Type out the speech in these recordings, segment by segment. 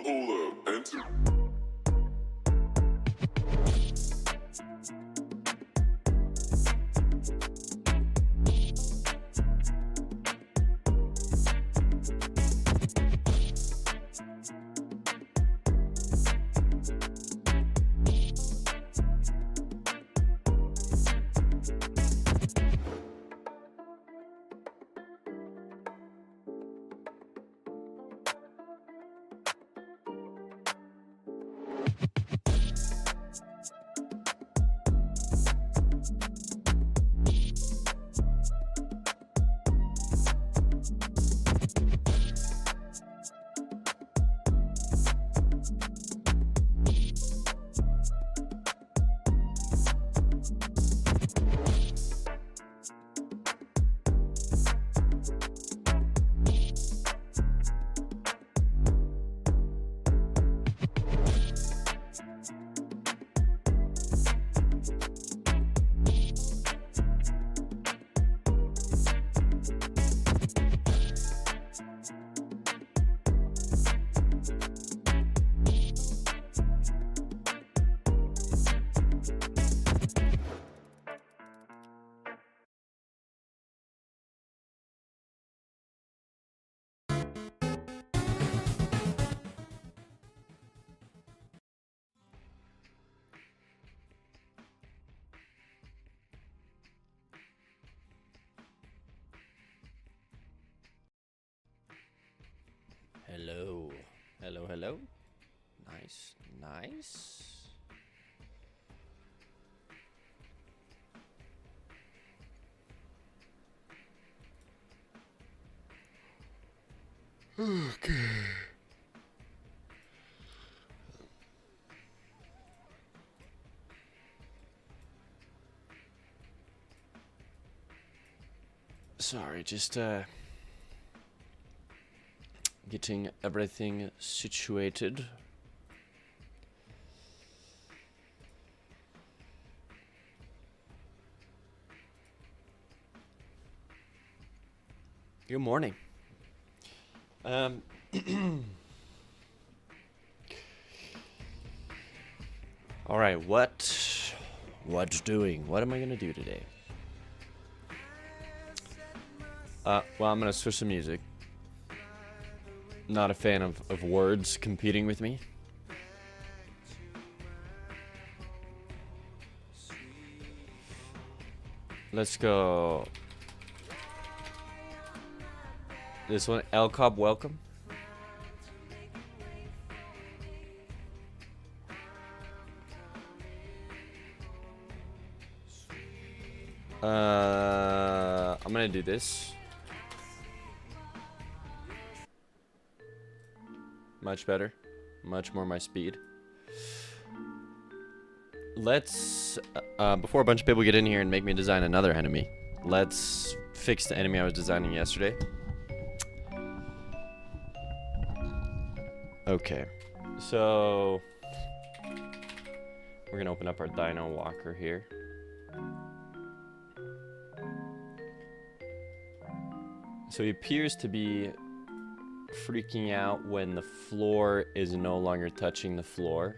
Hold up, enter. Hello. Hello, hello. Nice, nice. Okay. Sorry, just getting everything situated. Good morning. All right, what's doing? What am I gonna do today? Well, I'm gonna switch some music. Not a fan of words competing with me. Let's go. This one, El Cobb, welcome. I'm gonna do this. Much better. Much more my speed. Let's, before a bunch of people get in here and make me design another enemy, let's fix the enemy I was designing yesterday. Okay, so we're gonna open up our Dino Walker here. So he appears to be freaking out when the floor is no longer touching the floor.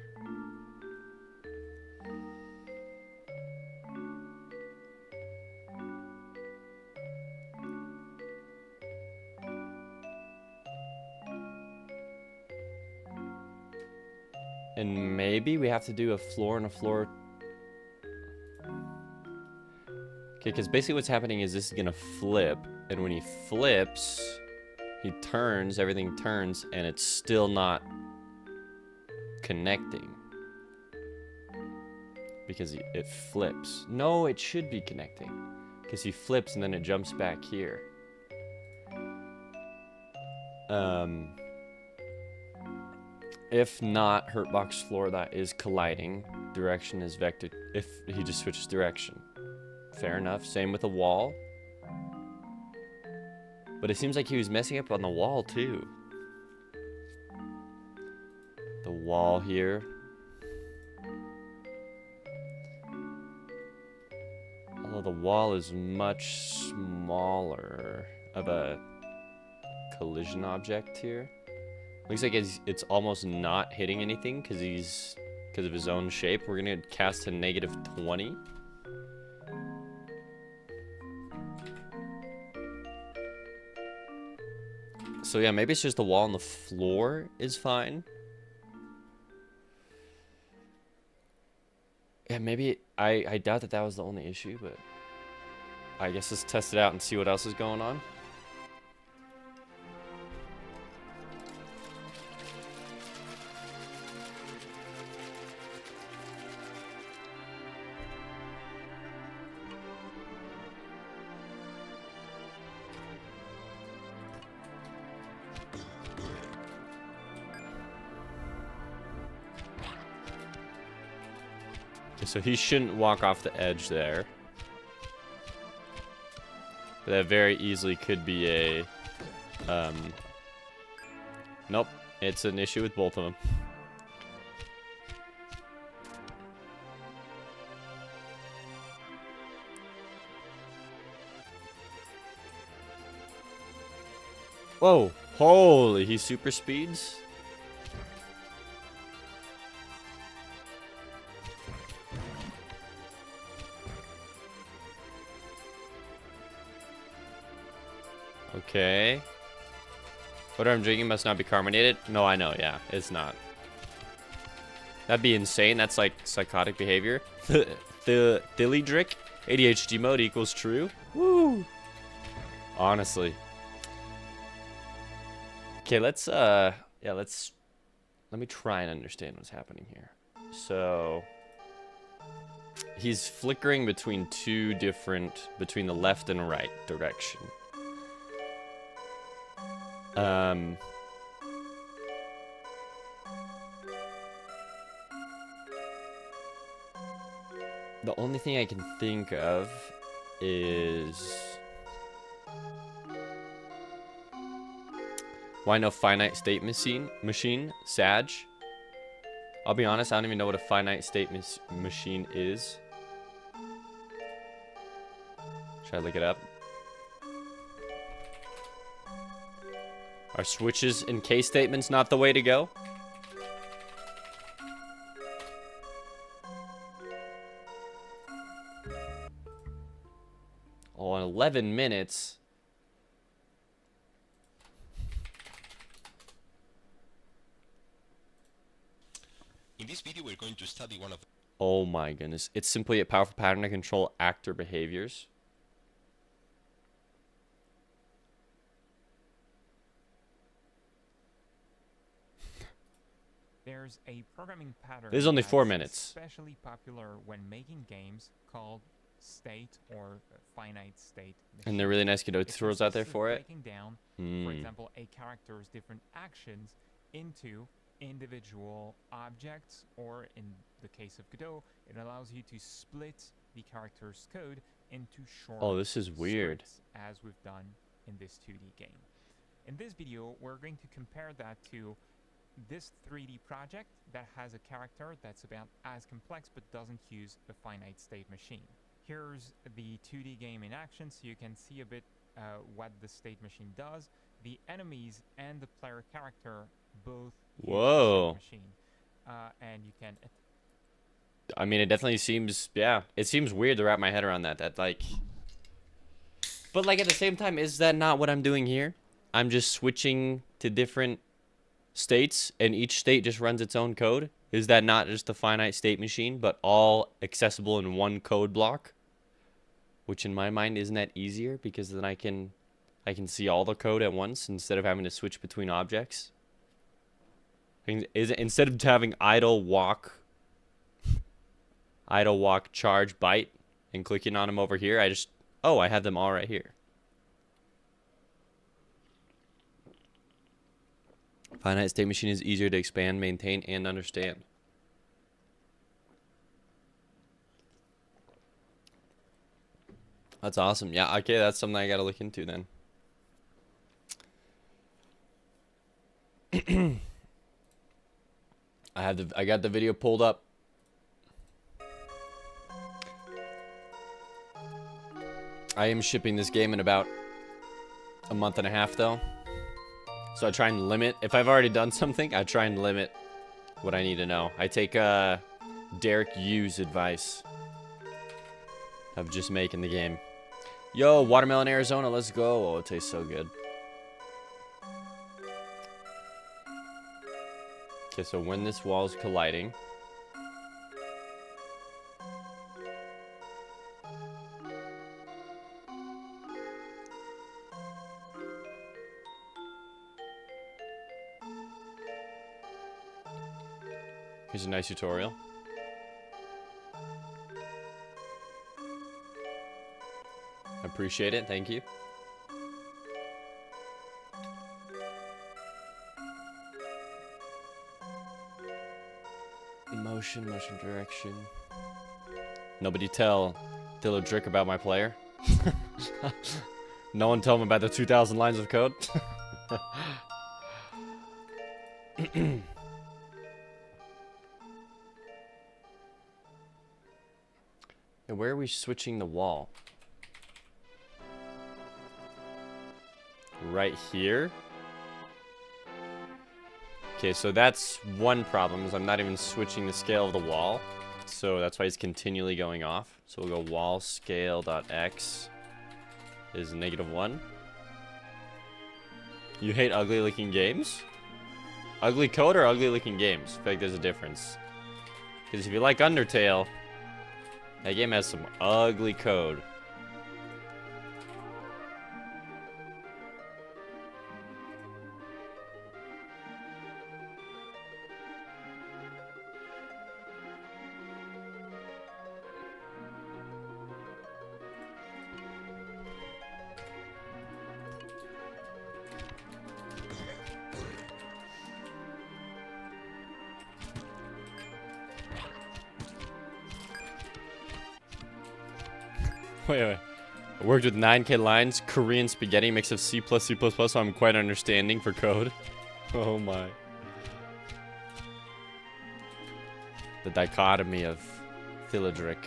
And maybe we have to do a floor and a floor. Okay, because basically what's happening is this is gonna flip, and when he flips, he turns, everything turns, and it's still not connecting. Because it flips. No, it should be connecting. Because he flips and then it jumps back here. If not, Hurtbox floor, that is colliding. Direction is vector. If he just switches direction. Fair enough. Same with the wall. But it seems like he was messing up on the wall too. The wall here. Although the wall is much smaller of a collision object here. Looks like it's almost not hitting anything because of his own shape. We're gonna cast to -20. So yeah, maybe it's just the wall and the floor is fine. Yeah, maybe I doubt that was the only issue, but I guess let's test it out and see what else is going on. So he shouldn't walk off the edge there. But that very easily could be a... Nope. It's an issue with both of them. Whoa. Holy, he super speeds? Okay. What I'm drinking must not be carbonated. No, I know. Yeah, it's not. That'd be insane. That's like psychotic behavior. The Thilly-drick ADHD mode equals true. Woo. Honestly. Okay, let's let me try and understand what's happening here. So he's flickering between between the left and right direction. The only thing I can think of is why no finite state machine, Sag? I'll be honest, I don't even know what a finite state machine is. Should I look it up? Are switches and case statements not the way to go? Oh, in 11 minutes. In this video, we're going to study one of... Oh my goodness. It's simply a powerful pattern to control actor behaviors. There's a programming pattern. This is only 4 minutes. Especially popular when making games called state or finite state machine. And they're really nice tutorials out there for it. Breaking down, for example, a character's different actions into individual objects, or in the case of Godot, it allows you to split the character's code into short Oh, this is weird. scripts, as we've done in this 2D game. In this video, we're going to compare that to this 3D project that has a character that's about as complex but doesn't use a finite state machine. Here's the 2D game in action, so you can see a bit what the state machine does. The enemies and the player character both use the state machine, and you can... I mean, it definitely seems, yeah, it seems weird to wrap my head around that. But like at the same time, is that not what I'm doing here? I'm just switching to different states, and each state just runs its own code. Is that not just a finite state machine, but all accessible in one code block? Which in my mind, isn't that easier? Because then I can see all the code at once instead of having to switch between objects. Instead of having idle, walk, charge, byte, and clicking on them over here, I have them all right here. Finite state machine is easier to expand, maintain, and understand. That's awesome. Yeah, okay, that's something I gotta look into then. I got the video pulled up. I am shipping this game in about a month and a half though. So I try and limit. If I've already done something, I try and limit what I need to know. I take Derek Yu's advice of just making the game. Yo, watermelon Arizona, let's go. Oh, it tastes so good. Okay, so when this wall is colliding, here's a nice tutorial. Appreciate it, thank you. Motion direction. Nobody tell Thilodrick about my player. No one tell him about the 2,000 lines of code. And where are we switching the wall? Right here. Okay, so that's one problem, is I'm not even switching the scale of the wall. So that's why it's continually going off. So we'll go wall scale.x is -1. You hate ugly looking games? Ugly code or ugly looking games? I feel like there's a difference. Because if you like Undertale, that game has some ugly code. Wait. I worked with 9K lines, Korean spaghetti, mix of C++, so I'm quite understanding for code. Oh my. The dichotomy of Thilodrick.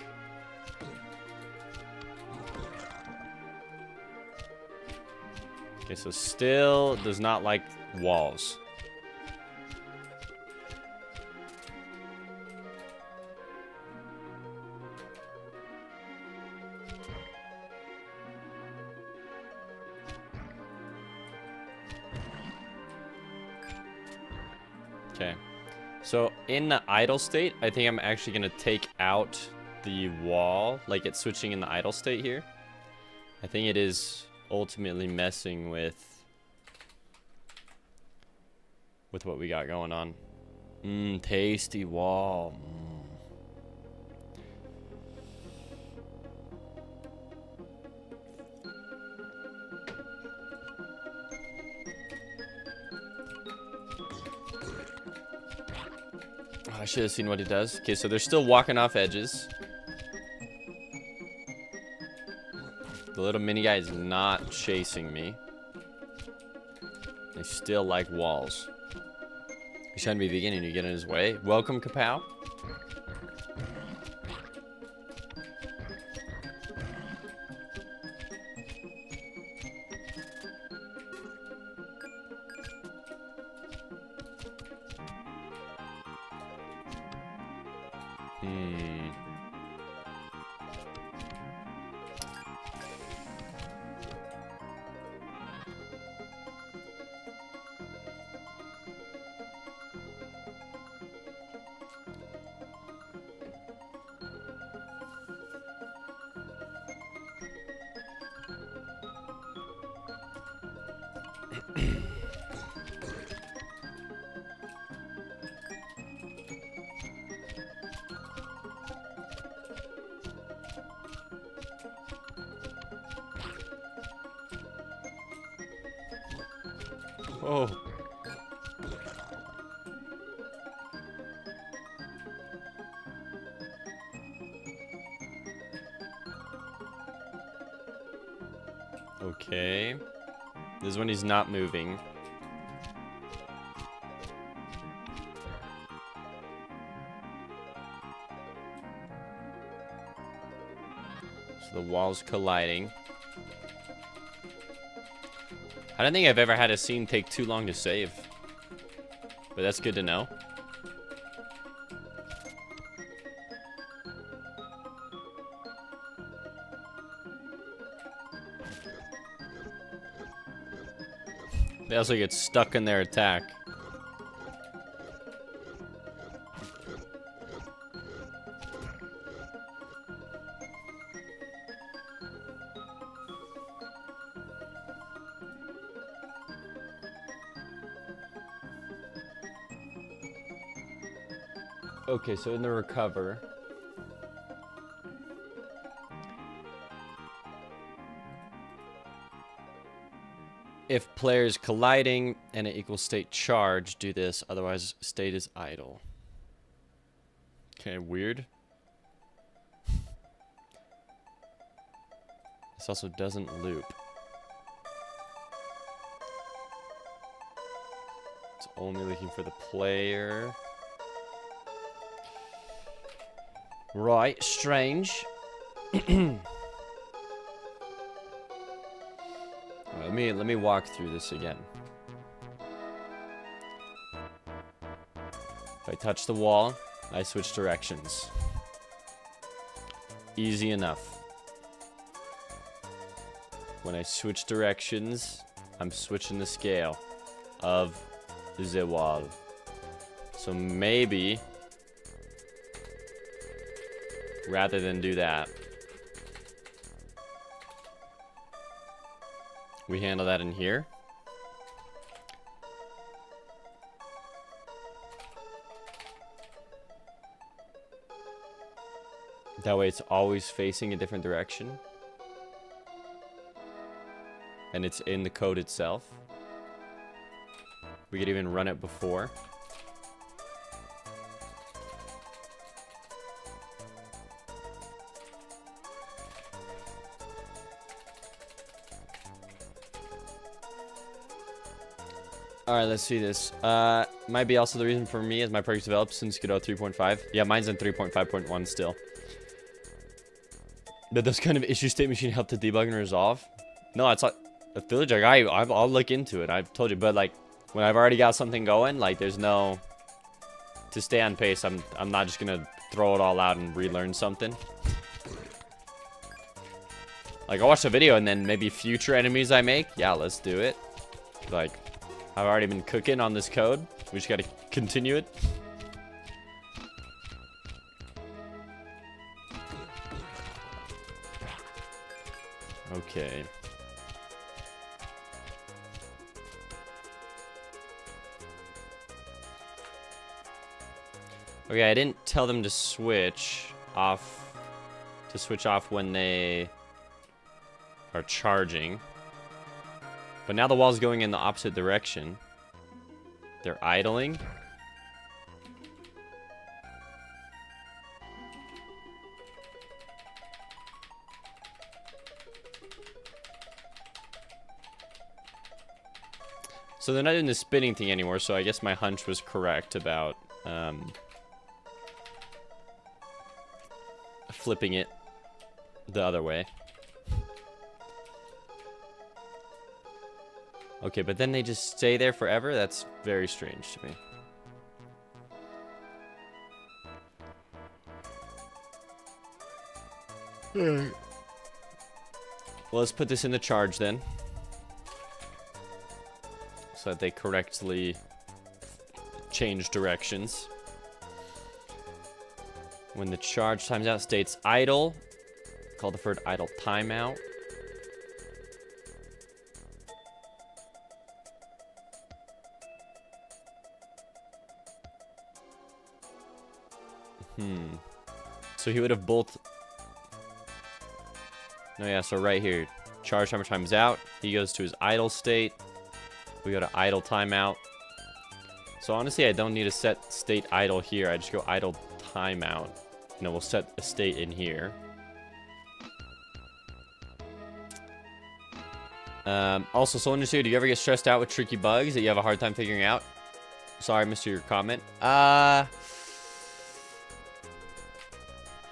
Okay, so still does not like walls. Okay, so in the idle state, I think I'm actually going to take out the wall, like it's switching in the idle state here. I think it is ultimately messing with what we got going on. Tasty wall. I should have seen what it does. Okay, so they're still walking off edges. The little mini guy is not chasing me. They still like walls. He's trying to be vegan and you get in his way. Welcome, Kapow. Oh. Okay. This is when he's not moving. So the wall's colliding. I don't think I've ever had a scene take too long to save. But that's good to know. They also get stuck in their attack. Okay, so in the recover. If players colliding and it equals state charge, do this. Otherwise, state is idle. Okay, weird. This also doesn't loop. It's only looking for the player. Right, strange. Let me walk through this again. If I touch the wall, I switch directions. Easy enough. When I switch directions, I'm switching the scale of the wall. So maybe, rather than do that, we handle that in here. That way it's always facing a different direction. And it's in the code itself. We could even run it before. Alright, let's see this. Might be also the reason for me as my project develops since Godot 3.5. Yeah, mine's in 3.5.1 still. But those kind of issue state machine help to debug and resolve? No, it's like a village. Like I'll look into it. I've told you, but like when I've already got something going, like there's no to stay on pace. I'm not just gonna throw it all out and relearn something. Like I'll watch the video and then maybe future enemies I make. Yeah, let's do it. Like I've already been cooking on this code. We just gotta continue it. Okay. Okay, I didn't tell them to switch off when they are charging. But now the wall's going in the opposite direction. They're idling. So they're not doing the spinning thing anymore, so I guess my hunch was correct about flipping it the other way. Okay, but then they just stay there forever? That's very strange to me. Well, let's put this in the charge then. So that they correctly change directions. When the charge times out, states idle. Call deferred idle timeout. So he would have both. No, yeah, so right here. Charge timer times out. He goes to his idle state. We go to idle timeout. So honestly, I don't need to set state idle here. I just go idle timeout. And then we'll set a state in here. Also, someone just here, do you ever get stressed out with tricky bugs that you have a hard time figuring out? Sorry, I missed your comment.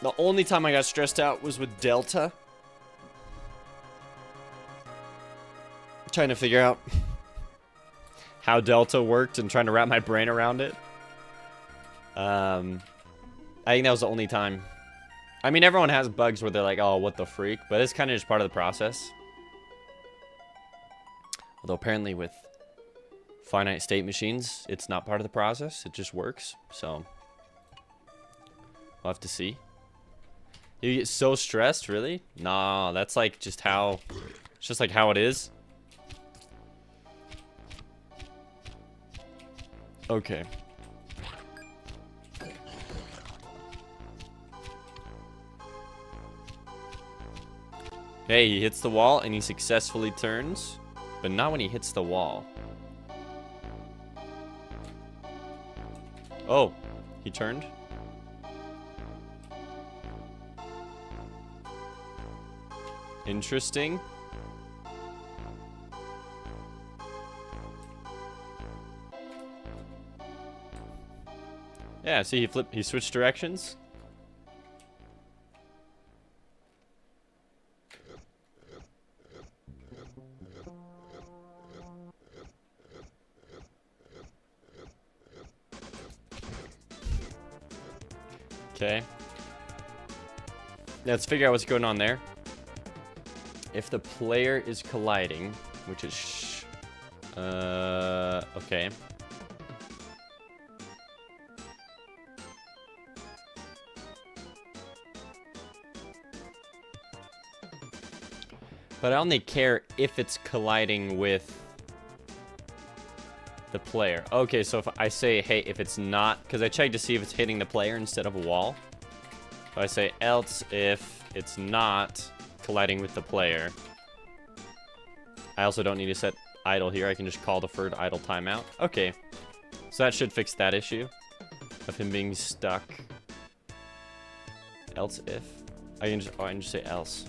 The only time I got stressed out was with Delta. trying to figure out how Delta worked and trying to wrap my brain around it. I think that was the only time. I mean, everyone has bugs where they're like, oh, what the freak? But it's kind of just part of the process. Although apparently with finite state machines, it's not part of the process. It just works. So we'll have to see. You get so stressed, really? Nah, that's like just how... It's just like how it is. Okay. Hey, he hits the wall and he successfully turns, but not when he hits the wall. Oh, he turned. Interesting. Yeah, see, he switched directions. Okay. Let's figure out what's going on there. If the player is colliding, which is okay. But I only care if it's colliding with the player. Okay, so if I say, hey, if it's not, because I checked to see if it's hitting the player instead of a wall. So I say else if it's not colliding with the player. I also don't need to set idle here. I can just call deferred idle timeout. Okay, so that should fix that issue of him being stuck. Else if I can just say else.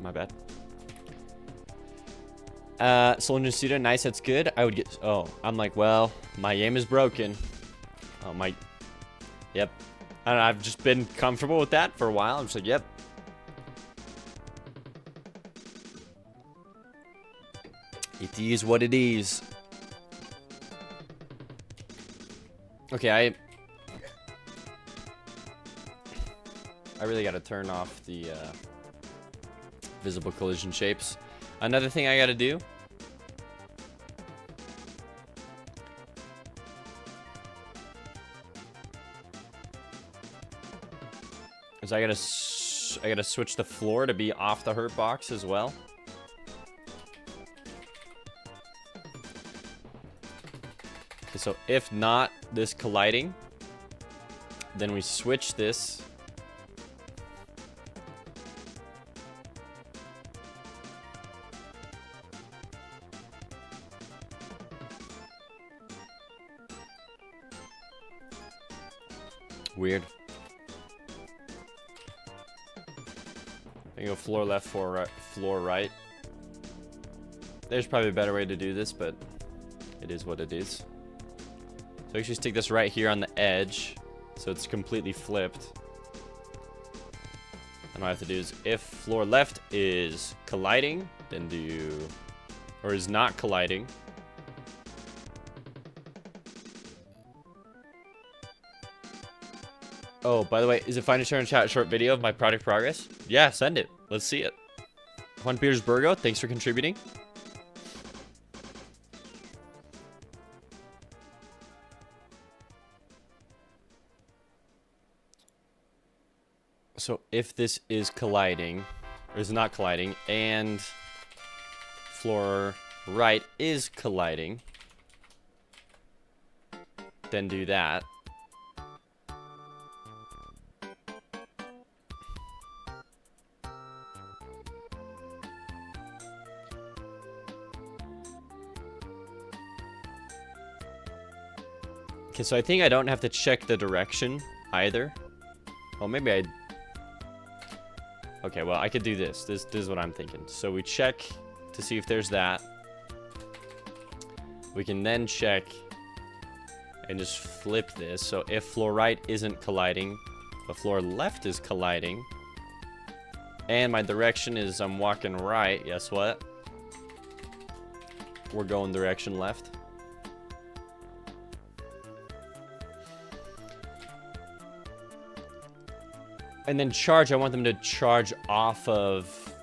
My bad. Soldier Suda, nice, that's good. I would get, oh, I'm like, well, my aim is broken. Oh, my, yep. I don't know, I've just been comfortable with that for a while. I'm just like, yep. It is what it is. Okay, I really gotta turn off the, visible collision shapes. Another thing I gotta do is I gotta switch the floor to be off the hurt box as well. Okay, so if not this colliding, then we switch this. Weird. I go floor left, floor right. There's probably a better way to do this, but it is what it is. So actually stick this right here on the edge, so it's completely flipped. And what I have to do is, if floor left is colliding, then do, or is not colliding. Oh, by the way, is it fine to share in chat a short video of my project progress? Yeah, send it. Let's see it. Juan Petersburgo, thanks for contributing. So if this is colliding, or is not colliding, and floor right is colliding, then do that. Okay, so I think I don't have to check the direction either. Well, maybe I... Okay, well, I could do this. This is what I'm thinking. So we check to see if there's that. We can then check and just flip this. So if floor right isn't colliding, but floor left is colliding, And my direction is I'm walking right. Guess what? We're going direction left. And then charge, I want them to charge off of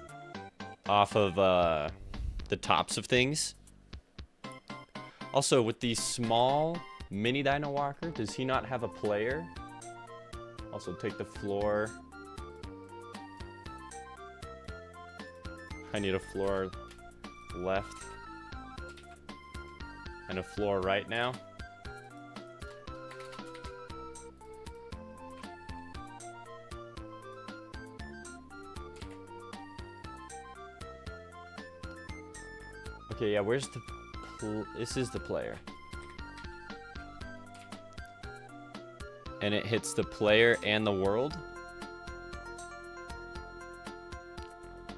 the tops of things. Also, with the small mini Dino Walker, does he not have a player? Also, take the floor. I need a floor left and a floor right now. Okay, yeah, where's the... This is the player. And it hits the player and the world.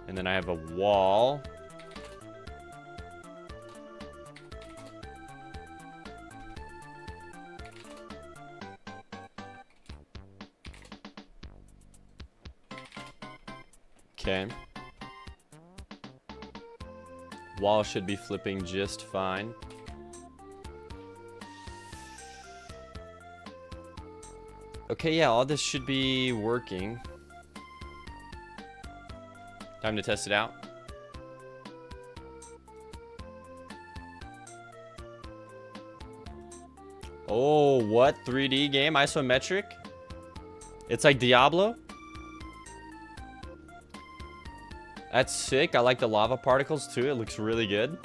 And then I have a wall. Okay. Wall should be flipping just fine. Okay, yeah, all this should be working. Time to test it out. Oh, what? 3D game? Isometric? It's like Diablo? That's sick. I like the lava particles too. It looks really good.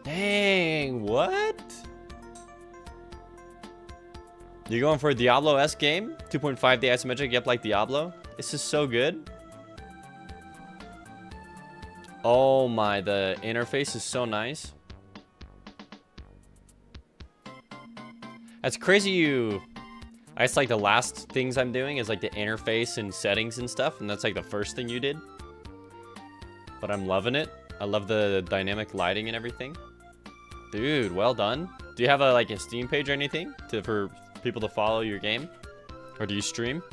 Dang, what? You going for a Diablo-esque game? 2.5D isometric, yep, like Diablo. This is so good. Oh my, the interface is so nice. That's crazy I guess like the last things I'm doing is like the interface and settings and stuff, and that's like the first thing you did. But I'm loving it. I love the dynamic lighting and everything. Dude, well done. Do you have like a Steam page or anything for people to follow your game? Or do you stream?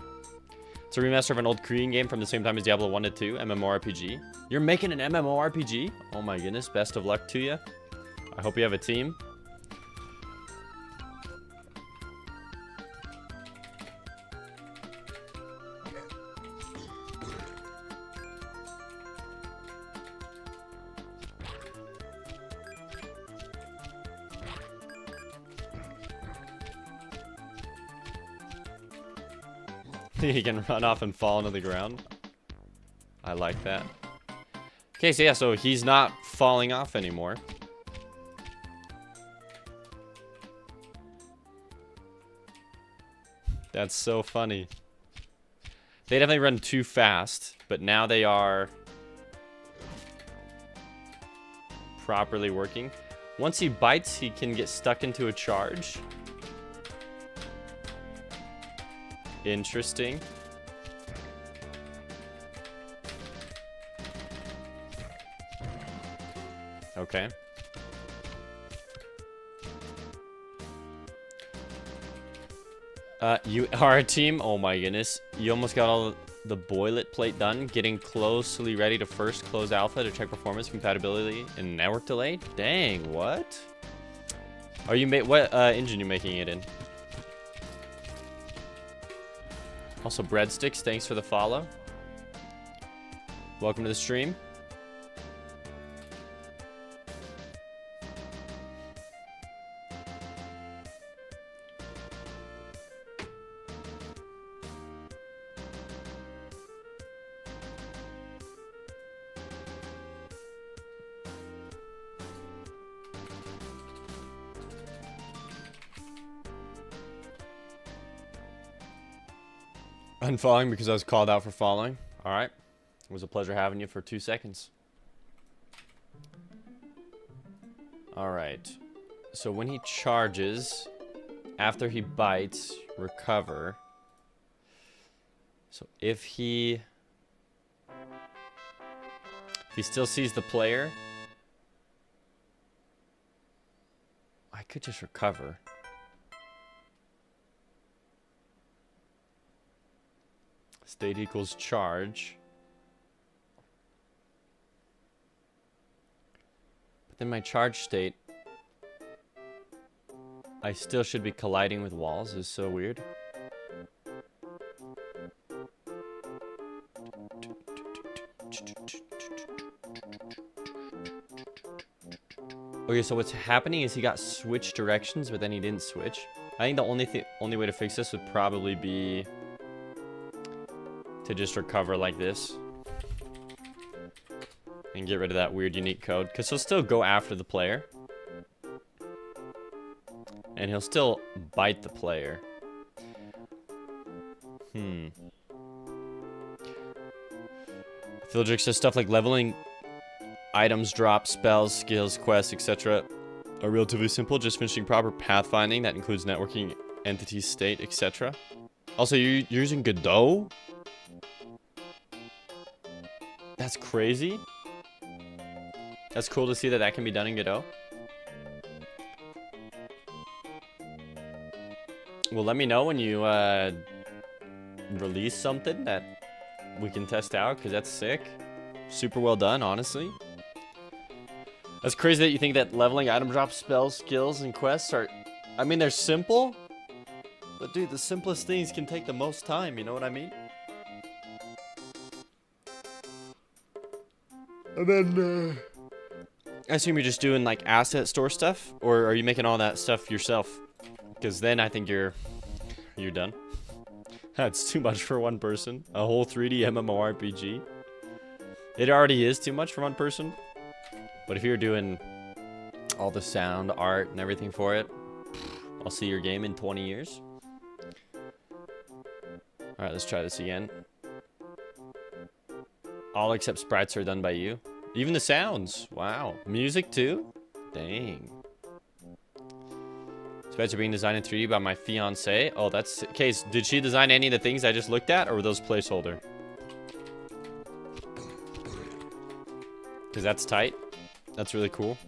It's a remaster of an old Korean game from the same time as Diablo 1 to 2, MMORPG. You're making an MMORPG? Oh my goodness, best of luck to you. I hope you have a team. He can run off and fall into the ground. I like that. Okay, so yeah, so he's not falling off anymore. That's so funny. They definitely run too fast, but now they are properly working. Once he bites, he can get stuck into a charge. Interesting. Okay. You are a team? Oh my goodness. You almost got all the boilerplate plate done. Getting closely ready to first close alpha to check performance, compatibility, and network delay? Dang, what? Are you what engine you making it in? Also, Breadsticks, thanks for the follow. Welcome to the stream. Unfollowing because I was called out for following. All right. It was a pleasure having you for 2 seconds. All right. So when he charges, after he bites, recover. So if he still sees the player, I could just recover. State equals charge. Within my charge state, I still should be colliding with walls. Is so weird. Okay, so what's happening is he got switched directions, but then he didn't switch. I think the only way to fix this would probably be to just recover like this and get rid of that weird unique code, because he'll still go after the player and he'll still bite the player. Phildrick says stuff like leveling items, drop, spells, skills, quests, etc. are relatively simple, just finishing proper pathfinding. That includes networking, entity state, etc. Also, you're using Godot? That's crazy. That's cool to see that that can be done in Godot. Well, let me know when you release something that we can test out, because that's sick. Super well done, honestly. That's crazy that you think that leveling item drop, spells, skills, and quests are... I mean, they're simple. But dude, the simplest things can take the most time, you know what I mean? And then, I assume you're just doing, like, asset store stuff? Or are you making all that stuff yourself? Because then I think you're done. That's too much for one person. A whole 3D MMORPG. It already is too much for one person. But if you're doing all the sound, art, and everything for it, I'll see your game in 20 years. Alright, let's try this again. All except sprites are done by you. Even the sounds. Wow. Music too? Dang. Sprites are being designed in 3D by my fiance. Oh, that's... Case, did she design any of the things I just looked at, or were those placeholder? Because that's tight. That's really cool.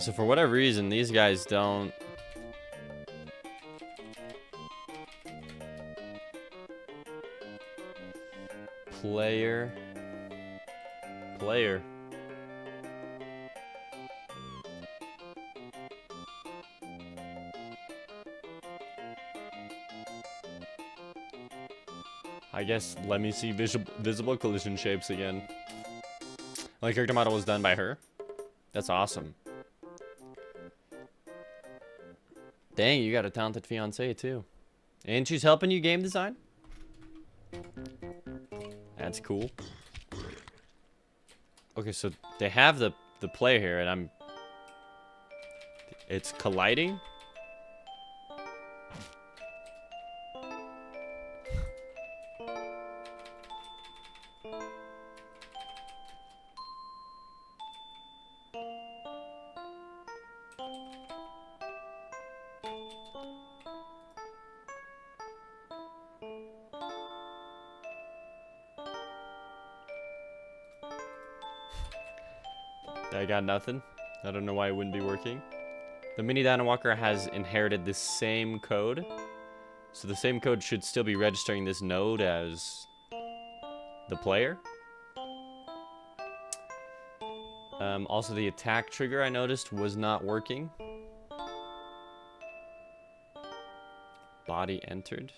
So for whatever reason, these guys don't... Player. I guess let me see visible collision shapes again. Like, character model was done by her. That's awesome. Dang, you got a talented fiance too. And she's helping you game design? That's cool. Okay, so they have the player here, and it's colliding. I got nothing. I don't know why it wouldn't be working. The Mini Dino Walker has inherited the same code. So the same code should still be registering this node as the player. Also, the attack trigger I noticed was not working. Body entered.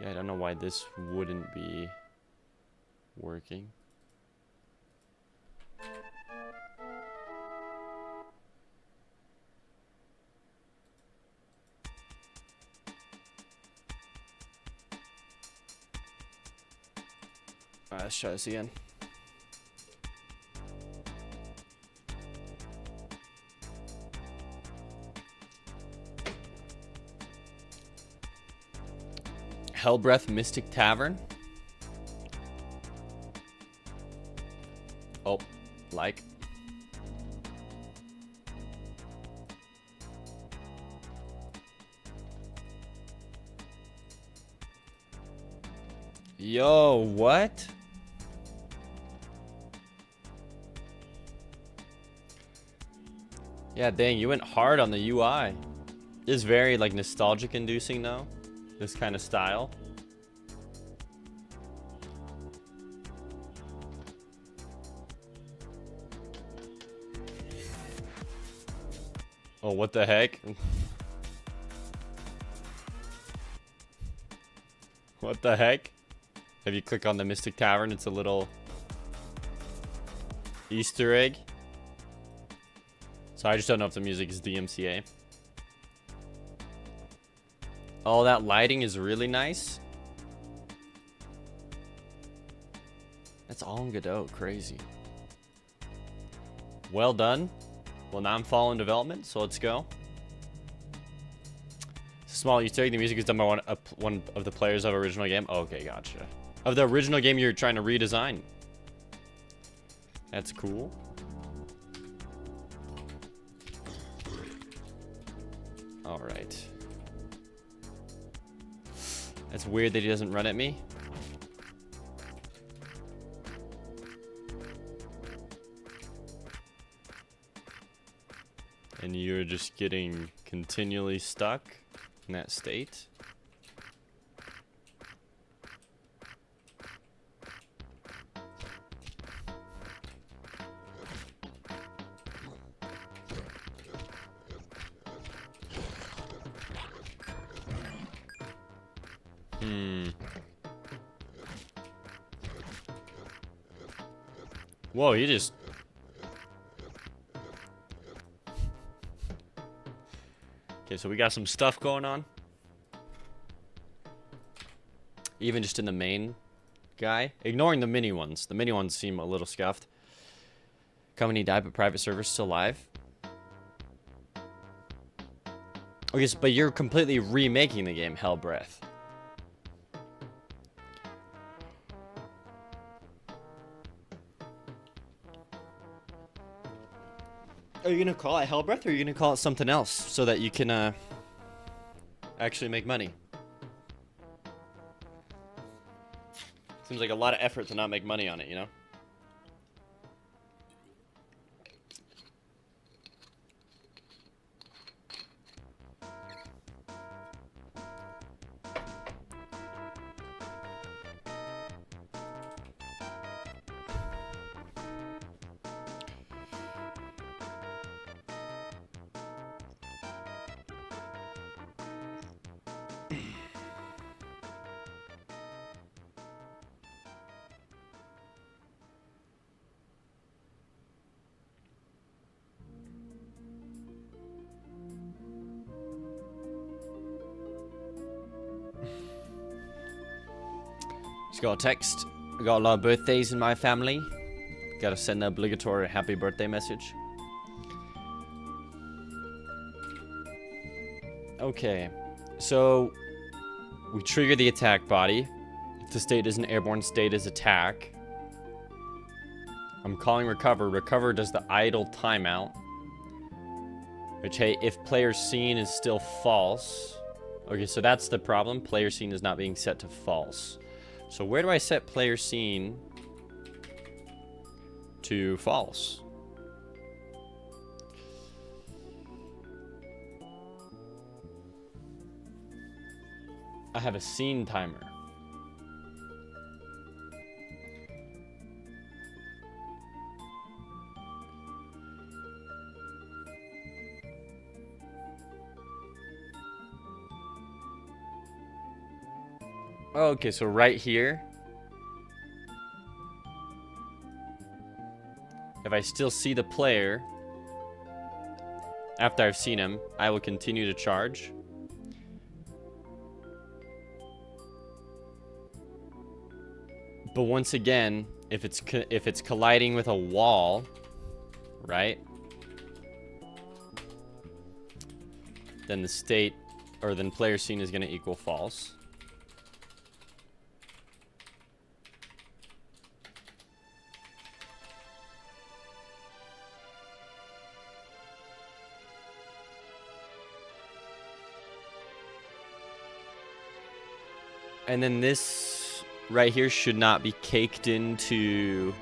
Yeah, I don't know why this wouldn't be working. Alright, let's try this again. Hellbreath Mystic Tavern. Oh, like. Yo, what? Yeah, dang, you went hard on the UI. It's very like nostalgic inducing though. This kind of style. Oh, what the heck? What the heck? If you click on the Mystic Tavern, it's a little Easter egg. So I just don't know if the music is DMCA. Oh, that lighting is really nice. That's all in Godot. Crazy. Well done. Well, now I'm following development, so let's go. It's a small Easter egg. The music is done by one of the players of original game. Oh, okay, gotcha. Of the original game you're trying to redesign. That's cool. All right. That's weird that he doesn't run at me. And you're just getting continually stuck in that state. Whoa, you just... Okay, so we got some stuff going on. Even just in the main guy. Ignoring the mini ones. The mini ones seem a little scuffed. Company died, but private server's still live. Okay, but you're completely remaking the game, Hellbreath. Are you gonna call it Hellbreath, or are you gonna call it something else so that you can actually make money? Seems like a lot of effort to not make money on it, you know? Just got a text. I got a lot of birthdays in my family. Gotta send the obligatory happy birthday message. Okay, so we trigger the attack body. If the state is an airborne state is attack. I'm calling recover. Recover does the idle timeout. Which, hey, if player scene is still false. Okay, so that's the problem. Player scene is not being set to false. So where do I set player scene to false? I have a scene timer. Okay, so right here, if I still see the player after I've seen him, I will continue to charge. But once again, if it's colliding with a wall, right? Then the state, or then player scene is going to equal false. And then this right here should not be caked into...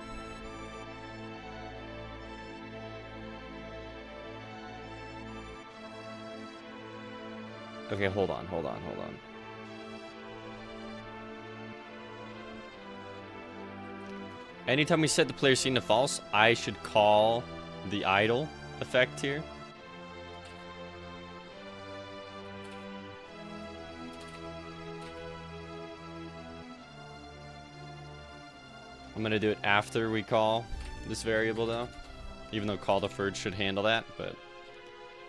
Okay, hold on, hold on, hold on. Anytime we set the player scene to false, I should call the idle effect here. I'm gonna do it after we call this variable though. Even though call deferred should handle that, but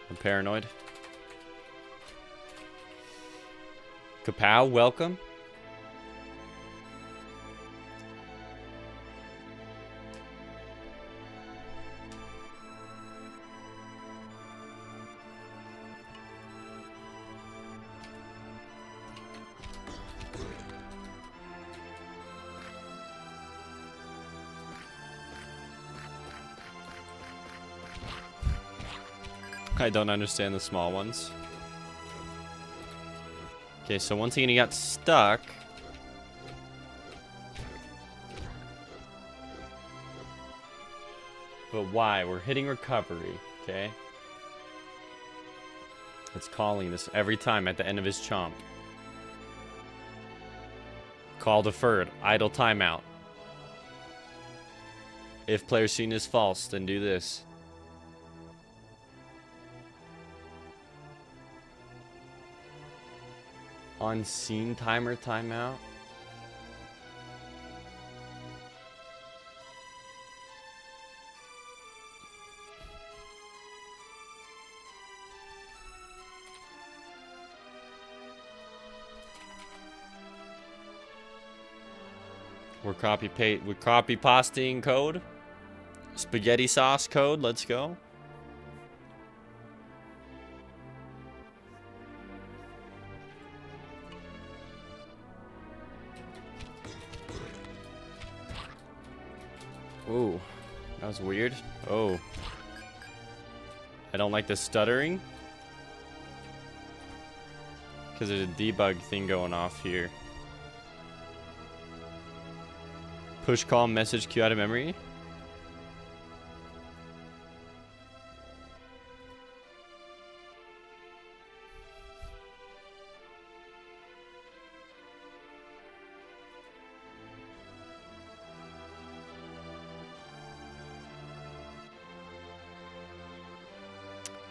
I'm paranoid. Kapow, welcome. I don't understand the small ones. Okay, so once again he got stuck. But why? We're hitting recovery, okay? It's calling this every time at the end of his chomp. Call deferred, idle timeout. If player scene is false, then do this. On scene timer timeout. We're copy pasting code. Spaghetti sauce code, let's go. Ooh, that was weird. Oh. I don't like the stuttering. Because there's a debug thing going off here. Push call message queue out of memory.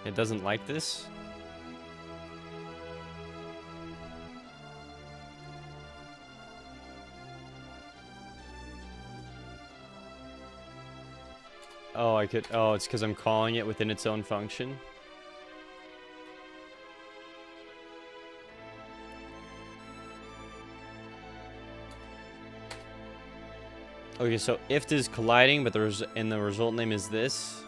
It doesn't like this. Oh, I could. Oh, it's because I'm calling it within its own function. Okay, so if this is colliding, but the result name is this.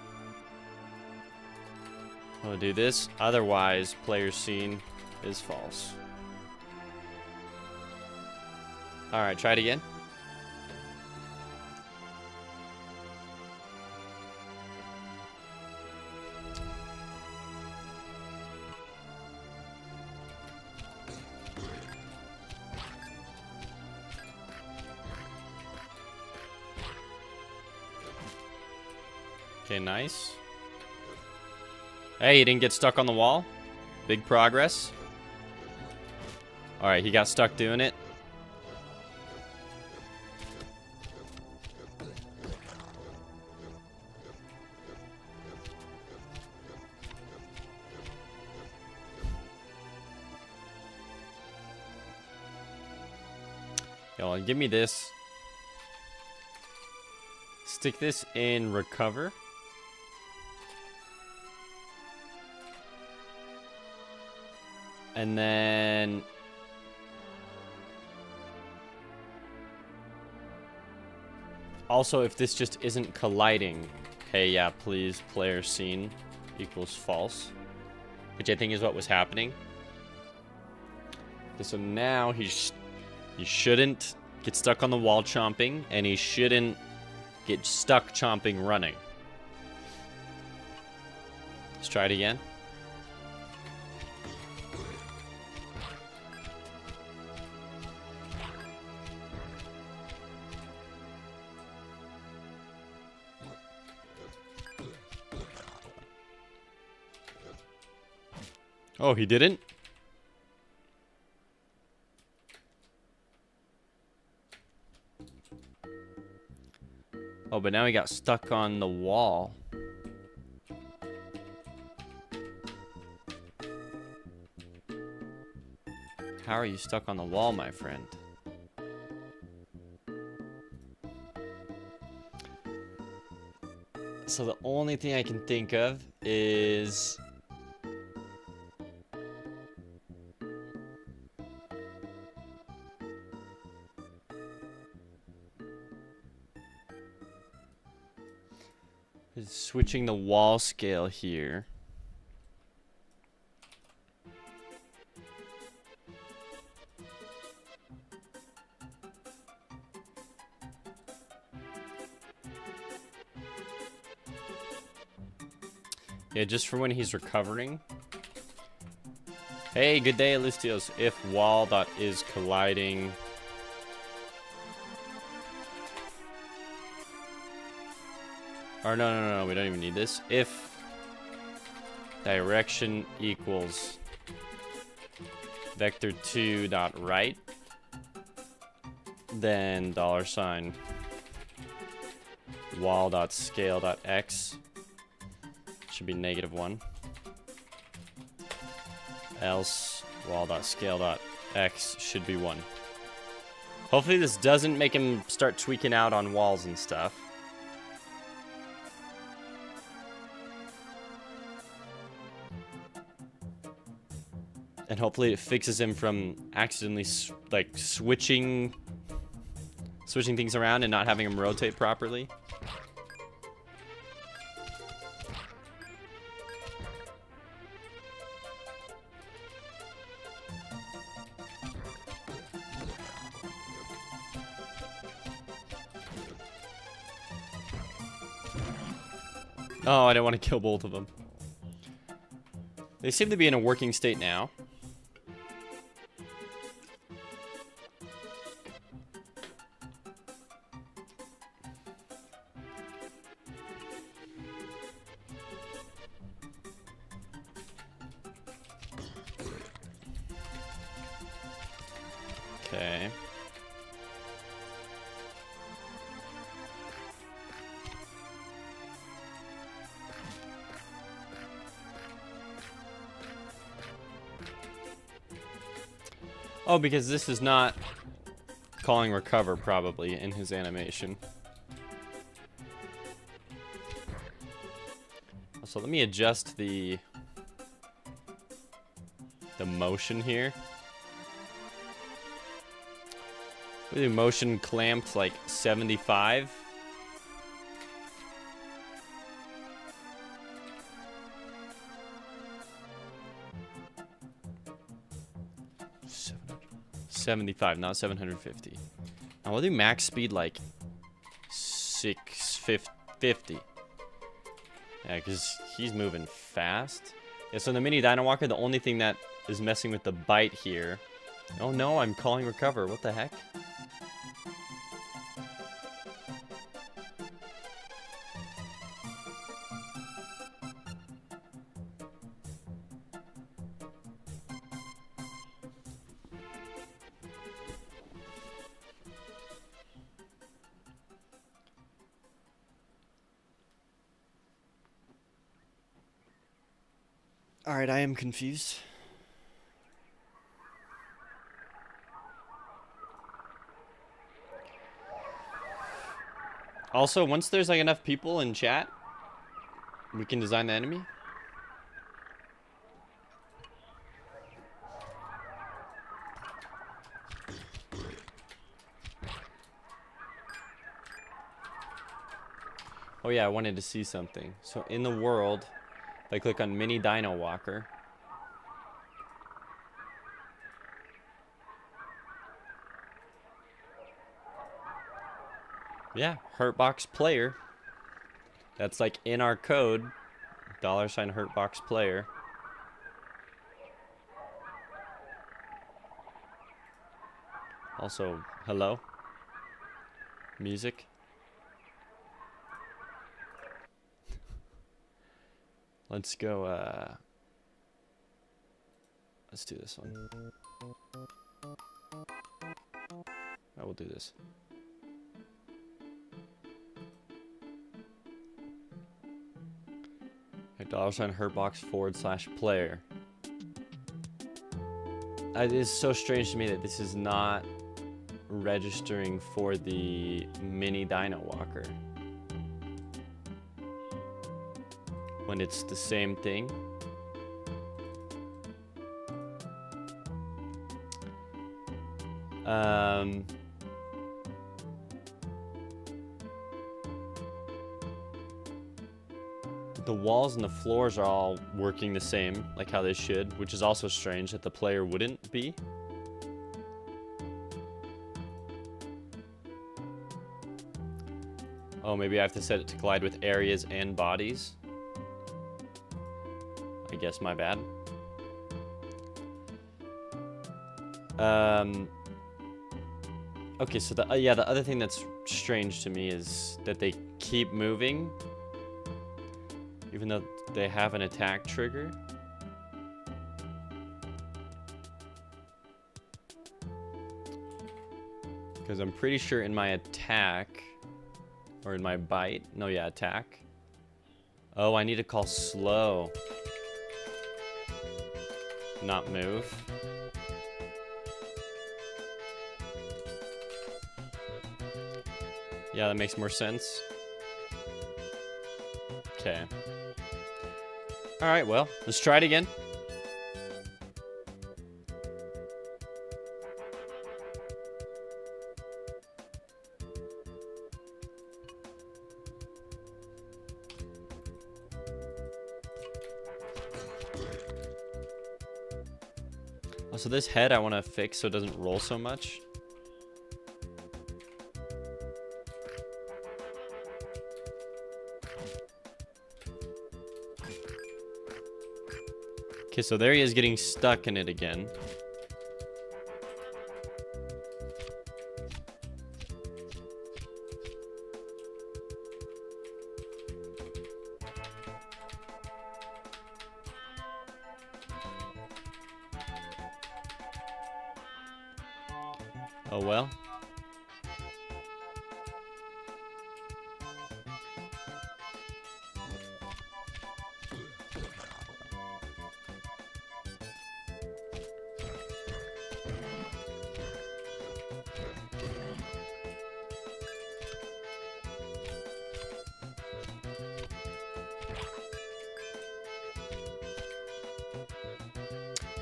I'm gonna do this. Otherwise, player scene is false. All right, try it again. Okay, nice. Hey, he didn't get stuck on the wall. Big progress. Alright, he got stuck doing it. Yo, give me this. Stick this in recover. And then also, if this just isn't colliding, hey, yeah, please, player scene equals false, which I think is what was happening. Okay, so now he shouldn't get stuck on the wall chomping, and he shouldn't get stuck chomping running. Let's try it again. Oh, he didn't? Oh, but now he got stuck on the wall. How are you stuck on the wall, my friend? So the only thing I can think of is... switching the wall scale here. Yeah, just for when he's recovering. Hey, good day, Alistios. If wall dot is colliding. Or no, we don't even need this. If direction equals vector 2 dot right, then $ wall dot scale dot x should be -1. Else wall dot scale dot x should be 1. Hopefully this doesn't make him start tweaking out on walls and stuff. And hopefully it fixes him from accidentally switching things around and not having him rotate properly. Oh, I didn't want to kill both of them. They seem to be in a working state now. Okay. Oh, because this is not calling recover probably in his animation. So let me adjust the motion here. We do motion clamped like 75. $700. 75, not 750. Now we'll do max speed like 650. Yeah, because he's moving fast. Yeah, so in the mini Dino Walker, the only thing that is messing with the bite here. Oh no, I'm calling recover. What the heck? All right, I am confused. Also, once there's like enough people in chat, we can design the enemy. Oh yeah, I wanted to see something. So in the world, if I click on Mini Dino Walker, yeah, Hurtbox player. That's like in our code, $Hurtbox player. Also, hello. Music. Let's go, let's do this one. I will do this. $ hurtbox / player. It is so strange to me that this is not registering for the mini Dino Walker when it's the same thing. The walls and the floors are all working the same, like how they should, which is also strange that the player wouldn't be. Oh, maybe I have to set it to collide with areas and bodies. I guess my bad. Okay, so the other thing that's strange to me is that they keep moving even though they have an attack trigger. Because I'm pretty sure in my attack, or in my bite, no, yeah, attack. Oh, I need to call slow. Not move. Yeah, that makes more sense. Okay. Alright, well, let's try it again. Oh, so this head I want to fix so it doesn't roll so much. Okay, so there he is getting stuck in it again. Oh well.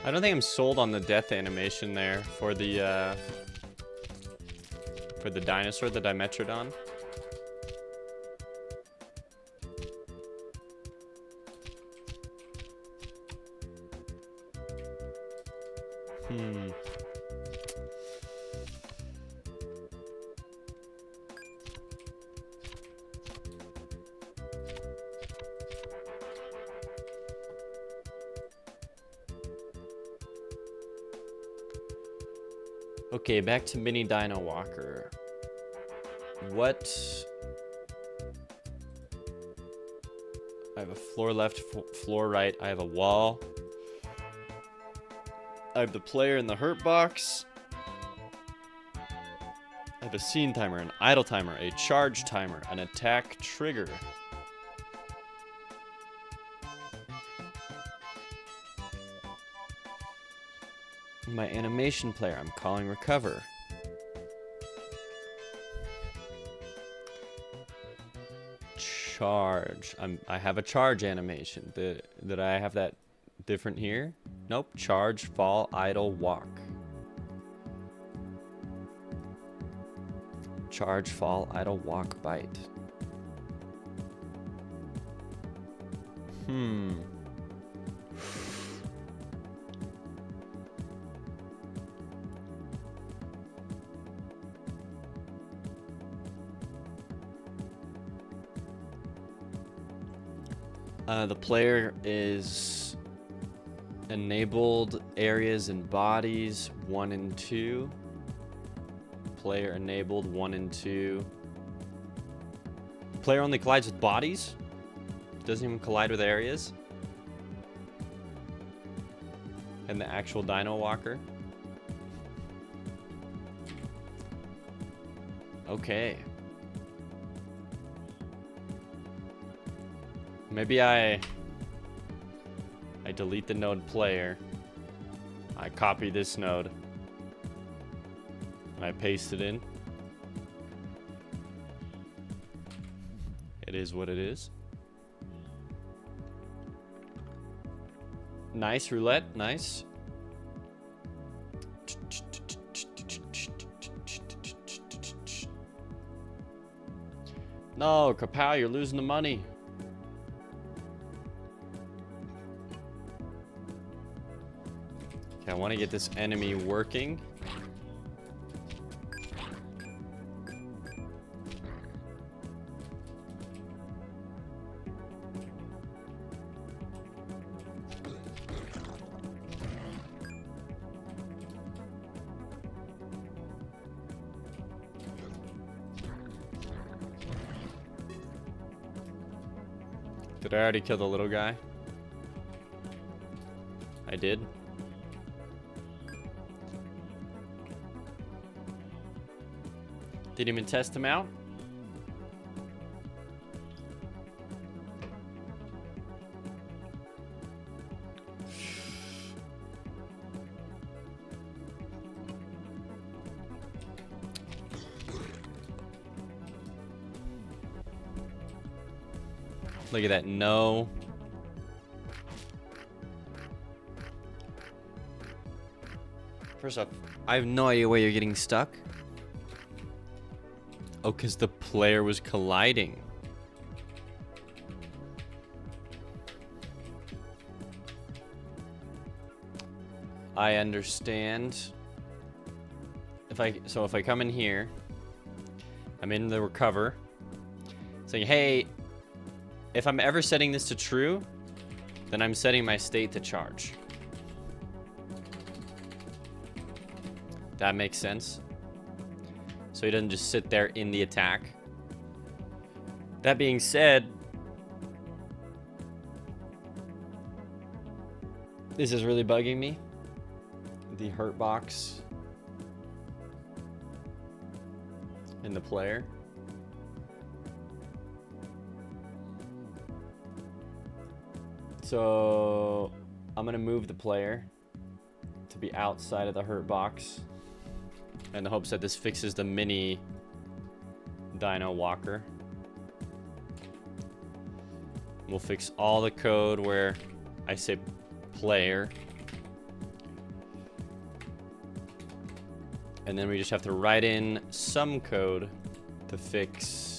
I don't think I'm sold on the death animation there for the dinosaur, the Dimetrodon. Okay, back to Mini Dino Walker. What? I have a floor left, floor right. I have a wall. I have the player in the hurt box. I have a scene timer, an idle timer, a charge timer, an attack trigger. My animation player, I'm calling recover. Charge. I have a charge animation. Did I have that different here? Nope. Charge, fall, idle, walk. Charge, fall, idle, walk, bite. The player is enabled areas and bodies 1 and 2. Player enabled 1 and 2. Player only collides with bodies. Doesn't even collide with areas. And the actual Dino Walker. Okay. Maybe I I delete the node player. I copy this node. And I paste it in. It is what it is. Nice roulette, nice. No, Kapow, you're losing the money. Okay, I want to get this enemy working. Did I already kill the little guy? I did. Didn't even test him out? Look at that, no. First off, I have no idea where you're getting stuck. Oh, because the player was colliding. I understand. If I come in here, I'm in the recover, saying, hey, if I'm ever setting this to true, then I'm setting my state to charge. That makes sense. So he doesn't just sit there in the attack. That being said, this is really bugging me. The hurt box and the player. So I'm gonna move the player to be outside of the hurt box in the hopes that this fixes the mini Dino Walker. We'll fix all the code where I say player. And then we just have to write in some code to fix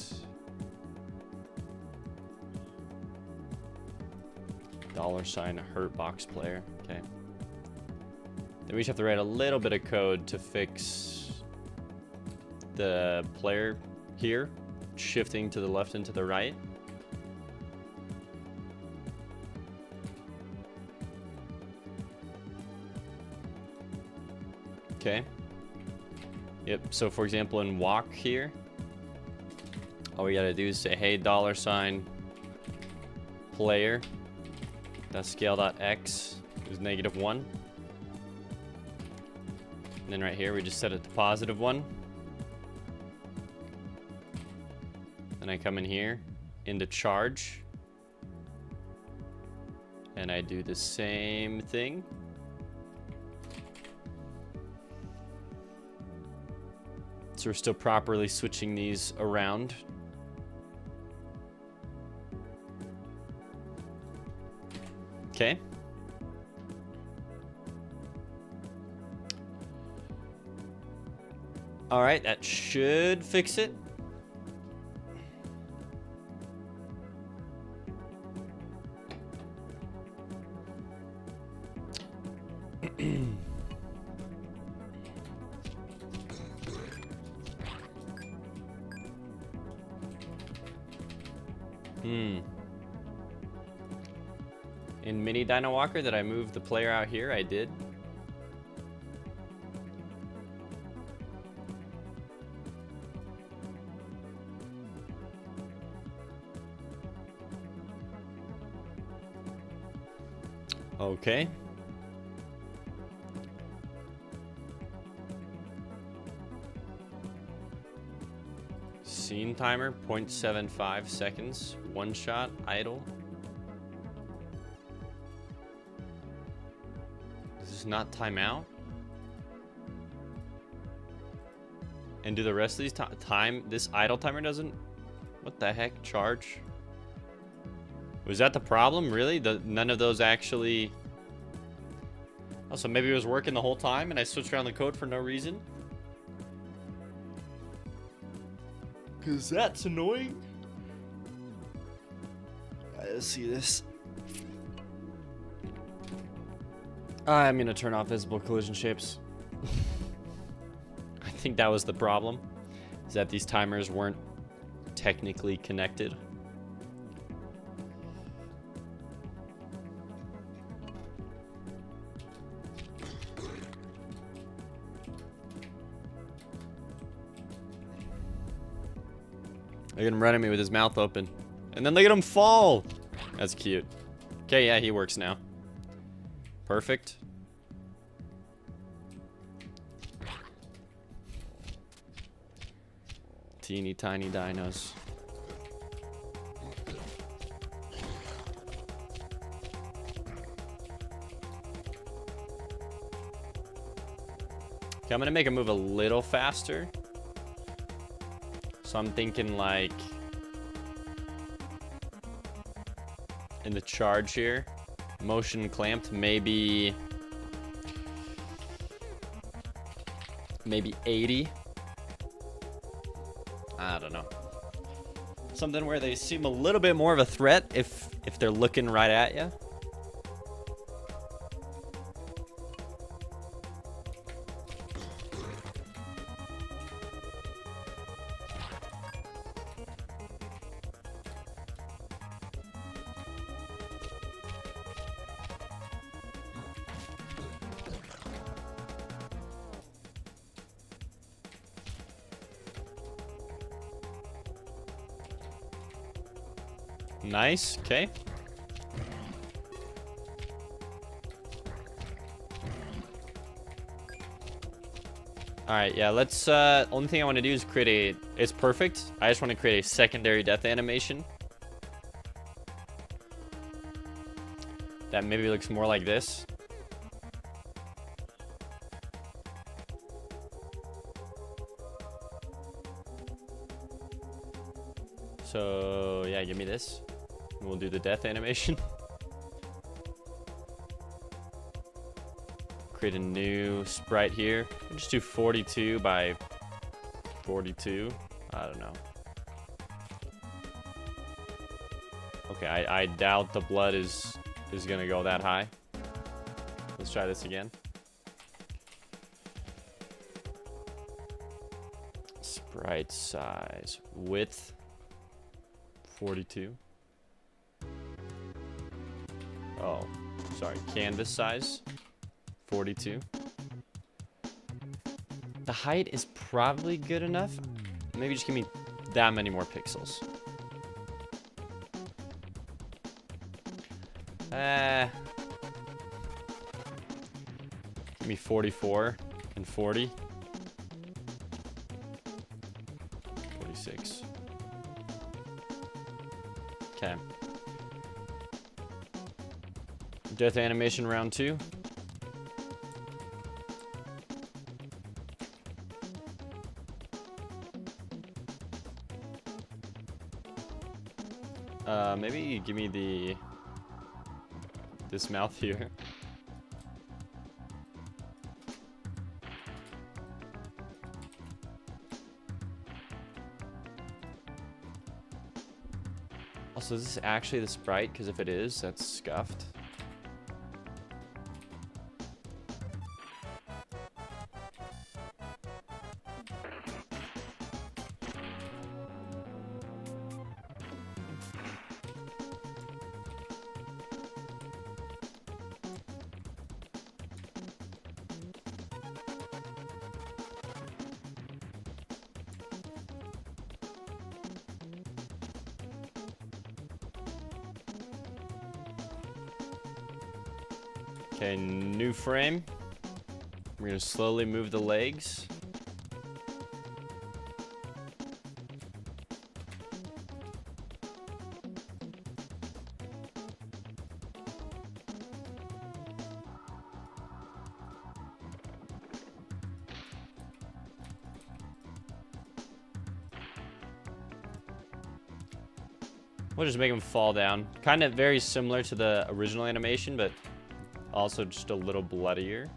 $ hurt box player. Okay. Then we just have to write a little bit of code to fix the player here, shifting to the left and to the right. Okay. Yep, so for example in walk here, all we gotta do is say, hey, $ player, that scale.x is -1. And then right here, we just set it to +1. Then I come in here into charge. And I do the same thing. So we're still properly switching these around. Okay. All right, that should fix it. In Mini Dino Walker, did I move the player out here? I did. Okay. Scene timer, 0.75 seconds. One shot, idle. to not time out? And do the rest of these this idle timer doesn't? What the heck? Charge? Was that the problem? Really? None of those actually... Oh, so maybe it was working the whole time and I switched around the code for no reason? Cause that's annoying. Let's see this. I'm gonna turn off visible collision shapes. I think that was the problem. Is that these timers weren't technically connected. Look at him running me with his mouth open. And then look at him fall! That's cute. Okay, yeah, he works now. Perfect. Teeny tiny dinos. Okay, I'm gonna make him move a little faster. So I'm thinking like in the charge here, motion clamped, maybe 80. I don't know. Something where they seem a little bit more of a threat if they're looking right at you. Nice, okay. Alright, yeah, let's, only thing I want to do is create it's perfect. I just want to create a secondary death animation. That maybe looks more like this. So, yeah, give me this. And we'll do the death animation. Create a new sprite here. We'll just do 42 by 42. I don't know. Okay, I doubt the blood is gonna go that high. Let's try this again. Sprite size. Width 42. Oh, sorry. Canvas size 42. The height is probably good enough. Maybe just give me that many more pixels. Give me 44 and 40. 46. Okay. Death animation round 2. Maybe give me this mouth here. Also, is this actually the sprite? Because if it is, that's scuffed. Okay, new frame. We're gonna slowly move the legs. We'll just make him fall down. Kind of very similar to the original animation, but also just a little bloodier.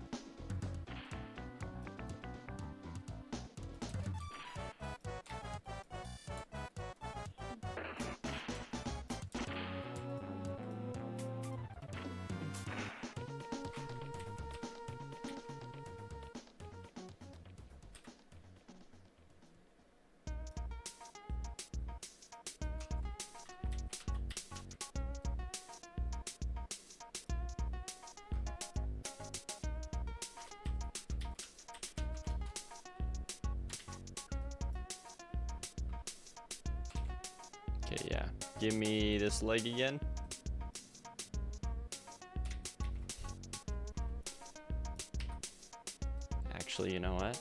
Okay, yeah. Give me this leg again. Actually, you know what?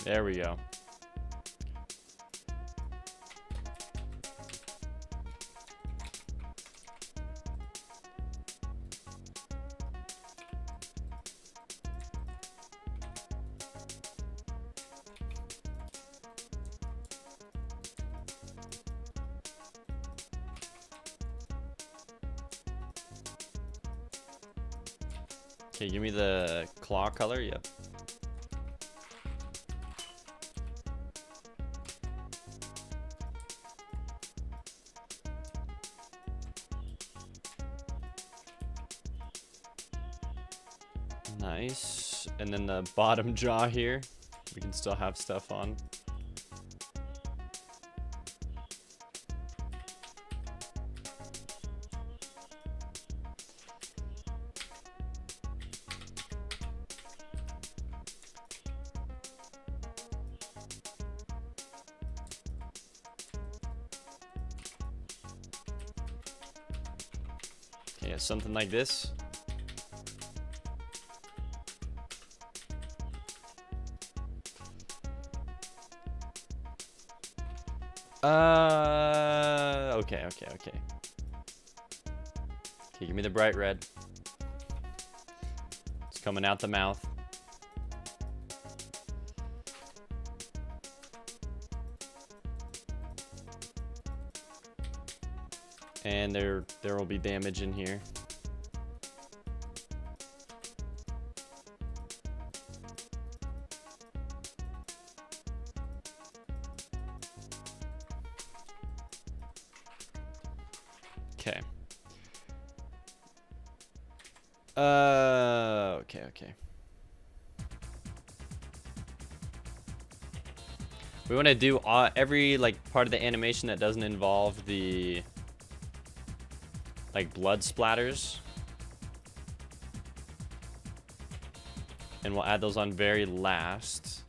There we go. Okay, give me the claw color. Yep. Nice. And then the bottom jaw here, we can still have stuff on. Yeah, something like this. Okay. Okay, give me the bright red. It's coming out the mouth. And there will be damage in here. Okay. Okay. We want to do every like part of the animation that doesn't involve the like blood splatters, and we'll add those on very last.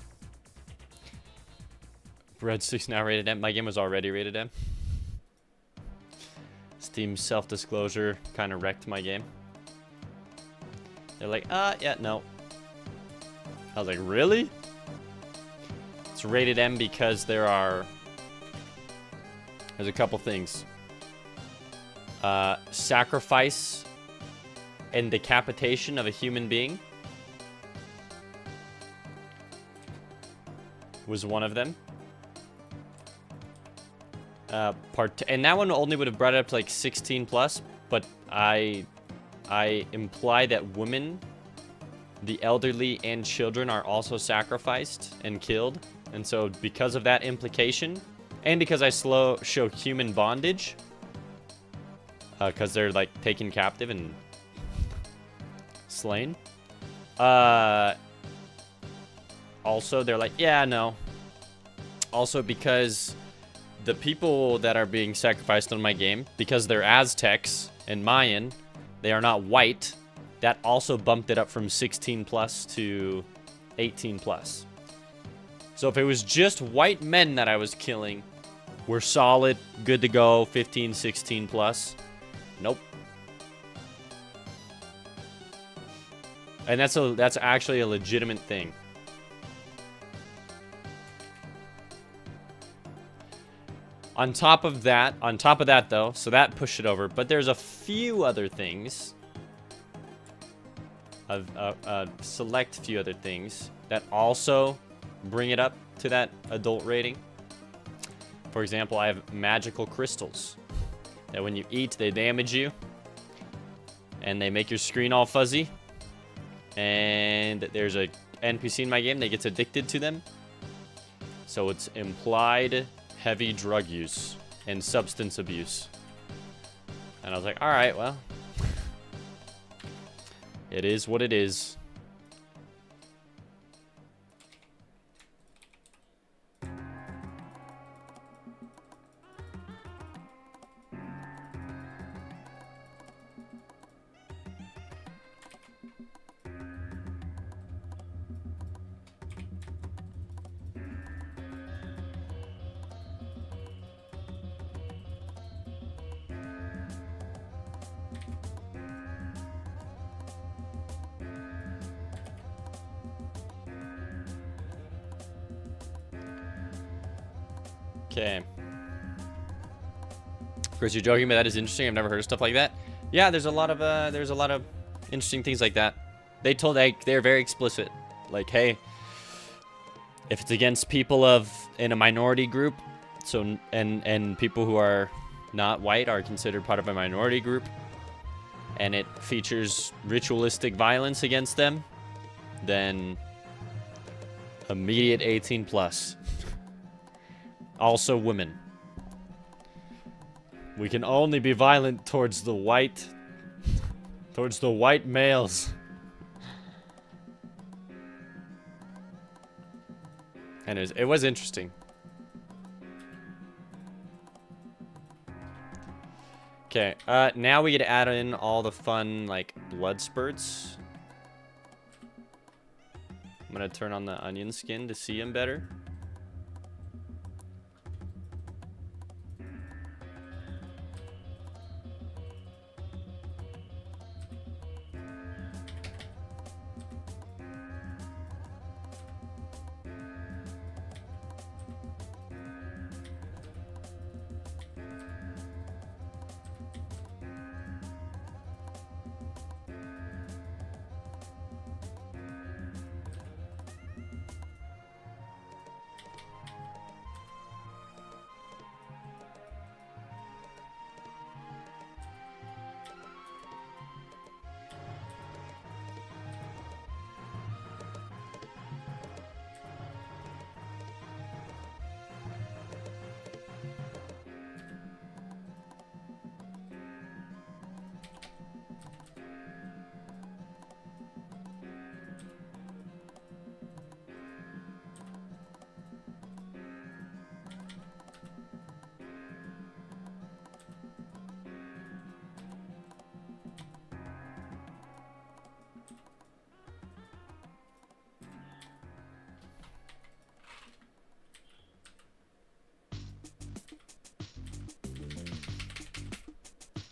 Red 6 now rated M. My game was already rated M. Steam self-disclosure kind of wrecked my game. They're like, yeah, no. I was like, really? It's rated M because there's a couple things. Sacrifice and decapitation of a human being was one of them. And that one only would have brought it up to like 16 plus, but I imply that women, the elderly, and children are also sacrificed and killed. And so because of that implication, and because I show human bondage, because they're like taken captive and slain. Also, they're like, yeah, no. Also, because the people that are being sacrificed on my game, because they're Aztecs and Mayan, they are not white. That also bumped it up from 16 plus to 18 plus. So if it was just white men that I was killing, we're solid, good to go, 15, 16 plus. Nope. And that's actually a legitimate thing. On top of that though, so that pushed it over. But there's a few other things, a select few other things that also bring it up to that adult rating. For example, I have magical crystals that when you eat, they damage you, and they make your screen all fuzzy. And there's a NPC in my game that gets addicted to them. So it's implied heavy drug use and substance abuse. And I was like, all right, well, it is what it is. Okay. Of course, you're joking, but that is interesting. I've never heard of stuff like that. Yeah, there's a lot of interesting things like that. They're very explicit. Like, hey, if it's against people in a minority group, so and people who are not white are considered part of a minority group, and it features ritualistic violence against them, then immediate 18 plus. Also women. We can only be violent towards the white males. And it was interesting. Okay, now we get to add in all the fun, like, blood spurts. I'm gonna turn on the onion skin to see him better.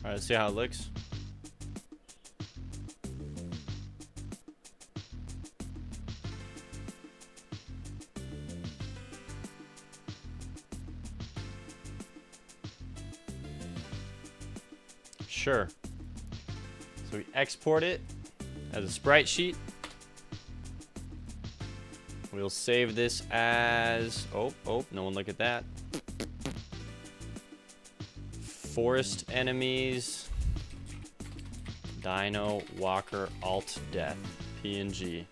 Alright, let's see how it looks. Sure. So we export it as a sprite sheet. We'll save this as... Oh, no one look at that. Forest enemies. Dino Walker Alt Death. PNG.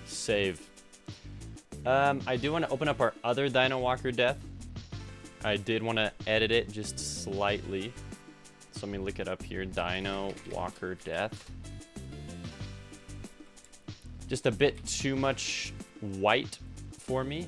Save. I do want to open up our other Dino Walker Death. I did want to edit it just slightly. So let me look it up here. Dino Walker Death. Just a bit too much white for me.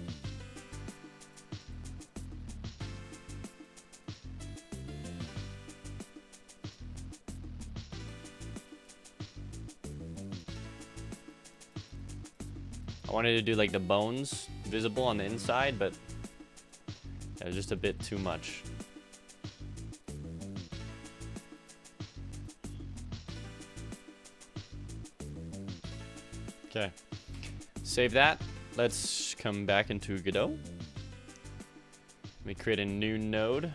I wanted to do like the bones visible on the inside, but it was just a bit too much. Okay. Save that. Let's come back into Godot. We create a new node.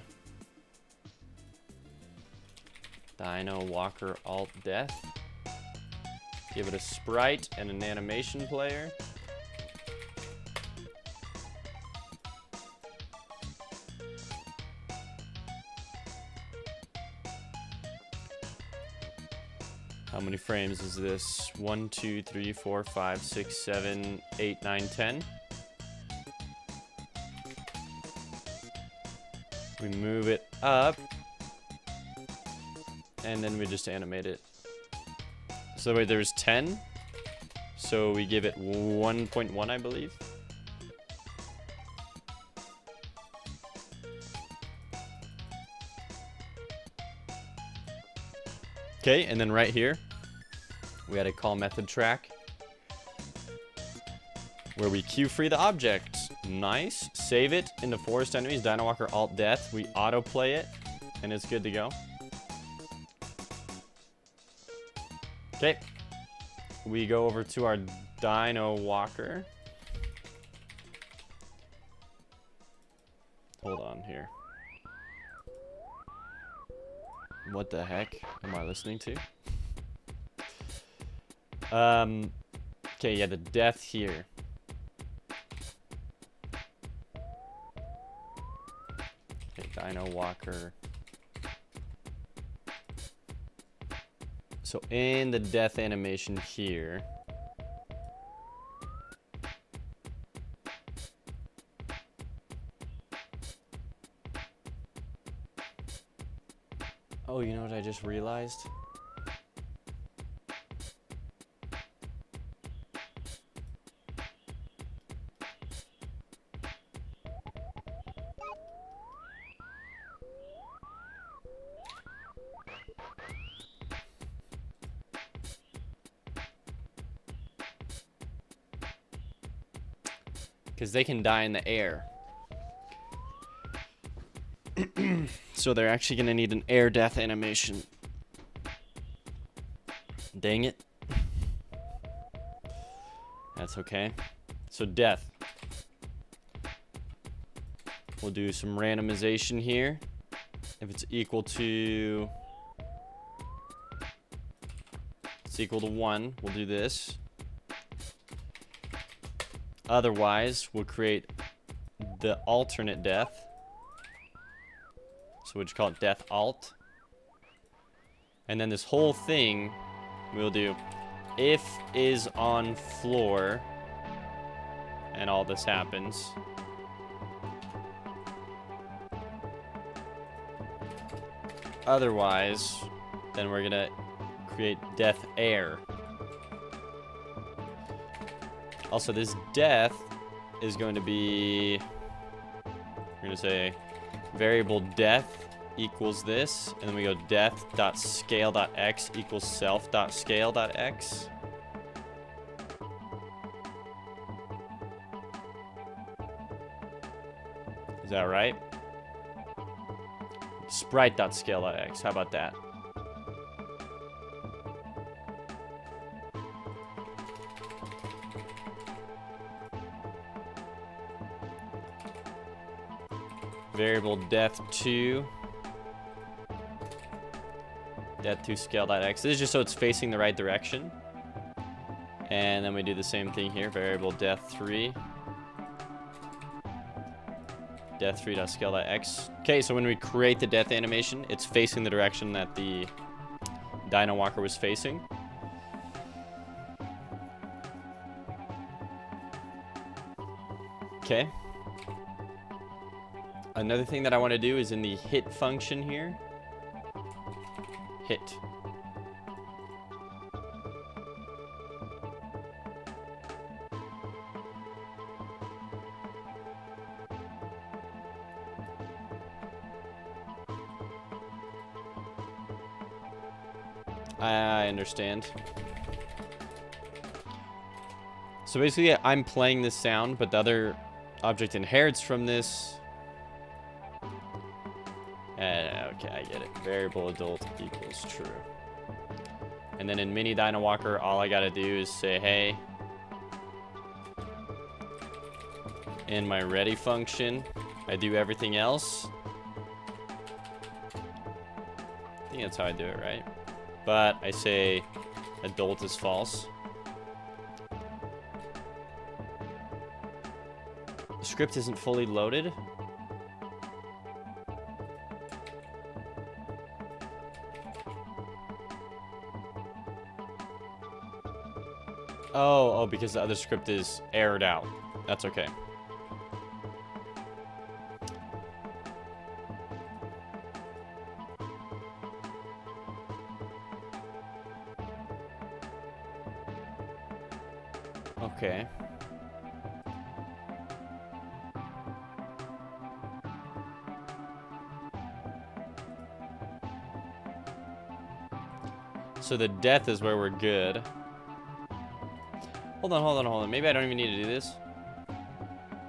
Dino Walker Alt Death. Give it a sprite and an animation player. How many frames is this? 1, 2, 3, 4, 5, 6, 7, 8, 9, 10. We move it up. And then we just animate it. So wait, there's 10. So we give it 1.1, I believe. Okay, and then right here, we had a call method track where we queue free the object. Nice. Save it into forest enemies, Dino Walker Alt Death. We autoplay it, and it's good to go. Okay. We go over to our Dino Walker. Hold on here. What the heck am I listening to? Okay, yeah, the death here. Okay, Dino Walker. So in the death animation here, oh, you know what I just realized? Because they can die in the air. So they're actually going to need an air death animation. Dang it. That's okay. So death. We'll do some randomization here. If it's equal to... It's equal to 1, we'll do this. Otherwise, we'll create the alternate death. So we'll just call it death alt. And then this whole thing, we'll do if is on floor, and all this happens. Otherwise, then we're gonna create death air. Also, this death is going to be, we're going to say variable death equals this, and then we go death.scale.x equals self.scale.x. Is that right? Sprite.scale.x, how about that? Variable death2 death2 scale.x. This is just so it's facing the right direction. And then we do the same thing here. Variable death3 death3.scale.x. Okay, so when we create the death animation, it's facing the direction that the Dino Walker was facing. Okay. Another thing that I want to do is in the hit function here. Hit. I understand. So basically, I'm playing this sound, but the other object inherits from this. Okay, I get it. Variable adult equals true. And then in Mini Dino Walker, all I gotta do is say, hey, In my ready function, I do everything else. I think that's how I do it, right? But I say adult is false. The script isn't fully loaded. Oh, because the other script is errored out. That's okay. Okay. So the death is where we're good. Hold on. Maybe I don't even need to do this.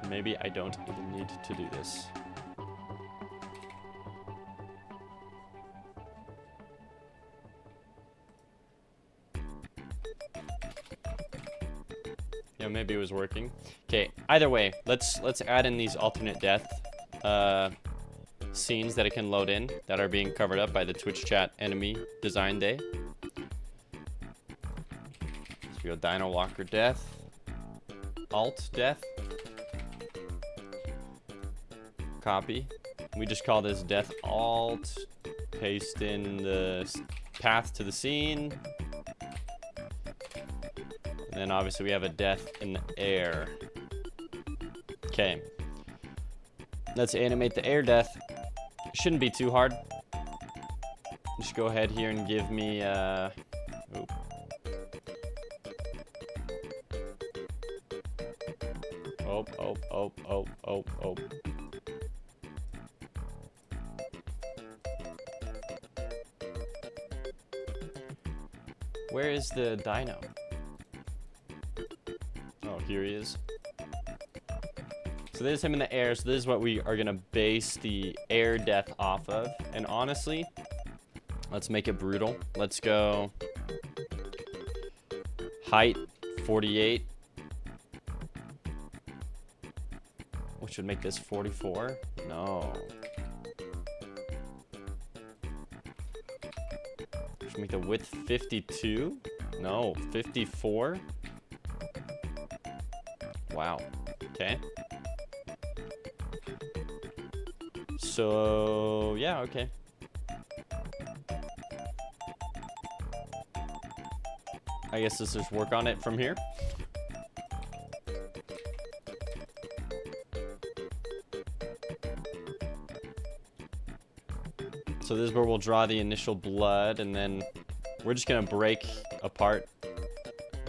Maybe I don't even need to do this. Yeah, maybe it was working. Okay, either way, let's add in these alternate death scenes that it can load in that are being covered up by the Twitch chat enemy design day. So we go Dino Walker death, alt death, copy. We just call this death alt, paste in the path to the scene. And then obviously we have a death in the air. Okay. Let's animate the air death. Shouldn't be too hard. Just go ahead here and give me oop. Oh. Where is the dino? Oh, here he is. So there's him in the air. So this is what we are gonna base the air death off of. And honestly, let's make it brutal. Let's go height 48. Which would make this 44. No. Should make the width 52. No, 54. Wow. Okay. So, yeah, okay. I guess let's just work on it from here. So this is where we'll draw the initial blood, and then we're just gonna break apart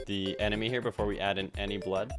the enemy here before we add in any blood.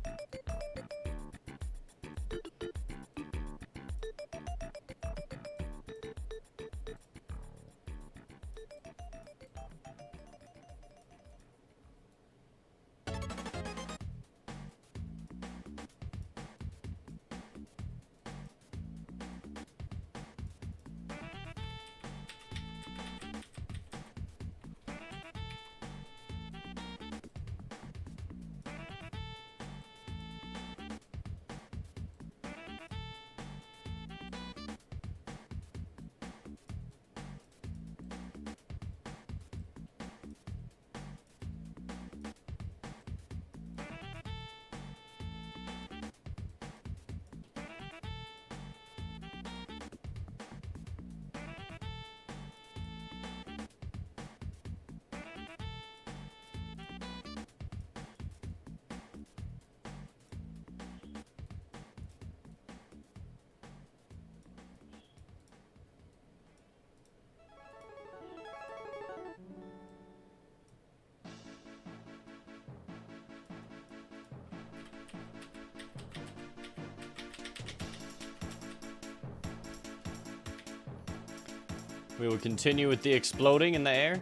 We will continue with the exploding in the air.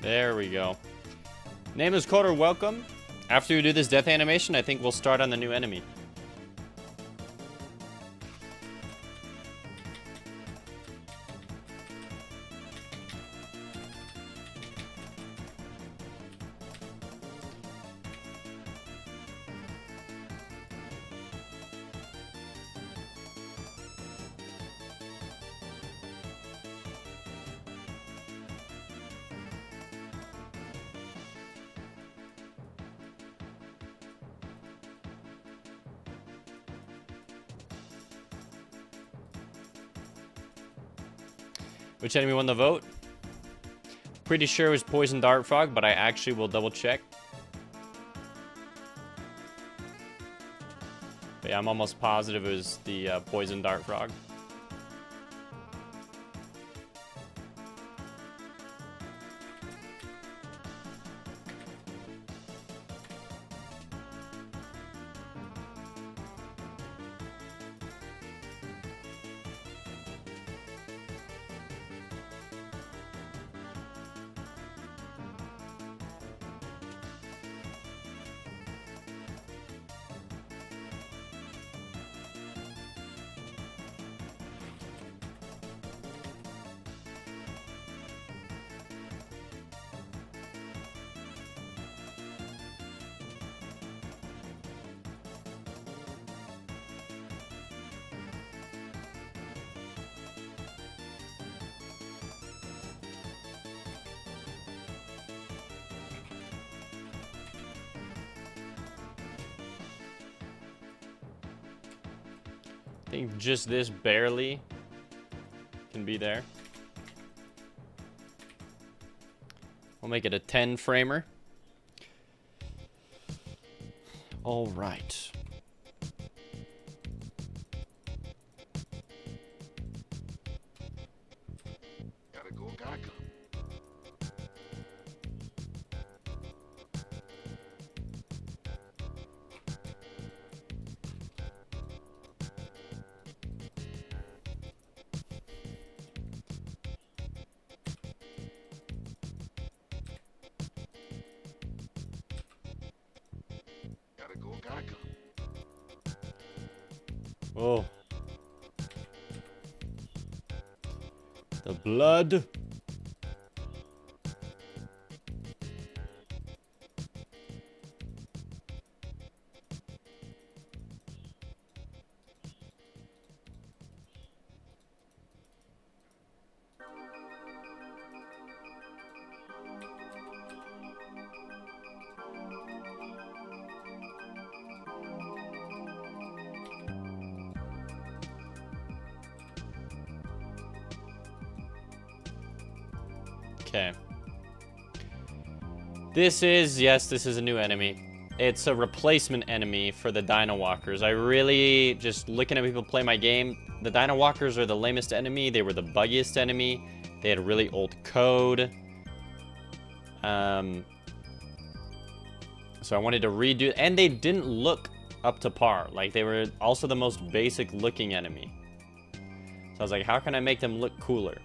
There we go. Nameless Coder, welcome. After we do this death animation, I think we'll start on the new enemy. Which enemy won the vote? Pretty sure it was Poison Dart Frog, but I actually will double check. But yeah, I'm almost positive it was the Poison Dart Frog. I think just this barely can be there. We'll make it a 10 framer. All right. Gotta go, gotta come. Gotta go, gotta come. Oh. The blood. Okay. This is a new enemy. It's a replacement enemy for the Dino Walkers. I really, just looking at people play my game, the Dino Walkers are the lamest enemy. They were the buggiest enemy. They had really old code. So I wanted to redo, and they didn't look up to par. Like, they were also the most basic looking enemy. So I was like, how can I make them look cooler?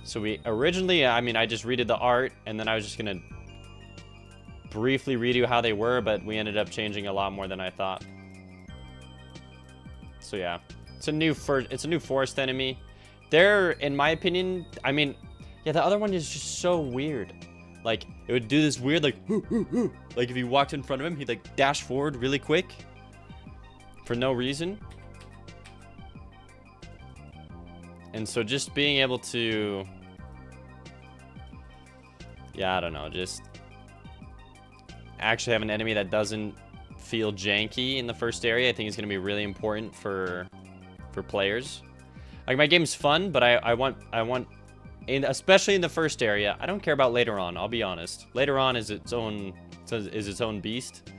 So we originally, I just redid the art, and then I was just gonna briefly redo how they were, but we ended up changing a lot more than I thought. So yeah, it's a new forest enemy. They're, in my opinion, yeah, the other one is just so weird. Like, it would do this weird, like, like if you walked in front of him, he'd like dash forward really quick for no reason. And so just being able to, yeah, I don't know, just actually have an enemy that doesn't feel janky in the first area, I think is going to be really important for players. Like, my game's fun, but I want, especially in the first area, I don't care about later on, I'll be honest. Later on is its own beast.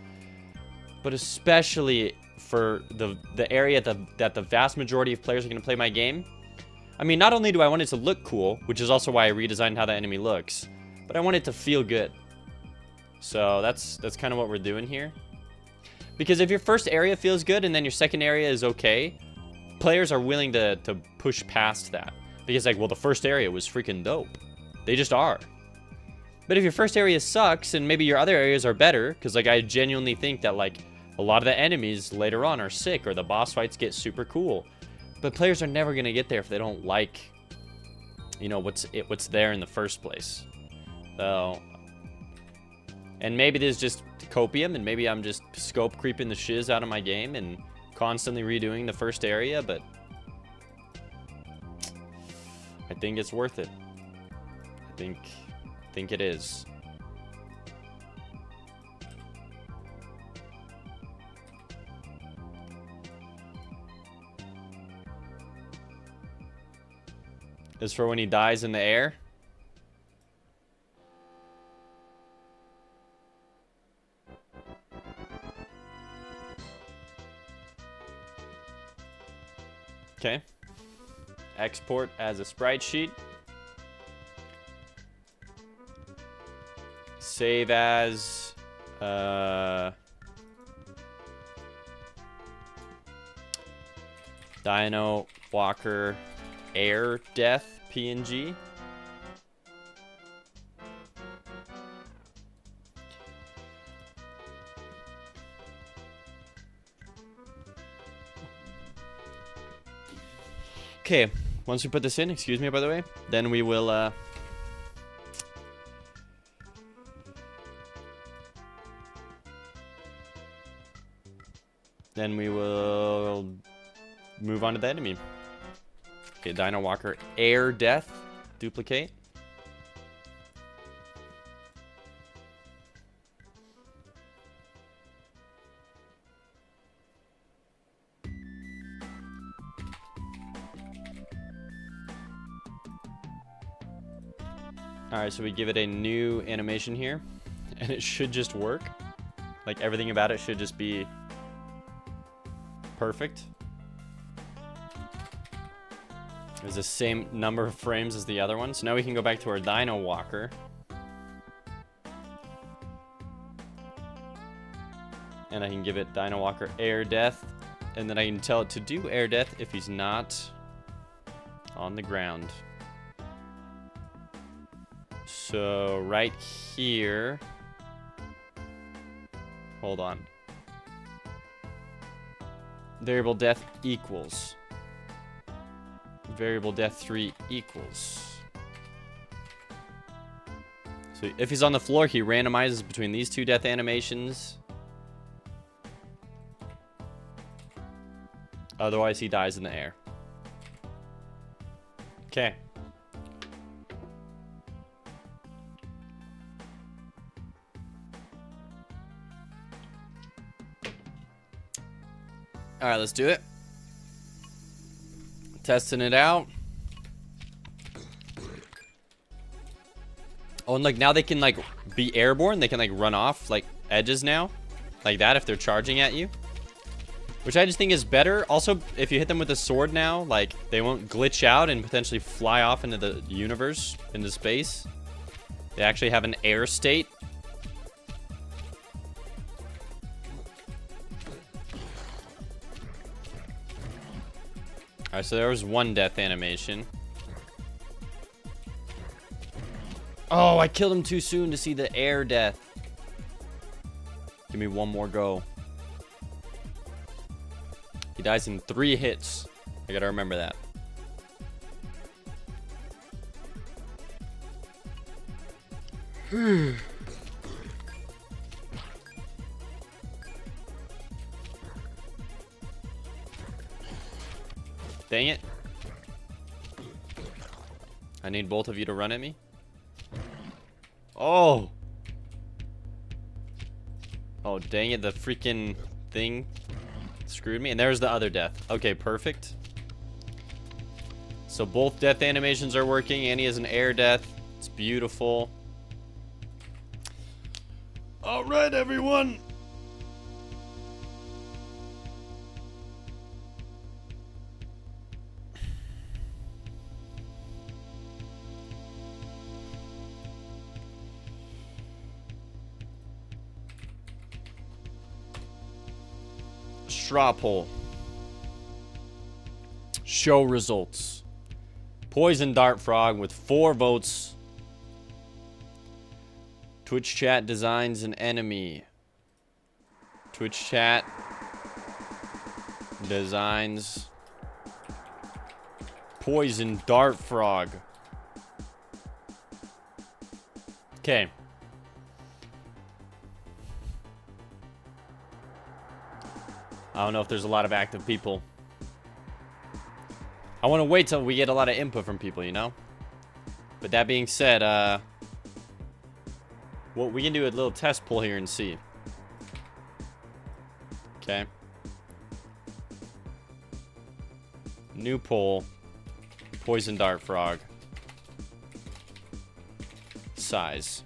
But especially for the area that the vast majority of players are going to play my game, not only do I want it to look cool, which is also why I redesigned how the enemy looks, but I want it to feel good. So that's kind of what we're doing here. Because if your first area feels good and then your second area is okay, players are willing to push past that. Because, like, well, the first area was freaking dope. They just are. But if your first area sucks and maybe your other areas are better, because like I genuinely think that like a lot of the enemies later on are sick or the boss fights get super cool. But players are never gonna get there if they don't like, you know, what's there in the first place. So, and maybe this is just copium, and maybe I'm just scope creeping the shiz out of my game and constantly redoing the first area, but I think it's worth it. I think it is. Is for when he dies in the air. Okay. Export as a sprite sheet. Save as Dino Walker Air Death PNG. Okay, once we put this in, excuse me by the way, then we will move on to the enemy. Okay, Dino Walker Air Death duplicate. Alright, so we give it a new animation here, and it should just work. Like, everything about it should just be perfect. It's the same number of frames as the other one. So now we can go back to our Dino Walker. And I can give it Dino Walker Air Death. And then I can tell it to do Air Death if he's not on the ground. So right here. Hold on. Variable death equals. Variable death 3 equals. So if he's on the floor, he randomizes between these two death animations. Otherwise, he dies in the air. Okay. All right, let's do it. Testing it out. Oh, and like now they can like be airborne. They can like run off like edges now, like that if they're charging at you, which I just think is better. Also, if you hit them with a sword now, like they won't glitch out and potentially fly off into the universe, into space. They actually have an air state. Alright, so there was one death animation. Oh, I killed him too soon to see the air death. Give me one more go. He dies in 3 hits. I gotta remember that. Dang it. I need both of you to run at me. Oh. Oh, dang it. The freaking thing screwed me. And there's the other death. Okay, perfect. So both death animations are working. Annie is an air death. It's beautiful. All right, everyone. Straw poll. Show results. Poison Dart Frog with 4 votes Twitch chat designs an enemy. Twitch chat designs poison dart frog. Okay. I don't know if there's a lot of active people. I want to wait till we get a lot of input from people, you know? But that being said, well, we can do a little test poll here and see. Okay. New poll. Poison dart frog. Size.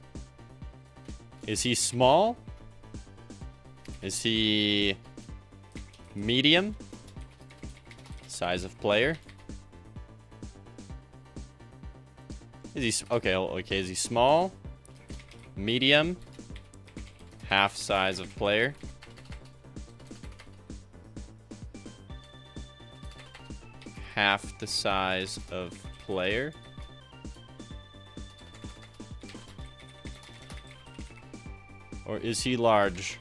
Is he small? Is he medium? Size of player. Is he okay, is he small? Medium? Half size of player. Half the size of player. Or is he large?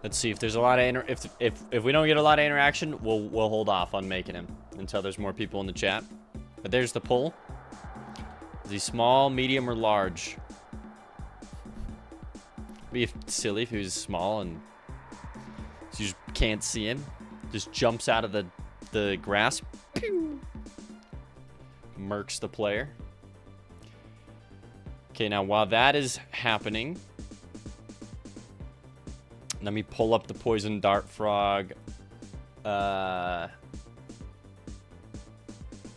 Let's see if there's a lot of if we don't get a lot of interaction, we'll hold off on making him until there's more people in the chat. But there's the poll. Is he small, medium, or large? It'd be silly if he was small and you just can't see him. Just jumps out of the grass. Pew! Murks the player. Okay, now while that is happening, let me pull up the poison dart frog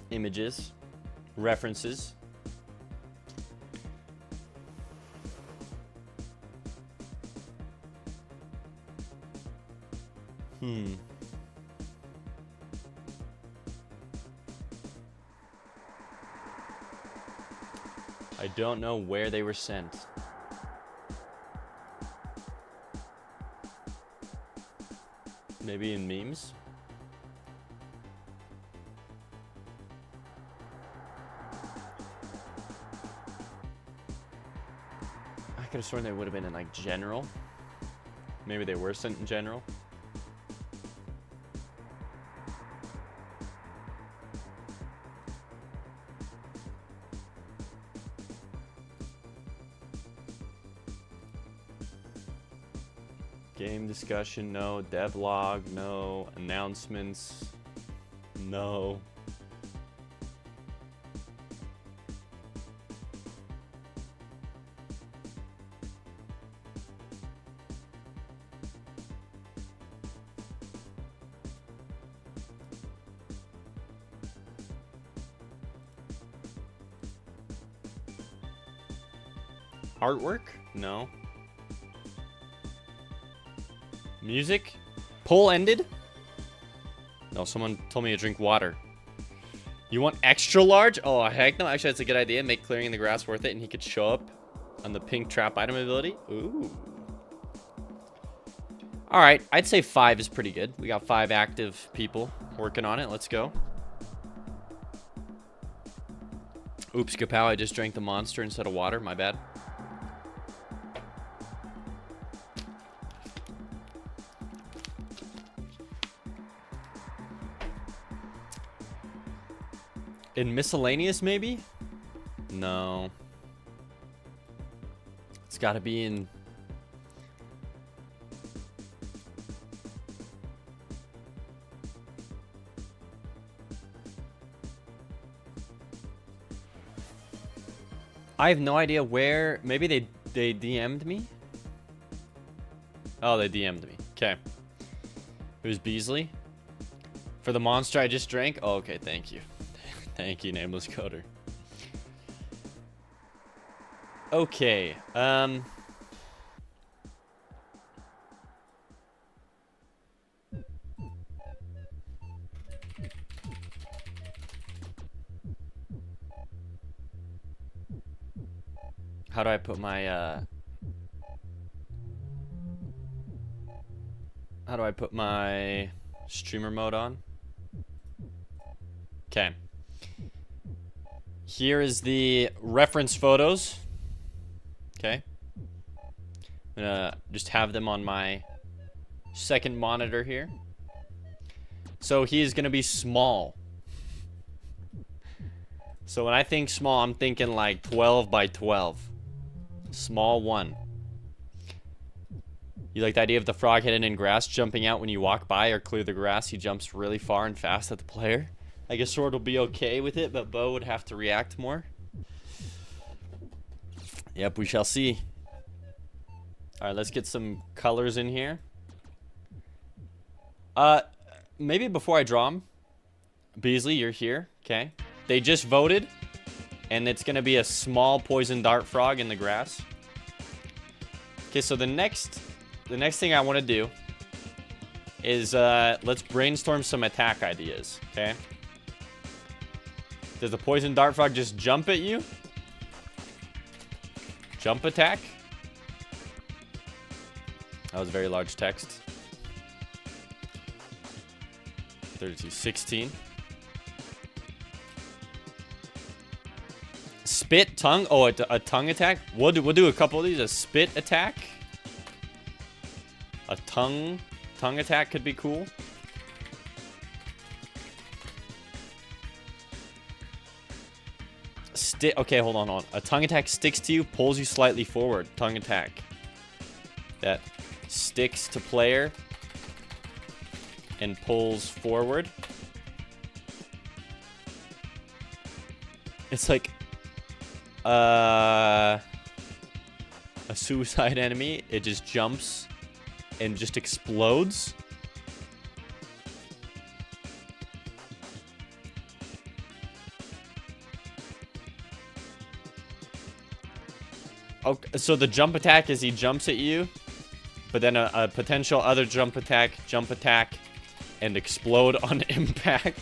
images, references. I don't know where they were sent. Maybe in memes? I could have sworn they would have been in like general. Maybe they were sent in general. Game discussion, no. Devlog, no. Announcements, no. Artwork? No. Music? Poll ended? No, someone told me to drink water. You want extra large? Oh, heck no. Actually, that's a good idea. Make clearing the grass worth it, and he could show up on the pink trap item ability. Ooh. All right. I'd say 5 is pretty good. We got 5 active people working on it. Let's go. Oops, kapow. I just drank the monster instead of water. My bad. In miscellaneous, maybe? No. It's got to be in... I have no idea where... Maybe they DM'd me? Oh, they DM'd me. Okay. It was Beasley. For the monster I just drank? Oh, okay, thank you. Thank you, Nameless Coder. Okay, how do I put my, How do I put my streamer mode on? Okay. Here is the reference photos. Okay. I'm gonna just have them on my second monitor here. So he is gonna be small. So when I think small, I'm thinking like 12 by 12. Small one. You like the idea of the frog hidden in grass jumping out when you walk by or clear the grass? He jumps really far and fast at the player. I guess Sword will be okay with it, but Bo would have to react more. Yep, we shall see. Alright, let's get some colors in here. Maybe before I draw them, Beasley, you're here, okay? They just voted, and it's gonna be a small poison dart frog in the grass. Okay, so the next thing I want to do is let's brainstorm some attack ideas, okay? Does the poison dart frog just jump at you? Jump attack? That was very large text. 32, 16. Spit, tongue. Oh, a tongue attack. We'll do a couple of these. A spit attack. A tongue attack could be cool. Okay, hold on. A tongue attack sticks to you, pulls you slightly forward. Tongue attack. That sticks to player and pulls forward. It's like a suicide enemy. It just jumps and just explodes. Okay, so the jump attack is he jumps at you, but then a potential other jump attack, and explode on impact.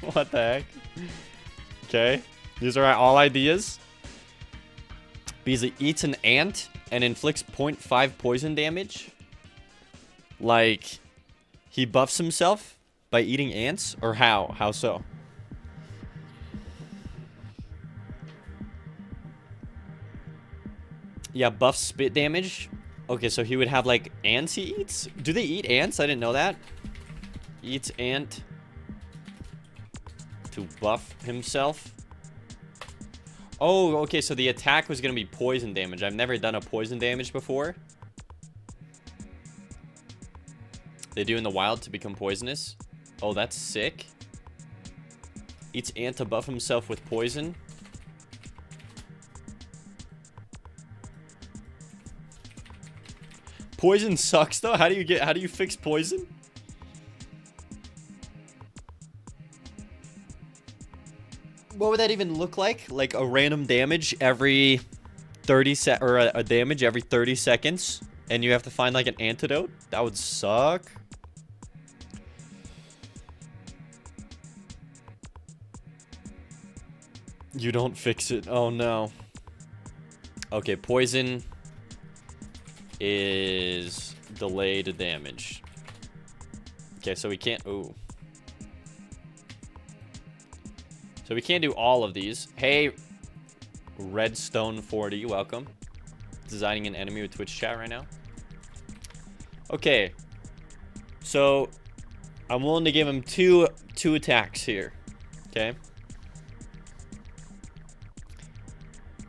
What the heck? Okay, these are all ideas. Beasley eats an ant and inflicts 0.5 poison damage. Like, he buffs himself by eating ants? Or how? How so? Yeah, buff spit damage. Okay, so he would have, like, ants he eats? Do they eat ants? I didn't know that. Eats ant to buff himself. Oh, okay, so the attack was going to be poison damage. I've never done a poison damage before. They do in the wild to become poisonous. Oh, that's sick. Eats ant to buff himself with poison. Poison sucks though. How do you fix poison? What would that even look like? Like a random damage every 30 or a damage every 30 seconds, and you have to find like an antidote? That would suck. You don't fix it. Oh no. Okay, poison is delayed damage. Okay, so we can't. Ooh. So we can't do all of these. Hey, Redstone40, welcome. Designing an enemy with Twitch chat right now. Okay. So I'm willing to give him two attacks here. Okay.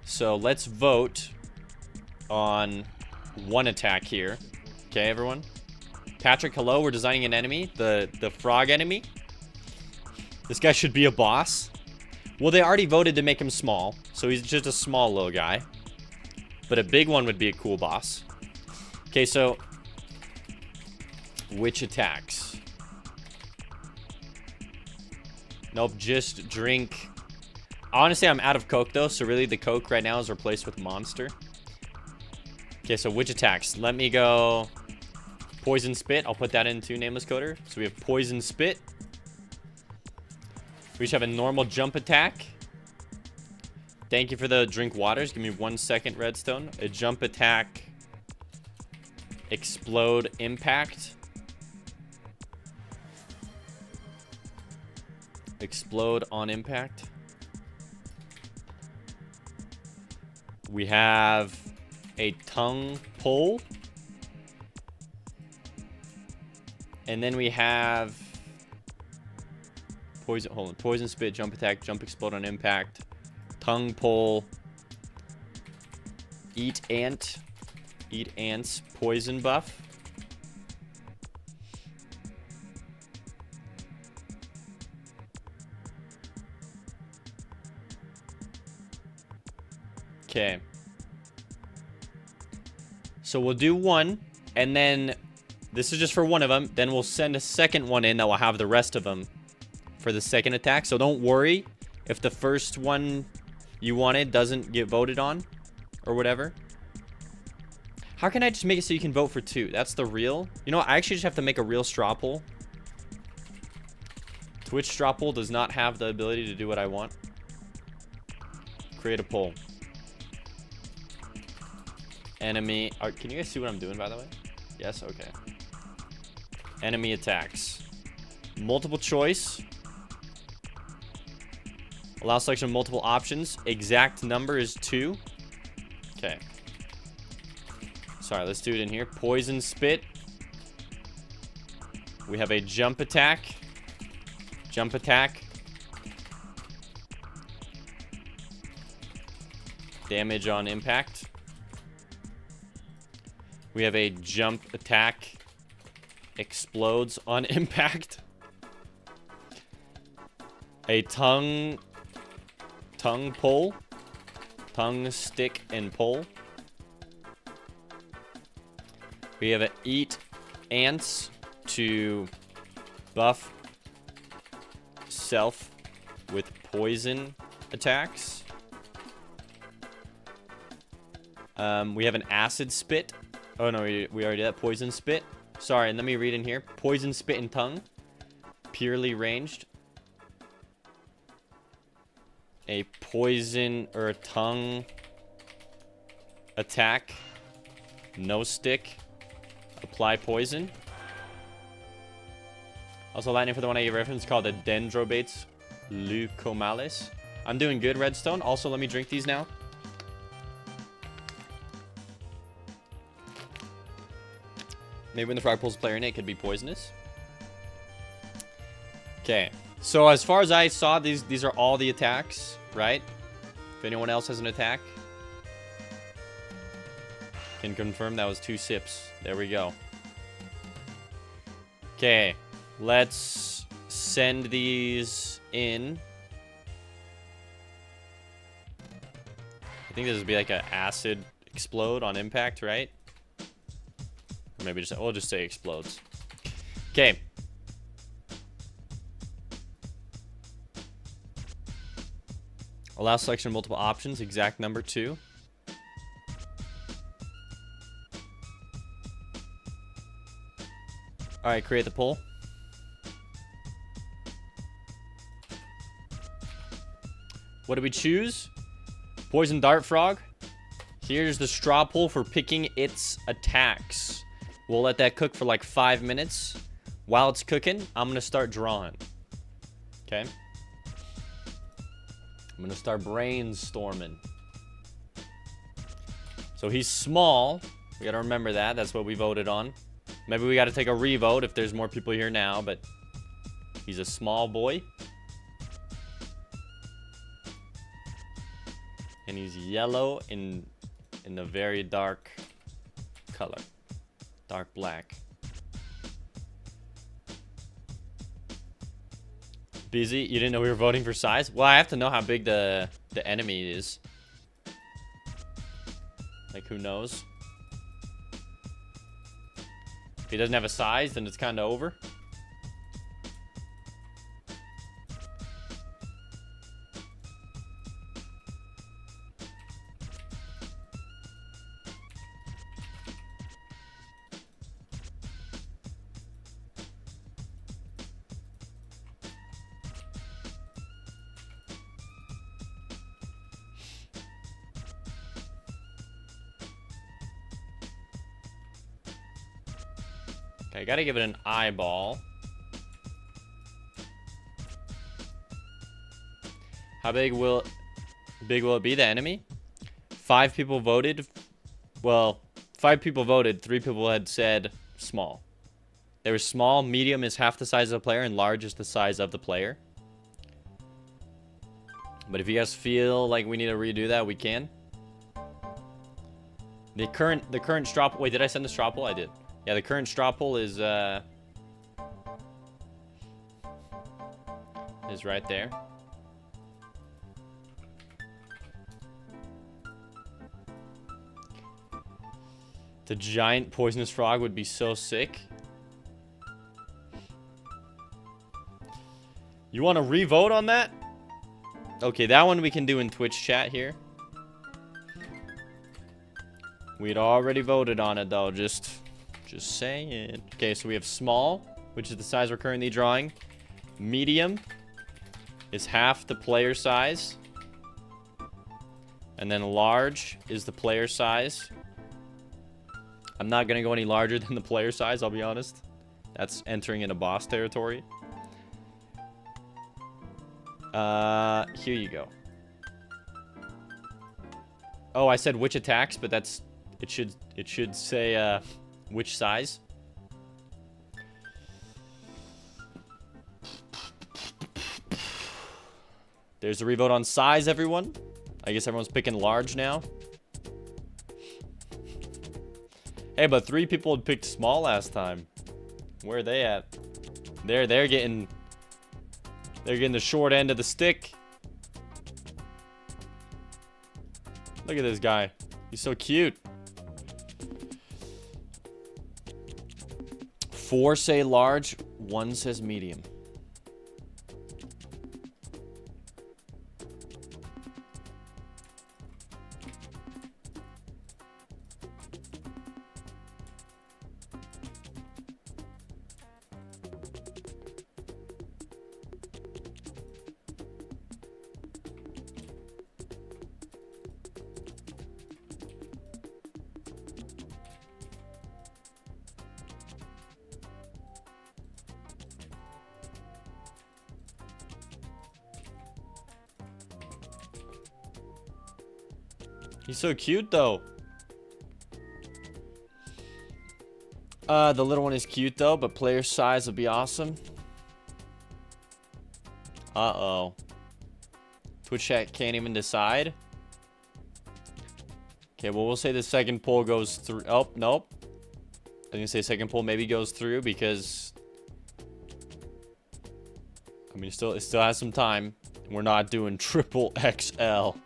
So let's vote on one attack here. Okay, everyone. Patrick, hello. We're designing an enemy. The frog enemy. This guy should be a boss. Well, they already voted to make him small, so he's just a small little guy. But a big one would be a cool boss. Okay, so which attacks? Nope, just drink. Honestly, I'm out of Coke, though, so really the Coke right now is replaced with Monster. Okay, so which attacks? Let me go Poison Spit. I'll put that into Nameless Coder. So we have Poison Spit. We just have a normal jump attack. Thank you for the drink waters. Give me 1 second, Redstone. A jump attack. Explode impact. Explode on impact. We have a tongue pull. And then we have poison spit, jump attack, jump explode on impact, tongue pull, eat ants, poison buff. Okay. So we'll do one, and then this is just for one of them. Then we'll send a second one in that will have the rest of them for the second attack. So don't worry if the first one you wanted doesn't get voted on or whatever. How can I just make it so you can vote for two? That's the real. You know what? I actually just have to make a real straw poll. Twitch straw poll does not have the ability to do what I want. Create a poll. Enemy. Can you guys see what I'm doing, by the way? Yes? Okay. Enemy attacks. Multiple choice. Allow selection of multiple options. Exact number is 2. Okay. Sorry, let's do it in here. Poison spit. We have a jump attack. Jump attack. Damage on impact. We have a jump attack. Explodes on impact. A tongue pull. Tongue, stick, and pull. We have an eat ants to buff self with poison attacks. We have an acid spit. Oh no, we already did that. Poison spit. Sorry, and let me read in here. Poison spit and tongue. Purely ranged. A poison or a tongue attack. No stick. Apply poison. Also, lightning for the one I referenced called the Dendrobates leucomalis. I'm doing good, Redstone. Also, let me drink these now. Maybe when the frog pulls a player in, it could be poisonous. Okay. So as far as I saw, these are all the attacks, right? If anyone else has an attack, can confirm that was 2 sips. There we go. Okay. Let's send these in. I think this would be like an acid explode on impact, right? Or maybe we'll just say explodes. Okay. Allow selection of multiple options. Exact number 2. Alright, create the poll. What do we choose? Poison dart frog. Here's the straw poll for picking its attacks. We'll let that cook for like 5 minutes. While it's cooking, I'm going to start drawing. Okay? I'm going to start brainstorming. So he's small. We got to remember that. That's what we voted on. Maybe we got to take a revote if there's more people here now, but he's a small boy. And he's yellow in a very dark color. Dark black. Busy? You didn't know we were voting for size? Well, I have to know how big the enemy is. Like, who knows? If he doesn't have a size, then it's kind of over. Okay, I gotta give it an eyeball. How big will it be, the enemy? 5 people voted. Well, 5 people voted. 3 people had said small. There was small, medium is half the size of the player, and large is the size of the player. But if you guys feel like we need to redo that, we can. The current straw poll. Wait, did I send the straw poll? I did. Yeah, the current straw poll is right there. The giant poisonous frog would be so sick. You want to re-vote on that? Okay, that one we can do in Twitch chat here. We'd already voted on it though, just saying. Okay, so we have small, which is the size we're currently drawing. Medium is half the player size. And then large is the player size. I'm not going to go any larger than the player size, I'll be honest. That's entering into boss territory. Here you go. Oh, I said which attacks, but that's it should say which size. There's a revote on size, everyone. I guess everyone's picking large now. Hey, but 3 people had picked small last time. Where are they at? They're getting the short end of the stick. Look at this guy. He's so cute. 4 say large, 1 says medium. He's so cute, though. The little one is cute, though, but player size would be awesome. Uh-oh. Twitch chat can't even decide. Okay, well, we'll say the second poll goes through. Oh, nope. I was gonna say second poll maybe goes through because... I mean, it still has some time. We're not doing triple XL.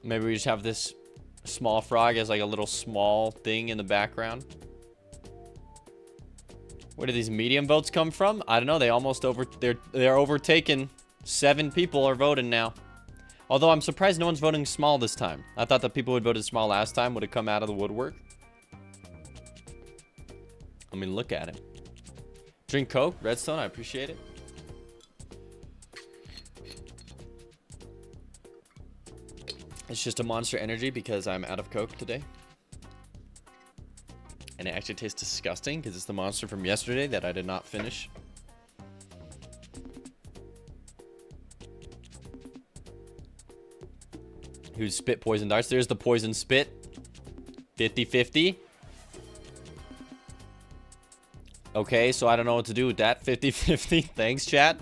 Maybe we just have this small frog as like a little small thing in the background. Where did these medium votes come from? I don't know. They almost they're overtaken. 7 people are voting now. Although I'm surprised no one's voting small this time. I thought the people who voted small last time would have come out of the woodwork. I mean, look at it. Drink Coke, Redstone. I appreciate it. It's just a Monster Energy because I'm out of Coke today. And it actually tastes disgusting because it's the Monster from yesterday that I did not finish. Who's spit poison darts? There's the poison spit. 50-50. Okay, so I don't know what to do with that. 50-50. Thanks, chat.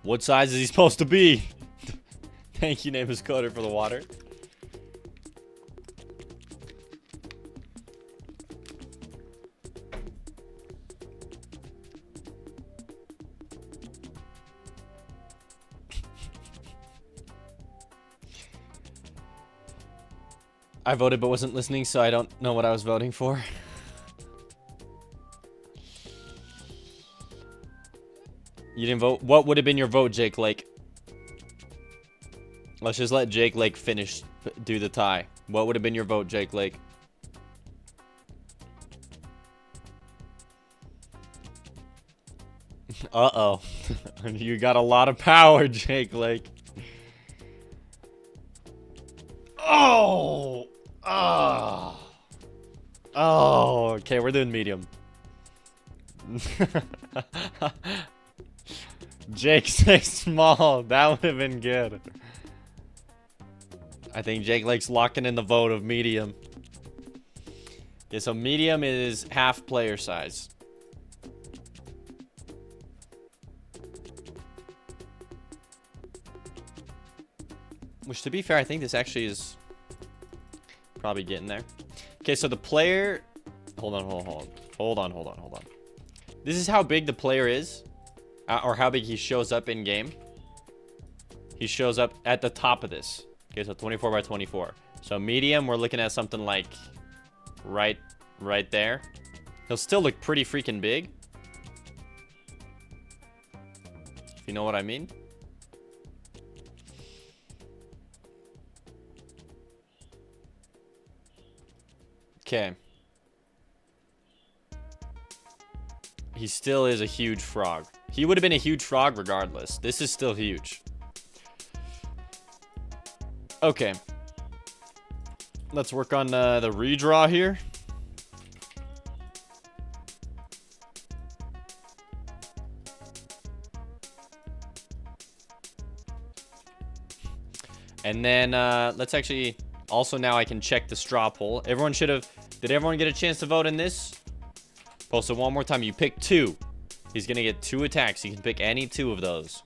What size is he supposed to be? Thank you, name is Coder, for the water. I voted but wasn't listening, so I don't know what I was voting for. You didn't vote? What would have been your vote, Jake Lake? Let's just let Jake Lake do the tie. What would have been your vote, Jake Lake? Uh-oh. You got a lot of power, Jake Lake. Oh! Oh! Oh, okay, we're doing medium. Jake says small. That would have been good. I think Jake Lake's locking in the vote of medium. Okay, so medium is half player size. Which, to be fair, I think this actually is probably getting there. Okay, so the player... Hold on. This is how big the player is. Or how big he shows up in game. He shows up at the top of this. Okay, so 24 by 24. So medium, we're looking at something like right there. He'll still look pretty freaking big. If you know what I mean. Okay. He still is a huge frog. He would have been a huge frog regardless. This is still huge. Okay. Let's work on the redraw here. And then let's actually... Also now I can check the straw poll. Everyone should have... Did everyone get a chance to vote in this? Oh, so one more time. You pick 2. He's going to get 2 attacks. You can pick any 2 of those.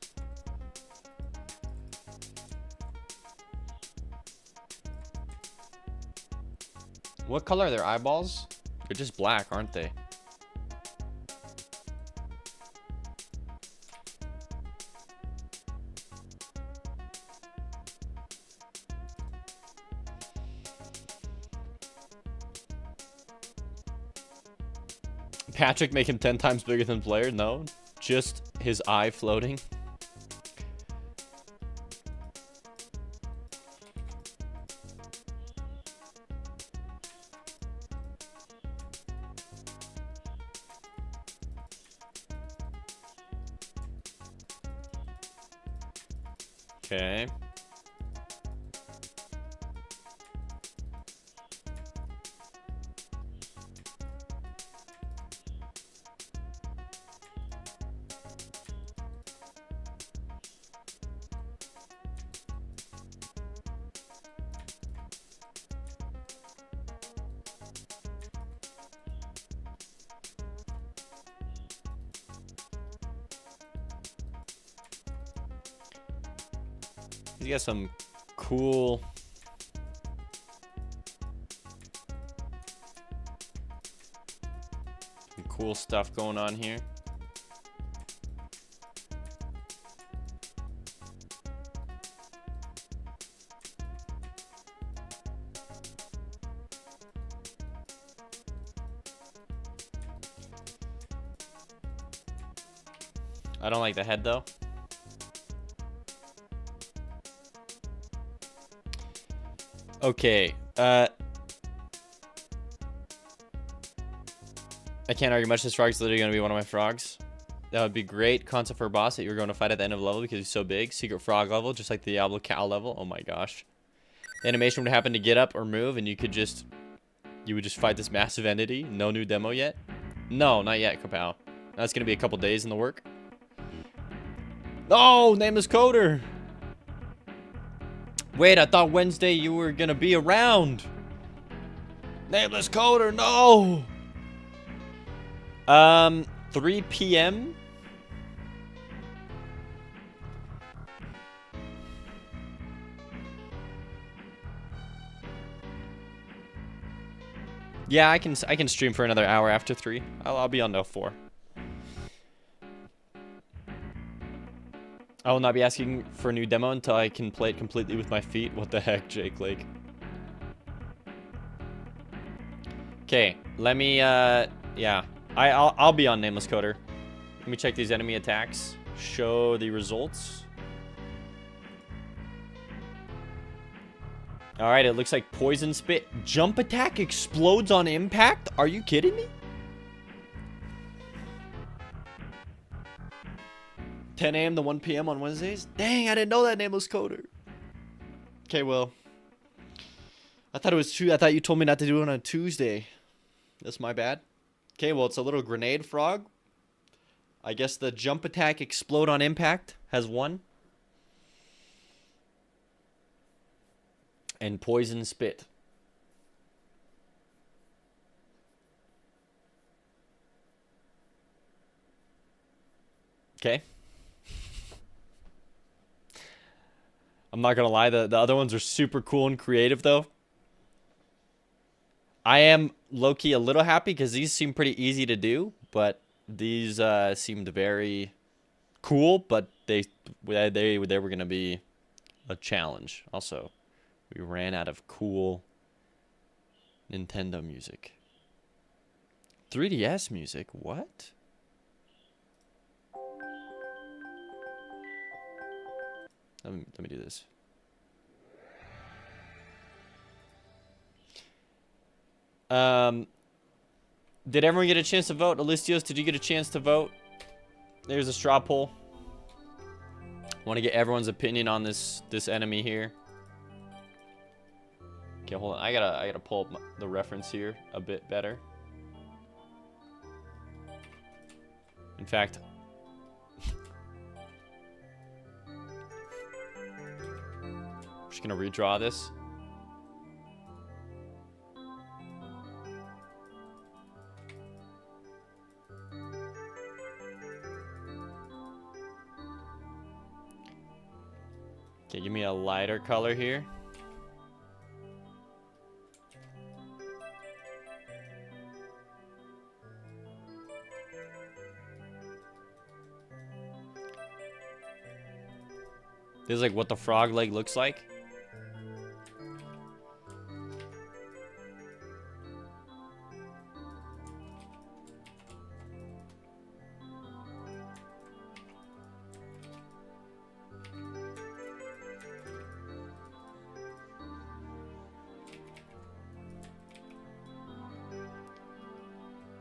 What color are their eyeballs? They're just black, aren't they? Patrick make him 10 times bigger than player? No, just his eye floating. Okay. He's got some cool... stuff going on here. I don't like the head though. Okay, I can't argue much. This frog's literally going to be one of my frogs. That would be great. Concept for a boss that you're going to fight at the end of the level because he's so big. Secret frog level, just like the Diablo cow level. Oh my gosh. The animation would happen to get up or move, and you would just fight this massive entity. No new demo yet? No, not yet, Kapow. That's going to be a couple days in the work. Oh, Nameless Coder. Wait, I thought Wednesday you were going to be around. Nameless Coder, no. 3 p.m. Yeah, I can stream for another hour after 3. I'll be on till 4. I will not be asking for a new demo until I can play it completely with my feet. What the heck, Jake Lake? Okay, let me yeah. I'll be on Nameless Coder. Let me check these enemy attacks. Show the results. All right, it looks like Poison Spit. Jump attack explodes on impact? Are you kidding me? 10 a.m. to 1 p.m. on Wednesdays? Dang, I didn't know that nameless coder. Okay, well. I thought it was true. I thought you told me not to do it on a Tuesday. That's my bad. Okay, well, it's a little grenade frog. I guess the jump attack explode on impact has won. And Poison Spit. Okay. I'm not gonna lie, the other ones are super cool and creative though. I am low-key a little happy because these seem pretty easy to do, but these seemed very cool, but they were gonna be a challenge. Also, we ran out of cool Nintendo music. 3DS music? What? Let me do this. Did everyone get a chance to vote? Alistios, did you get a chance to vote? There's a straw poll. Want to get everyone's opinion on this enemy here. Okay, hold on. I gotta pull up the reference here a bit better. In fact, I'm just gonna redraw this. Okay, give me a lighter color here. This is like what the frog leg looks like.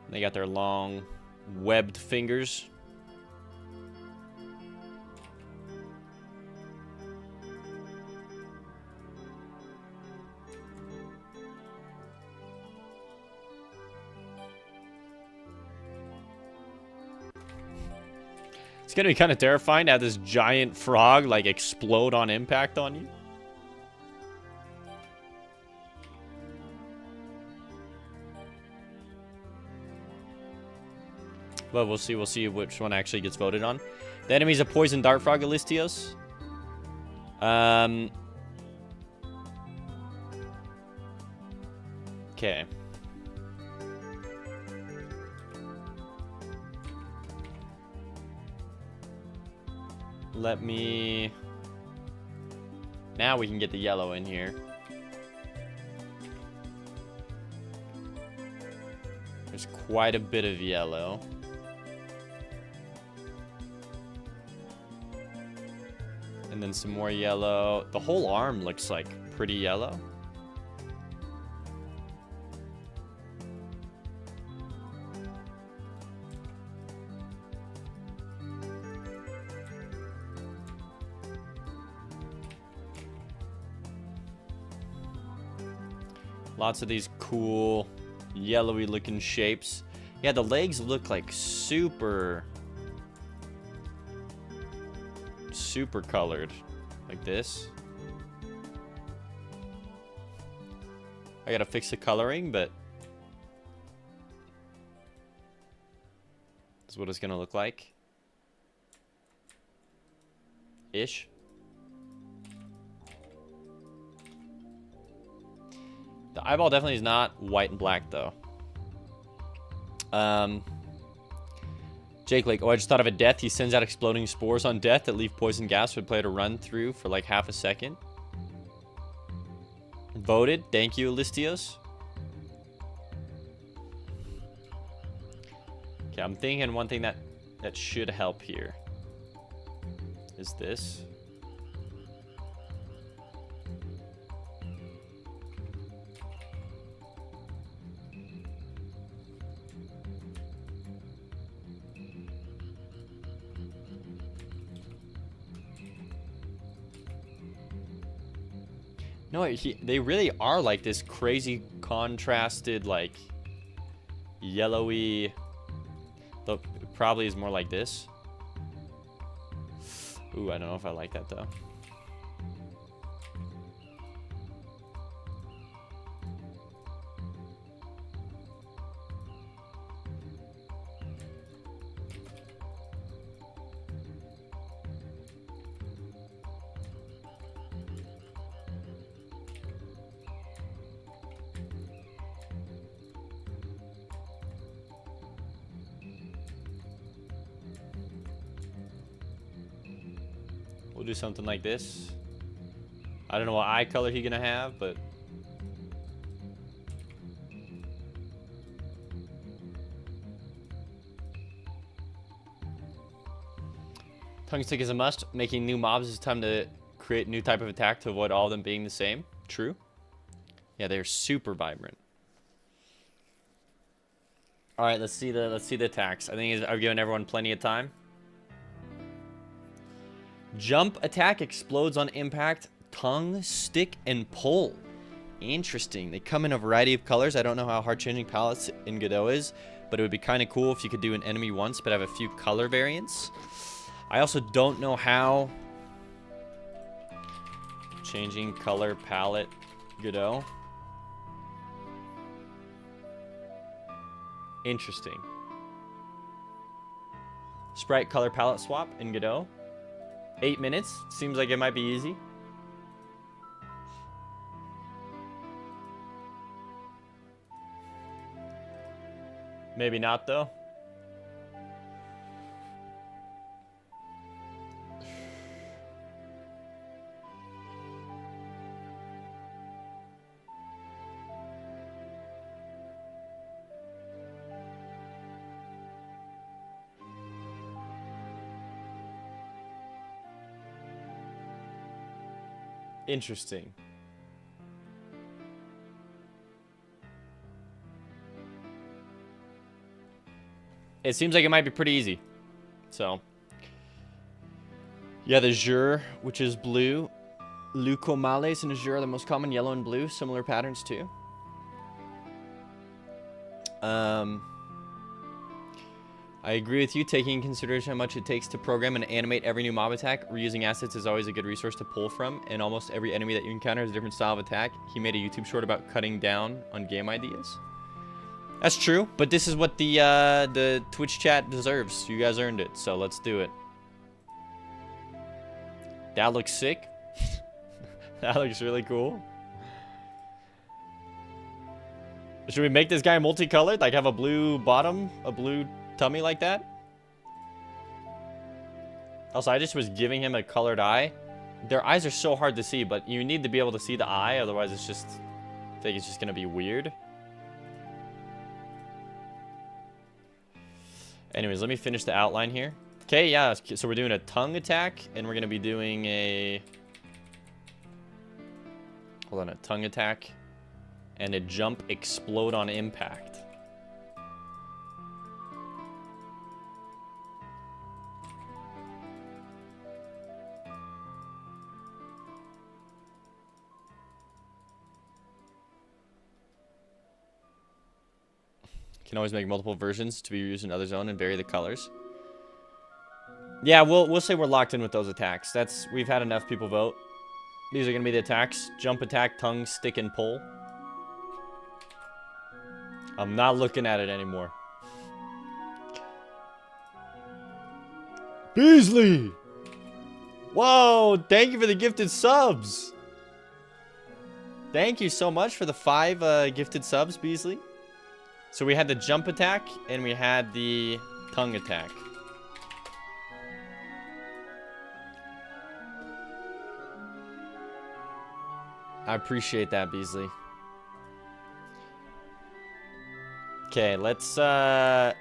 They got their long webbed fingers. It's gonna be kind of terrifying to have this giant frog like explode on impact on you. But we'll see which one actually gets voted on. The enemy's a poison dart frog, Alistios. Okay. Let me... Now we can get the yellow in here. There's quite a bit of yellow. And then some more yellow. The whole arm looks like pretty yellow. Lots of these cool yellowy looking shapes. Yeah, the legs look like super colored, like this. I gotta fix the coloring, but this is what it's gonna look like. Ish. The eyeball definitely is not white and black though. Jake like, oh, I just thought of a death. He sends out exploding spores on death that leave poison gas for the player to run through for like half a second. Voted. Thank you, Alistios. Okay, I'm thinking one thing that should help here is this. No, they really are like this crazy contrasted, like yellowy. Though it probably is more like this. Ooh, I don't know if I like that though. We'll do something like this. I don't know what eye color he's gonna have, but tongue stick is a must. Making new mobs is time to create a new type of attack to avoid all of them being the same. True. Yeah, they're super vibrant. All right, let's see the attacks. I think I've given everyone plenty of time. Jump attack explodes on impact. Tongue, stick, and pull. Interesting. They come in a variety of colors. I don't know how hard changing palettes in Godot is, but it would be kind of cool if you could do an enemy once, but have a few color variants. I also don't know how changing color palette Godot. Interesting. Sprite color palette swap in Godot. 8 minutes. Seems like it might be easy. Maybe not, though. Interesting. It seems like it might be pretty easy. So, yeah, the Azure, which is blue. Leucomales and Azure are the most common, yellow and blue. Similar patterns too. I agree with you. Taking into consideration how much it takes to program and animate every new mob attack, reusing assets is always a good resource to pull from, and almost every enemy that you encounter has a different style of attack. He made a YouTube short about cutting down on game ideas. That's true, but this is what the Twitch chat deserves. You guys earned it, so let's do it. That looks sick. That looks really cool. Should we make this guy multicolored? Like have a blue bottom, a blue tummy like that? Also, I just was giving him a colored eye. Their eyes are so hard to see, but you need to be able to see the eye, otherwise it's just, I think it's just gonna be weird. Anyways, let me finish the outline here. Okay, yeah, so we're doing a tongue attack, and we're gonna be doing a, hold on, a tongue attack, and a jump explode on impact. Can always make multiple versions to be used in other zone and vary the colors. Yeah, we'll say we're locked in with those attacks. We've had enough people vote. These are gonna be the attacks: jump attack, tongue, stick, and pull. I'm not looking at it anymore. Beasley! Whoa, thank you for the gifted subs. Thank you so much for the 5 gifted subs, Beasley. So we had the jump attack, and we had the tongue attack. I appreciate that, Beasley. Okay, let's, oh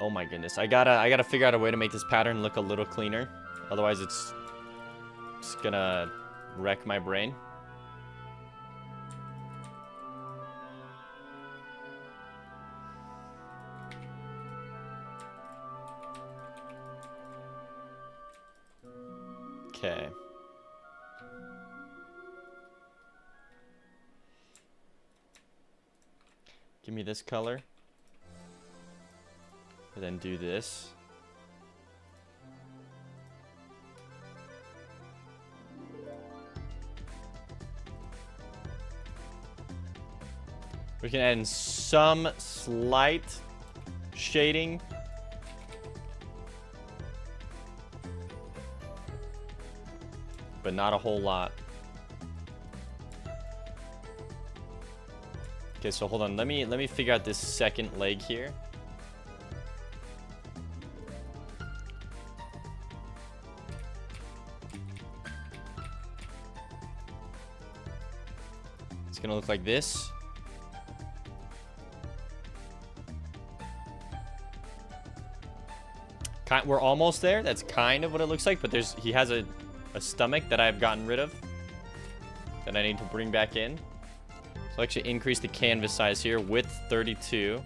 my goodness. I gotta figure out a way to make this pattern look a little cleaner. Otherwise, it's gonna wreck my brain. Okay. Give me this color. And then do this. We can add in some slight shading. But not a whole lot. Okay, so hold on. Let me figure out this second leg here. It's gonna look like this. We're almost there. That's kind of what it looks like, but he has a stomach that I've gotten rid of that I need to bring back in. So I'll actually increase the canvas size here, width 32.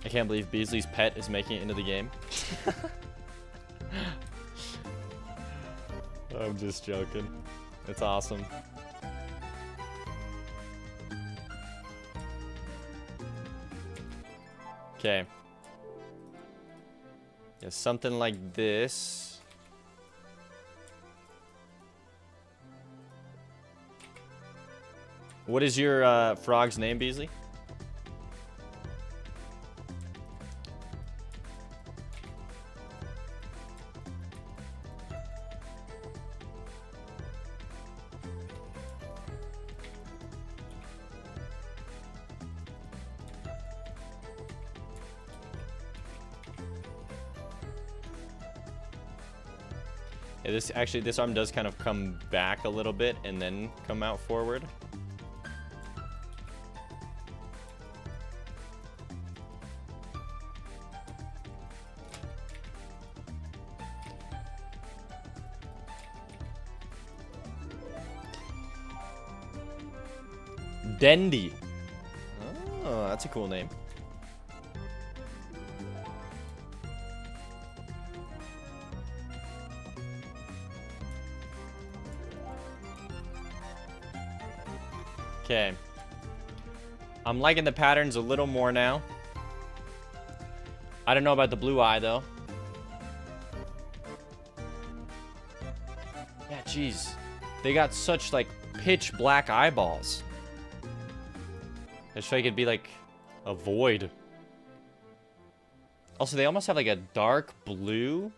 I can't believe Beasley's pet is making it into the game. I'm just joking. It's awesome. Okay. Yeah, something like this. What is your frog's name, Beasley? Yeah, this arm does kind of come back a little bit and then come out forward. Dendy. Oh, that's a cool name. Okay. I'm liking the patterns a little more now. I don't know about the blue eye, though. Yeah, jeez. They got such, like, pitch black eyeballs. I just feel like it'd be, like, a void. Also, they almost have, like, a dark blue.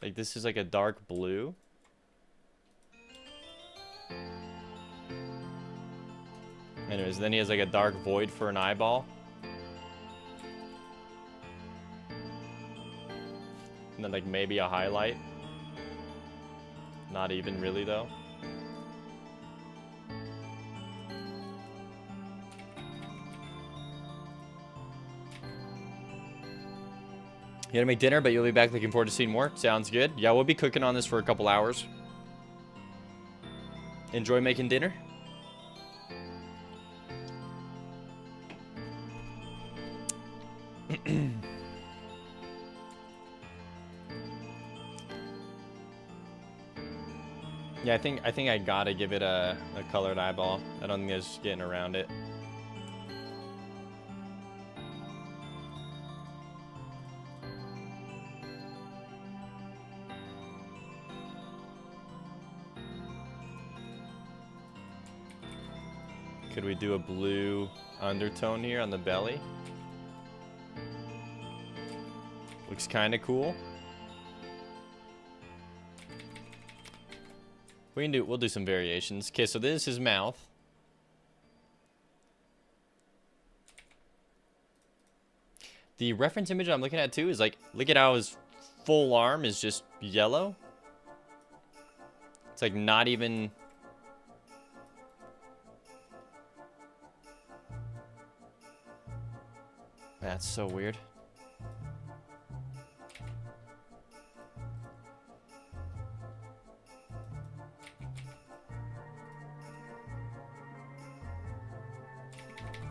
Like, this is, like, a dark blue. Anyways, then he has like a dark void for an eyeball. And then like maybe a highlight. Not even really though. You gotta make dinner, but you'll be back looking forward to seeing more. Sounds good. Yeah, we'll be cooking on this for a couple hours. Enjoy making dinner. Yeah, I think I gotta give it a colored eyeball. I don't think there's getting around it. Could we do a blue undertone here on the belly? Looks kind of cool. We'll do some variations. Okay, so this is his mouth. The reference image I'm looking at too is like, look at how his full arm is just yellow. It's like not even... That's so weird.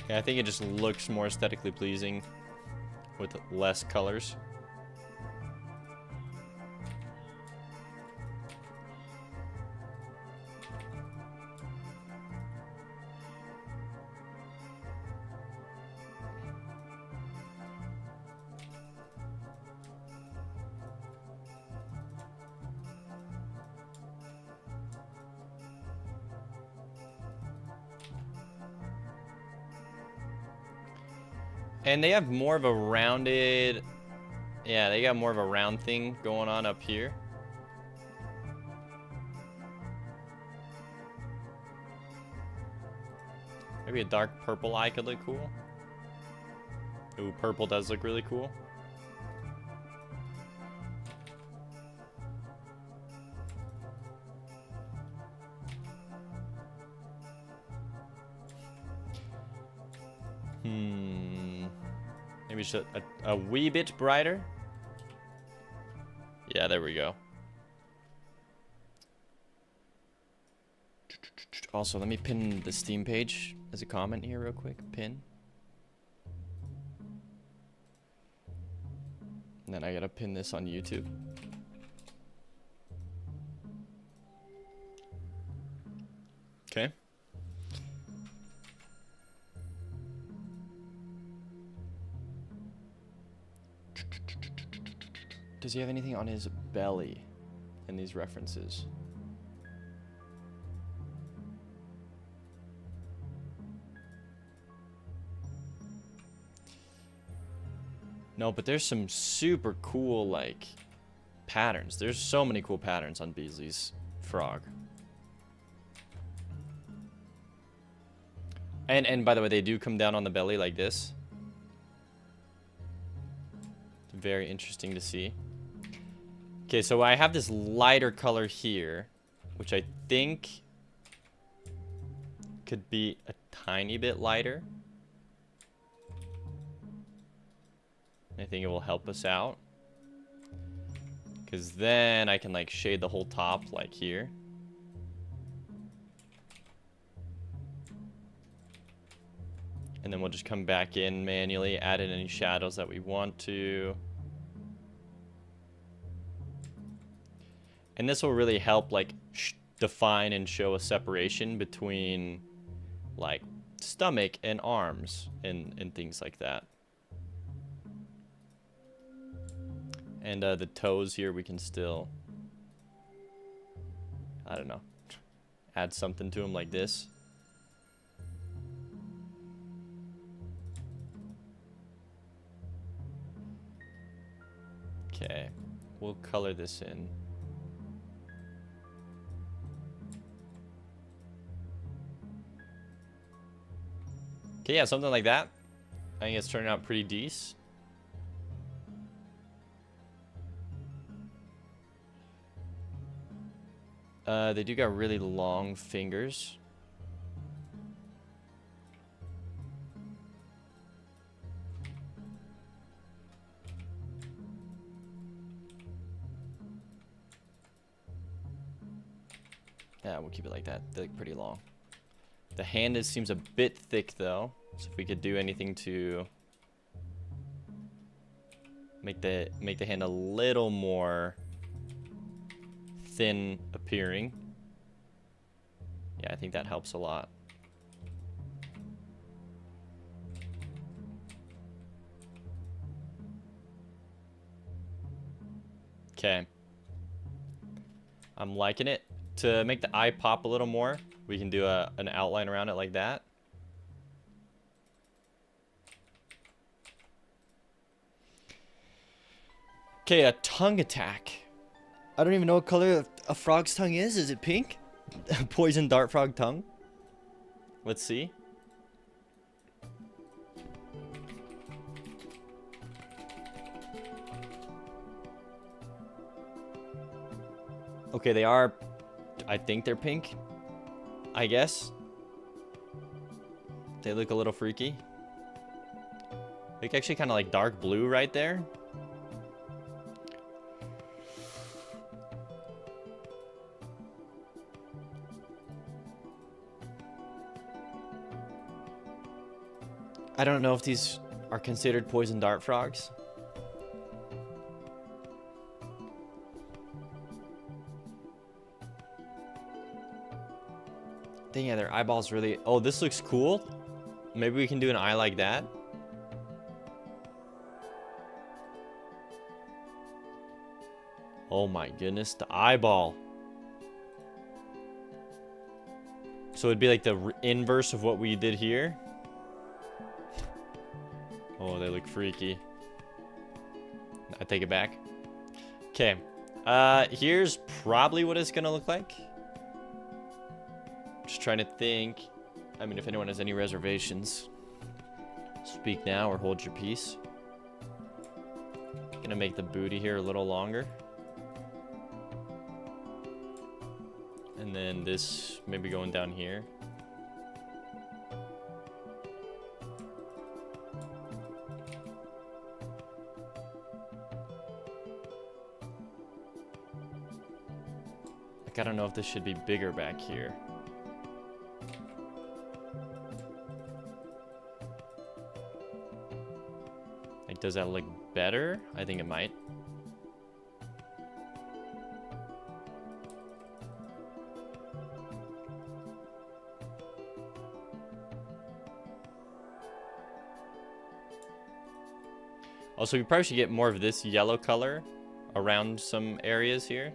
Yeah, I think it just looks more aesthetically pleasing with less colors. And they have more of a rounded... Yeah, they got more of a round thing going on up here. Maybe a dark purple eye could look cool. Ooh, purple does look really cool. Maybe just a wee bit brighter. Yeah, there we go. Also, let me pin the Steam page as a comment here real quick. Pin. And then I gotta pin this on YouTube. Okay. Does he have anything on his belly in these references? No, but there's some super cool, like, patterns. There's so many cool patterns on Beasley's frog. And by the way, they do come down on the belly like this. It's very interesting to see. Okay, so I have this lighter color here, which I think could be a tiny bit lighter. I think it will help us out. Because then I can like shade the whole top like here. And then we'll just come back in manually, add in any shadows that we want to. And this will really help like define and show a separation between like stomach and arms and things like that. And the toes here, we can still, I don't know, add something to them like this. Okay, we'll color this in. Okay, yeah, something like that. I think it's turning out pretty decent. They do got really long fingers. Yeah, we'll keep it like that. They look pretty long. The hand seems a bit thick though, so if we could do anything to make the hand a little more thin appearing. Yeah, I think that helps a lot. Okay. I'm liking it. To make the eye pop a little more, we can do an outline around it like that. Okay, a tongue attack. I don't even know what color a frog's tongue is. Is it pink? Poison dart frog tongue. Let's see. Okay, they are, I think they're pink, I guess. They look a little freaky. They look actually kind of like dark blue right there. I don't know if these are considered poison dart frogs. Dang, yeah, their eyeballs really... Oh, this looks cool. Maybe we can do an eye like that. Oh my goodness, the eyeball. So it'd be like the inverse of what we did here. Oh, they look freaky. I take it back. Okay. Here's probably what it's gonna look like. Just trying to think. I mean, if anyone has any reservations, speak now or hold your peace. Gonna make the booty here a little longer. And then this maybe going down here. Like, I don't know if this should be bigger back here. Like, does that look better? I think it might. Also, we probably should get more of this yellow color around some areas here.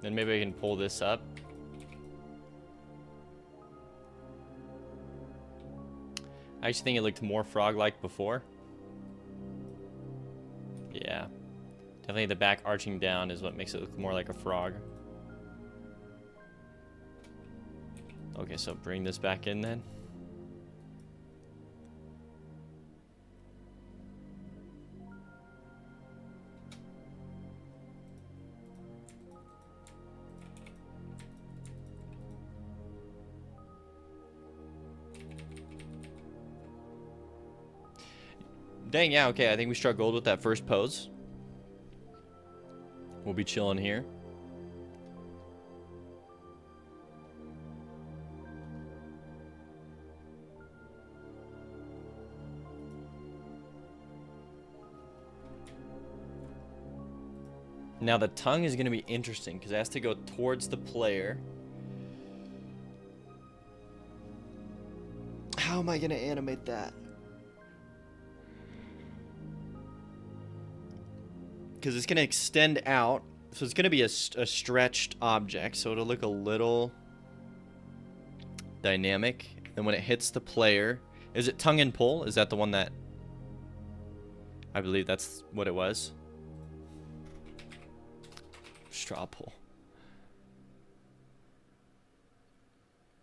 Then maybe I can pull this up. I actually think it looked more frog-like before. Yeah. Definitely the back arching down is what makes it look more like a frog. Okay, so bring this back in then. Dang, yeah, okay, I think we struck gold with that first pose. We'll be chilling here. Now the tongue is going to be interesting because it has to go towards the player. How am I going to animate that? Because it's going to extend out, so it's going to be a stretched object, so it'll look a little dynamic. And when it hits the player, is it tongue and pull? Is that the one that, I believe that's what it was? Straw pull.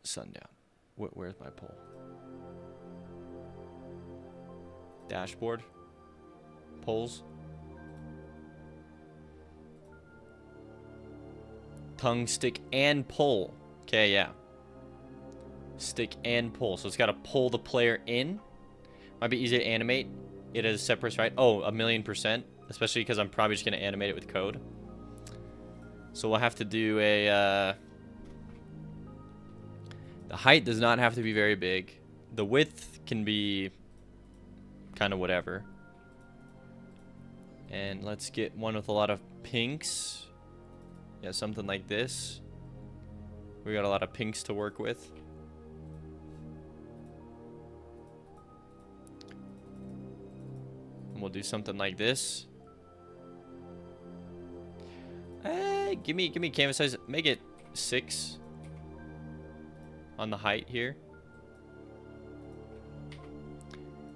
Sundown. Where's my pull? Dashboard. Pulls. Tongue, stick, and pull. Okay, yeah. Stick and pull. So it's got to pull the player in. Might be easy to animate it as separate, right? Oh, 1,000,000%. Especially because I'm probably just going to animate it with code. So we'll have to do a... the height does not have to be very big. The width can be kind of whatever. And let's get one with a lot of pinks. Yeah, something like this. We got a lot of pinks to work with. And we'll do something like this. Give me canvas size. Make it 6 on the height here.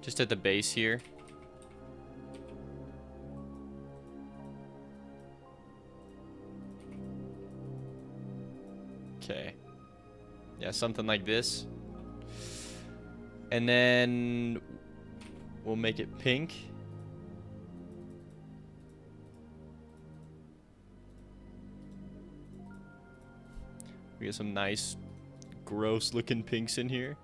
Just at the base here. Okay. Yeah, something like this. And then we'll make it pink. We get some nice, gross looking pinks in here.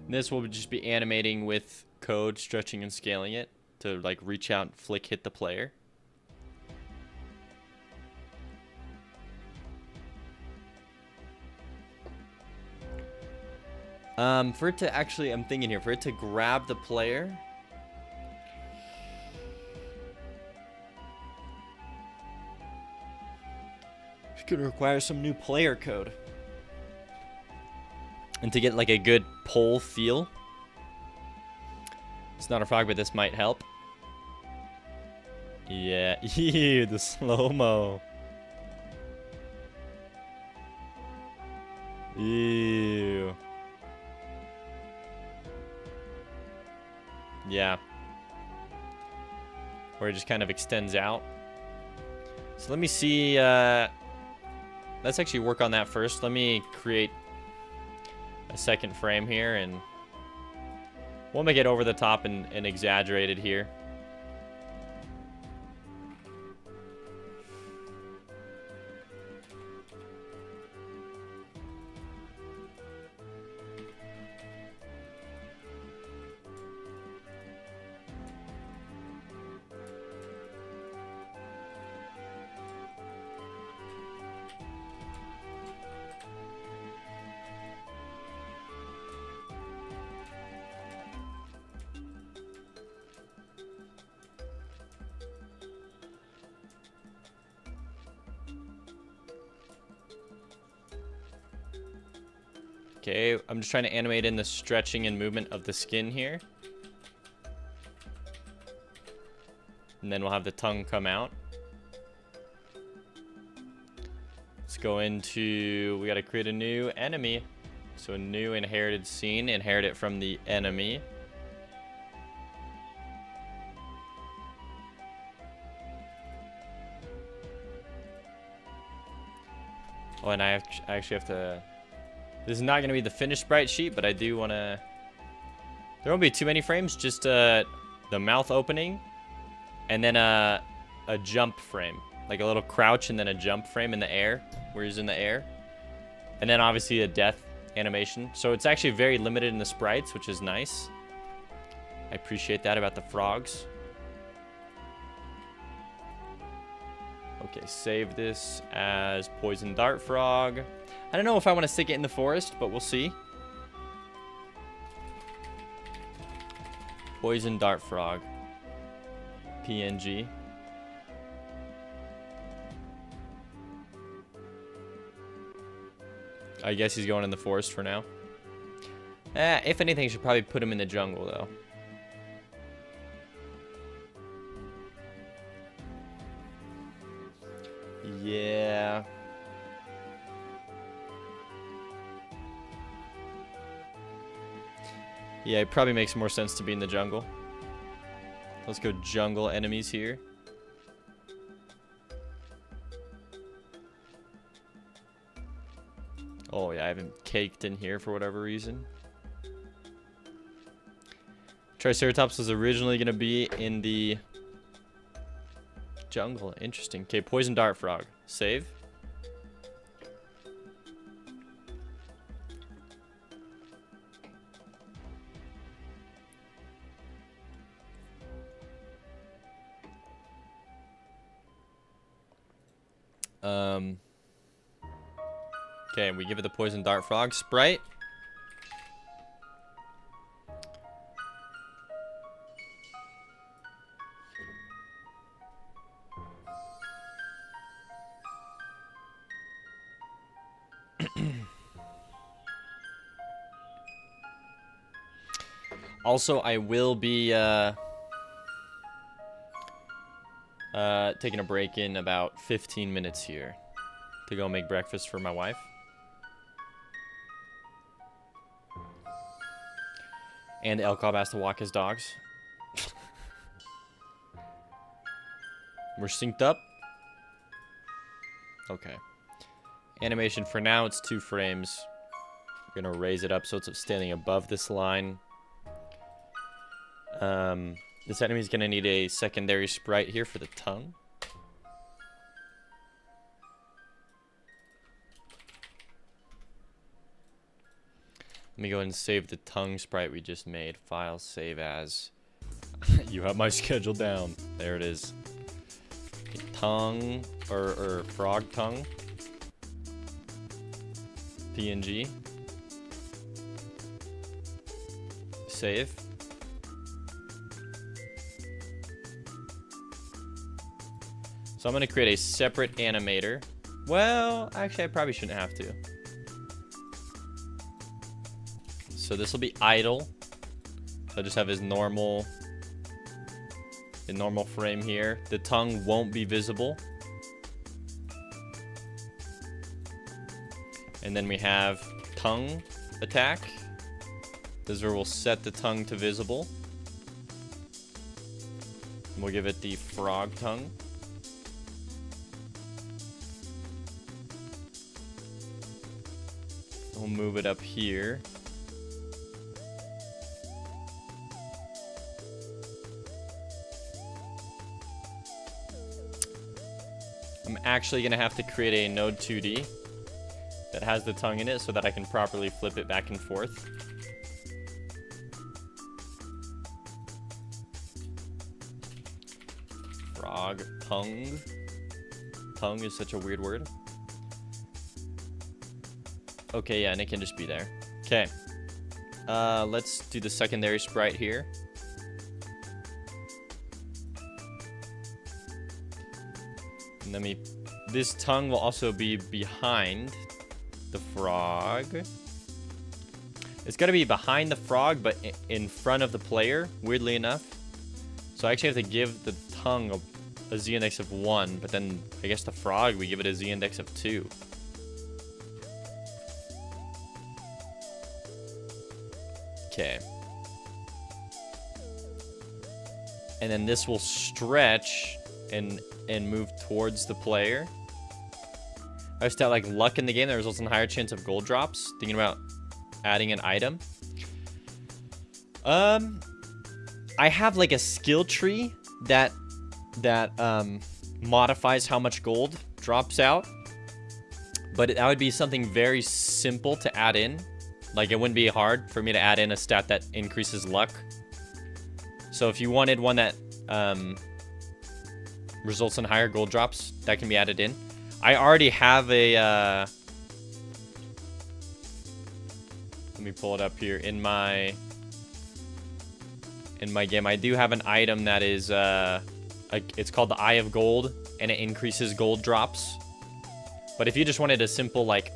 And this will just be animating with code, stretching and scaling it to like reach out and flick hit the player. For it to actually, I'm thinking here, for it to grab the player. It's gonna require some new player code. And to get like a good pull feel. It's not a frog, but this might help. Yeah, ew, the slow-mo. Ew. Yeah. Where it just kind of extends out. So let me see, let's actually work on that first. Let me create a second frame here, and we'll make it over the top and exaggerated here. Okay, I'm just trying to animate in the stretching and movement of the skin here. And then we'll have the tongue come out. Let's go into, we gotta create a new enemy. So a new inherited scene, inherit it from the enemy. Oh, and I actually have to, this is not going to be the finished sprite sheet, but I do want to... There won't be too many frames, just the mouth opening, and then a jump frame. Like a little crouch and then a jump frame in the air, where he's in the air. And then obviously a death animation. So it's actually very limited in the sprites, which is nice. I appreciate that about the frogs. Okay, save this as Poison Dart Frog. I don't know if I want to stick it in the forest, but we'll see. Poison Dart Frog. PNG. I guess he's going in the forest for now. If anything, I should probably put him in the jungle, though. Yeah. Yeah, it probably makes more sense to be in the jungle. Let's go jungle enemies here. Oh yeah, I haven't caked in here for whatever reason. Triceratops was originally going to be in the jungle. Interesting. Okay, Poison Dart Frog. Save. Okay, we give it the Poison Dart Frog sprite. Also, I will be taking a break in about 15 minutes here to go make breakfast for my wife. And El Cobb has to walk his dogs. We're synced up. Okay. Animation for now, it's 2 frames. We're gonna raise it up so it's standing above this line. This enemy is gonna need a secondary sprite here for the tongue. Let me go ahead and save the tongue sprite we just made. File, save as. You have my schedule down. There it is. Tongue or frog tongue. PNG. Save. So I'm going to create a separate animator. Well, actually I probably shouldn't have to. So this will be idle. So I just have his normal frame here. The tongue won't be visible. And then we have tongue attack. This is where we'll set the tongue to visible. And we'll give it the frog tongue. We'll move it up here. I'm actually going to have to create a node 2D that has the tongue in it so that I can properly flip it back and forth. Frog tongue. Tongue is such a weird word. Okay, yeah, and it can just be there. Okay. Let's do the secondary sprite here. And then this tongue will also be behind the frog. It's got to be behind the frog, but in front of the player, weirdly enough. So I actually have to give the tongue a z-index of 1, but then I guess the frog, we give it a z-index of 2. Okay. And then this will stretch and move towards the player. I used to have like luck in the game that results in a higher chance of gold drops. Thinking about adding an item. I have like a skill tree that modifies how much gold drops out. But that would be something very simple to add in. Like, it wouldn't be hard for me to add in a stat that increases luck. So if you wanted one that results in higher gold drops, that can be added in. I already have a... let me pull it up here. In my game, I do have an item that is... it's called the Eye of Gold, and it increases gold drops. But if you just wanted a simple, like...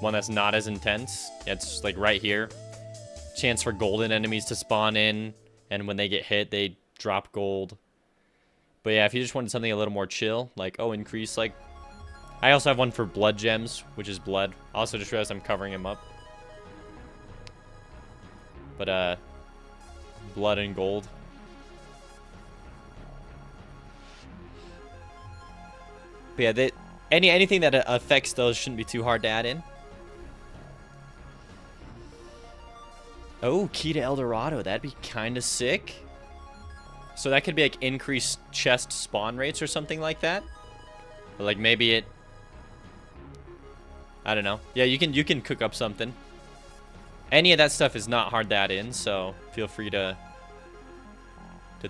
one that's not as intense, it's like right here. Chance for golden enemies to spawn in, and when they get hit, they drop gold. But yeah, if you just wanted something a little more chill, like, oh, increase, like... I also have one for blood gems, which is blood. I also just realized I'm covering him up. But, blood and gold. But yeah, anything that affects those shouldn't be too hard to add in. Oh, key to El Dorado. That'd be kind of sick. So that could be like increased chest spawn rates or something like that. Or like maybe it... I don't know. Yeah, you can cook up something. Any of that stuff is not hard to add in, so feel free to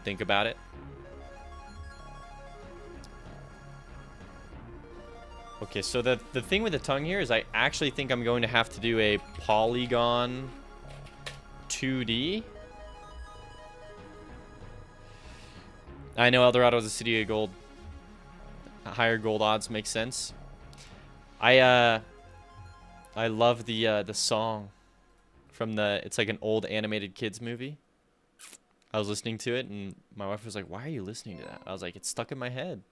think about it. Okay, so the thing with the tongue here is I actually think I'm going to have to do a polygon 2D. I know El Dorado is a city of gold. Higher gold odds make sense. I love the song from it's like an old animated kids movie. I was listening to it and my wife was like, "Why are you listening to that?" I was like, "It's stuck in my head."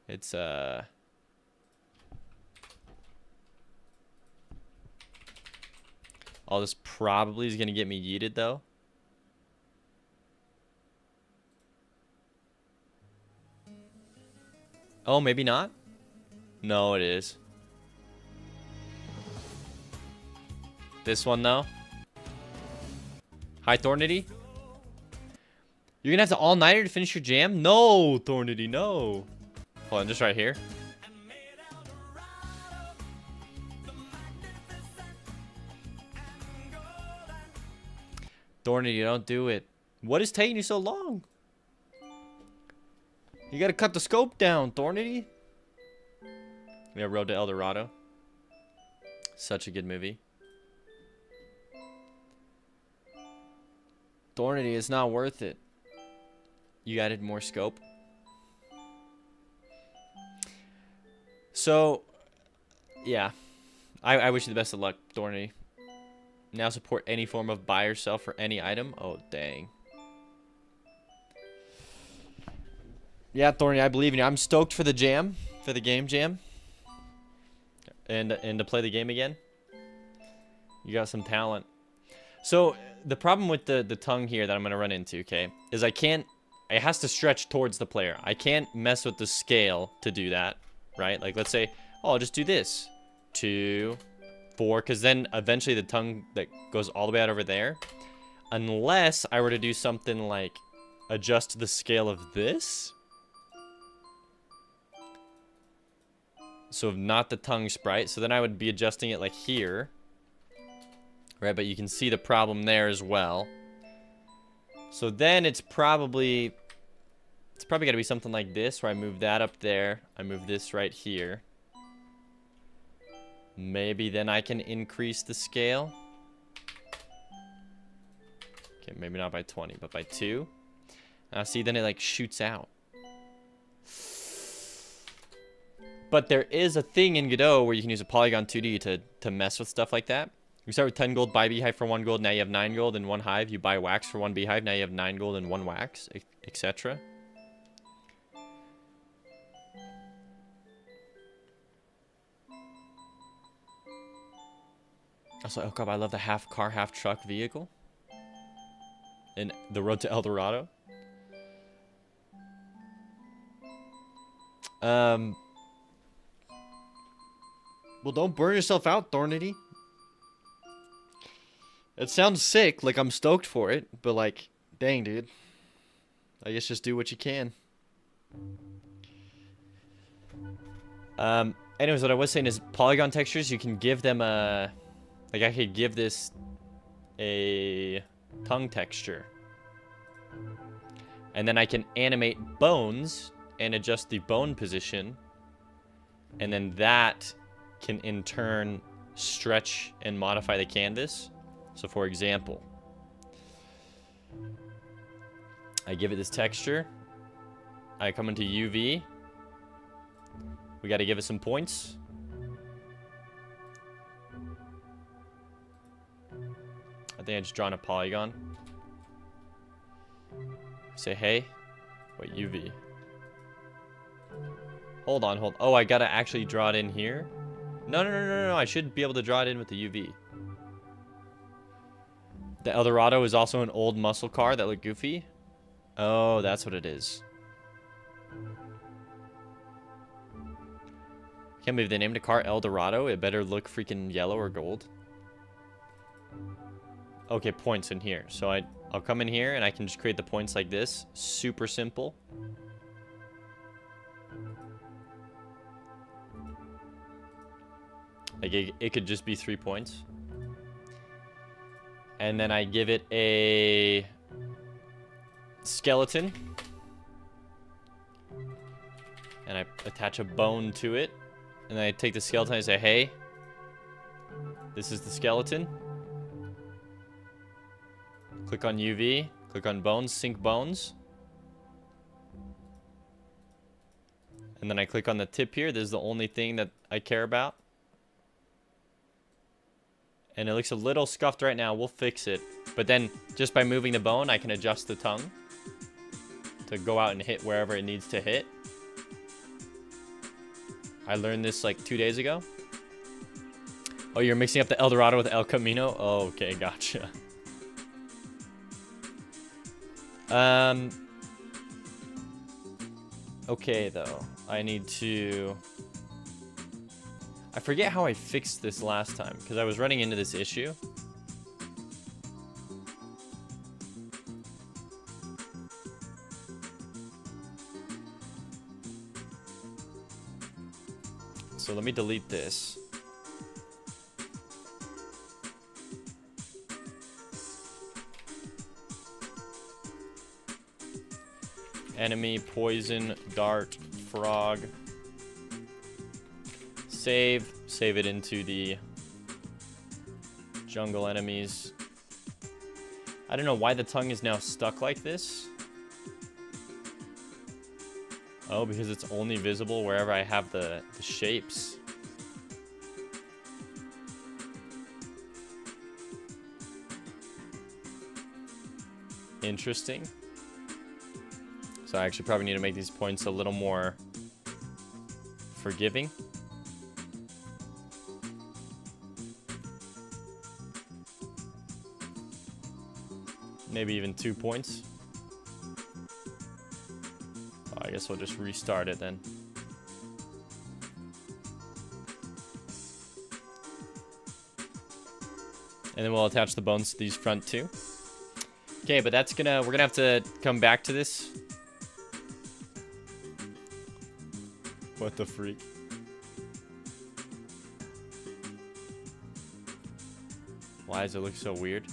It's all this probably is gonna get me yeeted though. Oh, maybe not? No, it is. This one, though. Hi, Thornity. You're gonna have to all-nighter to finish your jam? No, Thornity, no. Hold on, just right here. Thornity, don't do it. What is taking you so long? You gotta cut the scope down, Thornity. Yeah, Road to El Dorado. Such a good movie. Thornity, it's not worth it. You added more scope. So, yeah. I wish you the best of luck, Thornity. Now support any form of buy or sell for any item. Oh, dang. Yeah, Thorny, I believe in you. I'm stoked for the jam, for the game jam, and to play the game again. You got some talent. So the problem with the tongue here that I'm gonna run into, okay, is I can't. It has to stretch towards the player. I can't mess with the scale to do that, right? Like, let's say, oh, I'll just do this, 2, 4, because then eventually the tongue that goes all the way out over there, unless I were to do something like adjust the scale of this. So not the tongue sprite. So then I would be adjusting it like here. Right, but you can see the problem there as well. So then it's probably got to be something like this, where I move that up there. I move this right here. Maybe then I can increase the scale. Okay, maybe not by 20, but by 2. See, then it like shoots out. But there is a thing in Godot where you can use a Polygon 2D to mess with stuff like that. You start with 10 gold, buy beehive for 1 gold, now you have 9 gold and 1 hive. You buy wax for 1 beehive, now you have 9 gold and 1 wax, etc. Also, oh god, I love the half car, half truck vehicle in the Road to El Dorado. Well, don't burn yourself out, Thornity. It sounds sick, like I'm stoked for it, but like, dang, dude. I guess just do what you can. Anyways, what I was saying is polygon textures, you can give them a... Like, I could give this a tongue texture. And then I can animate bones and adjust the bone position. And then that can in turn stretch and modify the canvas. So for example, I give it this texture. I come into UV. We got to give it some points. I think I just drawn a polygon. Say, hey, wait, UV. Hold on. Oh, I gotta actually draw it in here. No. I should be able to draw it in with the UV. The El Dorado is also an old muscle car that looked goofy. Oh, that's what it is. Can't believe they named a car El Dorado. It better look freaking yellow or gold. Okay, points in here. So I'll come in here and I can just create the points like this. Super simple. Like it could just be 3 points. And then I give it a skeleton. And I attach a bone to it. And then I take the skeleton and I say, hey, this is the skeleton. Click on UV, click on bones, sync bones. And then I click on the tip here. This is the only thing that I care about. And it looks a little scuffed right now. We'll fix it. But then just by moving the bone, I can adjust the tongue to go out and hit wherever it needs to hit. I learned this like 2 days ago. Oh, you're mixing up the El Dorado with El Camino? Oh, okay, gotcha. Okay, though. I need to... I forget how I fixed this last time, because I was running into this issue. So let me delete this. Enemy, poison, dart, frog. Save. Save it into the jungle enemies. I don't know why the tongue is now stuck like this. Oh, because it's only visible wherever I have the shapes. Interesting. So I actually probably need to make these points a little more forgiving. Maybe even 2 points. Oh, I guess we'll just restart it then. And then we'll attach the bones to these front two. Okay, but that's we're gonna have to come back to this. What the freak? Why does it look so weird?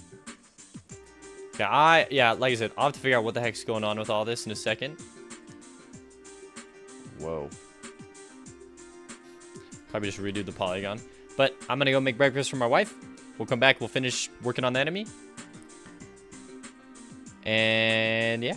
Okay, yeah, like I said, I'll have to figure out what the heck's going on with all this in a second. Whoa. Probably just redo the polygon. But I'm gonna go make breakfast for my wife. We'll come back, we'll finish working on the enemy. And yeah.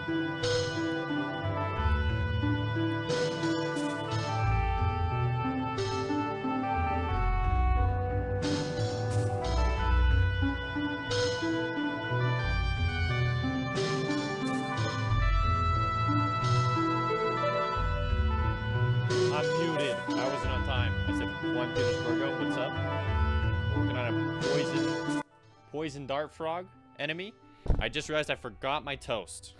I'm muted. I wasn't on time. I said Juan Petersburgo, what's up? Working on a poison dart frog enemy. I just realized I forgot my toast.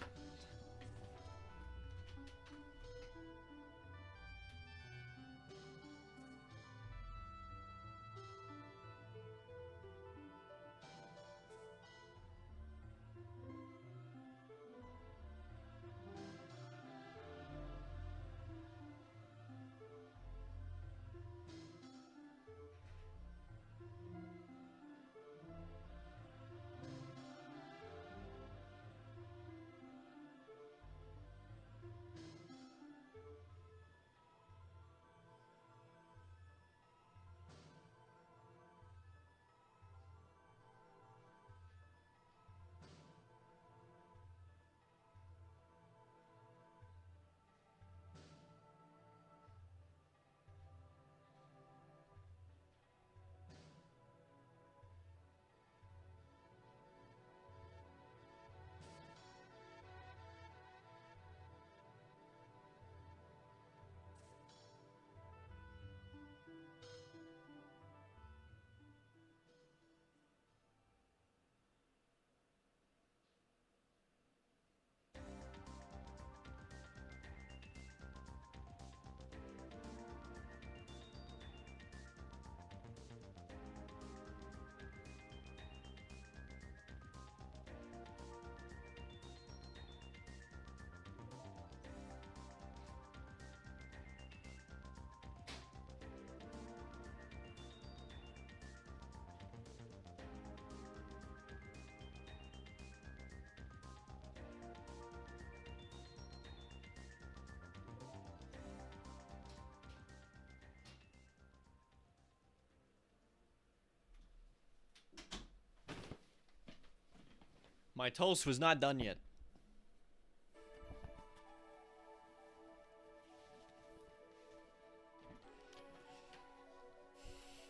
My toast was not done yet.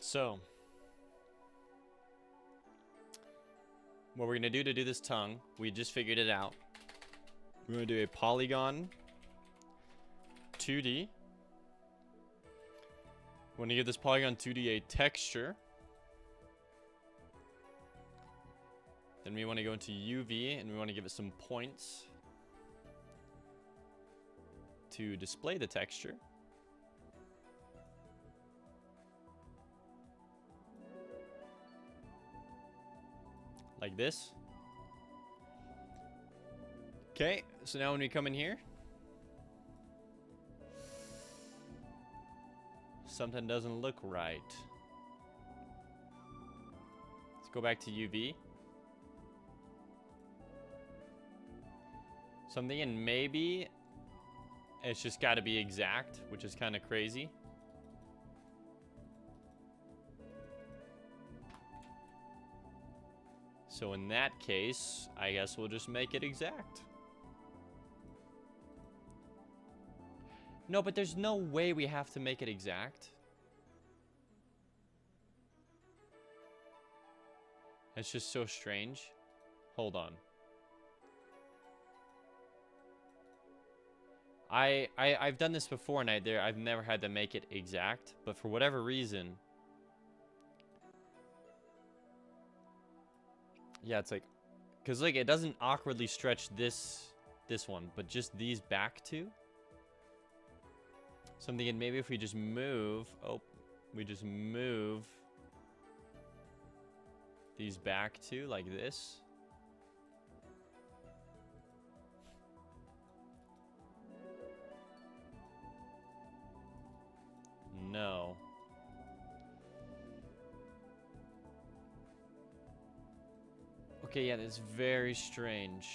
So, what we're gonna do to do this tongue, we just figured it out. We're gonna do a polygon 2D. We're gonna give this polygon 2D a texture. Then we want to go into UV and we want to give it some points to display the texture. Like this. Okay, so now when we come in here, something doesn't look right. Let's go back to UV. So I'm thinking maybe it's just got to be exact, which is kind of crazy. So in that case, I guess we'll just make it exact. No, but there's no way we have to make it exact. It's just so strange. Hold on. I've done this before and I've never had to make it exact, but for whatever reason, yeah, it's like, cause like it doesn't awkwardly stretch this one, but just these back two. So I'm thinking maybe if we just move, we just move these back two like this. No. Okay, yeah, that's very strange.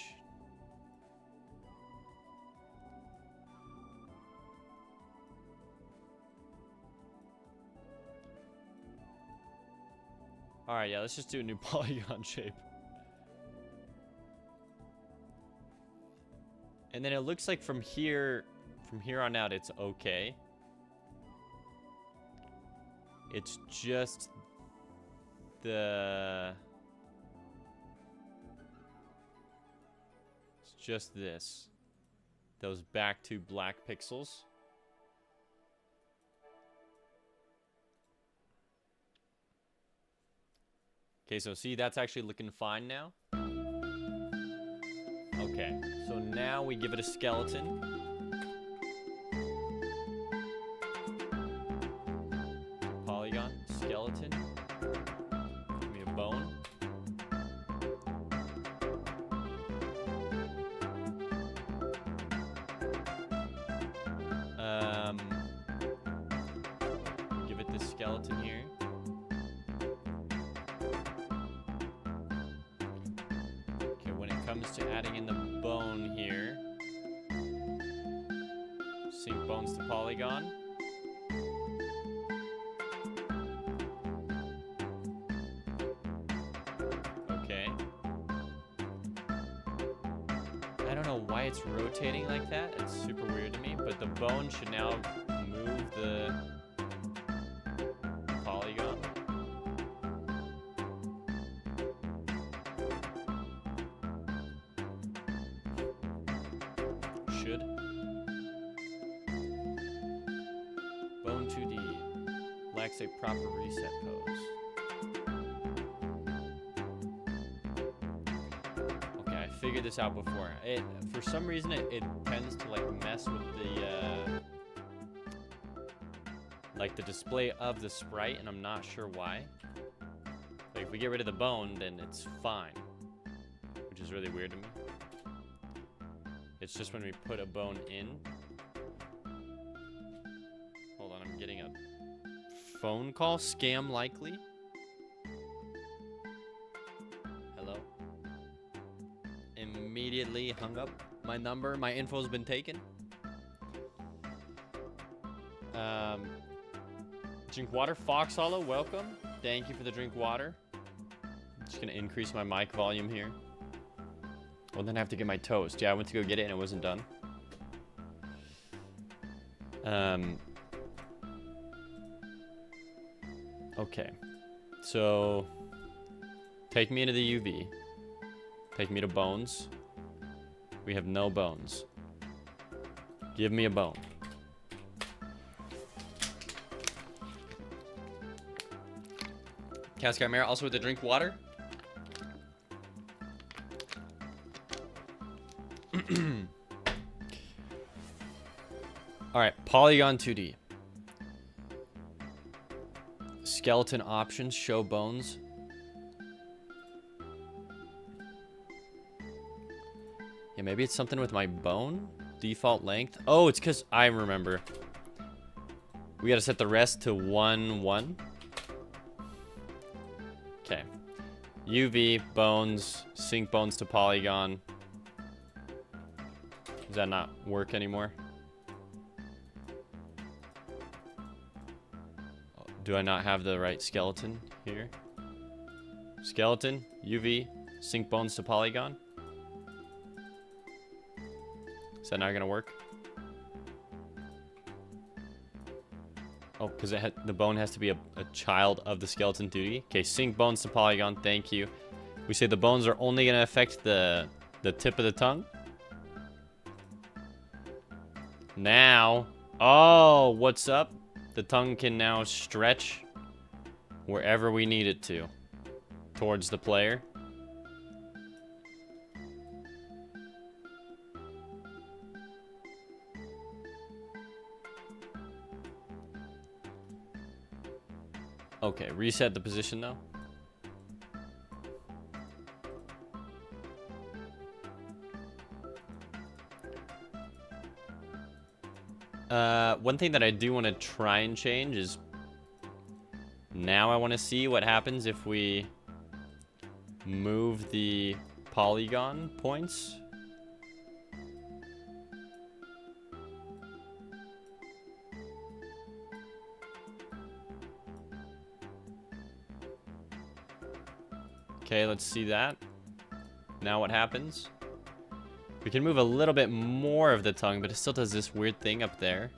Alright, yeah, let's just do a new polygon shape. And then it looks like from here on out, it's okay. It's just it's just this. Those back two black pixels. Okay, so see, that's actually looking fine now. Okay, so now we give it a skeleton. Polygon, skeleton. Give me a bone. Give it this skeleton here. Okay, when it comes to adding in the bone here, sync bones to polygon. Okay. I don't know why it's rotating like that. It's super weird to me, but the bone should now move the polygon. Should. Bone 2D lacks a proper reset pose. Okay, I figured this out before. For some reason, it tends to like mess with the like the display of the sprite, and I'm not sure why. Like if we get rid of the bone, then it's fine, which is really weird to me. It's just when we put a bone in. Hold on, I'm getting a phone call. Scam likely. Hello. Immediately hung up my number. My info's been taken. Drink water. Fox Hollow, welcome. Thank you for the drink water. I'm just gonna increase my mic volume here. Well, then I have to get my toast. Yeah, I went to go get it and it wasn't done. Okay. So, take me into the UV. Take me to bones. We have no bones. Give me a bone. Cascade Mare also with the drink water. Alright, Polygon 2D. Skeleton options, show bones. Yeah, maybe it's something with my bone? Default length. Oh, it's because I remember. We gotta set the rest to 1, 1. Okay. UV, bones, sync bones to polygon. Does that not work anymore? Do I not have the right skeleton here? Skeleton, UV, sync bones to polygon. Is that not gonna work? Oh, because the bone has to be a child of the skeleton 2D. Okay, sync bones to polygon, thank you. We say the bones are only gonna affect the tip of the tongue. Now, oh, what's up? The tongue can now stretch wherever we need it to, towards the player. Okay, reset the position though. One thing that I do want to try and change is now I want to see what happens if we move the polygon points. Okay, let's see that. Now what happens? We can move a little bit more of the tongue, but it still does this weird thing up there,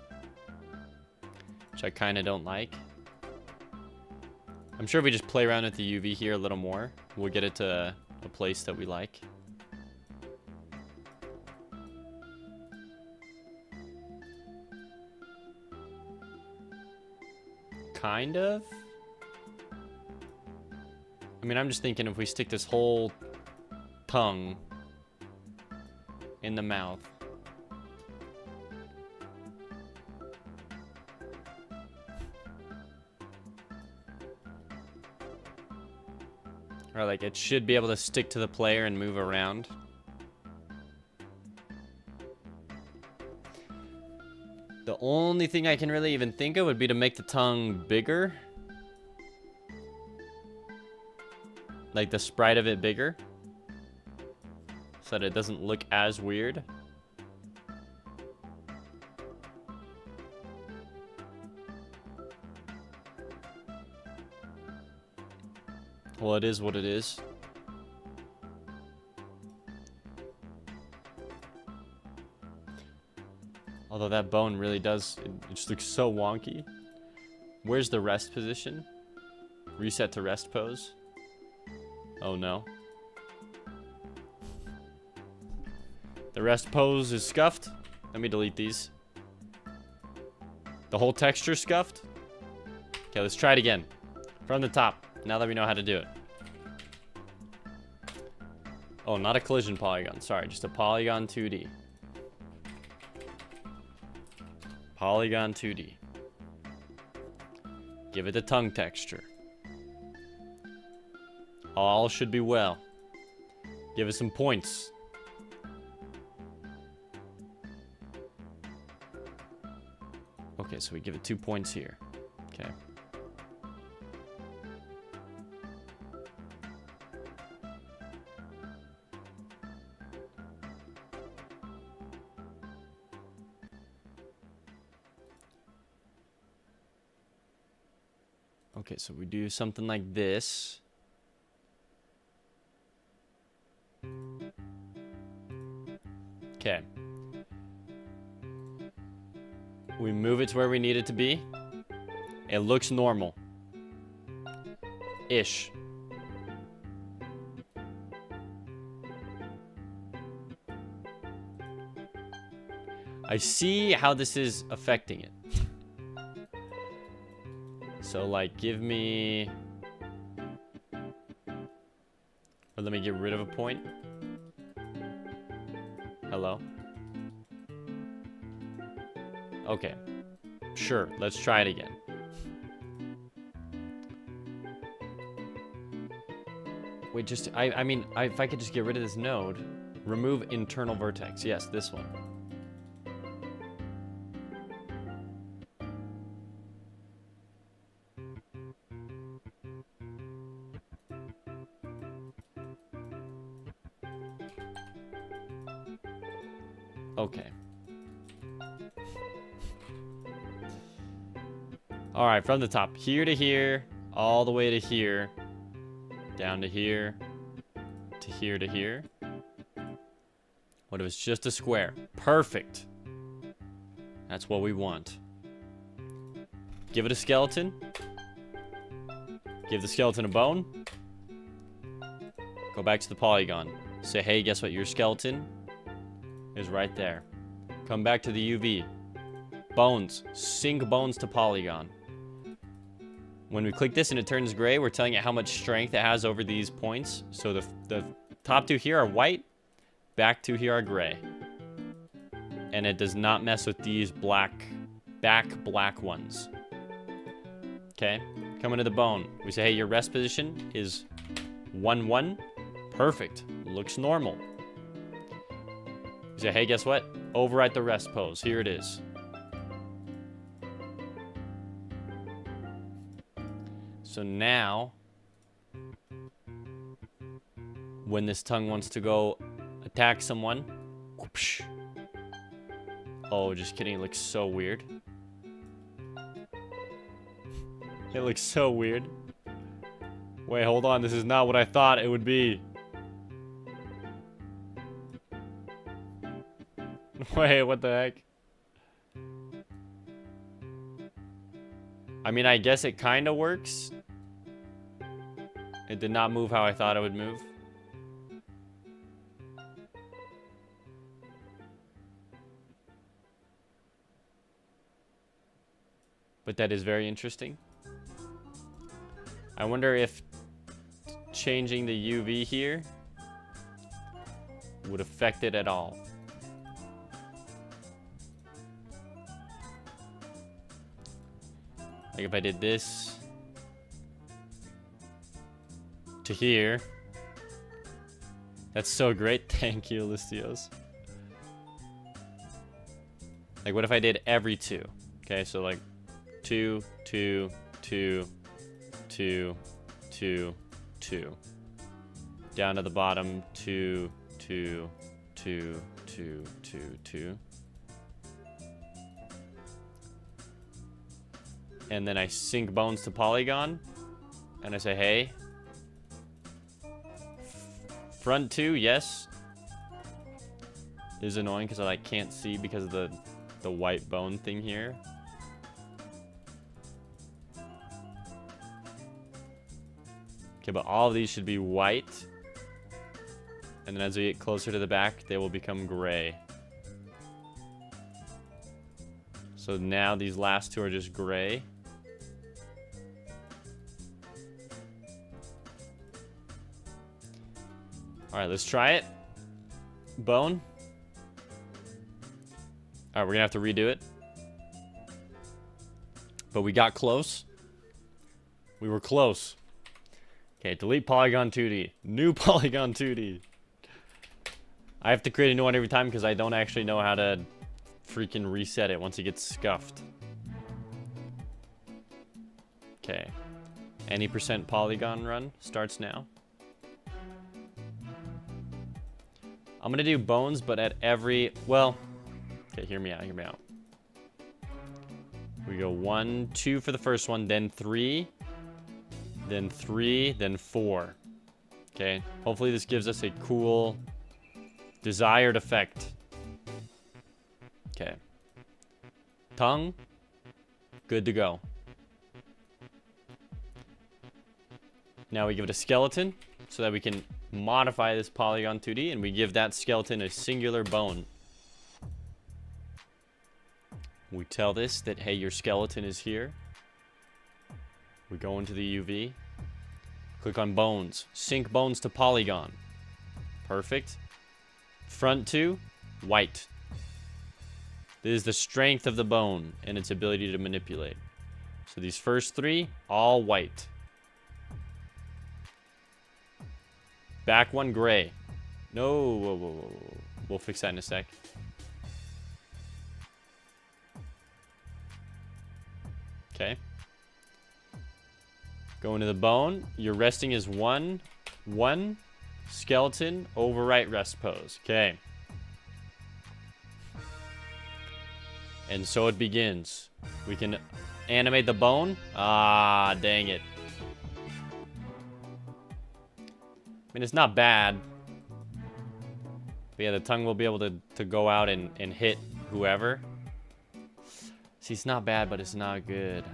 which I kind of don't like. I'm sure if we just play around with the UV here a little more, we'll get it to a place that we like. Kind of. I mean, I'm just thinking if we stick this whole tongue in the mouth. Or like it should be able to stick to the player and move around. The only thing I can really even think of would be to make the tongue bigger. Like the sprite of it bigger. So that it doesn't look as weird. Well, it is what it is. Although that bone really does, it just looks so wonky. Where's the rest position? Reset to rest pose. Oh no. The rest pose is scuffed. Let me delete these. The whole texture scuffed. Okay, let's try it again. From the top. Now that we know how to do it. Oh, not a collision polygon. Sorry, just a polygon 2D. Polygon 2D. Give it the tongue texture. All should be well. Give it some points. Okay, so we give it 2 points here. Okay. Okay, so we do something like this. Okay. We move it to where we need it to be. It looks normal. Ish. I see how this is affecting it. So, like, give me... Or let me get rid of a point. Hello? Okay. Sure, let's try it again. Wait, just... I mean, if I could just get rid of this node. Remove internal vertex. Yes, this one. Okay. All right, from the top, here to here, all the way to here, down to here, to here to here. What if it's just a square? Perfect. That's what we want. Give it a skeleton. Give the skeleton a bone. Go back to the polygon. Say, hey, guess what? Your skeleton is right there. Come back to the UV. Bones. Sync bones to polygon. When we click this and it turns gray, we're telling it how much strength it has over these points. So the top two here are white. Back two here are gray. And it does not mess with these black ones. Okay. Coming to the bone. We say, hey, your rest position is 1-1. Perfect. Looks normal. We say, hey, guess what? Overwrite the rest pose. Here it is. So now, when this tongue wants to go attack someone, whoopsh. Oh, just kidding. It looks so weird. It looks so weird. Wait, hold on. This is not what I thought it would be. Wait, what the heck? I mean, I guess it kind of works. It did not move how I thought it would move. But that is very interesting. I wonder if changing the UV here would affect it at all. Like if I did this to here. That's so great. Thank you, Listios. Like what if I did every 2? Okay, so like 2, 2, 2, 2, 2, 2. Down to the bottom, 2, 2, 2, 2, 2, 2. And then I sync bones to polygon. And I say, hey. Front 2, yes. It is annoying because I like can't see because of the white bone thing here. Okay, but all of these should be white. And then as we get closer to the back, they will become gray. So now these last 2 are just gray. Alright, let's try it. Bone. Alright, we're gonna have to redo it. But we got close. We were close. Okay, delete polygon 2D. New polygon 2D. I have to create a new one every time because I don't actually know how to freaking reset it once it gets scuffed. Okay. Any % polygon run starts now. I'm gonna do bones, but at every, well, okay, hear me out, hear me out. We go 1, 2 for the first one, then 3, then 3, then 4. Okay, hopefully this gives us a cool desired effect. Okay. Tongue, good to go. Now we give it a skeleton so that we can modify this polygon 2D, and we give that skeleton a singular bone. We tell this that, hey, your skeleton is here. We go into the UV. Click on bones. Sync bones to polygon. Perfect. Front 2, white. This is the strength of the bone and its ability to manipulate. So these first 3, all white. Back 1, gray. No, whoa, whoa, whoa, whoa. We'll fix that in a sec. Okay. Go into the bone. Your resting is 1, 1. Skeleton, overwrite rest pose. Okay. And so it begins. We can animate the bone. Ah, dang it. I mean, it's not bad. But yeah, the tongue will be able to go out and hit whoever. See, it's not bad, but it's not good.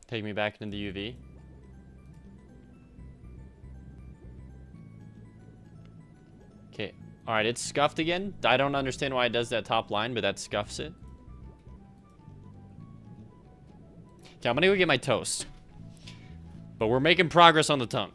Take me back into the UV. Okay. Alright, it's scuffed again. I don't understand why it does that top line, but that scuffs it. Okay, I'm gonna go get my toast. But we're making progress on the tongue.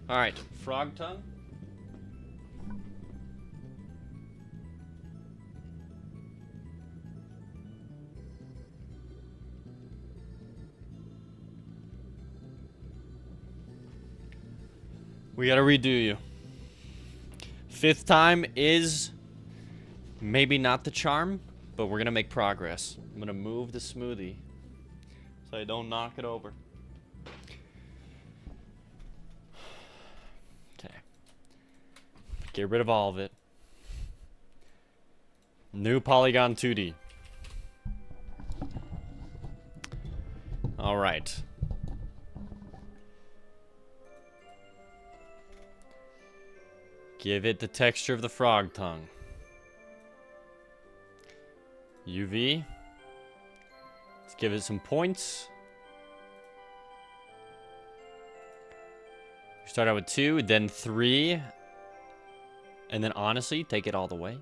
All right, frog tongue. We gotta redo you. 5th time is maybe not the charm, but we're gonna make progress. I'm gonna move the smoothie so I don't knock it over. Okay. Get rid of all of it. New Polygon 2D. All right. Give it the texture of the frog tongue. UV. Let's give it some points. Start out with 2, then 3. And then honestly, take it all the way.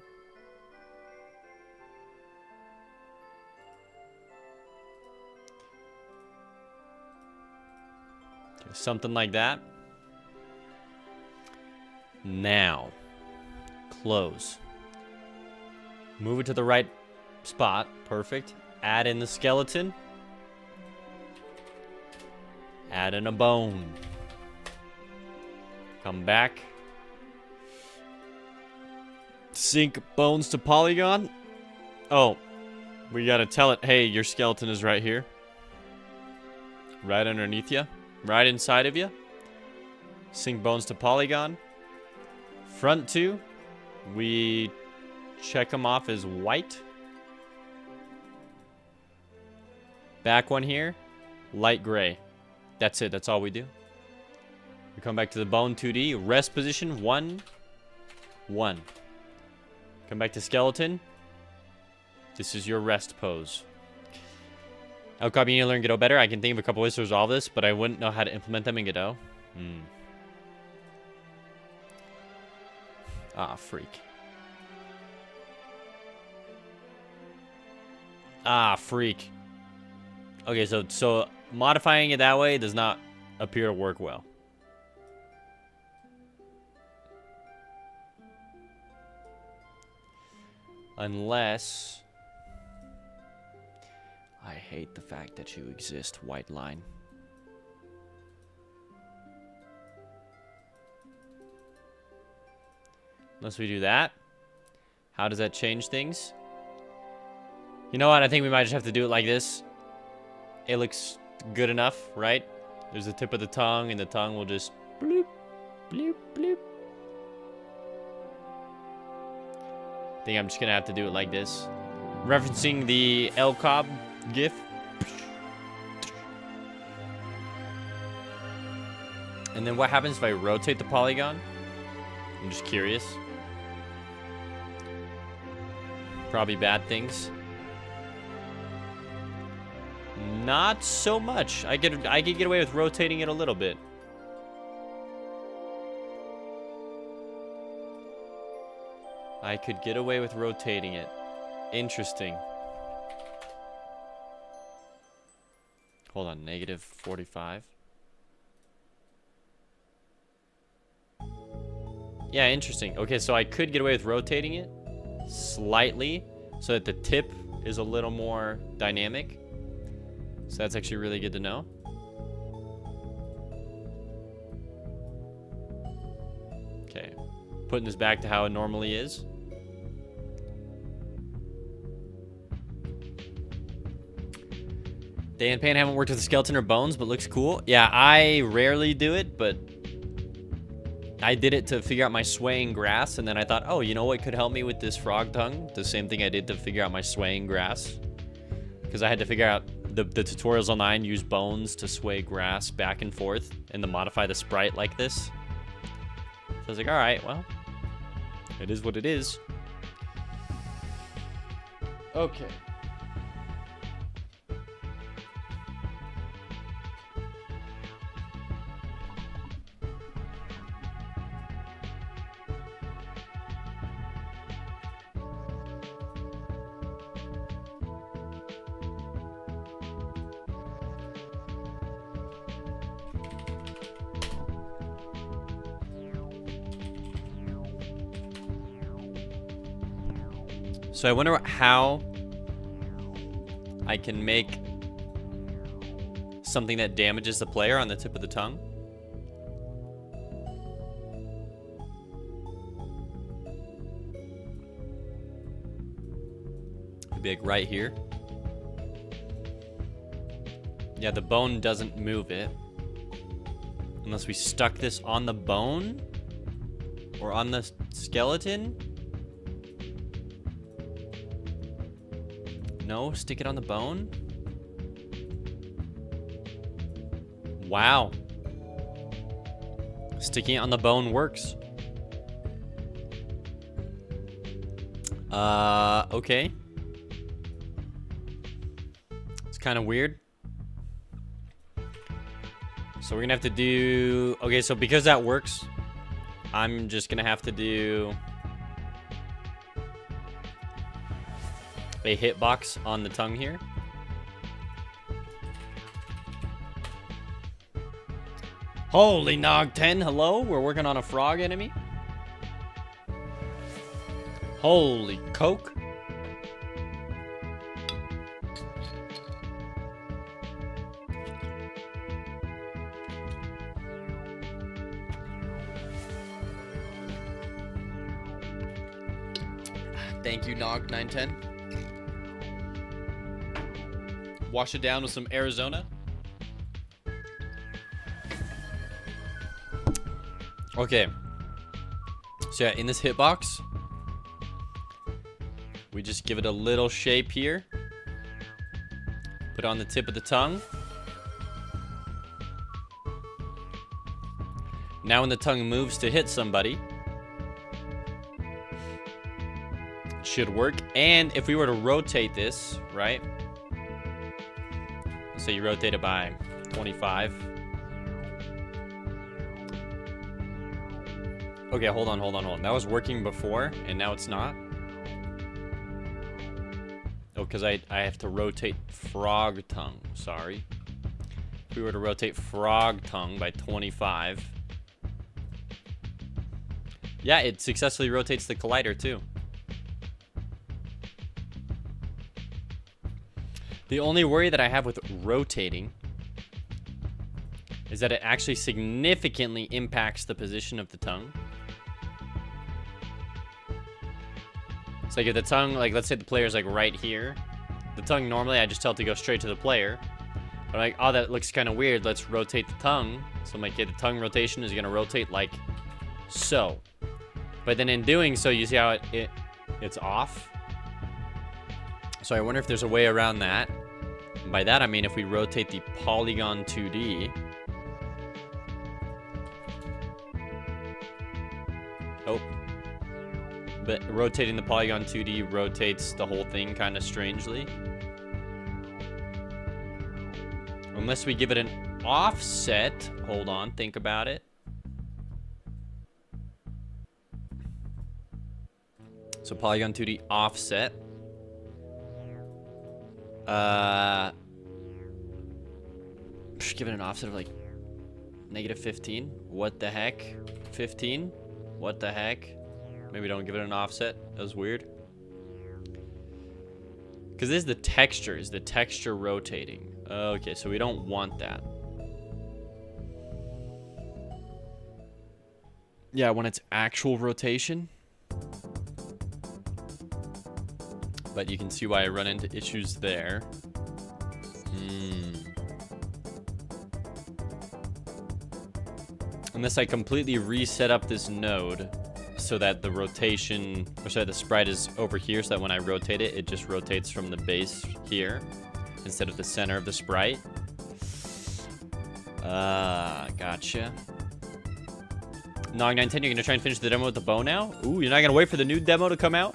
Okay, something like that. Now, close. Move it to the right spot. Perfect. Add in the skeleton. Add in a bone. Come back. Sync bones to polygon. Oh, we gotta tell it, hey, your skeleton is right here. Right underneath you. Right inside of you. Sync bones to polygon. Front 2, we check them off as white. Back one here, light gray. That's it, that's all we do. We come back to the bone 2D, rest position 1, 1. Come back to skeleton. This is your rest pose. How copy you need to learn Godot better? I can think of a couple ways to resolve this, but I wouldn't know how to implement them in Godot. Ah, freak. Ah, freak. Okay, so modifying it that way does not appear to work well. Unless... I hate the fact that you exist, white line. Unless we do that. How does that change things? You know what? I think we might just have to do it like this. It looks good enough, right? There's the tip of the tongue, and the tongue will just bloop, bloop, bloop. I think I'm just gonna have to do it like this. Referencing the El Cobb GIF. And then what happens if I rotate the polygon? I'm just curious. Probably bad things. Not so much. I could get away with rotating it a little bit. I could get away with rotating it. Interesting. Hold on, -45. Yeah, interesting. Okay, so I could get away with rotating it slightly so that the tip is a little more dynamic. So that's actually really good to know. Okay, putting this back to how it normally is. Day and Pain haven't worked with the skeleton or bones, but looks cool. Yeah, I rarely do it, but I did it to figure out my swaying grass, and then I thought, oh, you know what could help me with this frog tongue? The same thing I did to figure out my swaying grass. Because I had to figure out the tutorials online use bones to sway grass back and forth and to modify the sprite like this. So I was like, all right, well, it is what it is. Okay. So I wonder how I can make something that damages the player on the tip of the tongue. It'd be like right here. Yeah, the bone doesn't move it. Unless we stuck this on the bone? Or on the skeleton? No, stick it on the bone? Wow. Sticking it on the bone works. Okay. It's kind of weird. So we're gonna have to do... Okay, so because that works, I'm just gonna have to do a hitbox on the tongue here. Holy Nog 10, hello? We're working on a frog enemy. Holy Coke. Thank you, Nog 910. Wash it down with some Arizona. Okay. So yeah, in this hitbox, we just give it a little shape here. Put it on the tip of the tongue. Now when the tongue moves to hit somebody, it should work. And if we were to rotate this, right? Let's say you rotate it by 25. Okay, hold on. That was working before, and now it's not. Oh, because I have to rotate frog tongue. Sorry. If we were to rotate frog tongue by 25. Yeah, it successfully rotates the collider, too. The only worry that I have with rotating is that it actually significantly impacts the position of the tongue. It's like if the tongue, like let's say the player's like right here. The tongue normally I just tell it to go straight to the player. But I'm like, oh, that looks kind of weird. Let's rotate the tongue. So I'm like, okay, the tongue rotation is gonna rotate like so. But then in doing so, you see how it's off? So I wonder if there's a way around that. And by that I mean if we rotate the polygon 2D. Oh. But rotating the polygon 2D rotates the whole thing kind of strangely. Unless we give it an offset. Hold on, think about it. So polygon 2D offset. Just give it an offset of like -15. What the heck? 15? What the heck? Maybe don't give it an offset. That was weird. Because this is the texture. Is the texture rotating? Okay, so we don't want that. Yeah, when it's actual rotation. But you can see why I run into issues there. Unless I completely reset up this node so that the rotation, or so that the sprite is over here, so that when I rotate it, it just rotates from the base here instead of the center of the sprite. Gotcha. Nog910, you're gonna try and finish the demo with the bow now? Ooh, you're not gonna wait for the new demo to come out?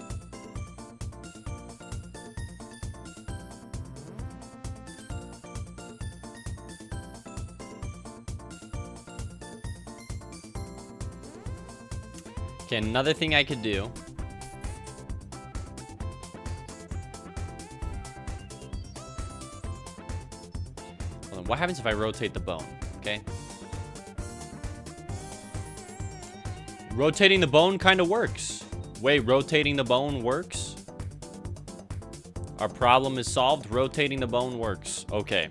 Okay, another thing I could do. Hold on, what happens if I rotate the bone? Okay. Rotating the bone kind of works. Wait, rotating the bone works? Our problem is solved. Rotating the bone works. Okay.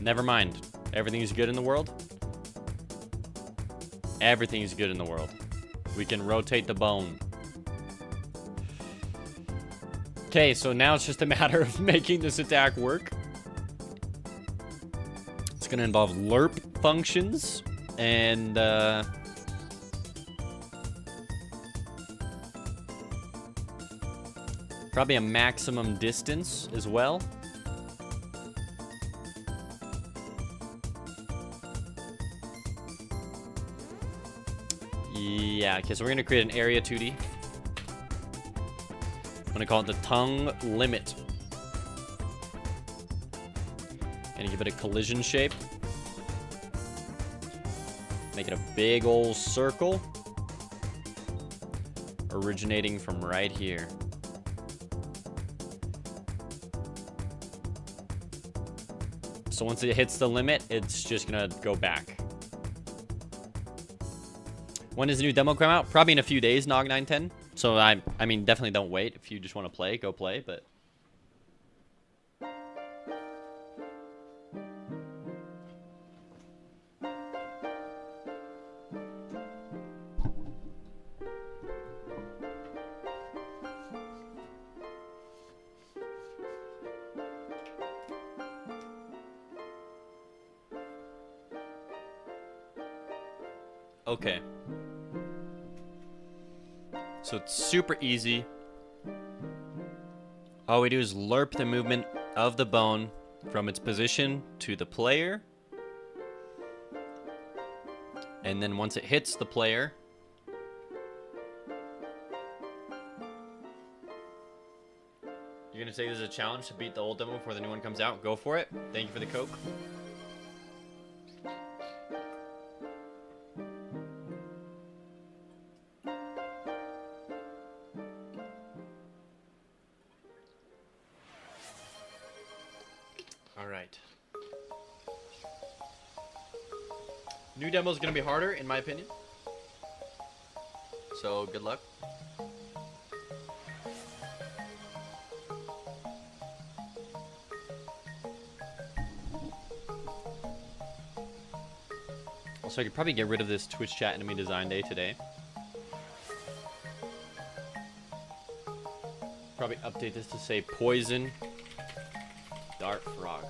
Never mind. Everything's good in the world. Everything's good in the world. We can rotate the bone. Okay, so now it's just a matter of making this attack work. It's going to involve lerp functions and probably a maximum distance as well. Yeah, okay, so we're going to create an area 2D. I'm going to call it the tongue limit. Going to give it a collision shape. Make it a big old circle. Originating from right here. So once it hits the limit, it's just going to go back. When does the new demo come out? Probably in a few days, Nog910. So I mean, definitely don't wait. If you just want to play, go play, but... Okay. So it's super easy. All we do is lerp the movement of the bone from its position to the player. And then once it hits the player, you're gonna say this is a challenge to beat the old demo before the new one comes out. Go for it. Thank you for the Coke. Alright. New demo is going to be harder, in my opinion. So, good luck. Also, I could probably get rid of this Twitch chat enemy design day today. Probably update this to say poison dart frog.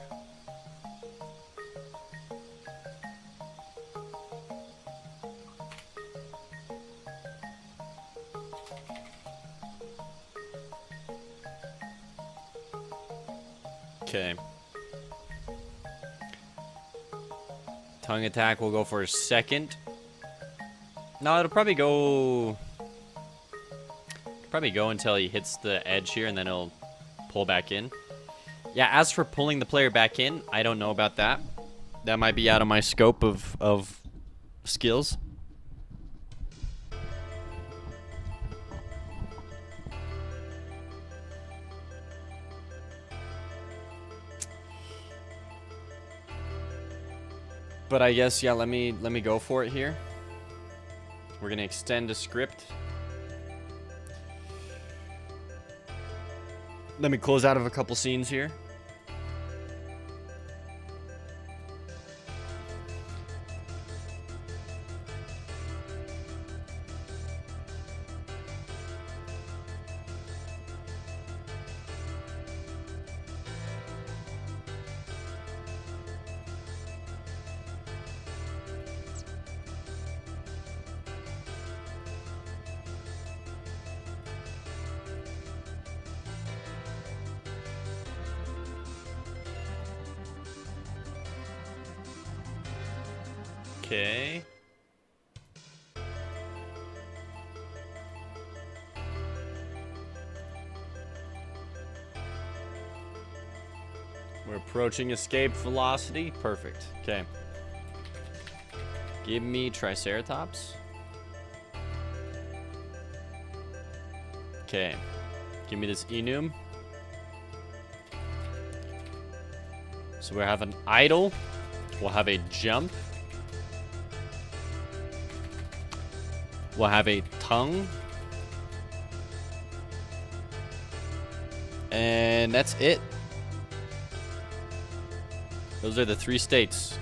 Okay. Tongue attack will go for a second. No, it'll probably go until he hits the edge here, and then it'll pull back in. Yeah, as for pulling the player back in, I don't know about that. That might be out of my scope of skills. But I guess, yeah, let me go for it here. We're gonna extend the script. Let me close out of a couple scenes here. Okay. We're approaching escape velocity. Perfect. Okay. Give me Triceratops. Okay. Give me this Enum. So we have an idle. We'll have a jump. We'll have a tongue. And that's it. Those are the 3 states.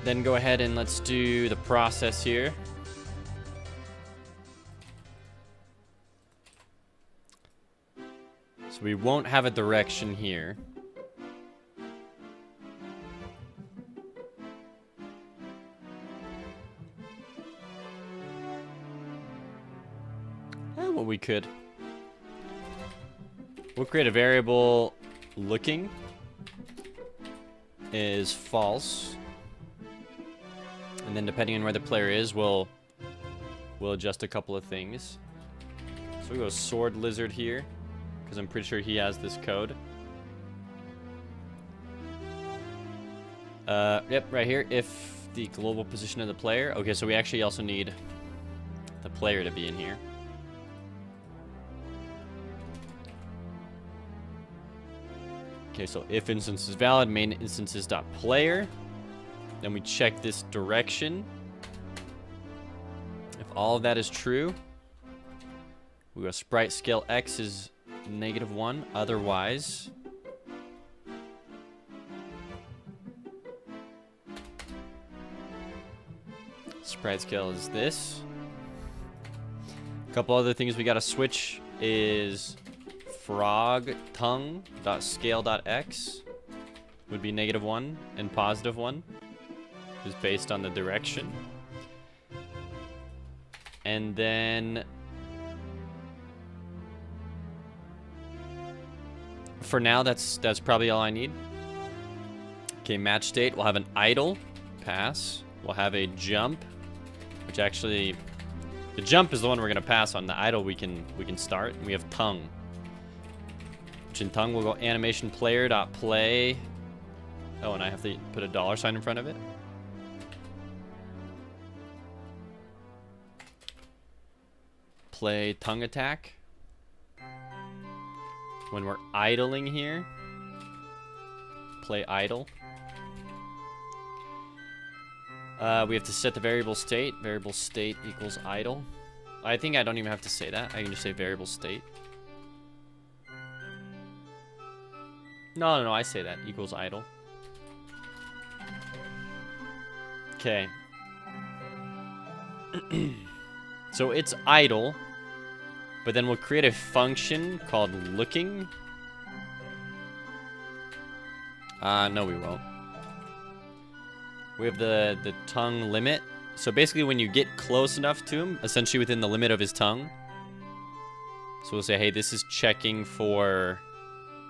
Then go ahead and let's do the process here. So we won't have a direction here. Well, we could. We'll create a variable looking is false. And then depending on where the player is, we'll adjust a couple of things. So we go sword lizard here, because I'm pretty sure he has this code. Yep, right here. If the global position of the player. Okay, so we actually also need the player to be in here. Okay, so if instance is valid, main instances dot player. Then we check this direction. If all of that is true, we go sprite scale x is -1. Otherwise, sprite scale is this. A couple other things we gotta switch is frog tongue dot scale dot x would be -1 and +1 is based on the direction. And then for now that's probably all I need. Okay, match state, we'll have an idle pass. We'll have a jump, which actually the jump is the one we're gonna pass on. The idle we can start. And we have tongue. Which in tongue we'll go animation player dot play. Oh, and I have to put a $sign in front of it. Play tongue attack. When we're idling here, play idle. We have to set the variable state. Variable state equals idle. I think I don't even have to say that. I can just say variable state. No, I say that. Equals idle. Okay. So it's idle. But then we'll create a function called looking. No, we won't. We have the tongue limit. So basically when you get close enough to him, essentially within the limit of his tongue. So we'll say, hey, this is checking for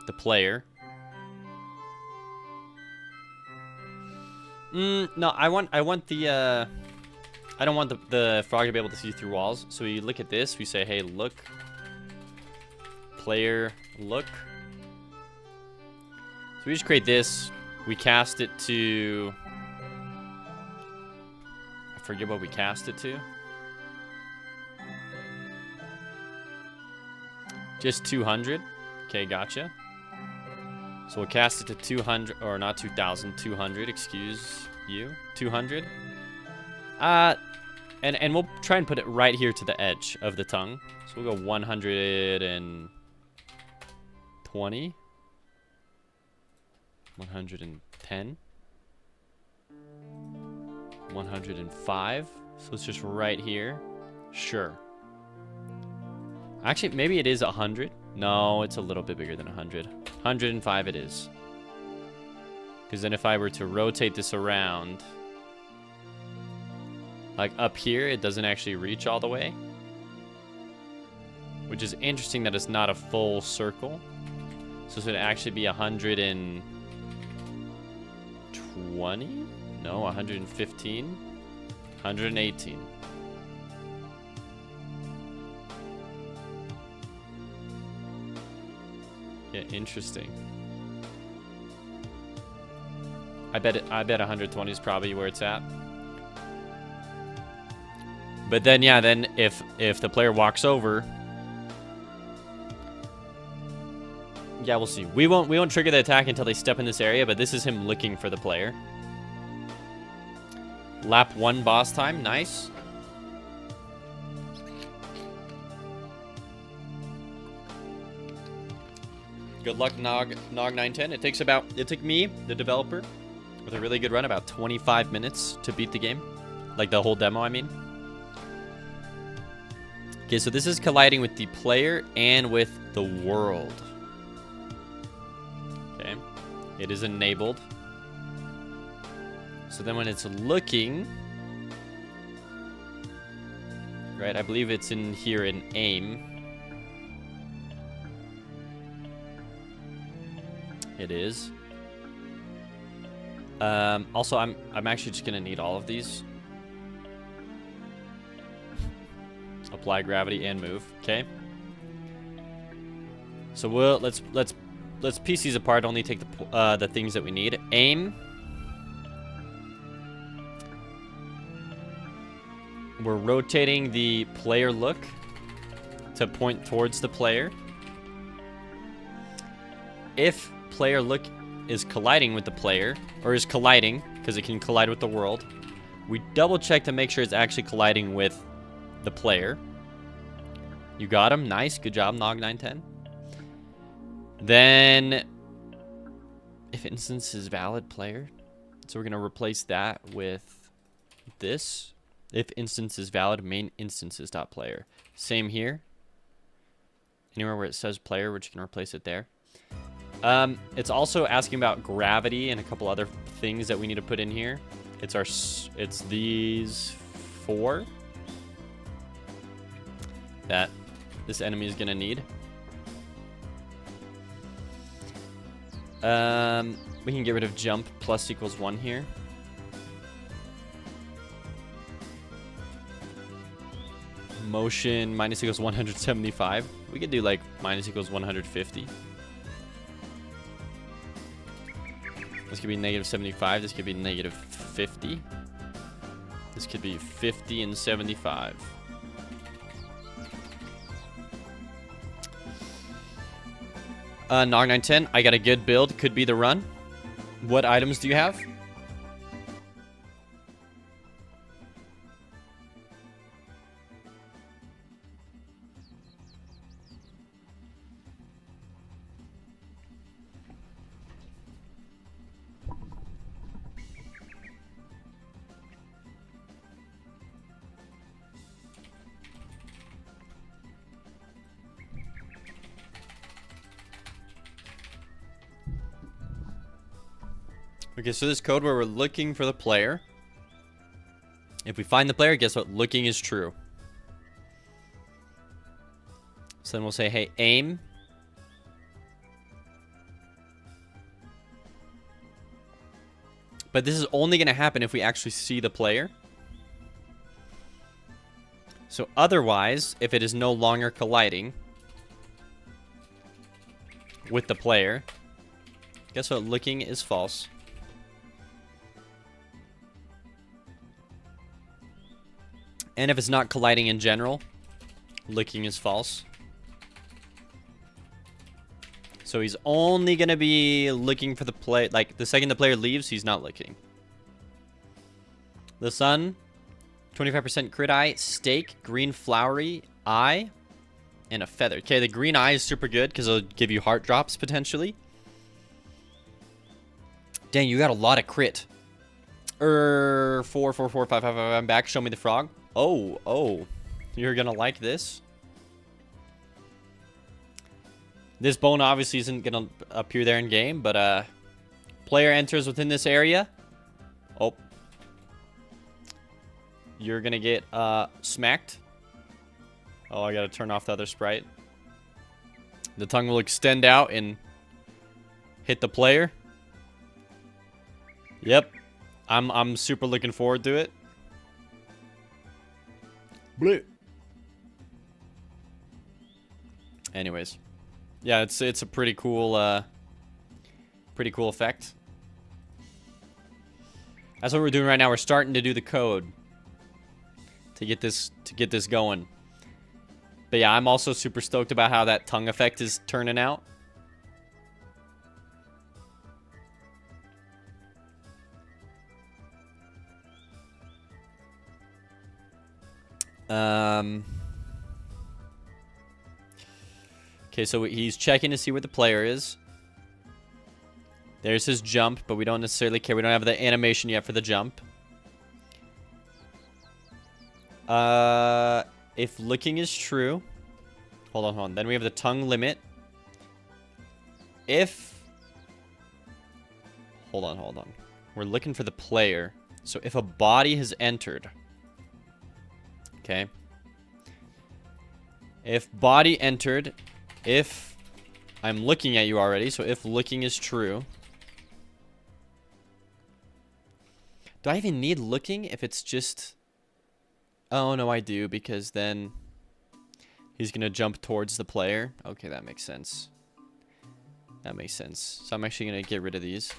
the player. No, I want the, I don't want the frog to be able to see through walls. So we look at this, we say, hey, look. Player, look. So we just create this. We cast it to... I forget what we cast it to. Just 200. Okay, gotcha. So we'll cast it to 200, or not 2,000, 200, excuse you. 200. And we'll try and put it right here to the edge of the tongue. So we'll go 120. 110. 105. So it's just right here. Sure. Actually, maybe it is 100. No, it's a little bit bigger than 100. 105 it is. Because then if I were to rotate this around, like up here, it doesn't actually reach all the way. Which is interesting that it's not a full circle. So this would actually be 120? No, 115? 118. Yeah, interesting. I bet 120 is probably where it's at. But then yeah, then if the player walks over, yeah, we'll see. We won't trigger the attack until they step in this area, but this is him looking for the player. Lap 1 boss time. Nice. Good luck, Nog910. It took me, the developer, with a really good run, about 25 minutes to beat the game. Like the whole demo, I mean. Okay, so this is colliding with the player and with the world. Okay. It is enabled. So then when it's looking... Right, I believe it's in here in aim. It is. Also, I'm actually just gonna need all of these. Apply gravity and move. Okay. So let's piece these apart. Only take the things that we need. Aim. We're rotating the player look to point towards the player. If player look is colliding with the player, or is colliding, because it can collide with the world, we double check to make sure it's actually colliding with the player. You got him. Nice. Good job, Nog910. Then, if instance is valid player, so we're going to replace that with this. If instance is valid, main instances dot player. Same here. Anywhere where it says player, we're just going to replace it there. It's also asking about gravity and a couple other things that we need to put in here. It's these 4 that this enemy is gonna need. We can get rid of jump plus equals 1 here. Motion minus equals 175. We could do like minus equals 150. This could be negative 75. This could be negative 50. This could be 50 and 75. Nog910, I got a good build. Could be the run. What items do you have? Okay, so this code where we're looking for the player. If we find the player, guess what? Looking is true. So then we'll say, hey, aim. But this is only going to happen if we actually see the player. So otherwise, if it is no longer colliding with the player, guess what? Looking is false. And if it's not colliding in general, looking is false. So he's only going to be looking for the play. Like, the second the player leaves, he's not looking. The sun, 25% crit eye, stake, green flowery eye, and a feather. Okay, the green eye is super good because it'll give you heart drops potentially. Dang, you got a lot of crit. 4, 4, 4, 5, 5, 5. I'm back. Show me the frog. Oh. You're going to like this. This bone obviously isn't going to appear there in game, but player enters within this area. Oh. You're going to get smacked. Oh, I got to turn off the other sprite. The tongue will extend out and hit the player. Yep. I'm super looking forward to it. Blue. Anyways. Yeah, it's a pretty cool effect. That's what we're doing right now. We're starting to do the code to get this going. But yeah, I'm also super stoked about how that tongue effect is turning out. Okay, so he's checking to see where the player is. There's his jump, but we don't necessarily care. We don't have the animation yet for the jump. If looking is true... Hold on. Then we have the tongue limit. If... Hold on. We're looking for the player. So if a body has entered... Okay. If body entered... If... I'm looking at you already, so if looking is true... Do I even need looking if it's just... Oh, no, I do, because then... He's going to jump towards the player. Okay, that makes sense. That makes sense. So I'm actually going to get rid of these.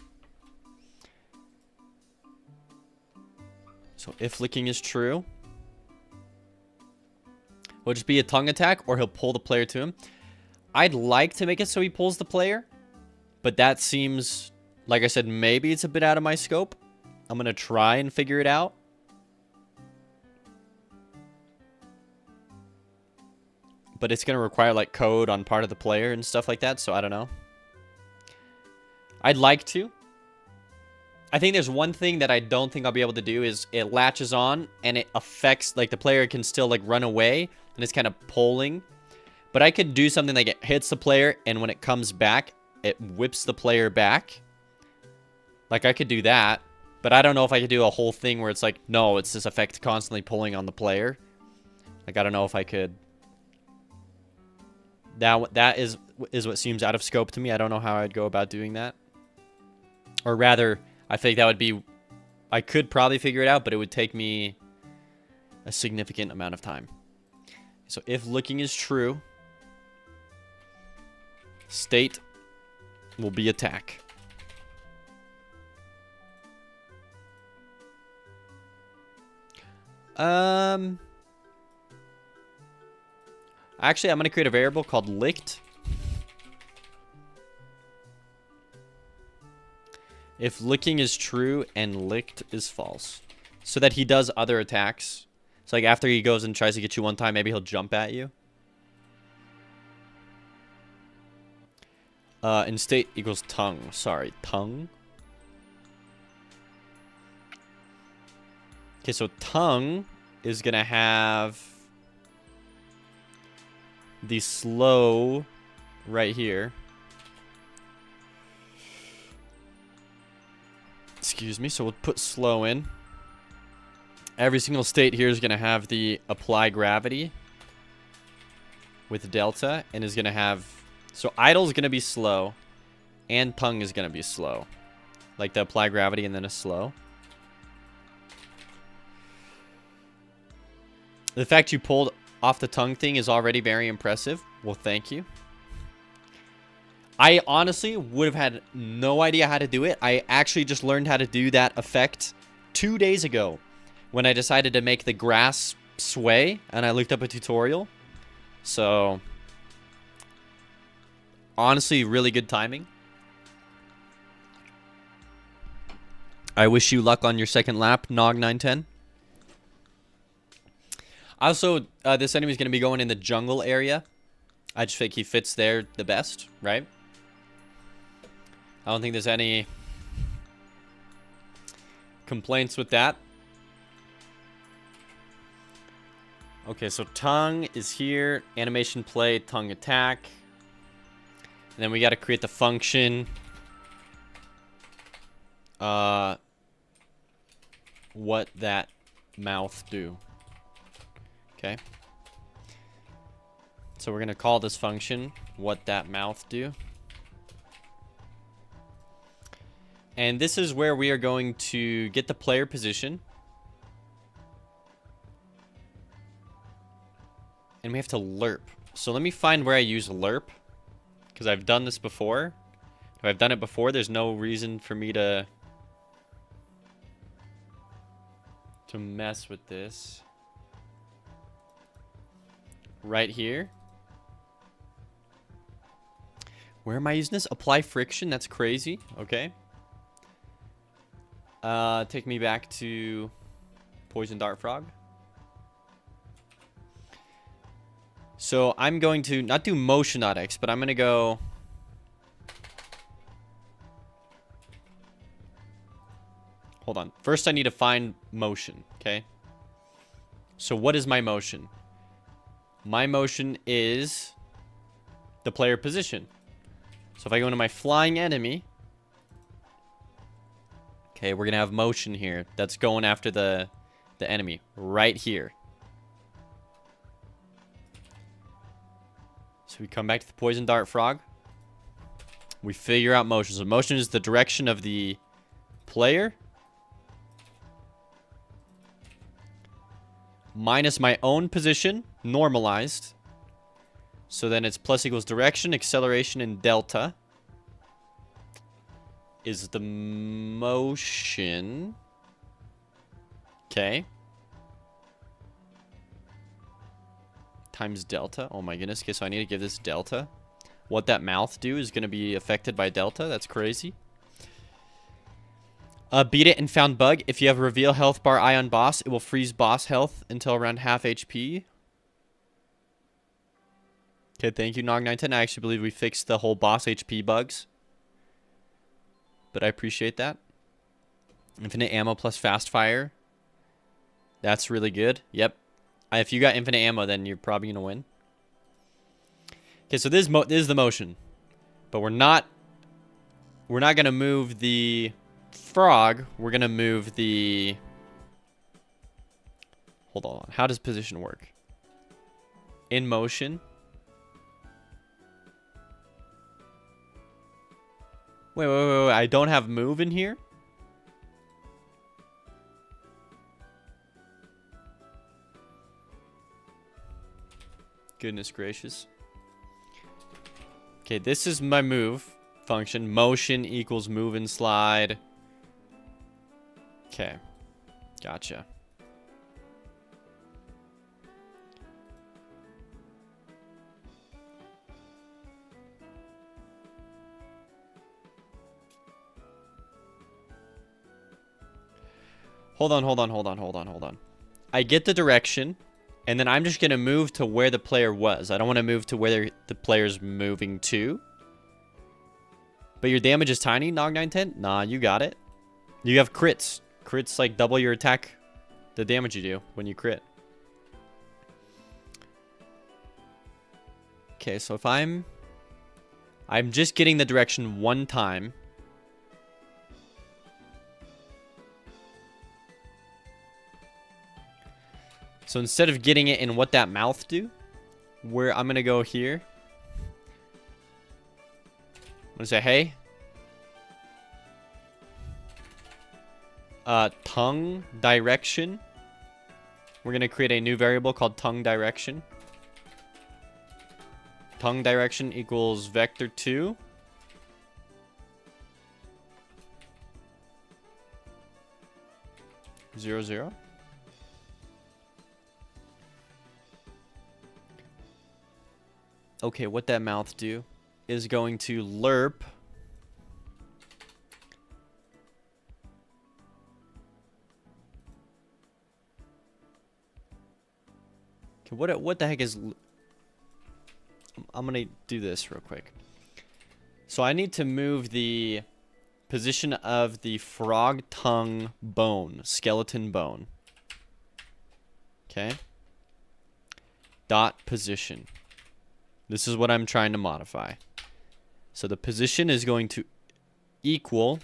So if licking is true, it'll just be a tongue attack, or he'll pull the player to him. I'd like to make it so he pulls the player, but that seems, like I said, maybe it's a bit out of my scope. I'm going to try and figure it out. But it's going to require, like, code on part of the player and stuff like that, so I don't know. I'd like to. I think there's one thing that I don't think I'll be able to do is it latches on and it affects, like, the player can still, like, run away and it's kind of pulling. But I could do something like it hits the player and when it comes back, it whips the player back. Like, I could do that. But I don't know if I could do a whole thing where it's like, no, it's this effect constantly pulling on the player. Like, I don't know if I could. That is what seems out of scope to me. I don't know how I'd go about doing that. Or rather, I think that would be... I could probably figure it out, but it would take me a significant amount of time. So if looking is true, state will be attack. Actually, I'm going to create a variable called licked. If licking is true and licked is false. So that he does other attacks. So like after he goes and tries to get you one time, maybe he'll jump at you. And state equals tongue. Sorry, tongue. Okay, so tongue is going to have the slow right here. Excuse me, so we'll put slow in. Every single state here is going to have the apply gravity with delta and is going to have... So idle is going to be slow and tongue is going to be slow. Like the apply gravity and then a slow. The fact you pulled off the tongue thing is already very impressive. Well, thank you. I honestly would have had no idea how to do it. I actually just learned how to do that effect 2 days ago when I decided to make the grass sway and I looked up a tutorial. So, honestly, really good timing. I wish you luck on your second lap, Nog910. Also, this enemy is going to be going in the jungle area. I just think he fits there the best, right? I don't think there's any complaints with that. Okay, so tongue is here. Animation play, tongue attack. And then we got to create the function. What that mouth do. Okay. So we're going to call this function what that mouth do. And this is where we are going to get the player position. And we have to lerp. So let me find where I use lerp. Because I've done this before. If I've done it before, there's no reason for me to mess with this. Right here. Where am I using this? Apply friction. That's crazy. Okay. Take me back to Poison Dart Frog. So I'm going to not do motion.x, but I'm going to go... Hold on. First I need to find motion, okay? So what is my motion? My motion is the player position. So if I go into my flying enemy... Okay, we're going to have motion here. That's going after the enemy right here. So we come back to the poison dart frog. We figure out motion. So motion is the direction of the player minus my own position, normalized. So then it's plus equals direction, acceleration, and delta is the motion. Okay. Times delta. Oh my goodness. Okay, so I need to give this delta. What that mouth do is going to be affected by delta. That's crazy. Beat it and found bug. If you have a reveal health bar eye on boss, it will freeze boss health until around half HP. Okay, thank you, Nog910. I actually believe we fixed the whole boss HP bugs. But I appreciate that. Infinite ammo plus fast fire. That's really good. Yep. If you got infinite ammo, then you're probably going to win. Okay, so this is the motion. But we're not going to move the frog. We're going to move the... Hold on. How does position work? In motion. Wait. I don't have move in here? Goodness gracious. Okay, this is my move function. Motion equals move and slide. Okay. Gotcha. Hold on. I get the direction. And then I'm just going to move to where the player was. I don't want to move to where the player's moving to. But your damage is tiny, Nog910? Nah, you got it. You have crits. Crits like double your attack, the damage you do when you crit. Okay, so if I'm just getting the direction one time. So instead of getting it in what that mouth do, where I'm going to go here. I'm going to say, hey. Tongue direction. We're going to create a new variable called tongue direction. Tongue direction equals vector2. Zero, zero. Okay, what that mouth do is going to lerp okay, what the heck is I'm gonna do this real quick. So I need to move the position of the frog tongue bone, skeleton bone. Okay. Dot position. This is what I'm trying to modify. So the position is going to equal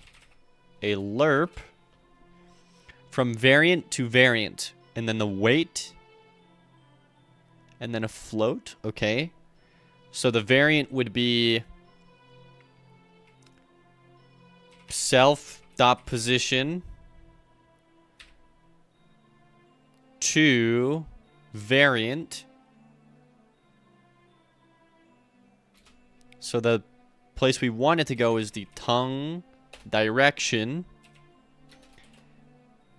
a lerp from variant to variant. And then the weight. And then a float. Okay. So the variant would be self.position to variant. So the place we want it to go is the tongue direction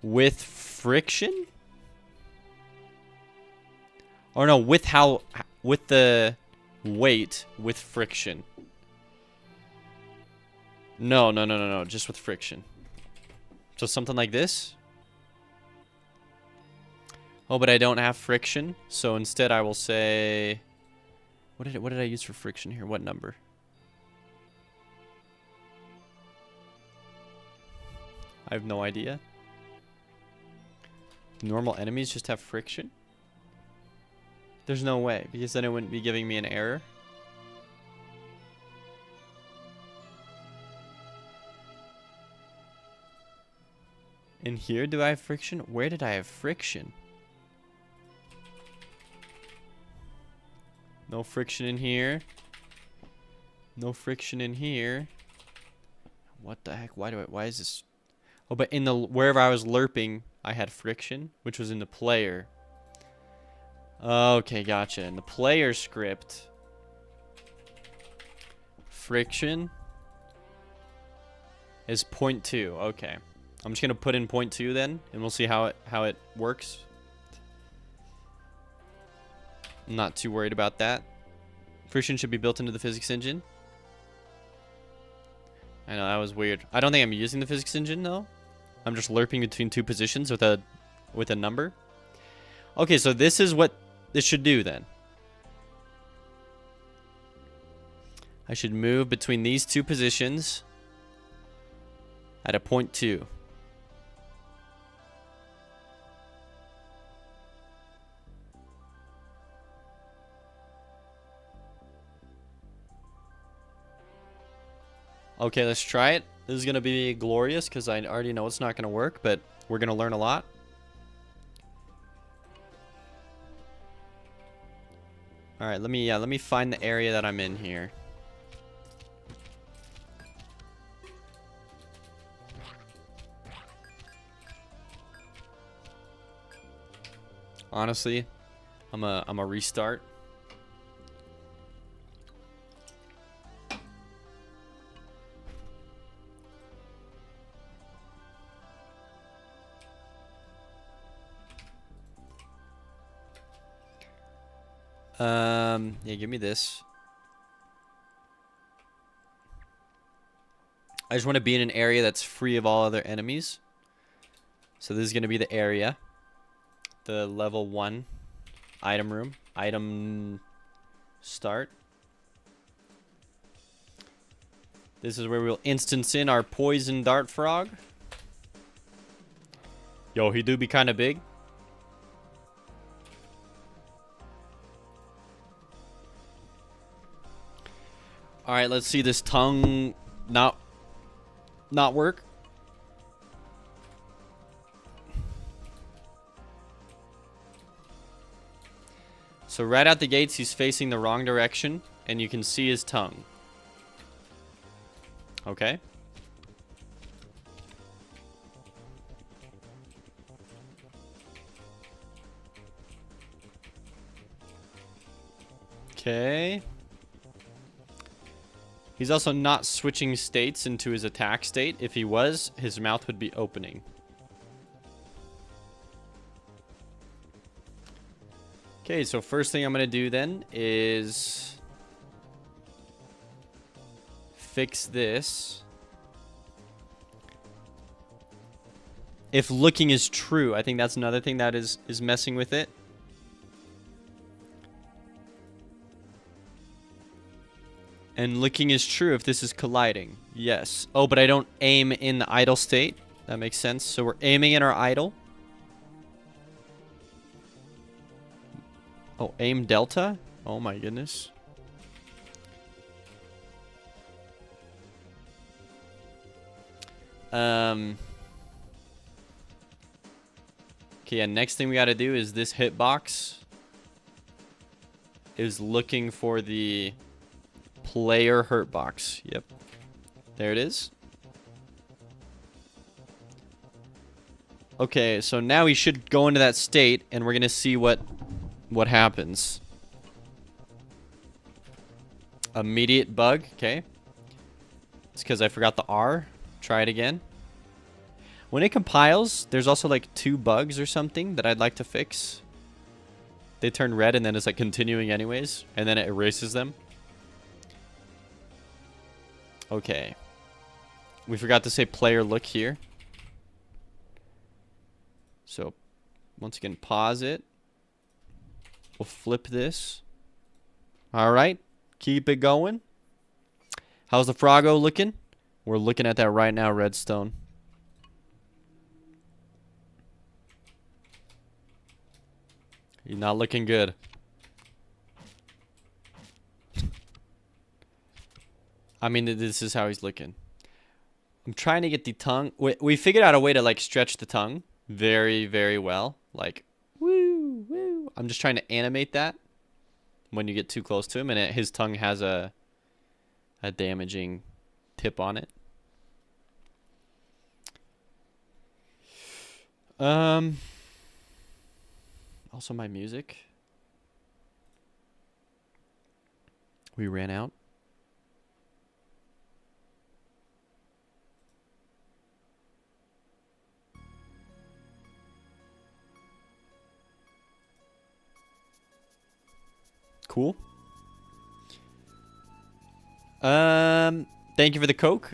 with friction? Or no, with the weight with friction. No, just with friction. So something like this. Oh, but I don't have friction. So instead I will say What did I use for friction here? What number? I have no idea. Normal enemies just have friction? There's no way, because then it wouldn't be giving me an error. In here, do I have friction? Where did I have friction? No friction in here. No friction in here. What the heck? Why is this? Oh, but in the wherever I was lerping, I had friction, which was in the player. Okay, gotcha. In the player script, friction is 0.2. Okay. I'm just gonna put in 0.2 then, and we'll see how it works. I'm not too worried about that. Friction should be built into the physics engine. I know that was weird. I don't think I'm using the physics engine though. I'm just lerping between two positions with a number. Okay, so this is what this should do then. I should move between these two positions at a 0.2. Okay, let's try it. This is going to be glorious because I already know it's not going to work, but we're going to learn a lot. All right, let me find the area that I'm in here. Honestly, I'm a restart. Yeah, give me this. I just want to be in an area that's free of all other enemies. So this is going to be the area. The level 1 item room. Item start. This is where we'll instance in our poison dart frog. Yo, he do be kind of big. All right, let's see this tongue not work. So right out the gates, he's facing the wrong direction, and you can see his tongue. Okay. Okay. He's also not switching states into his attack state. If he was, his mouth would be opening. Okay, so first thing I'm going to do then is fix this. If looking is true, I think that's another thing that is messing with it. And looking is true if this is colliding. Yes. Oh, but I don't aim in the idle state. That makes sense. So we're aiming in our idle. Oh, aim delta? Oh my goodness. Okay, yeah, next thing we gotta do is this hitbox is looking for the player hurt box. Yep. There it is. Okay, so now we should go into that state and we're gonna see what happens. Immediate bug, okay. It's because I forgot the R. Try it again. When it compiles, there's also like 2 bugs or something that I'd like to fix. They turn red and then it's like continuing anyways, and then it erases them. Okay. We forgot to say player look here. So, once again, pause it. We'll flip this. All right. Keep it going. How's the Froggo looking? We're looking at that right now, Redstone. He's not looking good. I mean, this is how he's looking. I'm trying to get the tongue. We figured out a way to, like, stretch the tongue very, very well. Like, woo, woo. I'm just trying to animate that when you get too close to him. And his tongue has a damaging tip on it. Also my music. We ran out. Cool. Thank you for the Coke.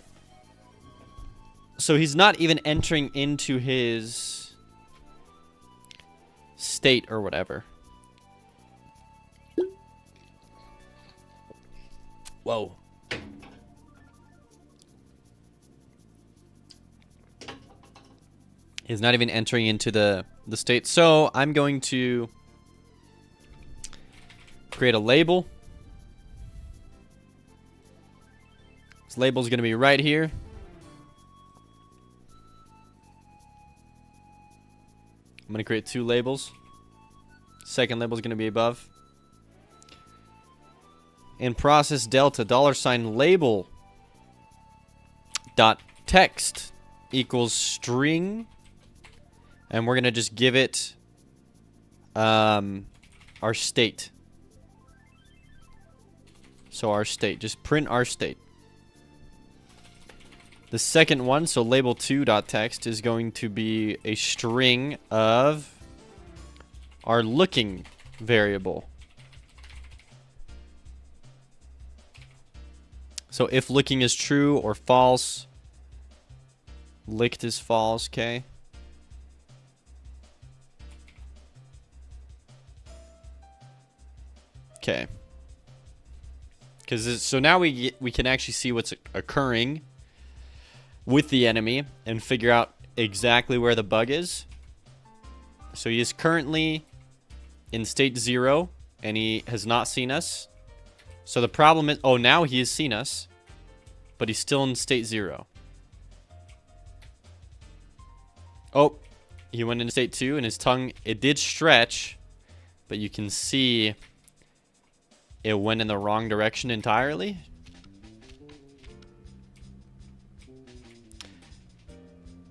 So he's not even entering into his state or whatever. Whoa. He's not even entering into the state. So I'm going to create a label. This label is going to be right here. I'm going to create 2 labels. Second label is going to be above. And process delta $label dot text equals string, and we're going to just give it our state. So our state, just print our state. The second one, so label2.text, is going to be a string of our looking variable. So if looking is true or false, licked is false, okay? Okay. So now we can actually see what's occurring with the enemy and figure out exactly where the bug is. So he is currently in state 0 and he has not seen us. So the problem is, oh, now he has seen us, but he's still in state 0. Oh, he went into state 2 and his tongue, it did stretch, but you can see it went in the wrong direction entirely.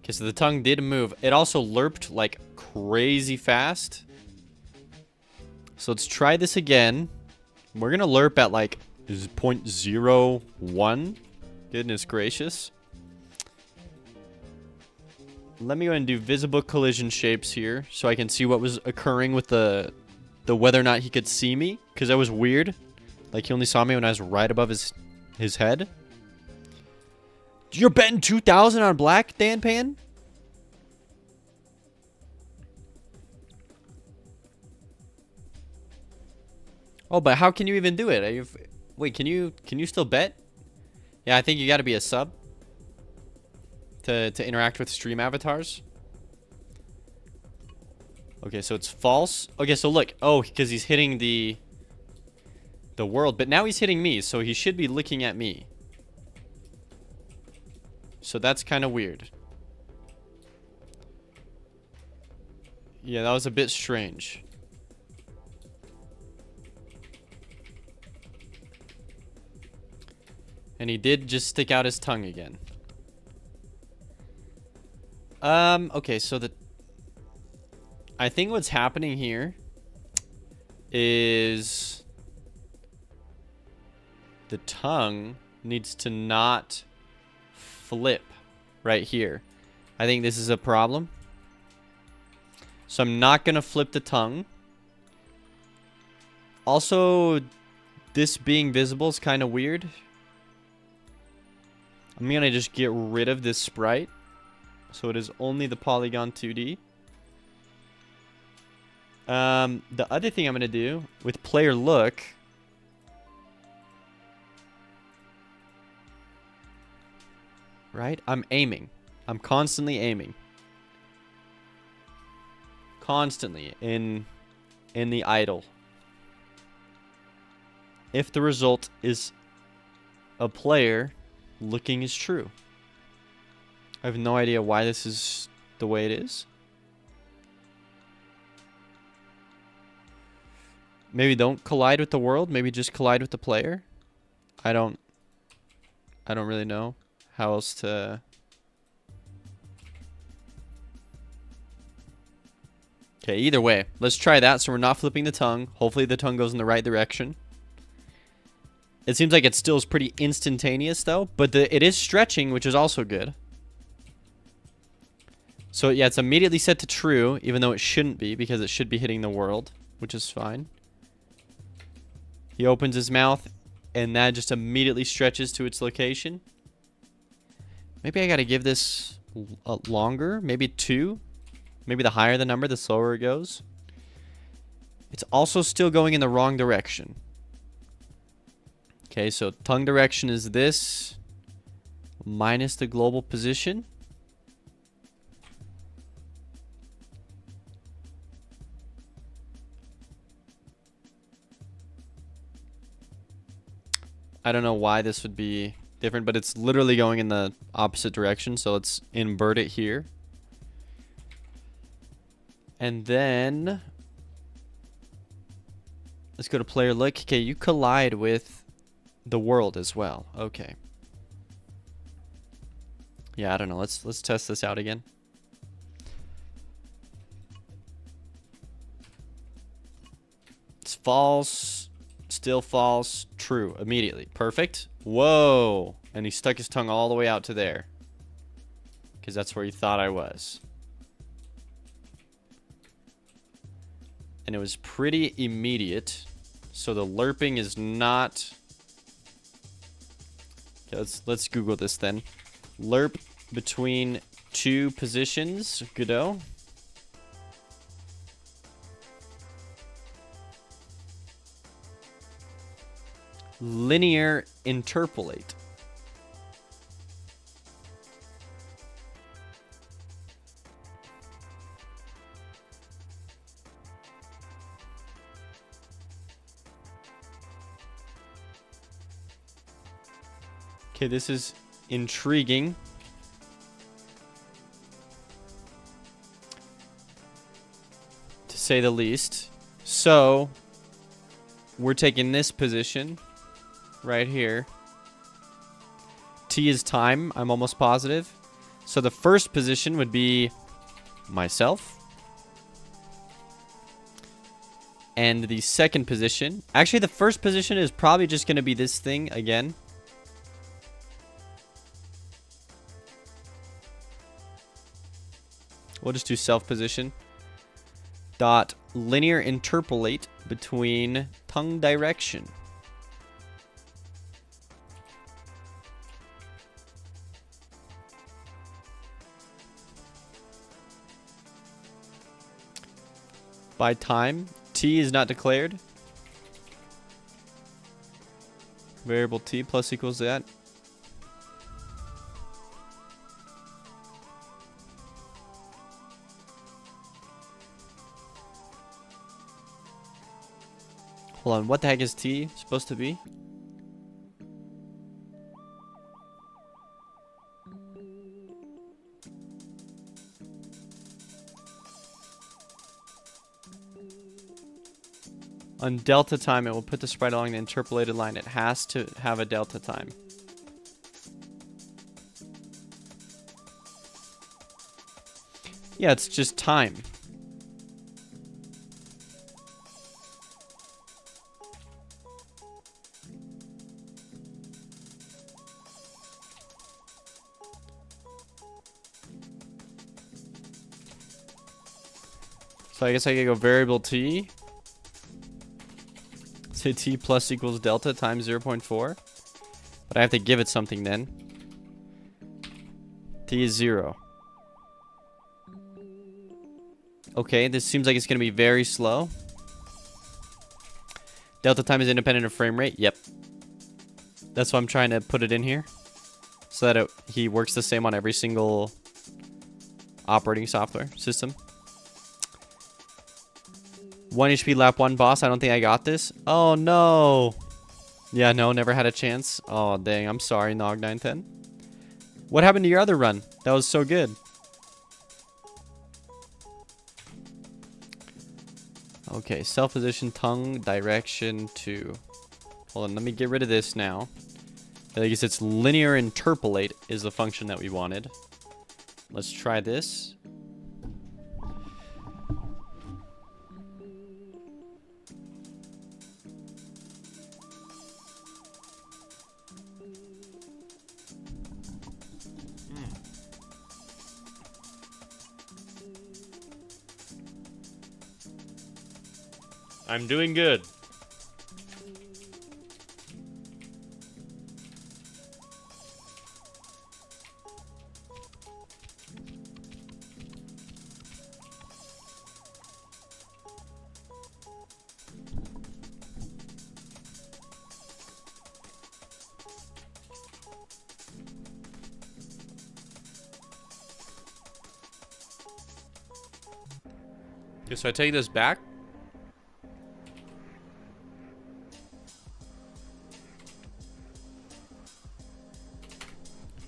Okay, so the tongue did move. It also lerped like crazy fast. So let's try this again. We're gonna lerp at like 0.01. Goodness gracious. Let me go ahead and do visible collision shapes here so I can see what was occurring with the whether or not he could see me, because that was weird. Like he only saw me when I was right above his head. You're betting 2,000 on black, Dan Pan? Oh, but how can you even do it? Wait, can you still bet? Yeah, I think you got to be a sub to interact with stream avatars. Okay, so it's false. Okay, so look. Oh, because he's hitting the world, but now he's hitting me, so he should be looking at me. So that's kind of weird. Yeah, that was a bit strange. And he did just stick out his tongue again. Okay, so I think what's happening here is the tongue needs to not flip right here. I think this is a problem. So I'm not going to flip the tongue. Also, this being visible is kind of weird. I'm going to just get rid of this sprite. So it is only the Polygon 2D. The other thing I'm going to do with player look right? I'm aiming. I'm constantly aiming. Constantly in the idle. If the result is a player looking is true. I have no idea why this is the way it is. Maybe don't collide with the world. Maybe just collide with the player. I don't really know how else to... Okay, either way. Let's try that so we're not flipping the tongue. Hopefully the tongue goes in the right direction. It seems like it still is pretty instantaneous though, but it is stretching, which is also good. So yeah, it's immediately set to true, even though it shouldn't be, because it should be hitting the world, which is fine. He opens his mouth, and that just immediately stretches to its location. Maybe I gotta give this longer, maybe 2. Maybe the higher the number, the slower it goes. It's also still going in the wrong direction. Okay, so tongue direction is this minus the global position. I don't know why this would be different, but it's literally going in the opposite direction, so let's invert it here. And then let's go to player look. Okay, you collide with the world as well. Okay. Yeah, I don't know. Let's test this out again. It's false, still false, true immediately. Perfect. Whoa. And he stuck his tongue all the way out to there, because that's where he thought I was. And it was pretty immediate. So the lerping is not... Okay, let's Google this then. Lerp between 2 positions. Godot. Linear interpolate. Okay, this is intriguing. To say the least. So, we're taking this position right here. T is time, I'm almost positive. So the first position would be myself. And the second position, actually the first position is probably just going to be this thing again. We'll just do self position. Dot linear interpolate between tongue direction. By time, t is not declared. Variable t plus equals that. Hold on, what the heck is t supposed to be? On delta time, it will put the sprite along the interpolated line. It has to have a delta time. Yeah, it's just time. So I guess I could go variable t. Say t plus equals delta times 0.4. But I have to give it something then. T is 0. Okay, this seems like it's going to be very slow. Delta time is independent of frame rate. Yep. That's why I'm trying to put it in here. so that he works the same on every single operating software system. 1 HP lap 1 boss. I don't think I got this. Oh no. Yeah, no, never had a chance. Oh dang, I'm sorry, Nog910. What happened to your other run? That was so good. Okay, self-position, tongue, direction, 2. Hold on, let me get rid of this now. I guess it's linear interpolate is the function that we wanted. Let's try this. I'm doing good. Okay, so I take this back.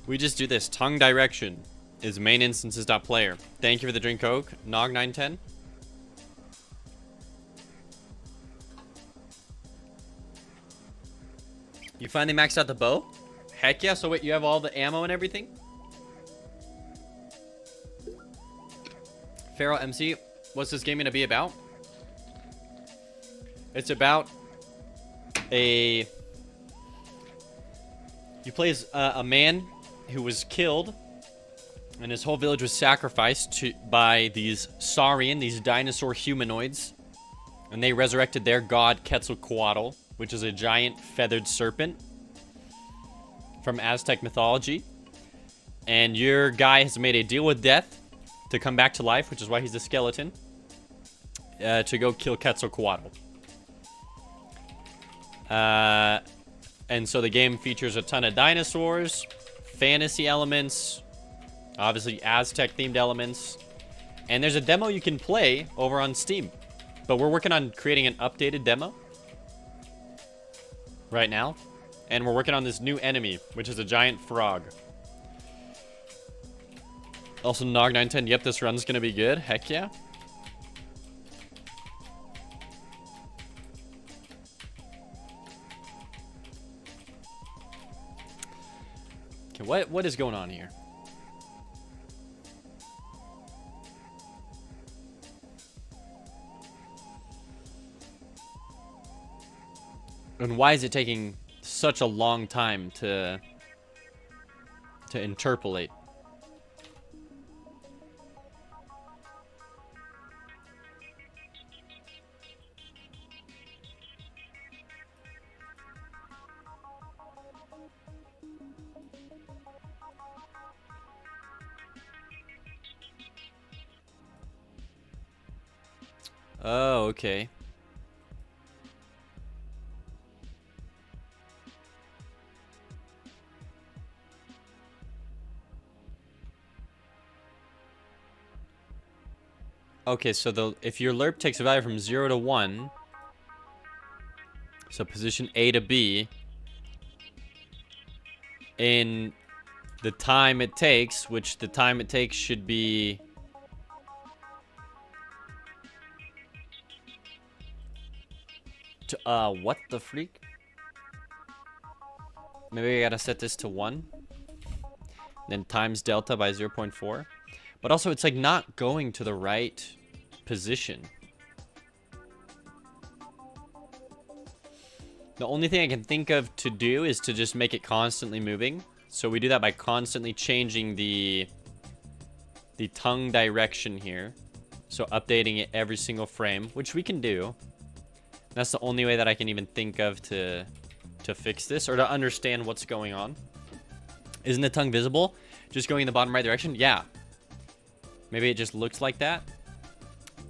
We just do this. Tongue direction is main instances.player. Thank you for the drink Coke, Nog910. You finally maxed out the bow? Heck yeah, so wait, you have all the ammo and everything? Feral MC, what's this game gonna be about? It's about you play as a man who was killed, and his whole village was sacrificed by these Saurian, these dinosaur humanoids, and they resurrected their god Quetzalcoatl, which is a giant feathered serpent from Aztec mythology. And your guy has made a deal with death to come back to life, which is why he's a skeleton, to go kill Quetzalcoatl. And so the game features a ton of dinosaurs, fantasy elements, obviously Aztec-themed elements, and there's a demo you can play over on Steam. But we're working on creating an updated demo right now, and we're working on this new enemy, which is a giant frog. Also, Nog910, yep, this run's gonna be good. Heck yeah. Okay, what is going on here? And why is it taking such a long time to interpolate? Oh, okay. Okay, so if your lerp takes a value from 0 to 1, so position A to B, in the time it takes, which the time it takes should be what the freak? Maybe I gotta set this to 1. Then times delta by 0.4. But also, it's like not going to the right position. The only thing I can think of to do is to just make it constantly moving. So we do that by constantly changing the tongue direction here. So updating it every single frame, which we can do. That's the only way that I can even think of to fix this or to understand what's going on. Isn't the tongue visible? Just going in the bottom right direction? Yeah. Maybe it just looks like that.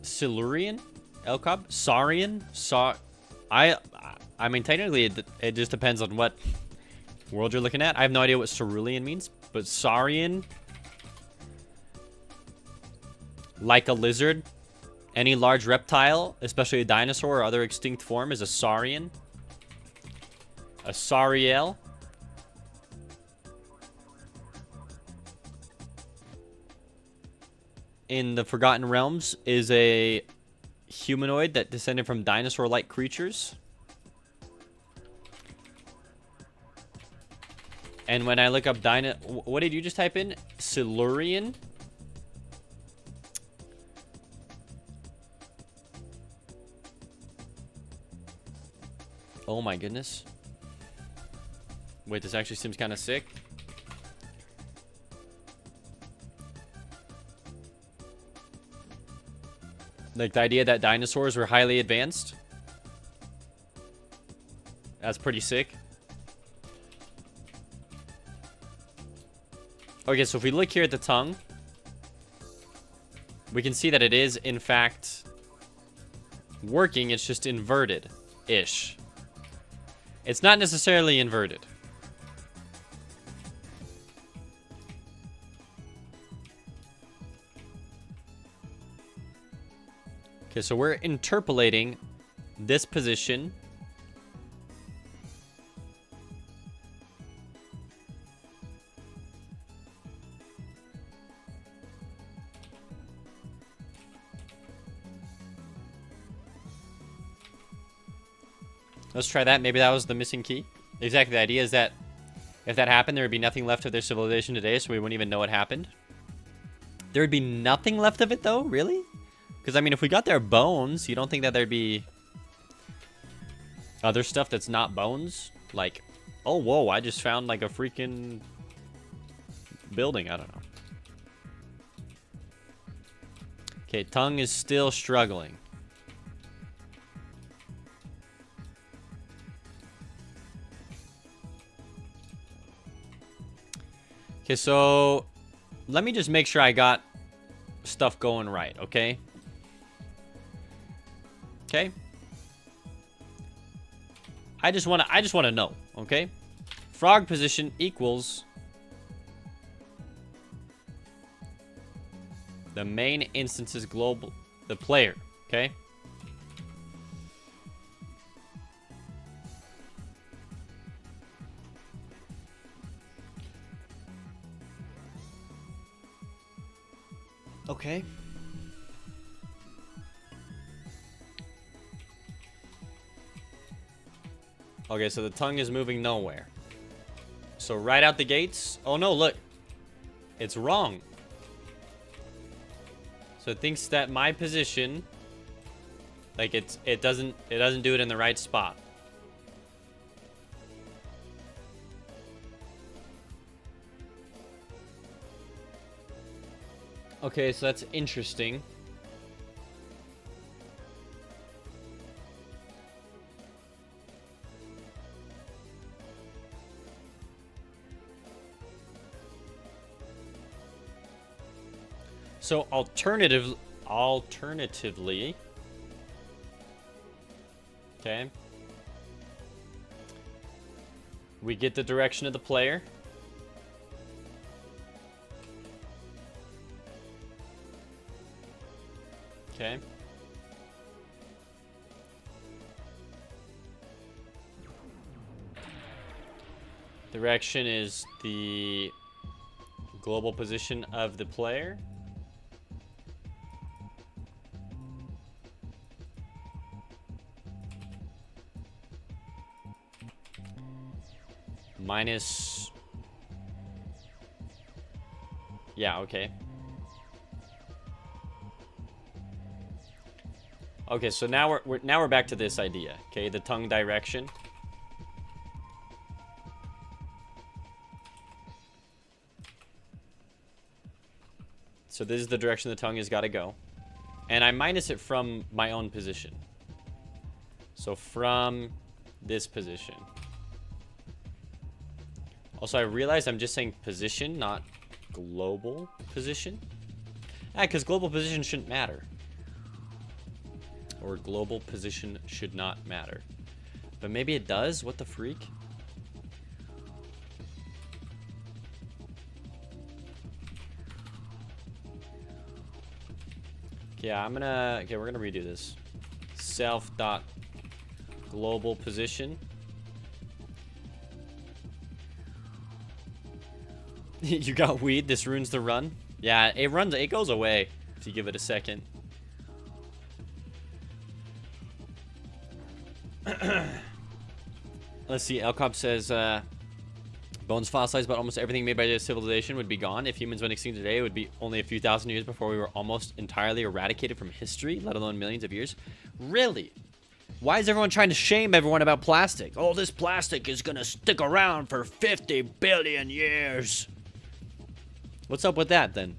Silurian? Elcob? Saurian? I mean, technically, it just depends on what world you're looking at. I have no idea what cerulean means, but saurian, like a lizard, any large reptile, especially a dinosaur or other extinct form, is a saurian. A sauriel. In the Forgotten Realms is a humanoid that descended from dinosaur-like creatures. And when I look up what did you just type in? Silurian? Oh my goodness. Wait, this actually seems kind of sick. Like the idea that dinosaurs were highly advanced. That's pretty sick. Okay, so if we look here at the tongue, we can see that it is, in fact, working. It's just inverted-ish. It's not necessarily inverted. Okay, so we're interpolating this position. Let's try that. Maybe that was the missing key. Exactly. The idea is that if that happened, there would be nothing left of their civilization today, so we wouldn't even know what happened. There would be nothing left of it, though? Really? Because, I mean, if we got their bones, you don't think that there'd be other stuff that's not bones? Like, oh, whoa, I just found, like, a freaking building. I don't know. Okay, tongue is still struggling. Okay, so let me just make sure I got stuff going right, okay? Okay? I just want to know, okay? Frog position equals the main instance's global, the player, okay? Okay. Okay, so the tongue is moving nowhere. So right out the gates. Oh no, look. It's wrong. So it thinks that my position, like it doesn't do it in the right spot. Okay, so that's interesting. So alternatively, okay, we get the direction of the player. Okay. Direction is the global position of the player. Minus... Yeah, okay. Okay, so now we're back to this idea. Okay, the tongue direction. So this is the direction the tongue has got to go. And I minus it from my own position. So from this position. Also, I realize I'm just saying position, not global position. Because global position shouldn't matter. Or global position should not matter. But maybe it does? What the freak? Yeah, I'm gonna... Okay, we're gonna redo this. Self dot global position. You got weed? This ruins the run? Yeah, it goes away if you give it a second. Let's see, Elcop says, bones fossilized, but almost everything made by this civilization would be gone. If humans went extinct today, it would be only a few thousand years before we were almost entirely eradicated from history, let alone millions of years. Really? Why is everyone trying to shame everyone about plastic? Oh, this plastic is gonna stick around for 50 billion years. What's up with that, then?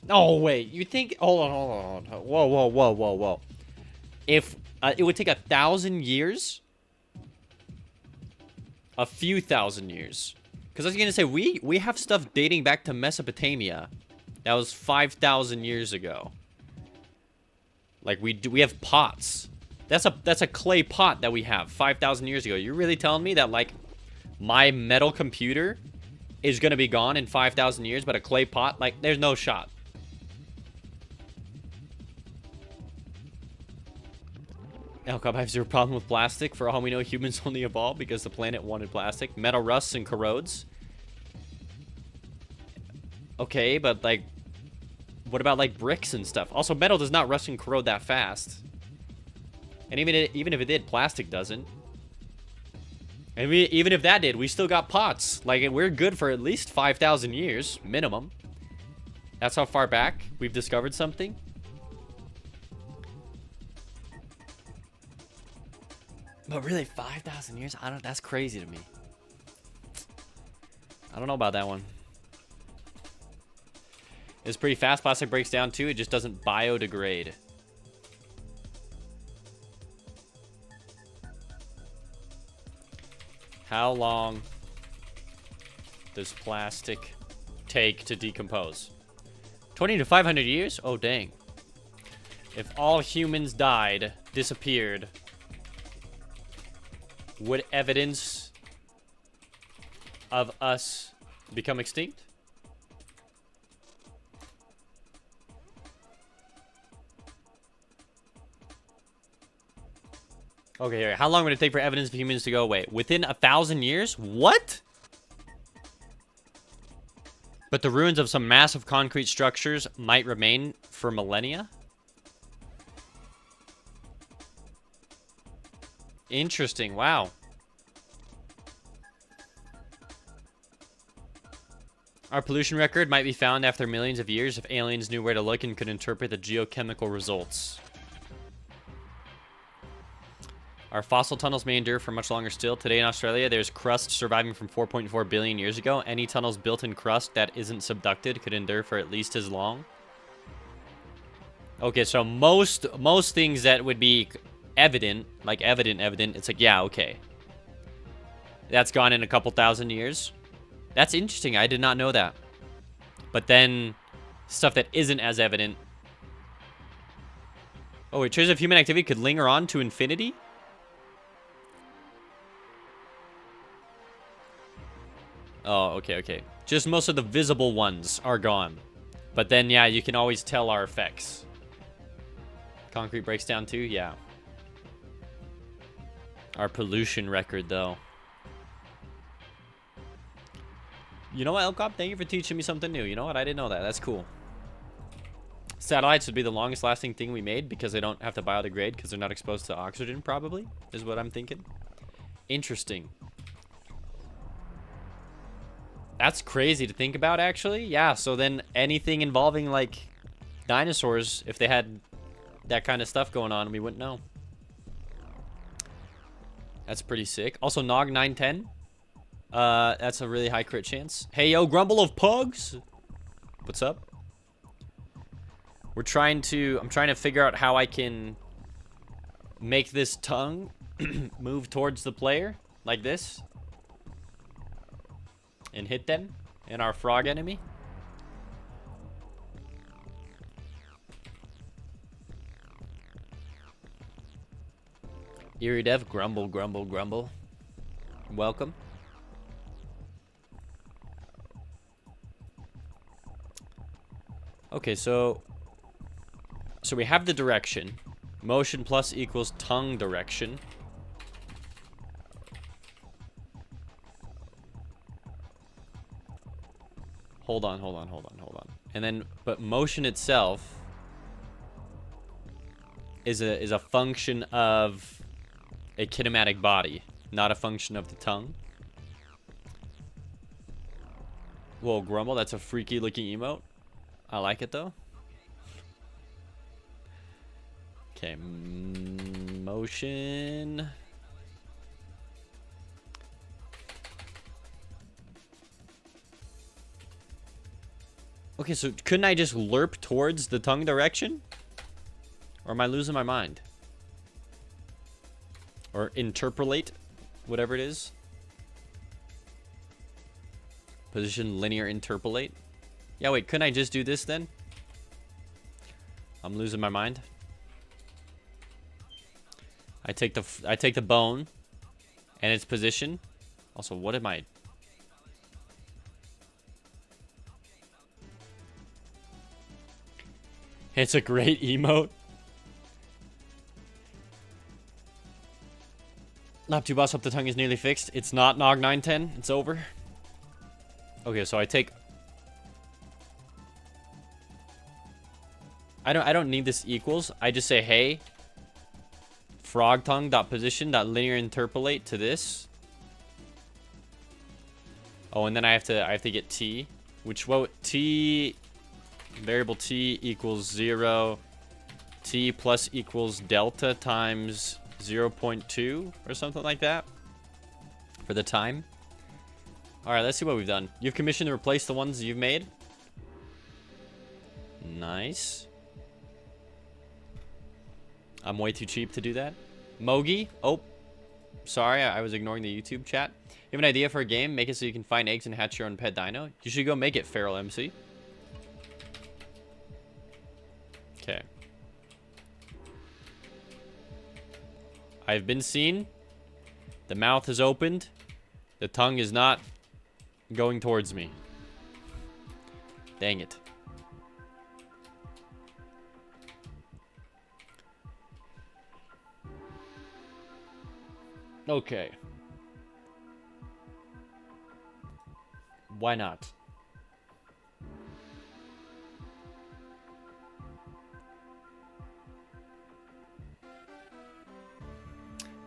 Oh, wait. You think... Hold on. Whoa. If it would take 1,000 years... A few thousand years. Because I was going to say, we have stuff dating back to Mesopotamia. That was 5,000 years ago. Like, we have pots. That's a clay pot that we have 5,000 years ago. You're really telling me that, like, my metal computer is going to be gone in 5,000 years, but a clay pot? Like, there's no shot. Elcop, I have zero problem with plastic. For all we know, humans only evolved because the planet wanted plastic. Metal rusts and corrodes. Okay, but, like, what about, like, bricks and stuff? Also, metal does not rust and corrode that fast. And even if it did, plastic doesn't. And even if that did, we still got pots. Like, we're good for at least 5,000 years, minimum. That's how far back we've discovered something. But really, 5,000 years? That's crazy to me. I don't know about that one. It's pretty fast. Plastic breaks down too. It just doesn't biodegrade. How long does plastic take to decompose? 20 to 500 years? Oh, dang. If all humans died, disappeared, would evidence of us become extinct? Okay, here. How long would it take for evidence of humans to go away? Within 1,000 years? What? But the ruins of some massive concrete structures might remain for millennia? Interesting. Wow. Our pollution record might be found after millions of years if aliens knew where to look and could interpret the geochemical results. Our fossil tunnels may endure for much longer still. Today in Australia, there's crust surviving from 4.4 billion years ago. Any tunnels built in crust that isn't subducted could endure for at least as long. Okay, so most things that would be evident, it's like, yeah, okay. That's gone in a couple thousand years. That's interesting. I did not know that. But then stuff that isn't as evident. Oh, wait, traces of human activity could linger on to infinity? Oh, okay. Just most of the visible ones are gone. But then, yeah, you can always tell our effects. Concrete breaks down too? Yeah. Our pollution record, though. You know what, Elcop? Thank you for teaching me something new. You know what? I didn't know that. That's cool. Satellites would be the longest lasting thing we made because they don't have to biodegrade because they're not exposed to oxygen, probably, is what I'm thinking. Interesting. That's crazy to think about, actually. Yeah, so then anything involving, like, dinosaurs, if they had that kind of stuff going on, we wouldn't know. That's pretty sick. Also, Nog 910. That's a really high crit chance. Hey, yo, Grumble of Pugs. What's up? I'm trying to figure out how I can make this tongue move towards the player, like this. And hit them and our frog enemy. Eerie Dev, grumble. Welcome. Okay, so So we have the direction. Motion plus equals tongue direction. Hold on. And then, but motion itself is a function of a kinematic body, not a function of the tongue. Whoa, Grumble, that's a freaky looking emote. I like it though. Okay, motion. Okay, so couldn't I just lerp towards the tongue direction? Or am I losing my mind? Or interpolate, whatever it is. Position linear interpolate. Yeah, wait, couldn't I just do this then? I'm losing my mind. I take the bone and its position. Also, what am I? It's a great emote. Not too boss up, the tongue is nearly fixed. It's not Nog 910. It's over. Okay, so I take. I don't need this equals. I just say hey. Frog tongue dot position dot linear interpolate to this. Oh, and then I have to get t, which what t variable t equals 0, t plus equals delta times 0.2 or something like that for the time. All right, let's see what we've done. You've commissioned to replace the ones you've made. Nice. I'm way too cheap to do that. Mogi. Oh, sorry, I was ignoring the YouTube chat. You have an idea for a game? Make it so you can find eggs and hatch your own pet dino. You should go make it, Feral MC. Okay. I've been seen. The mouth is opened. The tongue is not going towards me. Dang it. Okay. Why not?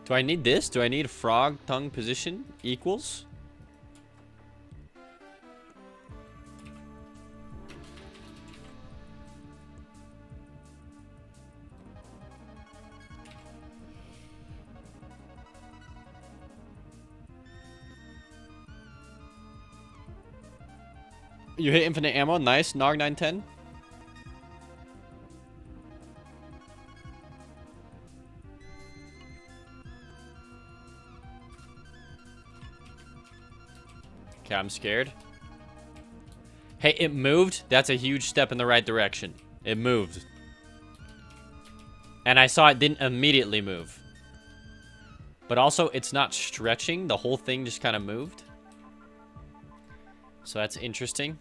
Do I need this? Do I need frog tongue position equals? You hit infinite ammo. Nice. Nog 910. Okay, I'm scared. Hey, it moved. That's a huge step in the right direction. It moved. And I saw it didn't immediately move. But also, it's not stretching. The whole thing just kind of moved. So that's interesting.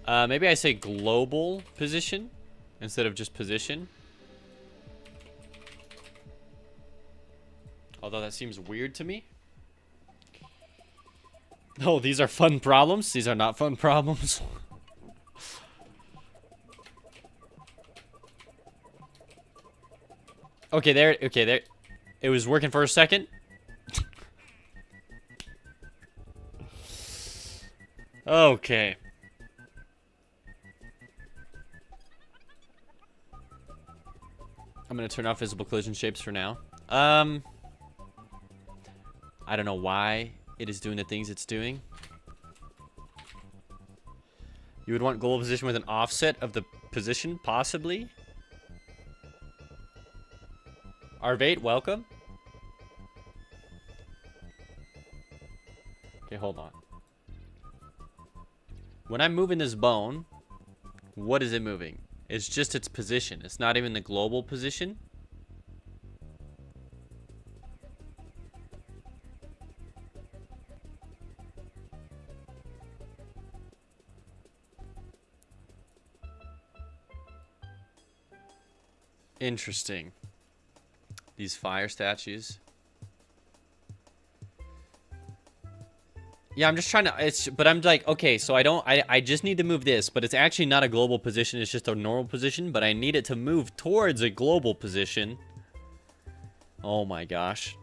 Maybe I say global position instead of just position. Although that seems weird to me. Oh, these are fun problems. These are not fun problems. Okay, there. Okay, there. It was working for a second. Okay. I'm gonna turn off visible collision shapes for now. I don't know why it is doing the things it's doing. You would want global position with an offset of the position, possibly. Arvate, welcome. Okay, hold on. When I'm moving this bone, what is it moving? It's just its position. It's not even the global position. Interesting. These fire statues. Yeah, I'm just trying to, but I'm like, okay, so I just need to move this, but it's actually not a global position, it's just a normal position, but I need it to move towards a global position. Oh my gosh.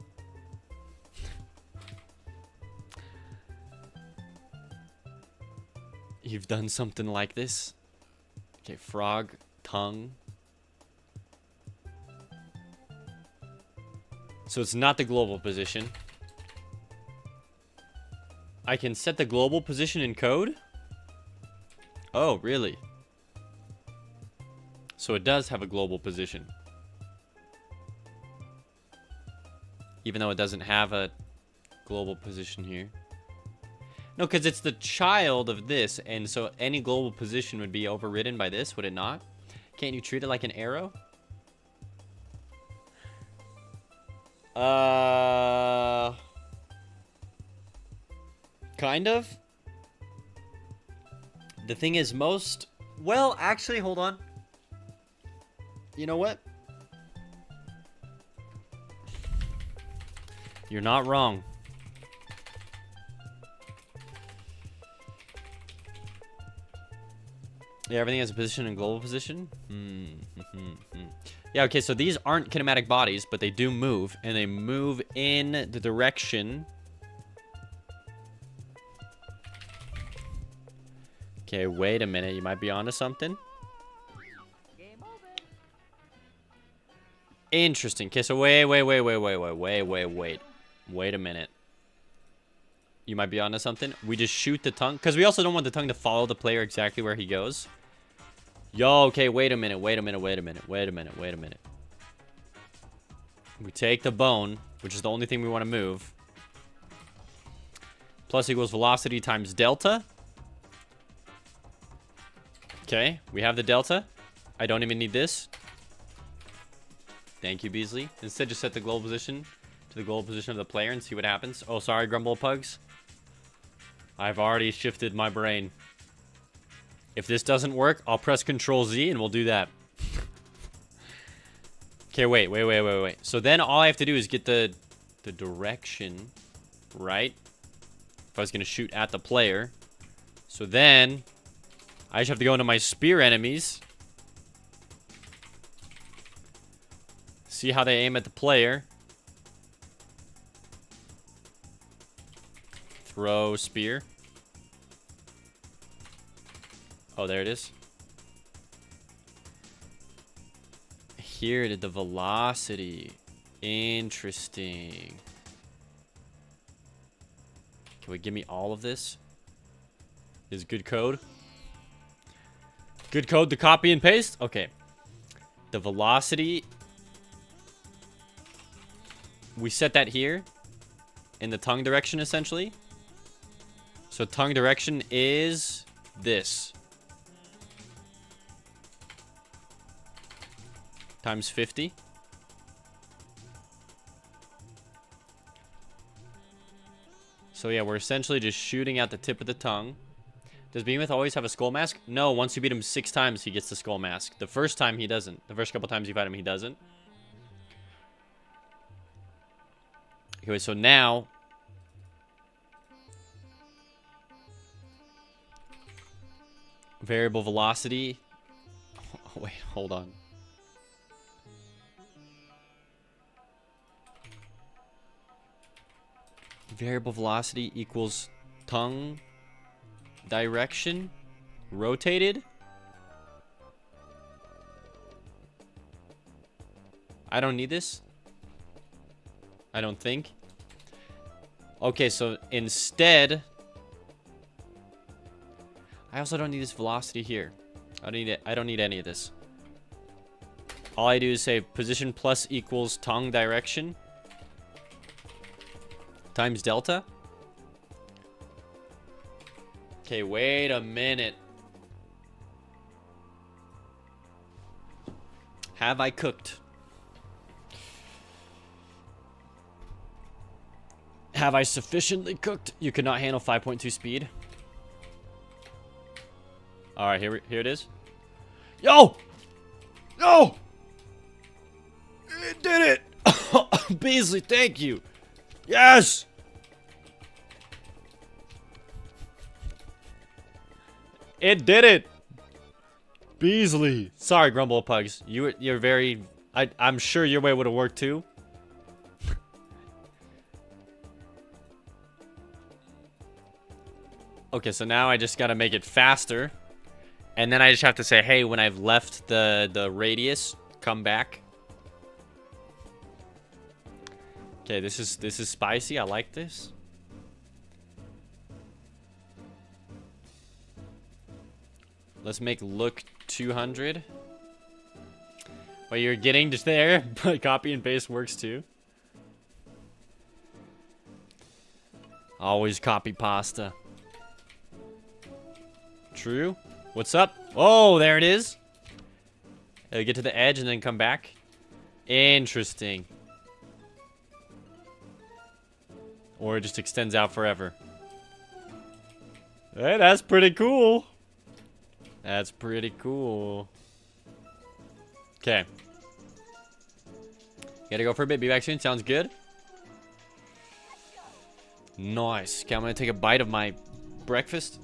You've done something like this? Okay, frog, tongue. So it's not the global position. I can set the global position in code? Oh, really? So it does have a global position. Even though it doesn't have a global position here. No, because it's the child of this, and so any global position would be overridden by this, would it not? Can't you treat it like an arrow? Kind of. The thing is most... Well, actually, hold on. You know what? You're not wrong. Yeah, everything has a position and global position. Yeah, okay, so these aren't kinematic bodies, but they do move, and they move in the direction. Okay, wait a minute. You might be onto something. Interesting. Okay, so wait. Wait a minute. You might be onto something. We just shoot the tongue. Because we also don't want the tongue to follow the player exactly where he goes. Yo, okay, wait a minute. We take the bone, which is the only thing we want to move. Plus equals velocity times delta. Okay, we have the delta. I don't even need this. Thank you, Beasley. Instead, just set the global position to the global position of the player and see what happens. Oh, sorry, Grumble Pugs. I've already shifted my brain. If this doesn't work, I'll press Control Z and we'll do that. Okay, wait. So then all I have to do is get the direction right. If I was going to shoot at the player. So then I just have to go into my spear enemies. See how they aim at the player. Throw spear. Oh, there it is. Here did the velocity. Interesting. Can we give me all of this? Is good code? Good code to copy and paste? Okay. The velocity. We set that here. In the tongue direction, essentially. So tongue direction is this. Times 50. So yeah, we're essentially just shooting at the tip of the tongue. Does Behemoth always have a skull mask? No, once you beat him 6 times, he gets the skull mask. The first time, he doesn't. The first couple times you fight him, he doesn't. Okay, so now... Variable velocity. Oh, wait, hold on. Variable velocity equals tongue direction rotated. I don't need this. I don't think. Okay, so instead, I also don't need this velocity here. I don't need it. I don't need any of this. All I do is say position plus equals tongue direction times delta. Okay, wait a minute. Have I cooked? Have I sufficiently cooked? You could not handle 5.2 speed. All right, here it is. Yo! Yo! It did it! Beasley, thank you! Yes! It did it! Beasley! Sorry, Grumble Pugs. You're very... I'm sure your way would have worked too. Okay, so now I just gotta make it faster. And then I just have to say, hey, when I've left the radius, come back. Okay, this is spicy. I like this. Let's make look 200. Well, you're getting just there, but copy and paste works too. Always copy pasta. True. What's up? Oh, there it is. Get to the edge and then come back. Interesting. Or it just extends out forever. Hey, that's pretty cool. That's pretty cool. Okay. Gotta go for a bit. Be back soon. Sounds good. Nice. Okay, I'm gonna take a bite of my breakfast.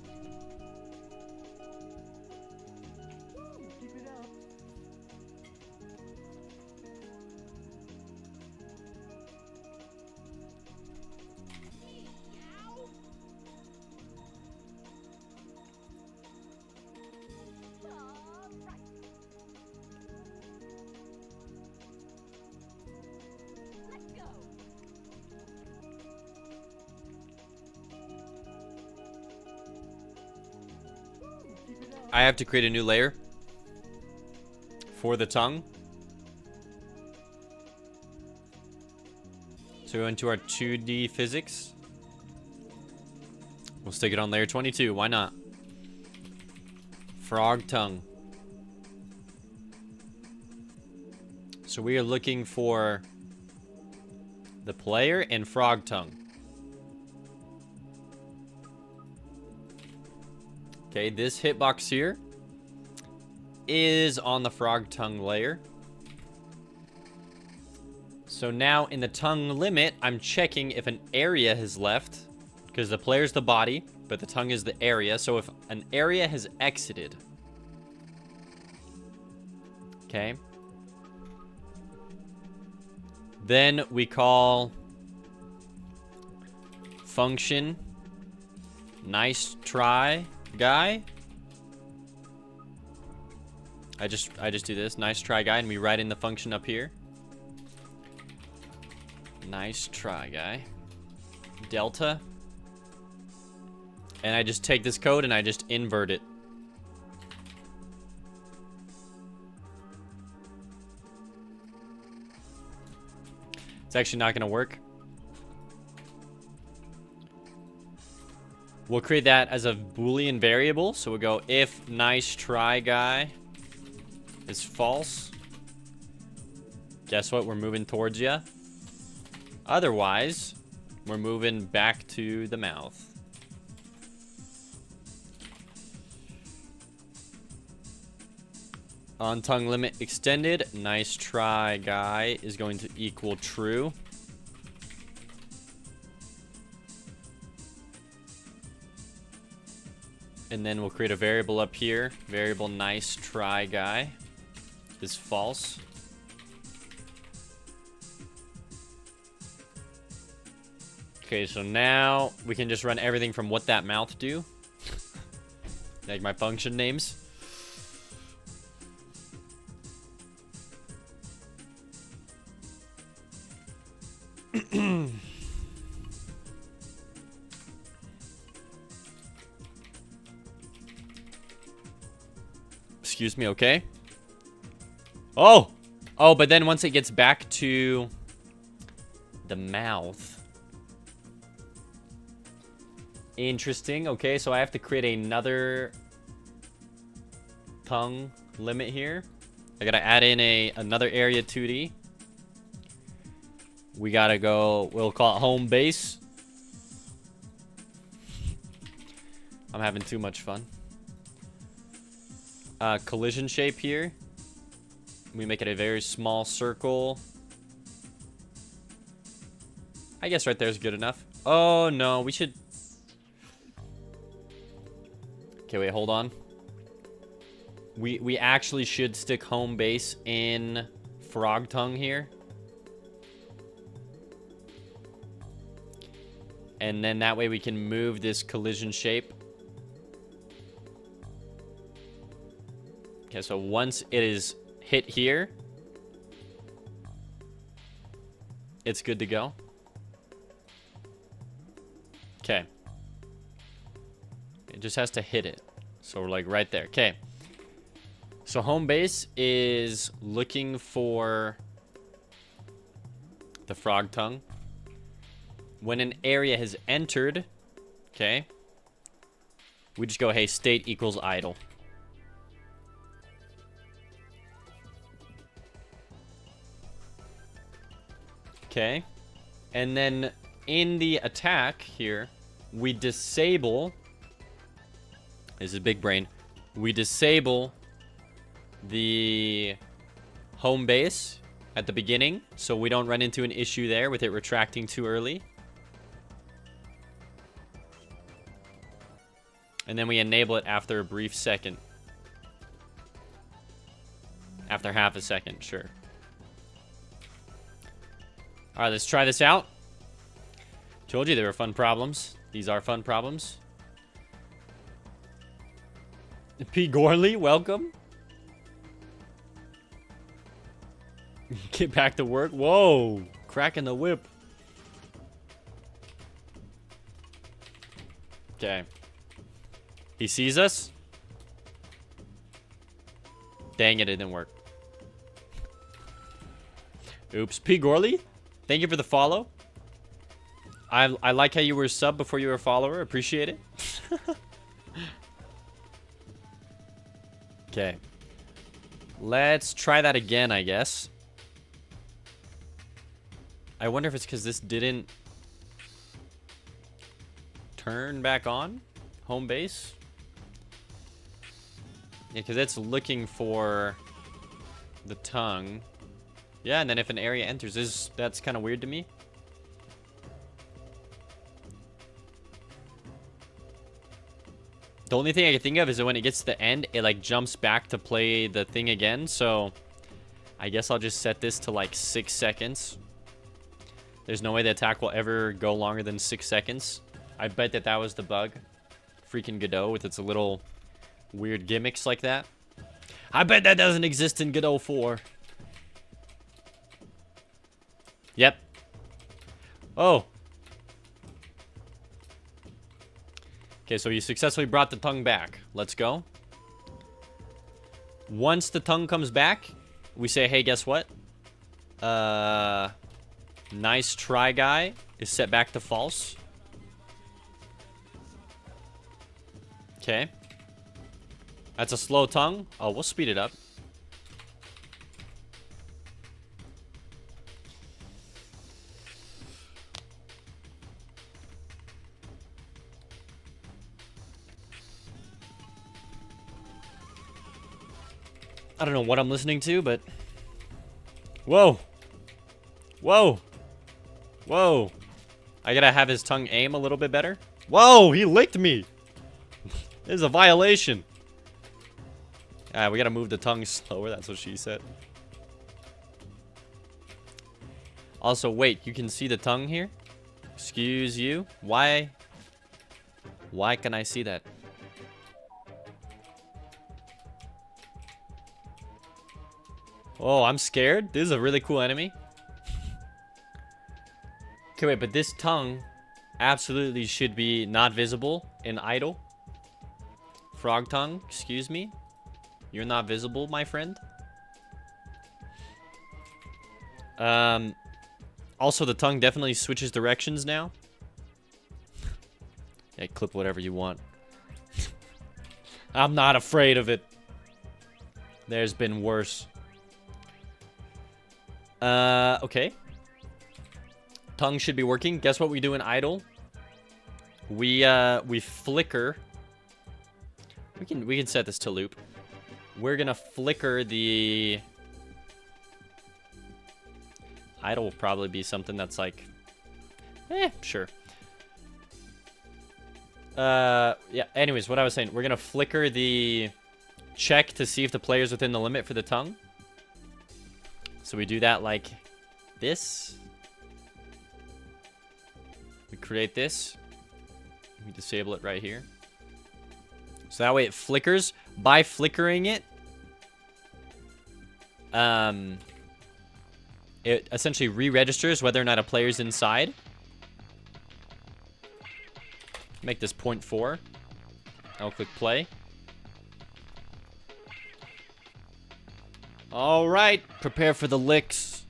I have to create a new layer for the tongue. So we go into our 2D physics. We'll stick it on layer 22. Why not? Frog tongue. So we are looking for the player and frog tongue. Okay, this hitbox here is on the frog tongue layer. So now in the tongue limit, I'm checking if an area has left, because the player's the body, but the tongue is the area. So if an area has exited, okay, then we call function nice try guy. I just do this nice try guy, and we write in the function up here. Nice try guy. Delta. And I just take this code and I just invert it. It's actually not going to work. We'll create that as a Boolean variable. So we'll go if nice try guy is false. Guess what? We're moving towards you. Otherwise, we're moving back to the mouth. On tongue limit extended, nice try guy is going to equal true. And then we'll create a variable up here. Variable nice try guy is false. Okay, so now we can just run everything from what that mouth do. Like my function names. Excuse me, okay? Oh! Oh, but then once it gets back to the mouth. Interesting. Okay, so I have to create another tongue limit here. I gotta add in another area 2D. We gotta go, we'll call it home base. I'm having too much fun. Collision shape here. We make it a very small circle I guess right there is good enough. Oh, no. We should... Okay, wait. Hold on. We actually should stick home base in Frog Tongue here. And then that way we can move this collision shape. Okay, so once it is hit here, it's good to go. Okay. It just has to hit it. So we're like right there. Okay. So home base is looking for the Frog Tongue. When an area has entered, okay, we just go, hey, state equals idle. Okay. And then in the attack here, we disable, this is big brain, we disable the home base at the beginning, so we don't run into an issue there with it retracting too early. And then we enable it after a brief second. After half a second, sure. Alright, let's try this out. Told you they were fun problems. These are fun problems. P. Gorley, welcome. Get back to work. Whoa, cracking the whip. Okay. He sees us. Dang it, it didn't work. Oops. P. Gorley, thank you for the follow. I like how you were a sub before you were a follower. Appreciate it. Okay. Let's try that again, I guess. I wonder if it's because this didn't turn back on home base. Yeah, because it's looking for the tongue. Yeah, and then if an area enters, that's kind of weird to me. The only thing I can think of is that when it gets to the end, it like jumps back to play the thing again. So I guess I'll just set this to like 6 seconds. There's no way the attack will ever go longer than 6 seconds. I bet that was the bug. Freaking Godot with its little weird gimmicks like that. I bet that doesn't exist in Godot 4. Yep. Oh. Okay, so you successfully brought the tongue back. Let's go. Once the tongue comes back, we say, hey, guess what? Nice try, guy is set back to false. Okay. That's a slow tongue. Oh, we'll speed it up. I don't know what I'm listening to, but... Whoa. Whoa. Whoa. I gotta have his tongue aim a little bit better. Whoa, he licked me. This is a violation. We gotta move the tongue slower. That's what she said. Also, wait. You can see the tongue here? Excuse you. Why can I see that? Oh, I'm scared. This is a really cool enemy. Okay, wait, but this tongue absolutely should be not visible in idle. Frog tongue, excuse me. You're not visible, my friend. Also, the tongue definitely switches directions now. Yeah, clip whatever you want. I'm not afraid of it. There's been worse. Okay. Tongue should be working. Guess what we do in idle? We flicker. We can set this to loop. We're gonna flicker the... Idle will probably be something that's like Sure. Yeah, anyways, what I was saying, we're gonna flicker the check to see if the player's within the limit for the tongue. So we do that like this. We create this. We disable it right here. So that way it flickers. By flickering it, it essentially re-registers whether or not a player's inside. Make this 0.4. I'll click play. All right, prepare for the licks.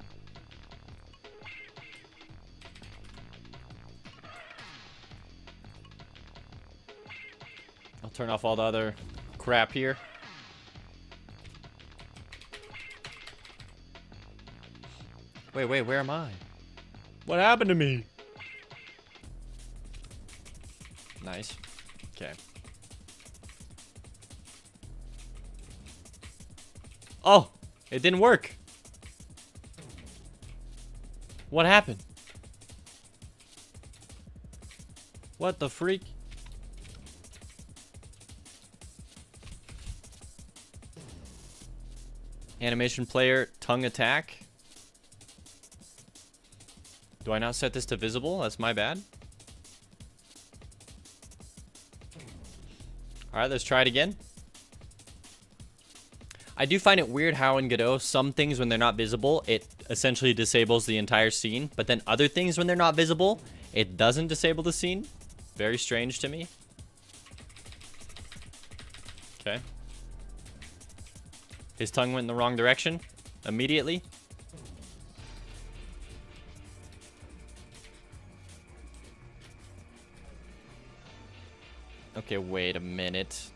I'll turn off all the other crap here. Wait, where am I? What happened to me? Nice. Okay. Oh, it didn't work. What happened? What the freak? Animation player, tongue attack. Do I not set this to visible? That's my bad. Alright, let's try it again. I do find it weird how in Godot, some things when they're not visible, it essentially disables the entire scene. But then other things when they're not visible, it doesn't disable the scene. Very strange to me. Okay. His tongue went in the wrong direction immediately. Okay, wait a minute.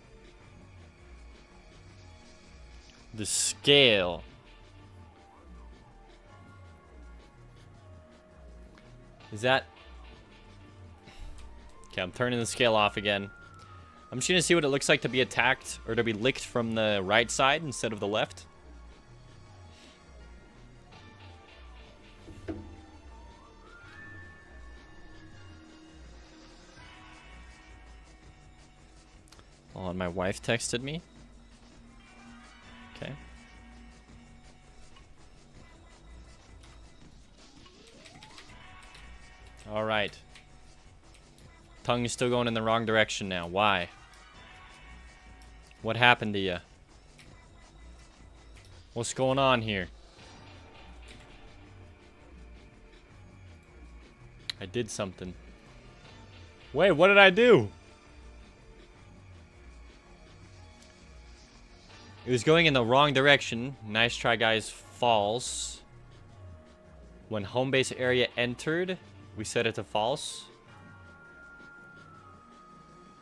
The scale. Is that... Okay, I'm turning the scale off again. I'm just gonna see what it looks like to be attacked or to be licked from the right side instead of the left. Oh, and my wife texted me. Okay. All right. Tongue is still going in the wrong direction now. Why? What happened to you? What's going on here? I did something. Wait, what did I do? It was going in the wrong direction. Nice try, guys. False. When home base area entered, we set it to false.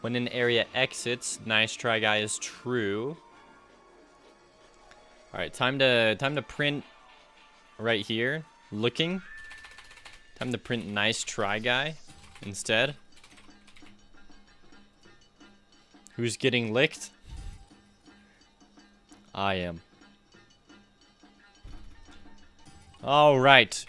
When an area exits, nice try, guys. True. All right, time to print right here. Looking. Time to print nice try, guy instead. Who's getting licked? I am. All right.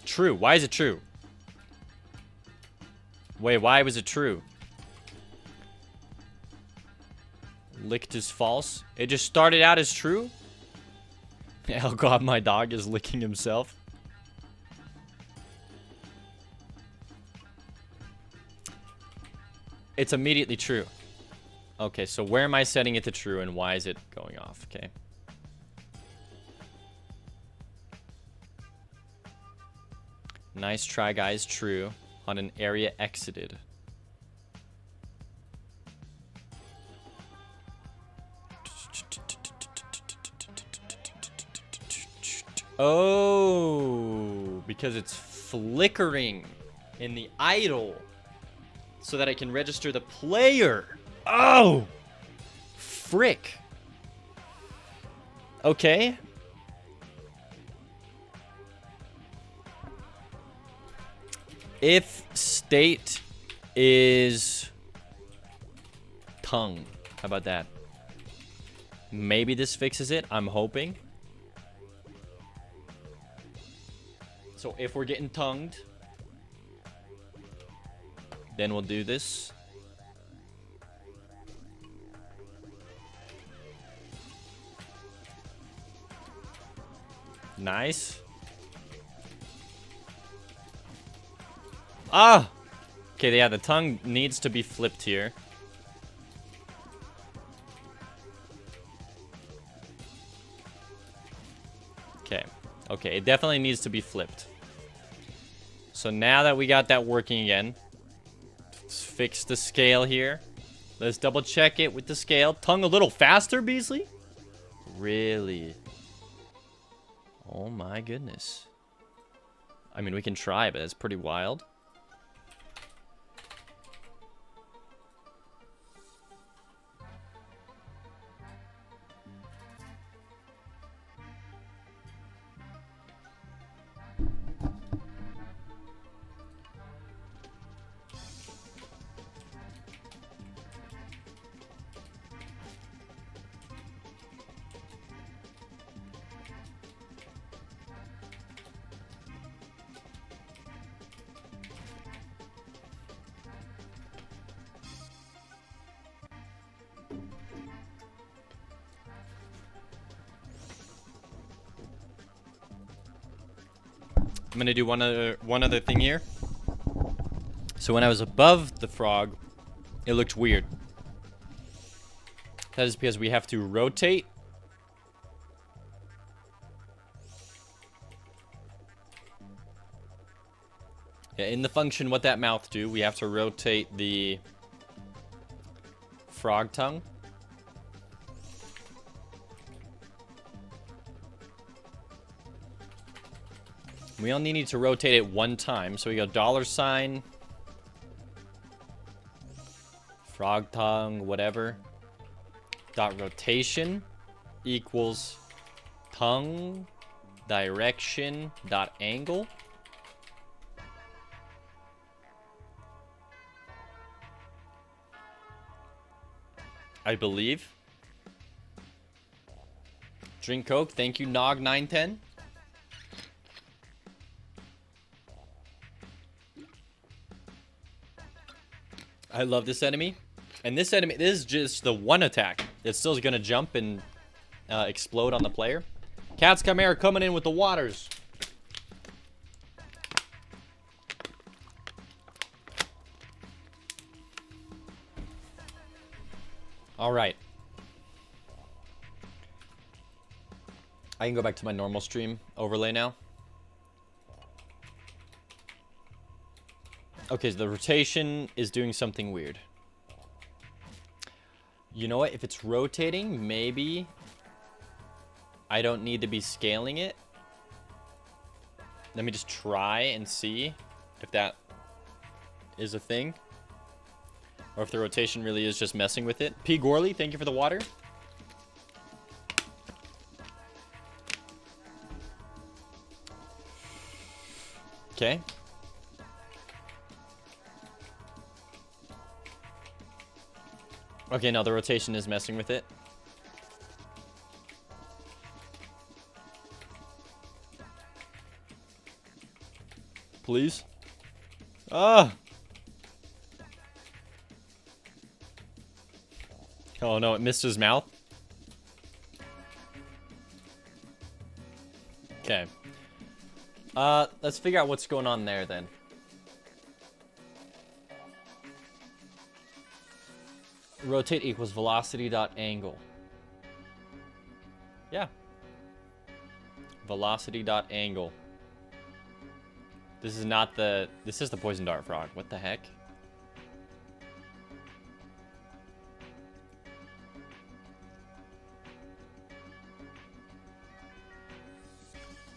True. Why is it true? Wait, why was it true? Licked is false. It just started out as true? Oh god, my dog is licking himself. It's immediately true. Okay, so where am I setting it to true and why is it going off? Okay. Nice try, guys. True. On an area exited. Oh, because it's flickering in the idle. So that I can register the player. Oh! Frick. Okay. If state is tongue. How about that? Maybe this fixes it. I'm hoping. So if we're getting tongued, then we'll do this. Nice. Ah! Okay, yeah, the tongue needs to be flipped here. Okay. Okay, it definitely needs to be flipped. So now that we got that working again, let's fix the scale here. Let's double check it with the scale. Tongue a little faster, Beasley? Really? Oh my goodness. I mean, we can try, but it's pretty wild. I'm gonna do one other thing here. So when I was above the frog, it looked weird. That is because we have to rotate. Yeah, in the function, what that mouth do, we have to rotate the frog tongue. We only need to rotate it one time. So we go $, frog tongue, whatever, dot rotation equals tongue direction dot angle. I believe. Drink Coke. Thank you, Nog910. I love this enemy. And this enemy, this is just the one attack. It's still going to jump and explode on the player. Cats Chimera coming in with the waters. All right. I can go back to my normal stream overlay now. Okay, so the rotation is doing something weird. You know what? If it's rotating, maybe I don't need to be scaling it. Let me just try and see if that is a thing. Or if the rotation really is just messing with it. P. Gorley, thank you for the water. Okay. Okay, no, the rotation is messing with it. Please? Ah! Oh no, it missed his mouth. Okay. Let's figure out what's going on there then. Rotate equals velocity dot angle. Yeah. Velocity dot angle. This is not the... This is the poison dart frog. What the heck?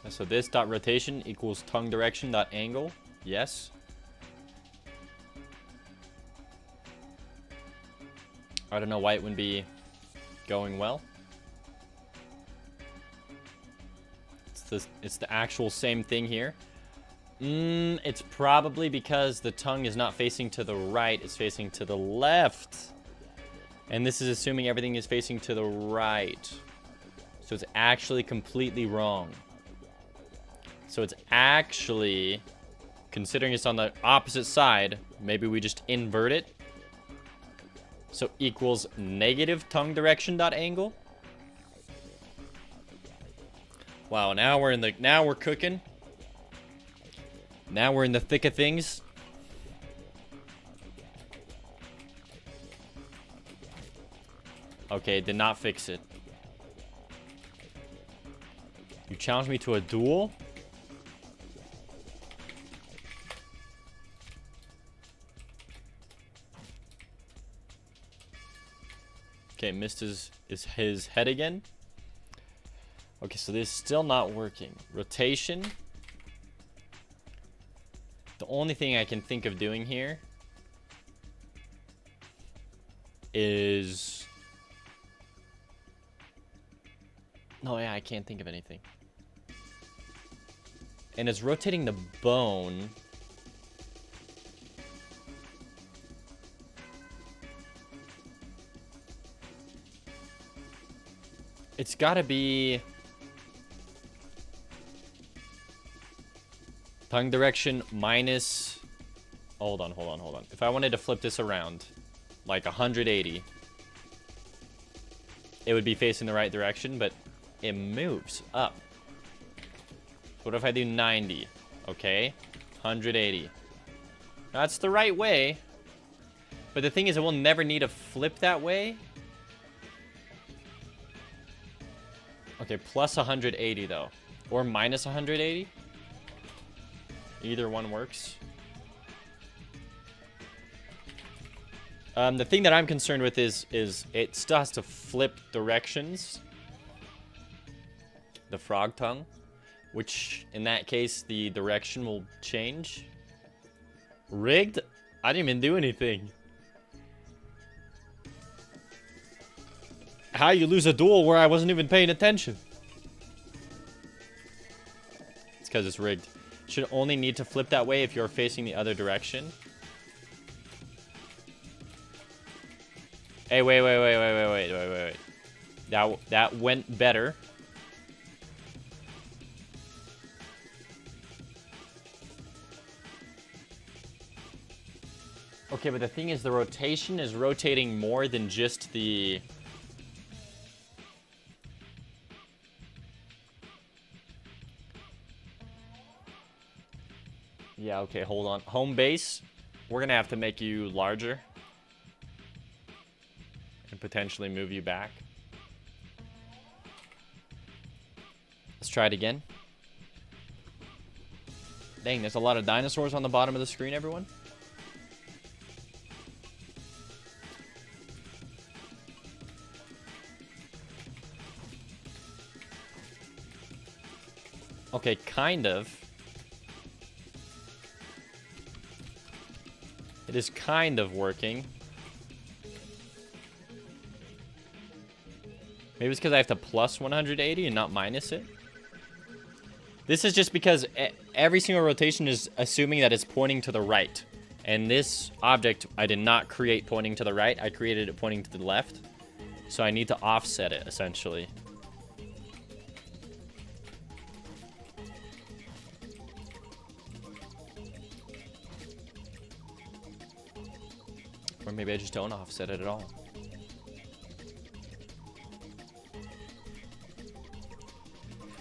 So this dot rotation equals tongue direction dot angle. Yes. I don't know why it wouldn't be going well. It's the actual same thing here. It's probably because the tongue is not facing to the right, it's facing to the left. And this is assuming everything is facing to the right. So it's actually completely wrong. So it's actually, considering it's on the opposite side, maybe we just invert it. So equals negative tongue direction dot angle. Wow, now we're cooking. Now we're in the thick of things. Okay, did not fix it. You challenged me to a duel? Okay, missed his head again. Okay, so this is still not working. Rotation. The only thing I can think of doing here is... No, yeah, I can't think of anything. And it's rotating the bone. It's gotta be... tongue direction minus... Hold on. If I wanted to flip this around, like 180, it would be facing the right direction, but it moves up. What if I do 90? Okay, 180. That's the right way. But the thing is, it will never need to flip that way. Okay, plus 180 though. Or minus 180. Either one works. The thing that I'm concerned with is it still has to flip directions. The frog tongue. Which, in that case, the direction will change. Rigged? I didn't even do anything. How you lose a duel where I wasn't even paying attention? It's because it's rigged. Should only need to flip that way if you're facing the other direction. Hey, wait. That went better. Okay, but the thing is, the rotation is rotating more than just the... Yeah, okay, hold on. Home base, we're gonna have to make you larger. And potentially move you back. Let's try it again. Dang, there's a lot of dinosaurs on the bottom of the screen, everyone. Okay, kind of. It is kind of working. Maybe it's because I have to plus 180 and not minus it. This is just because every single rotation is assuming that it's pointing to the right. And this object, I did not create pointing to the right. I created it pointing to the left. So I need to offset it, essentially. Or maybe I just don't offset it at all.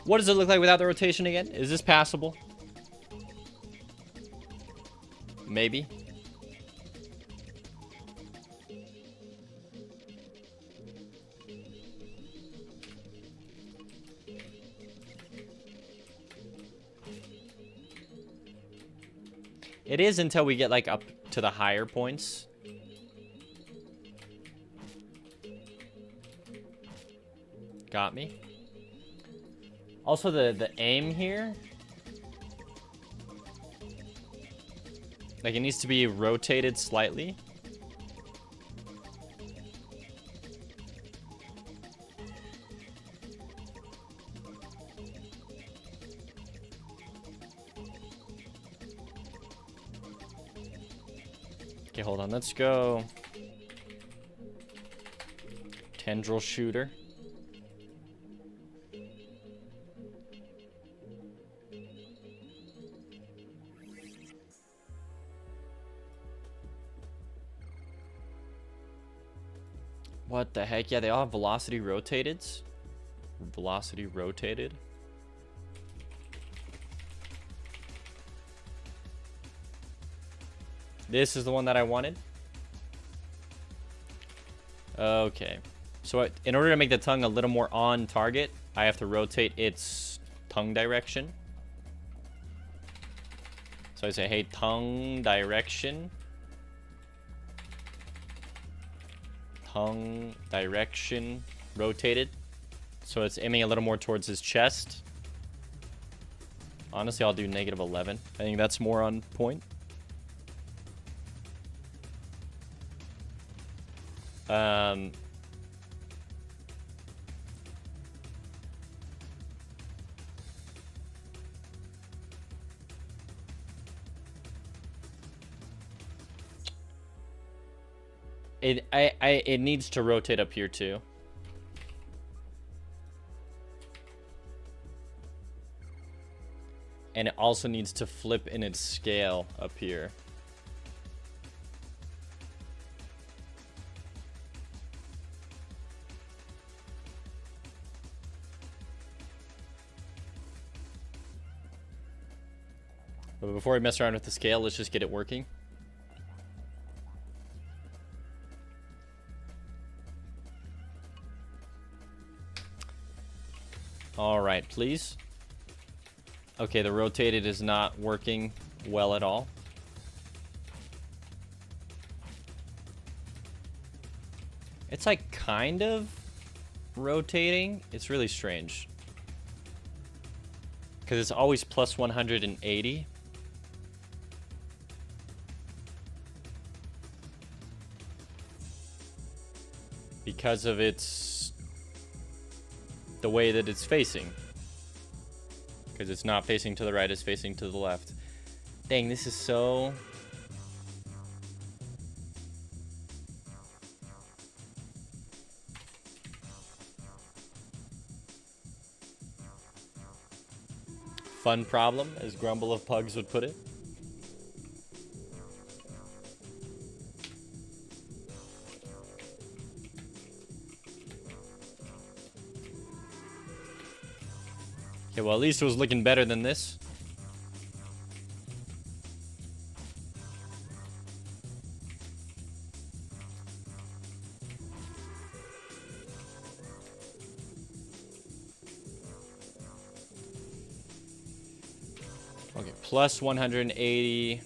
What does it look like without the rotation again? Is this passable? Maybe. It is until we get like up to the higher points. Got me. Also, the aim here, like, it needs to be rotated slightly. Okay, hold on. Let's go. Tendril shooter. What the heck? Yeah, they all have velocity rotated. Velocity rotated. This is the one that I wanted. Okay. So in order to make the tongue a little more on target, I have to rotate its tongue direction. So I say, hey, tongue direction. Tongue direction rotated. So it's aiming a little more towards his chest. Honestly, I'll do -11. I think that's more on point. It needs to rotate up here too. And it also needs to flip in its scale up here. But before we mess around with the scale, let's just get it working. All right, please. Okay, the rotated is not working well at all. It's like kind of rotating. It's really strange. Because it's always plus 180. Because of its... the way that it's facing. Because it's not facing to the right, it's facing to the left. Dang, this is so... fun problem, as Grumble of Pugs would put it. Okay, well, at least it was looking better than this. Okay, plus 180.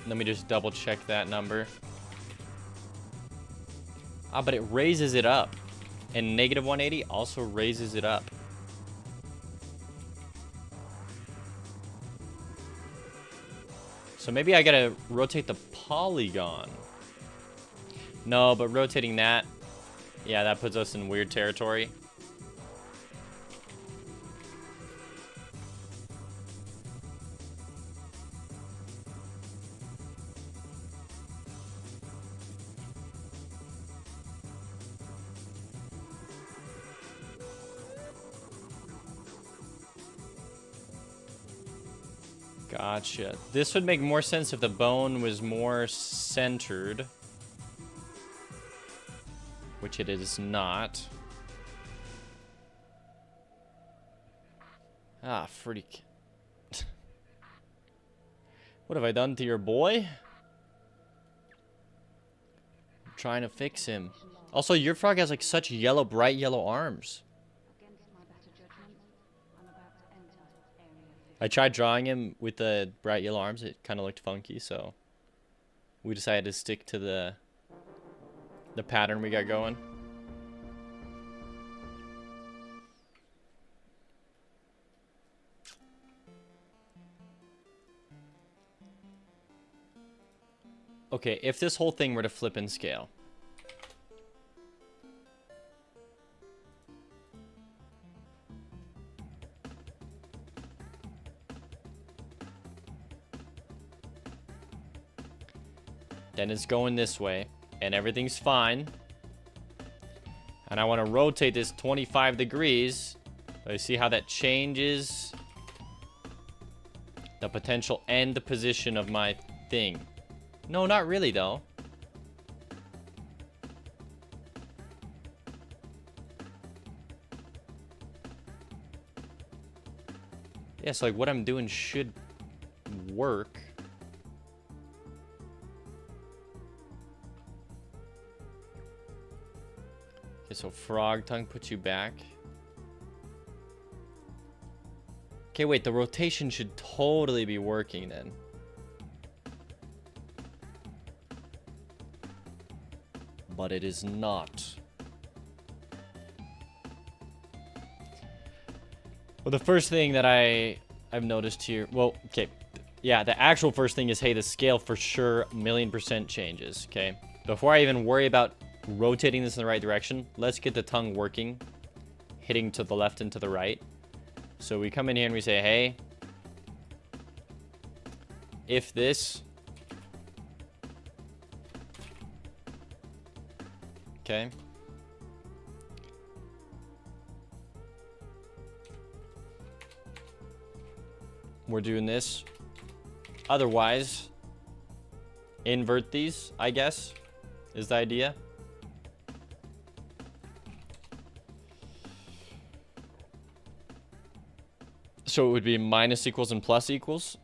Let me just double check that number. Ah, but it raises it up. And negative 180 also raises it up. So maybe I gotta rotate the polygon. No, but rotating that, yeah, that puts us in weird territory. Gotcha. This would make more sense if the bone was more centered. Which it is not. Ah, freak. What have I done to your boy? I'm trying to fix him. Also, your frog has like such yellow, bright yellow arms. I tried drawing him with the bright yellow arms. It kind of looked funky, so we decided to stick to the pattern we got going. Okay, if this whole thing were to flip and scale. then it's going this way, and everything's fine. And I want to rotate this 25 degrees. So you see how that changes the potential end position of my thing. No, not really though. Yeah, so like what I'm doing should work. Okay, so frog tongue puts you back. Okay, wait, the rotation should totally be working then. But it is not. Well, the first thing that I've noticed here, well, okay, yeah, the actual first thing is, hey, the scale for sure 1,000,000% changes, okay? Before I even worry about rotating this in the right direction, let's get the tongue working, hitting to the left and to the right. So we come in here and we say, hey, if this, okay, we're doing this. Otherwise, invert these, I guess, is the idea. So it would be minus equals and plus equals.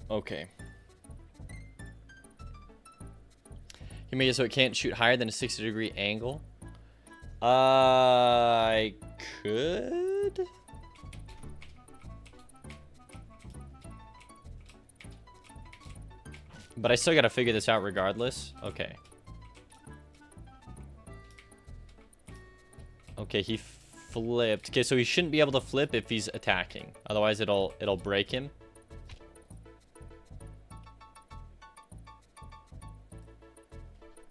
Okay. You made it so it can't shoot higher than a 60-degree angle. I could. But I still gotta figure this out regardless. Okay. Okay, he flipped. Okay, so he shouldn't be able to flip if he's attacking. Otherwise, it'll break him.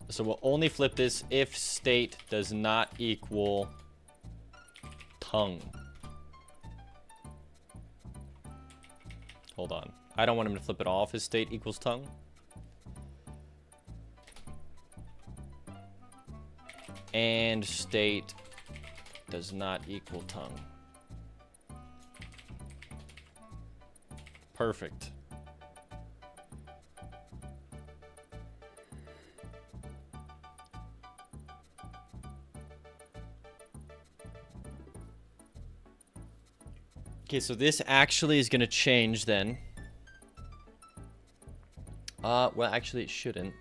So we'll only flip this if state does not equal tongue. Hold on. I don't want him to flip it all if his state equals tongue. And state does not equal tongue. Perfect. Okay, so this actually is going to change then. Well, actually it shouldn't.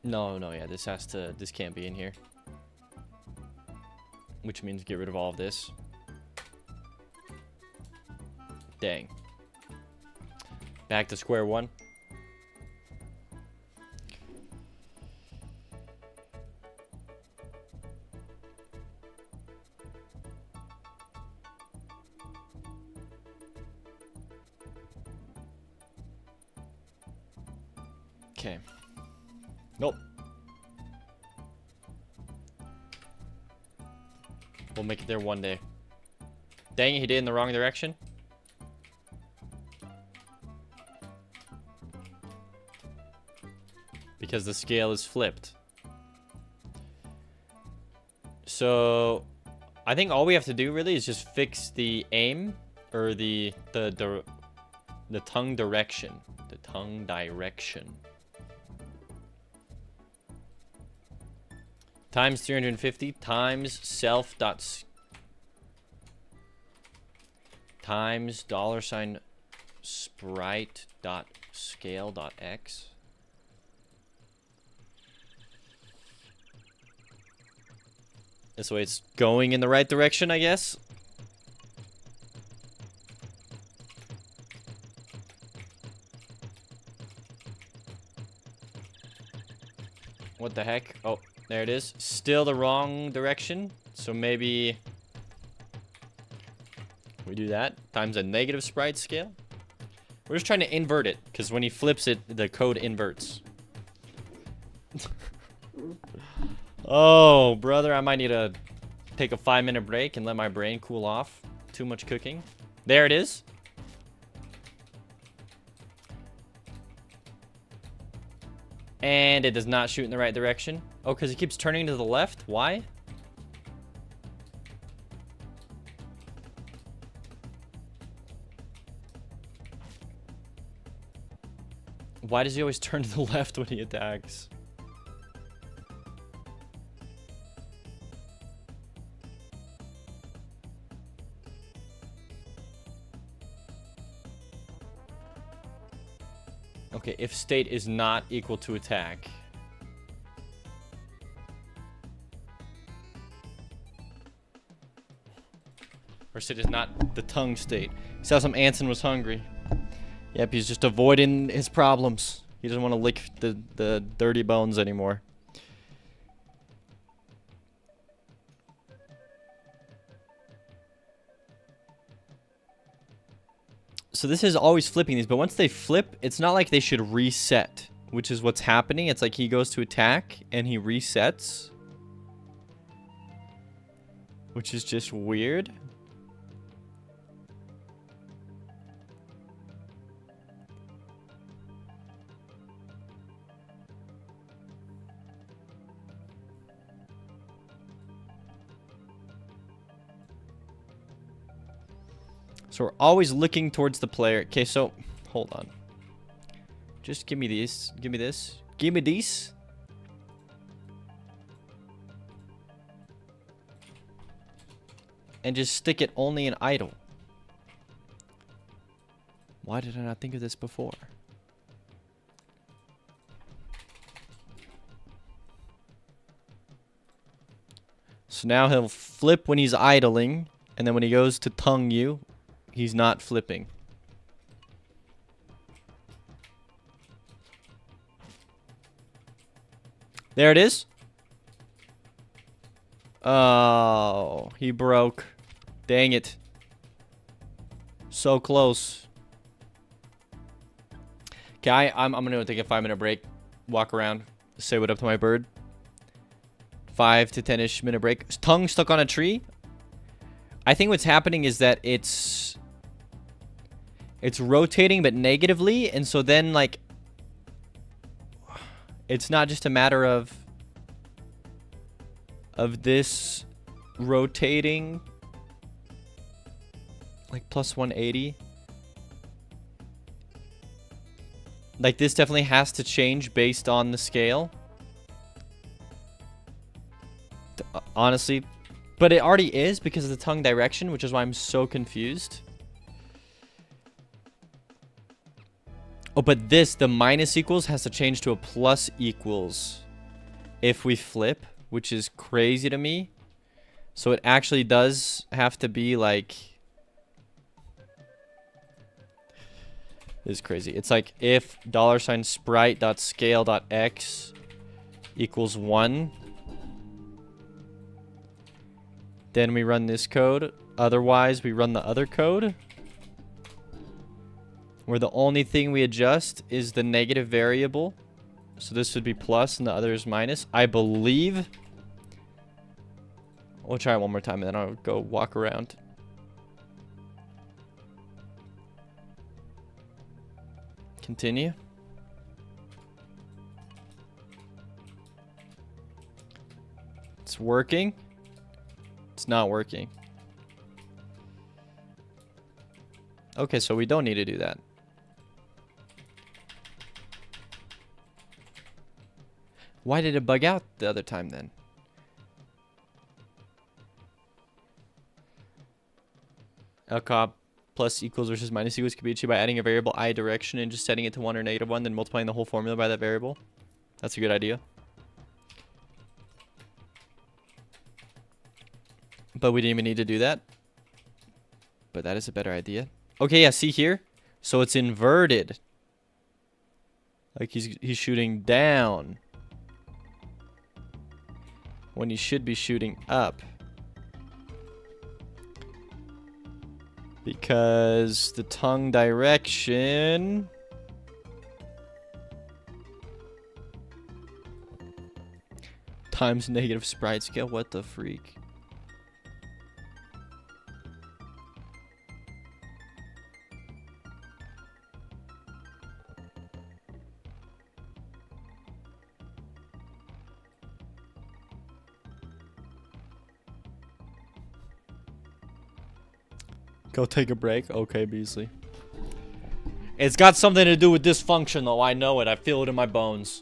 No, yeah, this can't be in here. Which means get rid of all of this. Dang. Back to square one. Okay. Nope. We'll make it there one day. Dang it, he did in the wrong direction. Because the scale is flipped. So I think all we have to do really is just fix the aim or the tongue direction. The tongue direction. Times 350 times self dot times $ sprite dot scale dot x. This way it's going in the right direction, I guess. What the heck? Oh, there it is. Still the wrong direction. So maybe we do that times a negative sprite scale. We're just trying to invert it because when he flips it, the code inverts. Oh, brother, I might need to take a 5-minute break and let my brain cool off. Too much cooking. There it is. And it does not shoot in the right direction. Oh, because it keeps turning to the left? Why? Why does he always turn to the left when he attacks? Okay, if state is not equal to attack. Or state is not the tongue state. He saw some Anson was hungry. Yep, he's just avoiding his problems. He doesn't want to lick the dirty bones anymore. So this is always flipping these, but once they flip, it's not like they should reset, which is what's happening. It's like he goes to attack and he resets, which is just weird. So we're always looking towards the player. Okay, so hold on. Just give me these. Give me this. Give me these. And just stick it only in idle. Why did I not think of this before? So now he'll flip when he's idling, and then when he goes to tongue you, he's not flipping. There it is. Oh, he broke. Dang it. So close. Okay, I'm gonna take a 5-minute break. Walk around. Say what up to my bird. 5 to 10-ish minute break. Tongue stuck on a tree. I think what's happening is that it's rotating but negatively, and so then like it's not just a matter of this rotating like plus 180. Like this definitely has to change based on the scale. Honestly, but it already is because of the tongue direction, which is why I'm so confused. Oh, but this, the minus equals, has to change to a plus equals if we flip, which is crazy to me. So it actually does have to be like... This is crazy. It's like if $sprite.scale.x equals 1, then we run this code. Otherwise, we run the other code, where the only thing we adjust is the negative variable. So this would be plus and the other is minus. I believe. We'll try it one more time and then I'll go walk around. Continue. It's working. It's not working. Okay, so we don't need to do that. Why did it bug out the other time then? LCOP plus equals versus minus equals can be achieved by adding a variable I direction and just setting it to 1 or -1, then multiplying the whole formula by that variable. That's a good idea. But we didn't even need to do that. But that is a better idea. Okay, yeah, see here? So it's inverted. Like he's shooting down when he should be shooting up. Because the tongue direction... times negative sprite scale. What the freak? Go take a break. Okay, Beasley. It's got something to do with dysfunction, though. I know it. I feel it in my bones.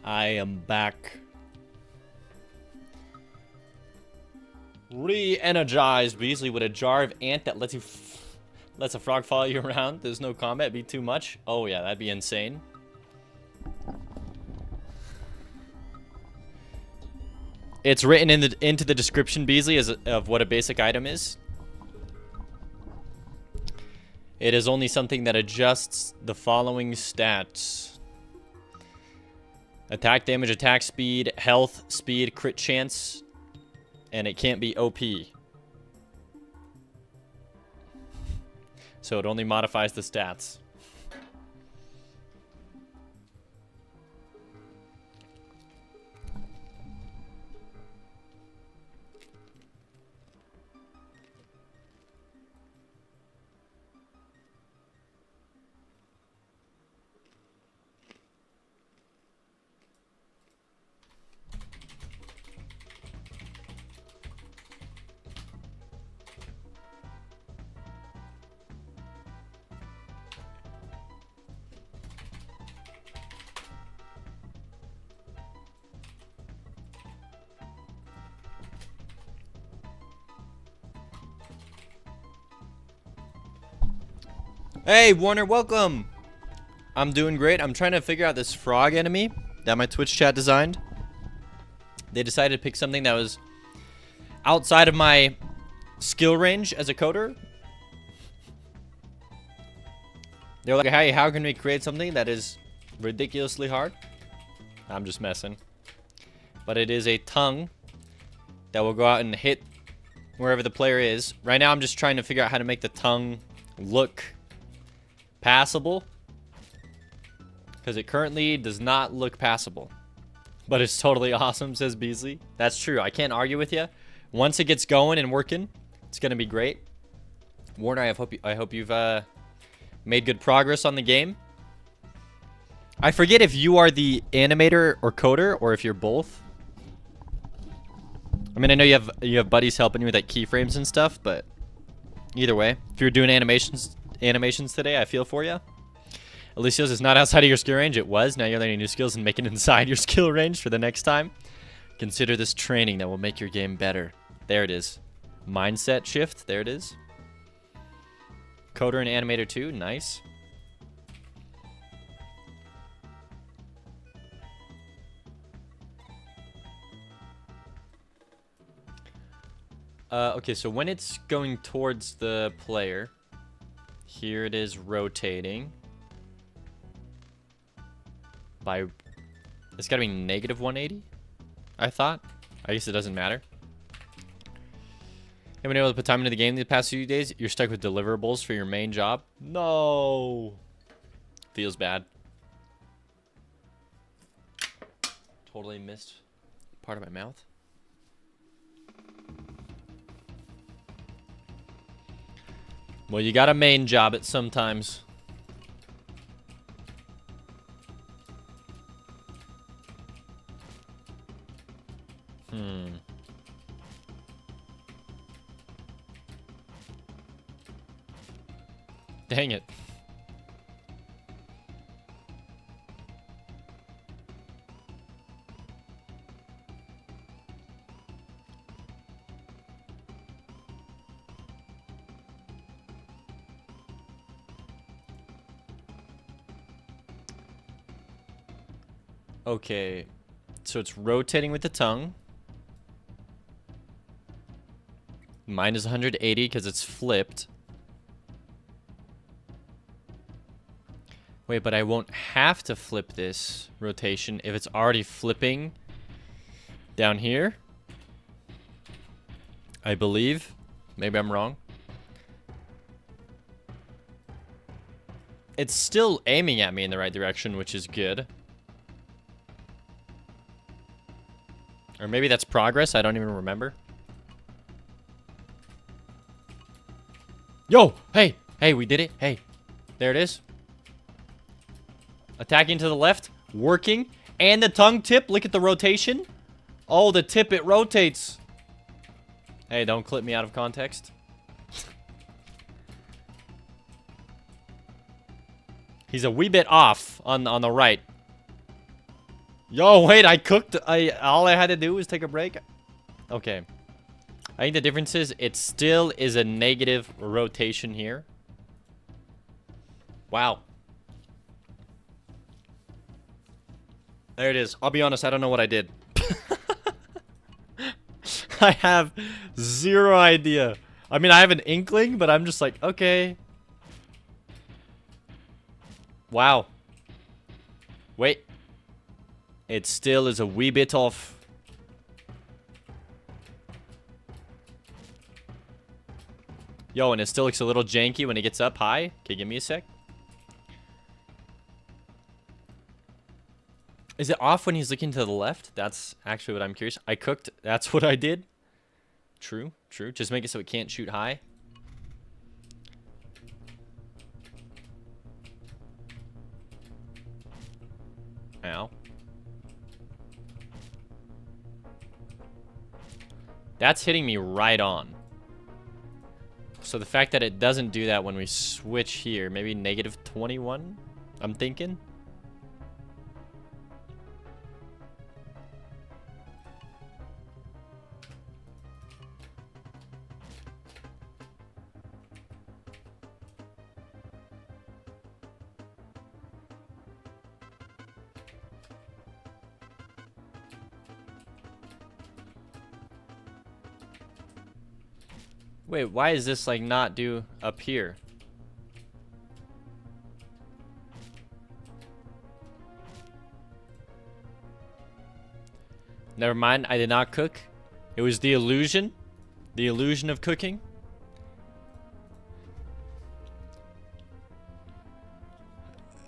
I am back. Re-energized Beasley with a jar of ant that lets a frog follow you around. There's no combat. Be too much. Oh yeah, that'd be insane. It's written into the description, Beasley, of what a basic item is. It is only something that adjusts the following stats: attack damage, attack speed, health, speed, crit chance, and it can't be OP. So it only modifies the stats. Hey, Warner, welcome. I'm doing great. I'm trying to figure out this frog enemy that my Twitch chat designed. They decided to pick something that was outside of my skill range as a coder. They're like, hey, how can we create something that is ridiculously hard? I'm just messing. But it is a tongue that will go out and hit wherever the player is. Right now, I'm just trying to figure out how to make the tongue look passable, because it currently does not look passable, but it's totally awesome, says Beasley. That's true. I can't argue with you. Once it gets going and working, it's gonna be great. Warner, I hope you've made good progress on the game. I forget if you are the animator or coder, or if you're both. I mean, I know you have buddies helping you with like keyframes and stuff, but either way, if you're doing animations today, I feel for you. Alicios is not outside of your skill range. It was. Now you're learning new skills and making it inside your skill range for the next time. Consider this training that will make your game better. There it is. Mindset shift. There it is. Coder and animator 2. Nice. Okay, so when it's going towards the player, here it is rotating by, it's gotta be negative 180, I thought. I guess it doesn't matter. Haven't been able to put time into the game the past few days. You're stuck with deliverables for your main job. No. Feels bad. Totally missed part of my mouth. Well, you got a main job at sometimes. Dang it. Okay, so it's rotating with the tongue. Mine is 180 because it's flipped. Wait, but I won't have to flip this rotation if it's already flipping down here, I believe. Maybe I'm wrong. It's still aiming at me in the right direction, which is good. Or maybe that's progress. I don't even remember. Yo! Hey! Hey, we did it. Hey. There it is. Attacking to the left. Working. And the tongue tip. Look at the rotation. Oh, the tip, it rotates. Hey, don't clip me out of context. He's a wee bit off on the right. Yo, wait, I cooked. All I had to do was take a break. Okay. I think the difference is it still is a negative rotation here. Wow. There it is. I'll be honest, I don't know what I did. I have zero idea. I mean, I have an inkling, but I'm just like, okay. Wow. Wait. It still is a wee bit off. Yo, and it still looks a little janky when it gets up high. Okay, give me a sec. Is it off when he's looking to the left? That's actually what I'm curious. I cooked. That's what I did. True, true. Just make it so it can't shoot high. Ow. That's hitting me right on. So the fact that it doesn't do that when we switch here, maybe negative 21, I'm thinking. Wait, why is this like not do up here? Never mind, I did not cook. It was the illusion. The illusion of cooking.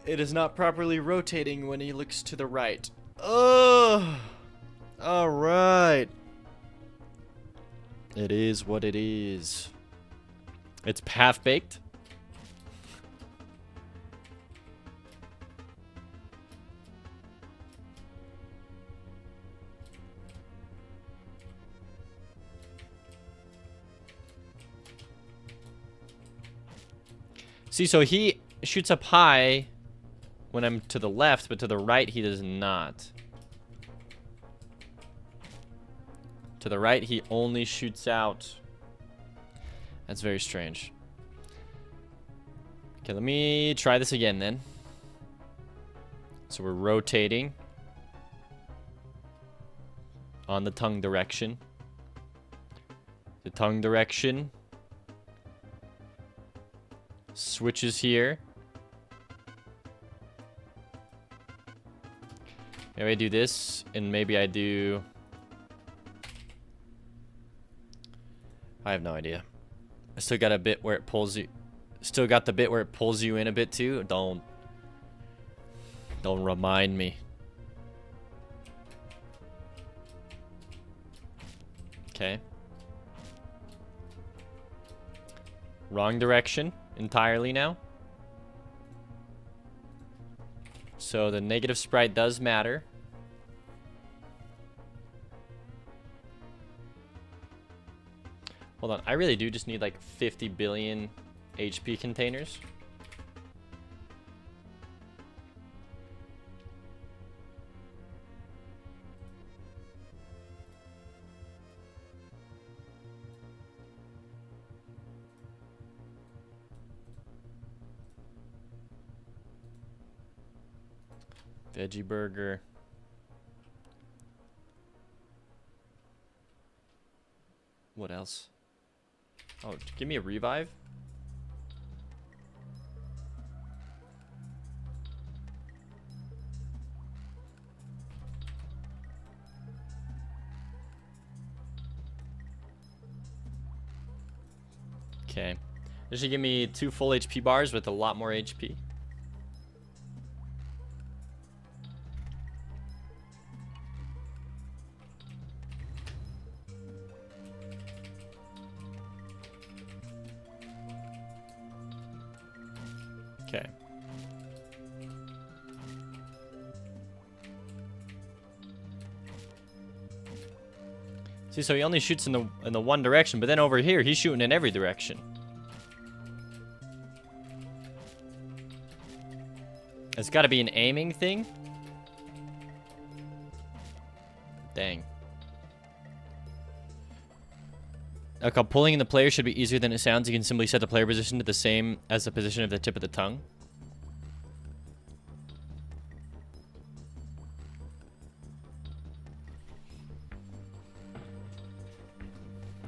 It is not properly rotating when he looks to the right. Oh, all right. It is what it is. It's half baked. See, so he shoots up high when I'm to the left, but to the right he does not. To the right, he only shoots out. That's very strange. Okay, let me try this again then. So we're rotating on the tongue direction. The tongue direction switches here. Maybe I do this, and maybe I do... I have no idea. I still got a bit where it pulls you. Still got the bit where it pulls you in a bit too. Don't remind me. Okay. Wrong direction entirely now. So the negative sprite does matter. Hold on, I really do just need like 50 billion HP containers. Veggie burger. What else? Oh, give me a revive. Okay. This should give me 2 full HP bars with a lot more HP. Okay. See, so he only shoots in the one direction, but then over here he's shooting in every direction. It's got to be an aiming thing. Dang. Okay, pulling in the player should be easier than it sounds. You can simply set the player position to the same as the position of the tip of the tongue.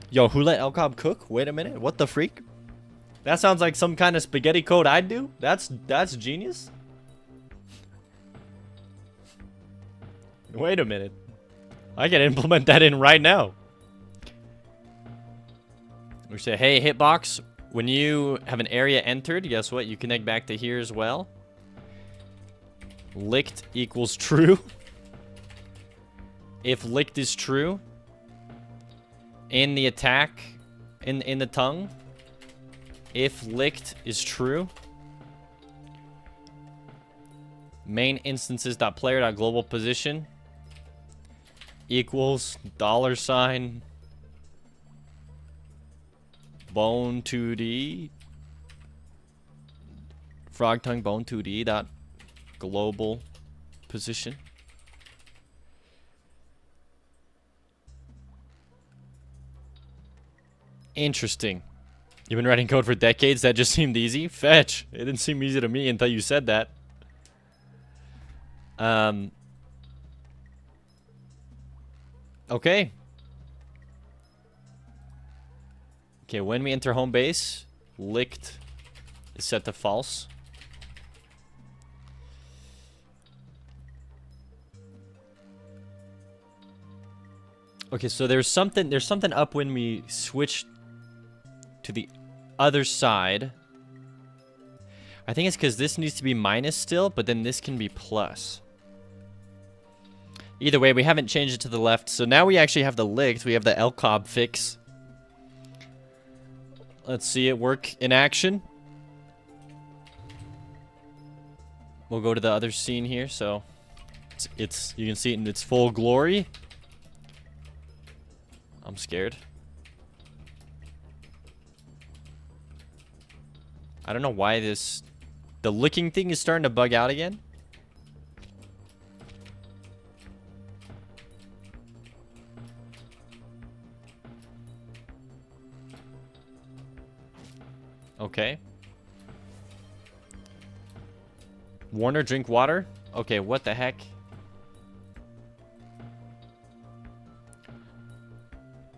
Yo, who let El Cobb cook? Wait a minute. What the freak? That sounds like some kind of spaghetti code I'd do. That's genius. Wait a minute. I can implement that in right now. We say, hey, hitbox, when you have an area entered, guess what? You connect back to here as well. Licked equals true. If licked is true, in the attack, in the tongue, if licked is true, main instances.player.global position equals $ bone 2D frog tongue bone 2D dot global position. Interesting. You've been writing code for decades? That just seemed easy. Fetch. It didn't seem easy to me until you said that. Okay. Okay, when we enter home base, licked is set to false. Okay, so there's something up when we switch to the other side. I think it's because this needs to be minus still, but then this can be plus. Either way, we haven't changed it to the left, so now we actually have the licked. We have the El Cobb fix. Let's see it work in action. We'll go to the other scene here, so it's you can see it in its full glory. I'm scared. I don't know why the licking thing is starting to bug out again. Okay. Warner, drink water? Okay, what the heck?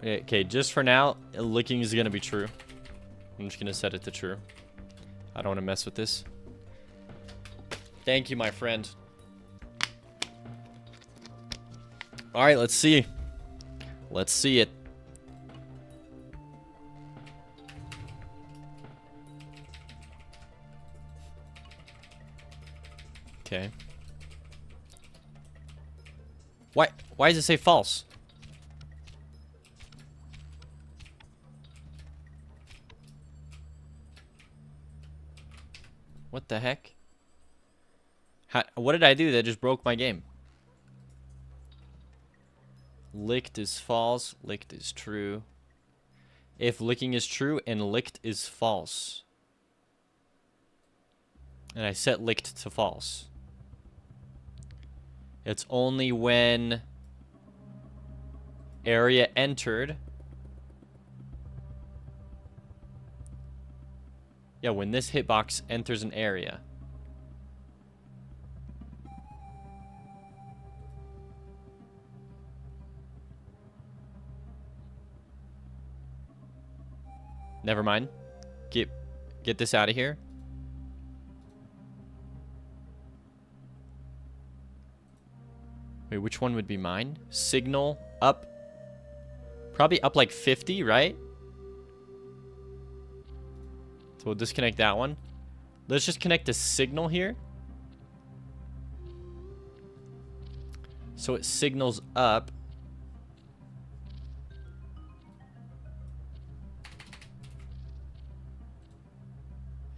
Okay, just for now, licking is gonna be true. I'm just gonna set it to true. I don't want to mess with this. Thank you, my friend. Alright, let's see. Let's see it. Okay. Why does it say false? What the heck? What did I do that just broke my game? Licked is false, licked is true. If licking is true and licked is false. And I set licked to false. It's only when area entered. Yeah, when this hitbox enters an area. Never mind. Get this out of here. Wait, which one would be mine? Signal up. Probably up like 50, right? So we'll disconnect that one. Let's just connect the signal here. So it signals up.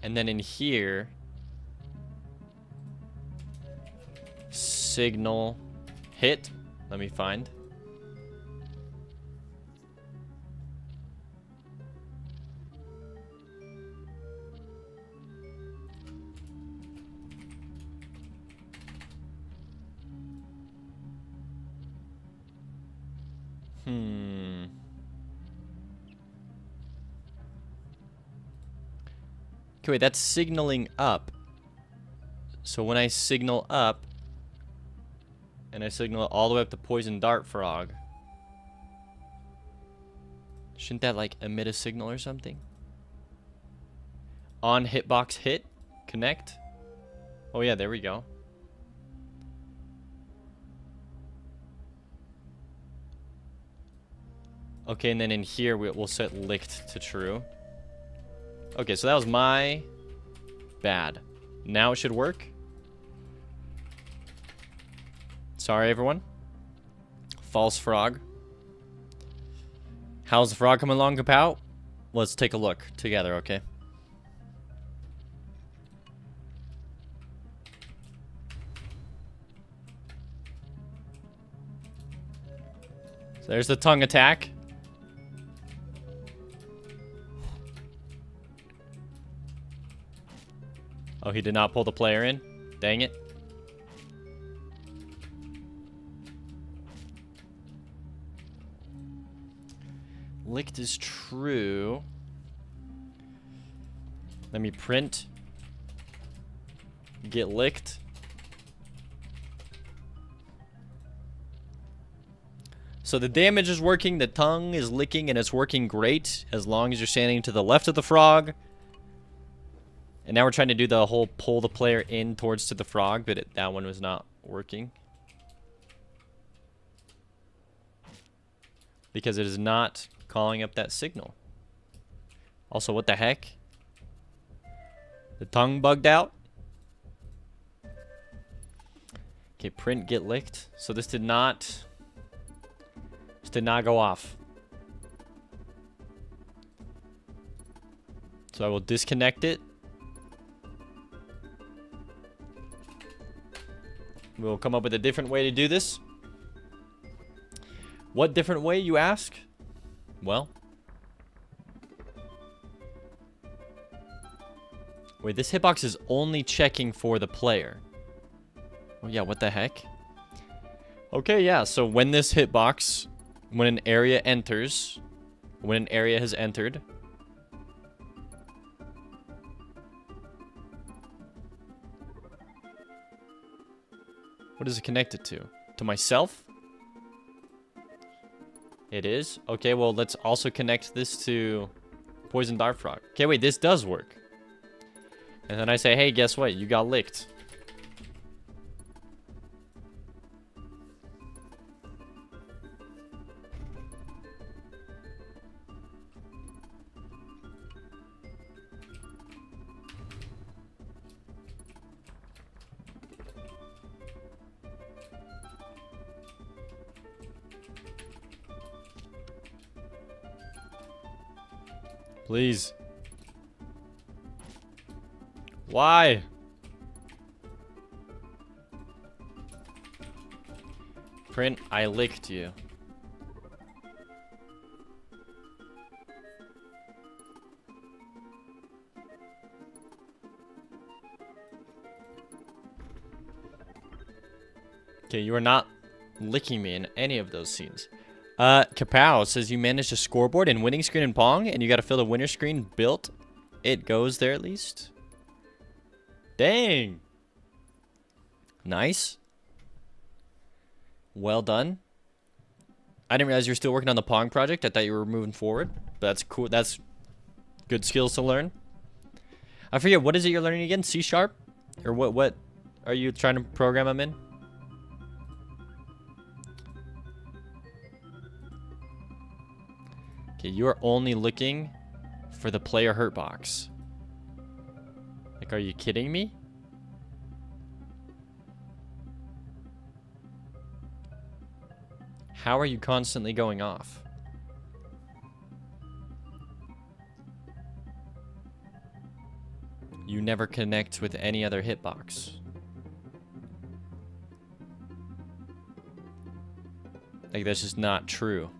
And then in here, signal hit. Let me find. Okay, wait, that's signaling up. So when I signal up, and I signal it all the way up to Poison Dart Frog, shouldn't that like emit a signal or something? On hitbox hit, connect. Oh yeah, there we go. Okay, and then in here we'll set licked to true. Okay, so that was my bad. Now it should work. Sorry, everyone. False frog. How's the frog coming along, Kapow? Let's take a look together, okay? So there's the tongue attack. Oh, he did not pull the player in. Dang it. Licked is true. Let me print. Get licked. So the damage is working, the tongue is licking, and it's working great as long as you're standing to the left of the frog. And now we're trying to do the whole pull the player in towards to the frog, but that one was not working. Because it is not calling up that signal. Also, what the heck? The tongue bugged out. Okay, print get licked. So this did not go off. So I will disconnect it. We'll come up with a different way to do this. What different way, you ask? Well. Wait, this hitbox is only checking for the player. Oh yeah, what the heck? Okay, yeah, so when this hitbox, when an area enters, when an area has entered, what is it connected to? To myself? It is? Okay, well, let's also connect this to Poison Dart Frog. Okay, wait, this does work. And then I say, hey, guess what? You got licked. Please. Why? Print, I licked you. Okay, you are not licking me in any of those scenes. Kapow says you managed a scoreboard and winning screen in Pong, and you got to fill the winner screen built. It goes there at least. Dang. Nice. Well done. I didn't realize you were still working on the Pong project. I thought you were moving forward. But that's cool. That's good skills to learn. I forget, what is it you're learning again? C#? Or what are you trying to program them in? Okay, you are only looking for the player hurt box. Like, are you kidding me? How are you constantly going off? You never connect with any other hitbox. Like, that's just not true.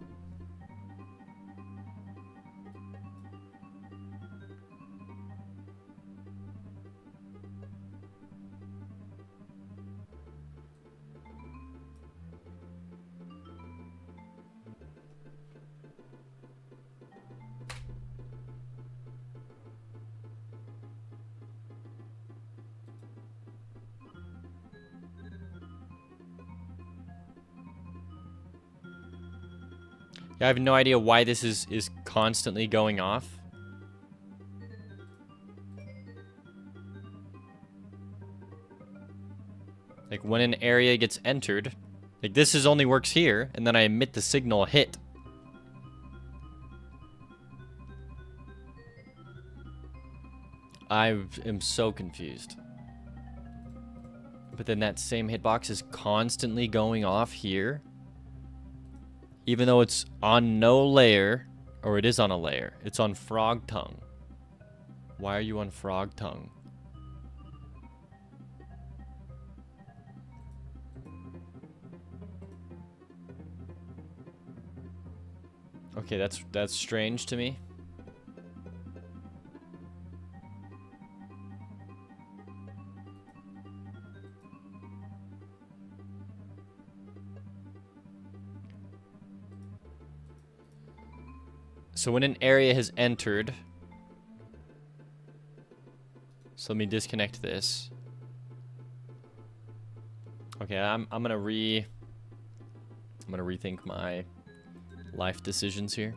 Yeah, I have no idea why this is constantly going off. Like when an area gets entered, like this is only works here, and then I emit the signal hit. I am so confused. But then that same hitbox is constantly going off here. Even though it's on no layer, or it is on a layer. It's on Frog Tongue. Why are you on Frog Tongue? Okay, that's strange to me. So when an area has entered, so let me disconnect this. Okay, I'm gonna rethink my life decisions here.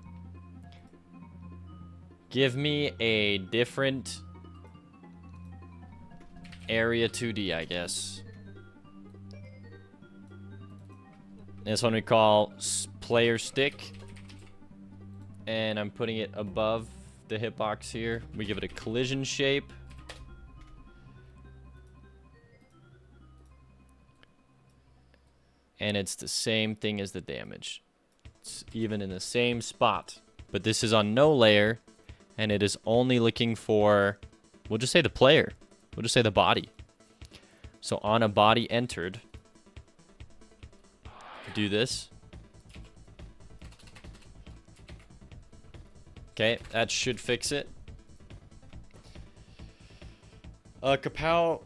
Give me a different area 2D, I guess. This one we call player stick. And I'm putting it above the hitbox here. We give it a collision shape. And it's the same thing as the damage. It's even in the same spot. But this is on no layer. And it is only looking for, we'll just say the player. We'll just say the body. So on a body entered, do this. Okay, that should fix it. Kapow.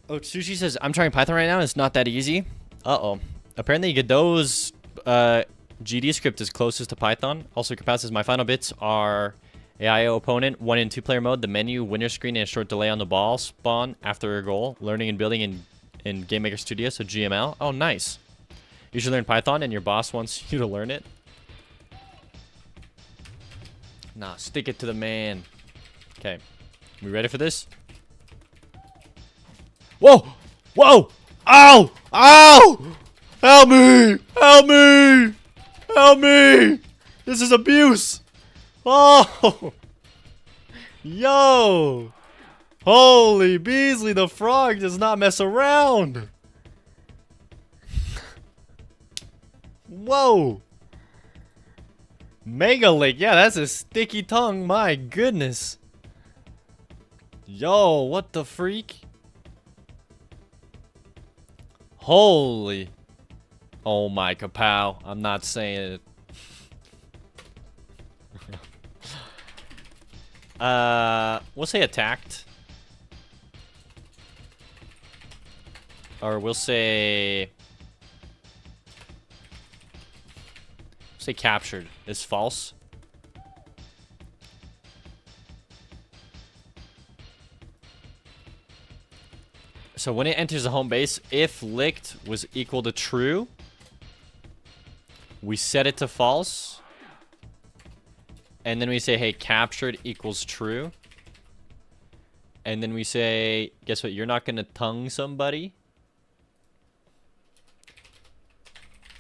Oh, Sushi says, I'm trying Python right now. It's not that easy. Uh-oh. Apparently, Godot's GD script is closest to Python. Also, Kapow says, my final bits are AIO opponent, 1 and 2 player mode, the menu, winner screen, and a short delay on the ball spawn after a goal. Learning and building in Game Maker Studio, so GML. Oh, nice. You should learn Python, and your boss wants you to learn it. Nah, stick it to the man. Okay. We ready for this? Whoa! Whoa! Ow! Ow! Help me! Help me! Help me! This is abuse! Oh! Yo! Holy Beasley, the frog does not mess around! Whoa! Mega Lick, yeah, that's a sticky tongue, my goodness. Yo, what the freak? Holy. Oh my kapow, I'm not saying it. We'll say attacked. Or we'll say captured is false. So when it enters the home base, if licked was equal to true, we set it to false. And then we say, hey, captured equals true. And then we say, guess what? You're not going to tongue somebody.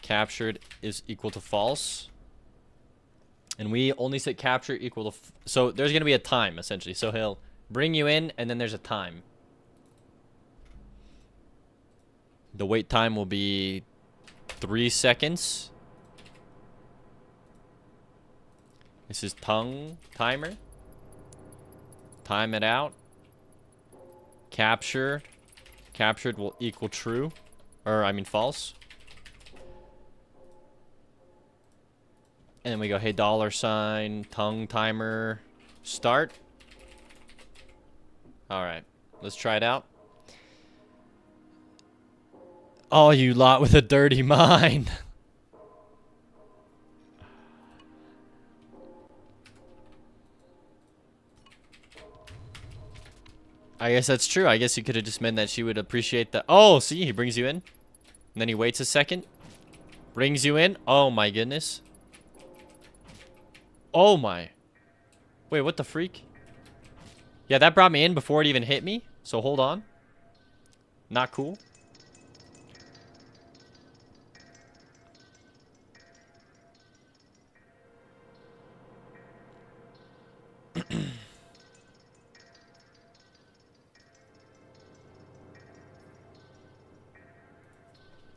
Captured is equal to false. And we only set capture equal to... So there's going to be a time, essentially. So he'll bring you in, and then there's a time. The wait time will be 3 seconds. This is tongue timer. Time it out. Captured. Captured will equal true. Or, I mean, false. And then we go, hey, $, tongue timer, start. All right, let's try it out. Oh, you lot with a dirty mind. I guess that's true. I guess you could have just meant that she would appreciate that. Oh, see, he brings you in. And then he waits a second. Brings you in. Oh my goodness. Oh my. Wait, what the freak? Yeah, that brought me in before it even hit me. So hold on. Not cool.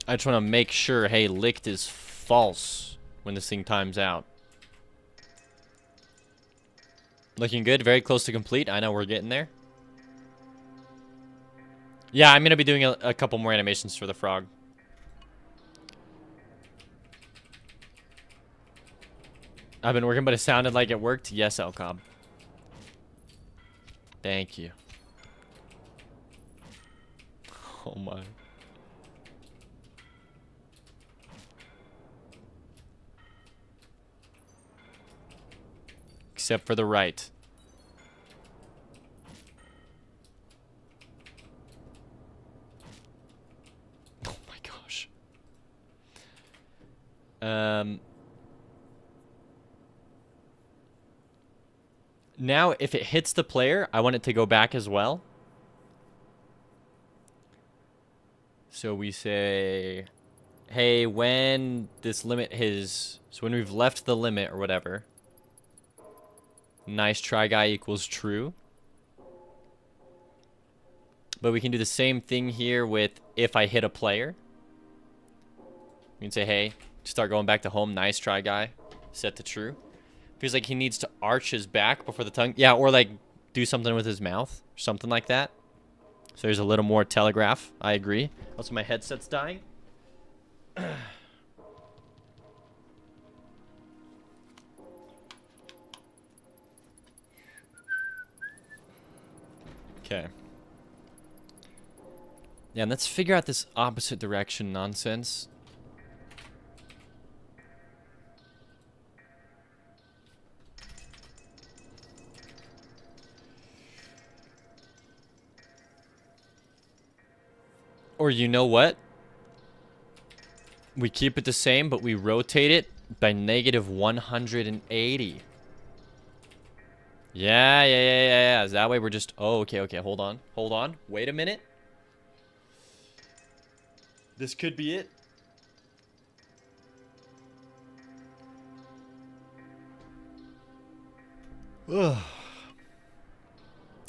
I just want to make sure, hey, licked is false when this thing times out. Looking good. Very close to complete. I know we're getting there. Yeah, I'm going to be doing a couple more animations for the frog. I've been working, but it sounded like it worked. Yes, Elcob. Thank you. Oh my. Except for the right. Oh my gosh. Now, if it hits the player, I want it to go back as well. So we say, hey, when this limit is, so when we've left the limit or whatever, nice try guy equals true. But we can do the same thing here with if I hit a player. We can say, hey, start going back to home, nice try guy, set to true. Feels like he needs to arch his back before the tongue. Yeah, or like do something with his mouth, or something like that. So there's a little more telegraph. I agree. Also, my headset's dying. Okay. Yeah, and let's figure out this opposite direction nonsense. Or you know what? We keep it the same, but we rotate it by negative 180. Yeah. That way we're just... Oh, okay. Hold on. Wait a minute. This could be it. Ugh.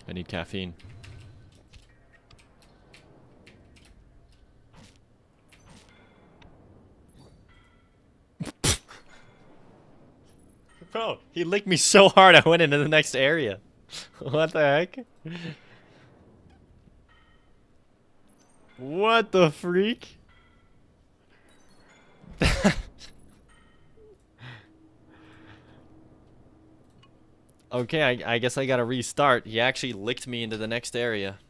I need caffeine. Bro, he licked me so hard I went into the next area. What the heck? What the freak? Okay, I guess I gotta restart. He actually licked me into the next area.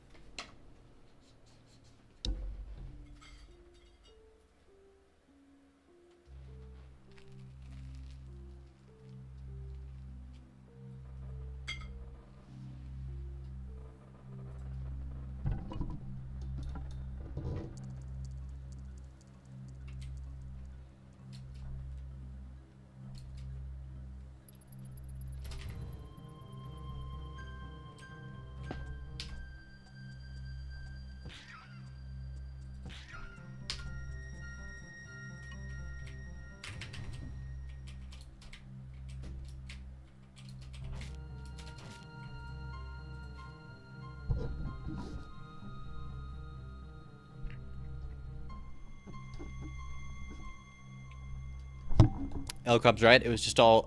Elcob's right. It was just all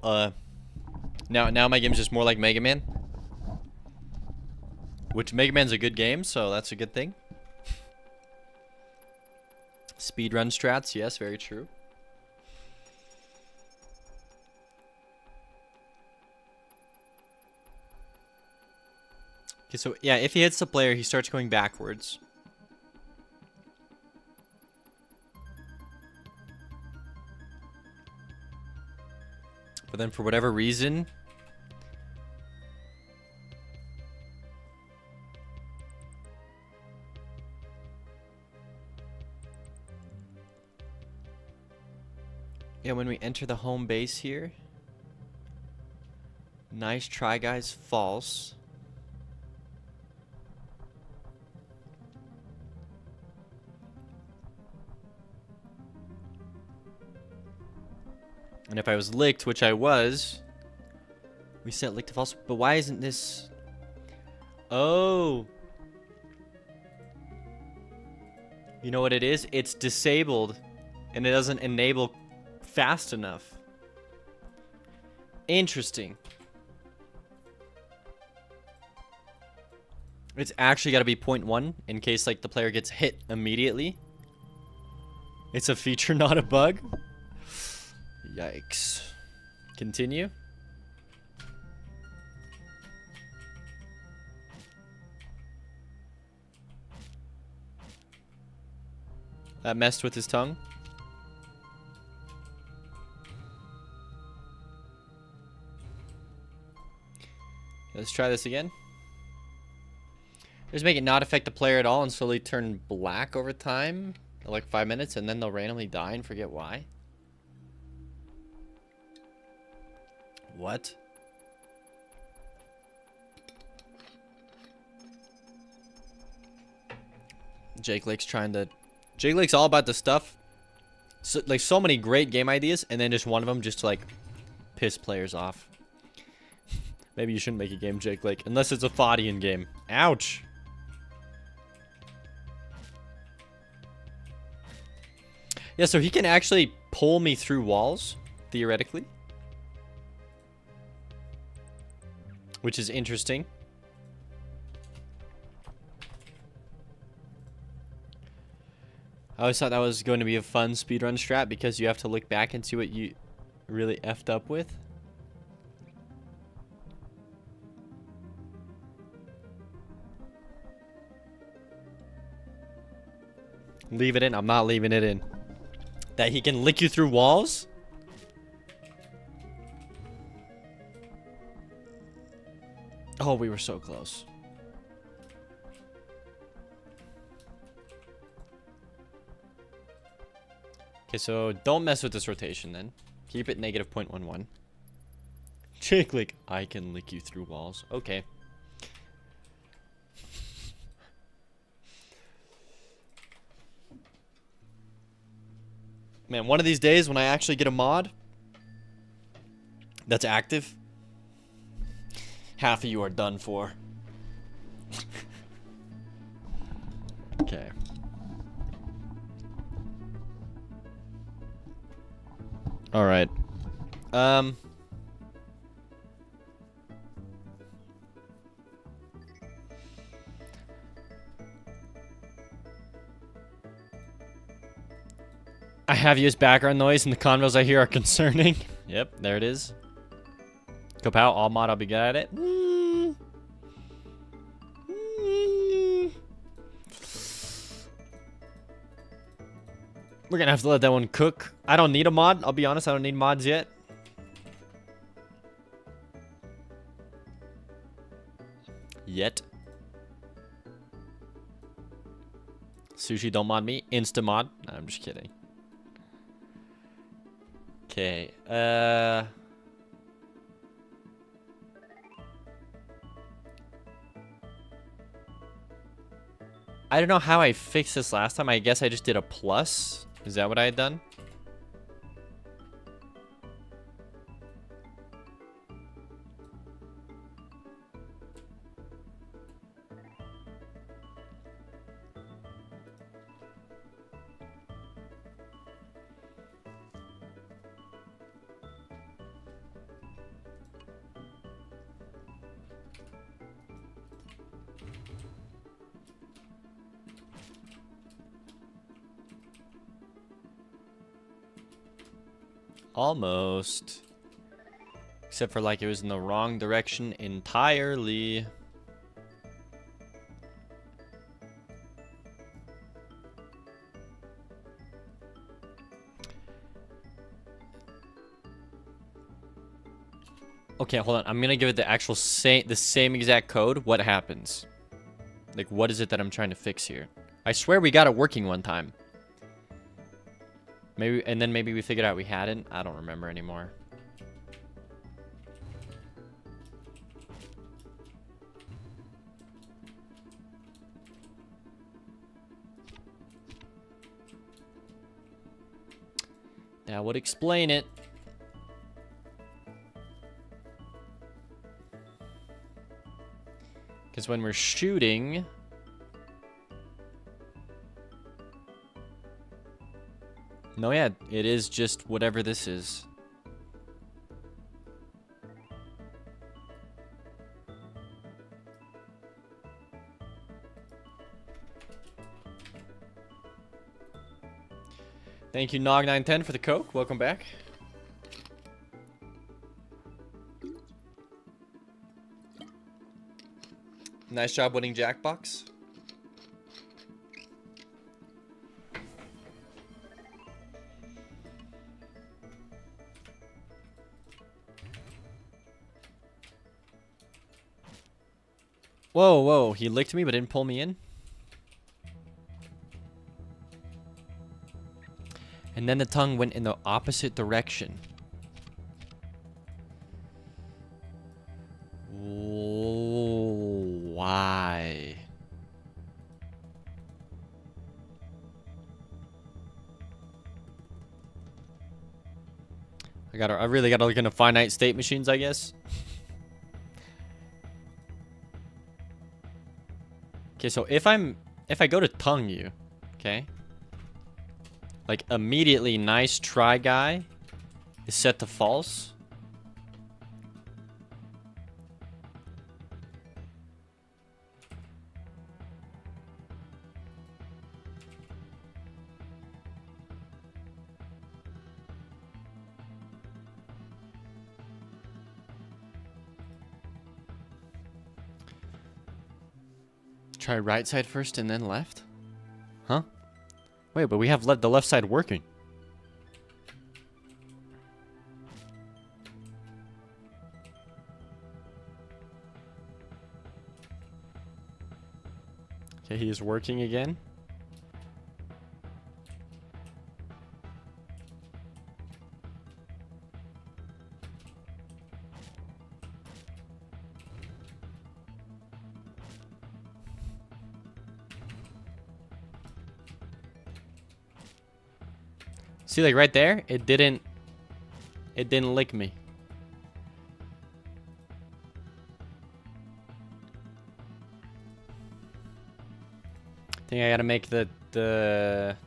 now my game's just more like Mega Man. Which Mega Man's a good game, so that's a good thing. Speedrun strats, yes, very true. Okay, so yeah, if he hits the player, he starts going backwards. But then for whatever reason, Yeah, when we enter the home base here. Nice try, guys. False. And if I was licked, which I was, we set lick to false. But why isn't this... Oh. You know what it is? It's disabled. And it doesn't enable fast enough. Interesting. It's actually got to be 0.1 in case like the player gets hit immediately. It's a feature, not a bug. Yikes. Continue. That messed with his tongue. Let's try this again. Just make it not affect the player at all and slowly turn black over time. Like 5 minutes, and then they'll randomly die and forget why. What? Jake Lake's trying to... Jake Lake's all about the stuff. So, like, so many great game ideas, and then just one of them just to, like, piss players off. Maybe you shouldn't make a game, Jake Lake, unless it's a Fodian game. Ouch! Yeah, so he can actually pull me through walls, theoretically. Which is interesting. I always thought that was going to be a fun speedrun strat because you have to look back and see what you really effed up with. Leave it in. I'm not leaving it in. That he can lick you through walls? Oh, we were so close. Okay, so don't mess with this rotation then. Keep it negative 0.11. Jake Lick, I can lick you through walls. Okay. Man, one of these days when I actually get a mod that's active, half of you are done for. Okay. All right. I have used background noise and the convos I hear are concerning. Yep, there it is. Kapow, all mod, I'll be good at it. We're gonna have to let that one cook. I don't need a mod. I'll be honest, I don't need mods yet. Sushi, don't mod me. Insta mod. No, I'm just kidding. Okay. I don't know how I fixed this last time. I guess I just did a plus. Is that what I had done? Almost. Except for like it was in the wrong direction entirely. Okay, hold on. I'm gonna give it the actual the same exact code. What happens? Like, what is it that I'm trying to fix here? I swear we got it working one time. Maybe, and then maybe we figured out we hadn't. I don't remember anymore. That would explain it. Because when we're shooting... No, yeah, it is just whatever this is. Thank you, Nog910, for the Coke. Welcome back. Nice job winning Jackbox. Whoa, whoa, he licked me but didn't pull me in? And then the tongue went in the opposite direction. Why? I really gotta look into finite state machines, I guess. Okay, so if I go to tongue you, okay? Like immediately nice try guy is set to false. Try right side first and then left? Huh? Wait, but we have the left side working. Okay, he is working again. See, like right there, it didn't lick me. I think I gotta make the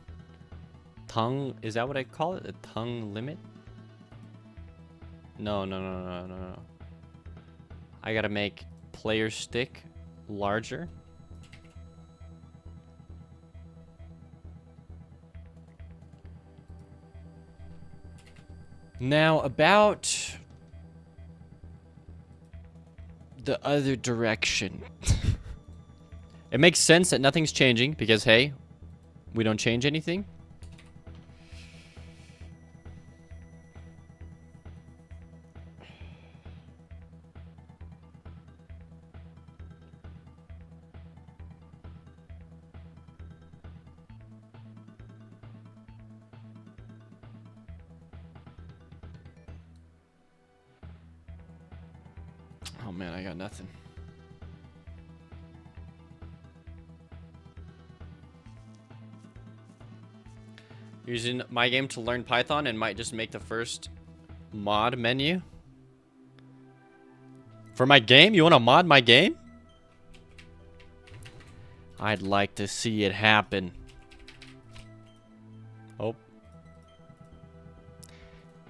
tongue, is that what I call it? The tongue limit? No. I gotta make player stick larger. Now, about the other direction. It makes sense that nothing's changing because, hey, we don't change anything. Oh man, I got nothing. Using my game to learn Python and might just make the first mod menu. For my game? You want to mod my game? I'd like to see it happen. Oh.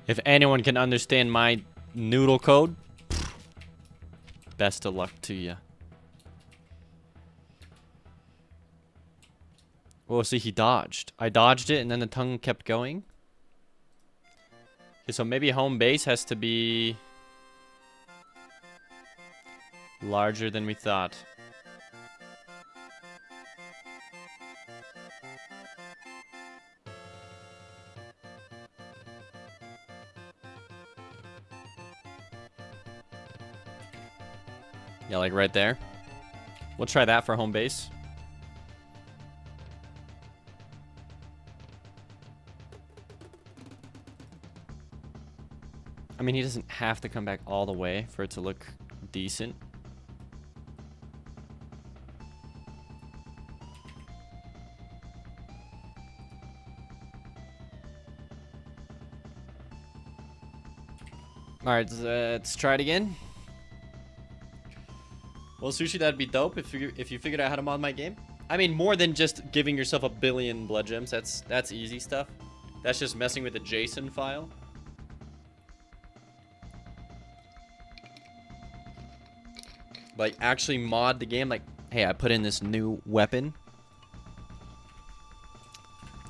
If anyone can understand my noodle code, best of luck to you. Oh, see, he dodged. I dodged it, and then the tongue kept going. Okay, so maybe home base has to be larger than we thought. Yeah, like right there. We'll try that for home base. I mean, he doesn't have to come back all the way for it to look decent. Alright, let's try it again. Well, Sushi, that'd be dope if you figured out how to mod my game. I mean, more than just giving yourself a billion blood gems. That's easy stuff. That's just messing with the JSON file. Like, actually mod the game. Like, hey, I put in this new weapon.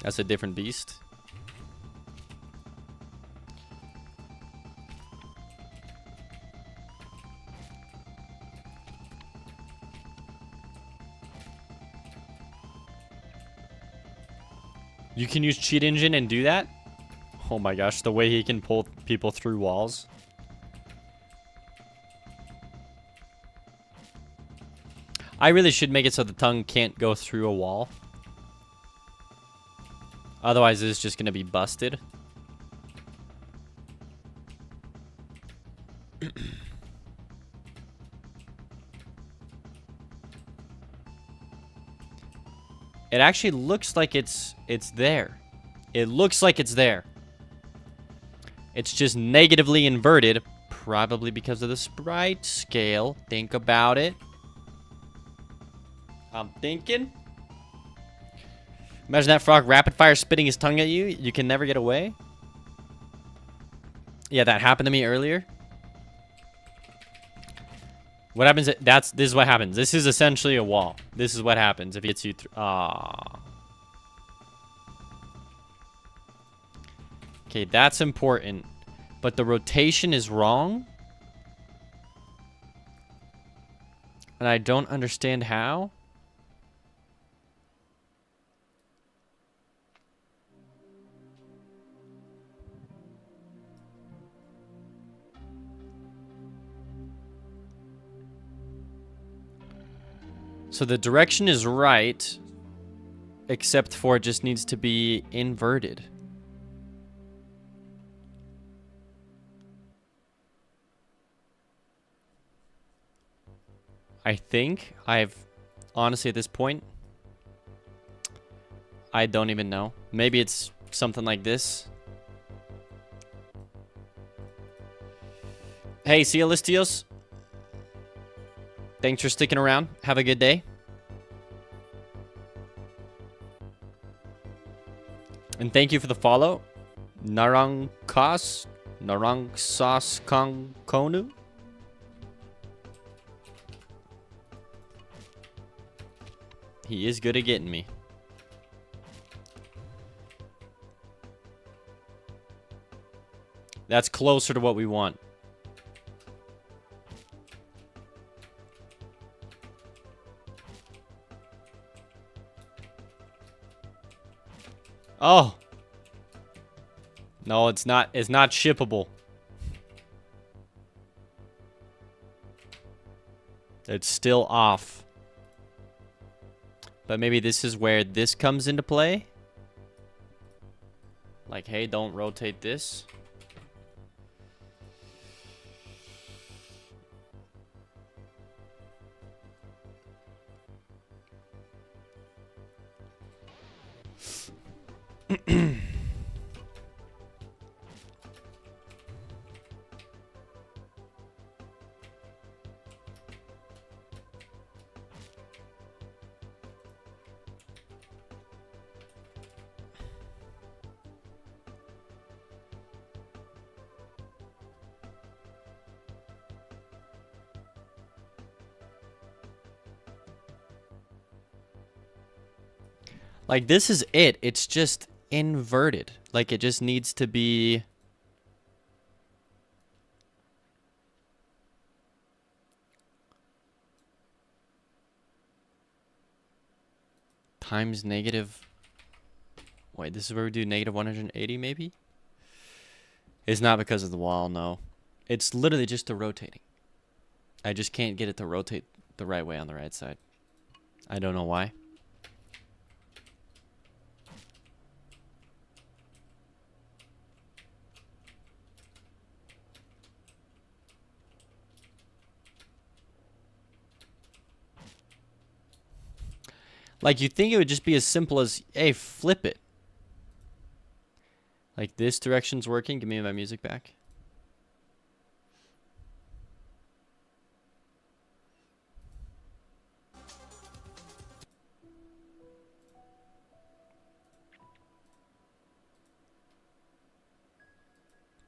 That's a different beast. You can use Cheat Engine and do that? Oh my gosh, the way he can pull people through walls. I really should make it so the tongue can't go through a wall. Otherwise, it's just gonna be busted. It actually looks like it's there. It looks like it's there. It's just negatively inverted, probably because of the sprite scale. Think about it. I'm thinking. Imagine that frog rapid fire spitting his tongue at you. You can never get away. Yeah, that happened to me earlier. What happens? This is what happens. This is essentially a wall. This is what happens if it gets you through. Ah. Okay, that's important. But the rotation is wrong. And I don't understand how. So the direction is right, except for it just needs to be inverted. I think honestly at this point, I don't even know. Maybe it's something like this. Hey, Cielistios. Thanks for sticking around. Have a good day. And thank you for the follow. Narangkas Konu. He is good at getting me. That's closer to what we want. Oh. No, it's not shippable. It's still off. But maybe this is where this comes into play. Like, hey, don't rotate this. Like, this is it. It's just inverted. Like, it just needs to be... times negative... Wait, this is where we do negative 180, maybe? It's not because of the wall, no. It's literally just the rotating. I just can't get it to rotate the right way on the right side. I don't know why. Like, you'd think it would just be as simple as, hey, flip it. Like, this direction's working. Give me my music back.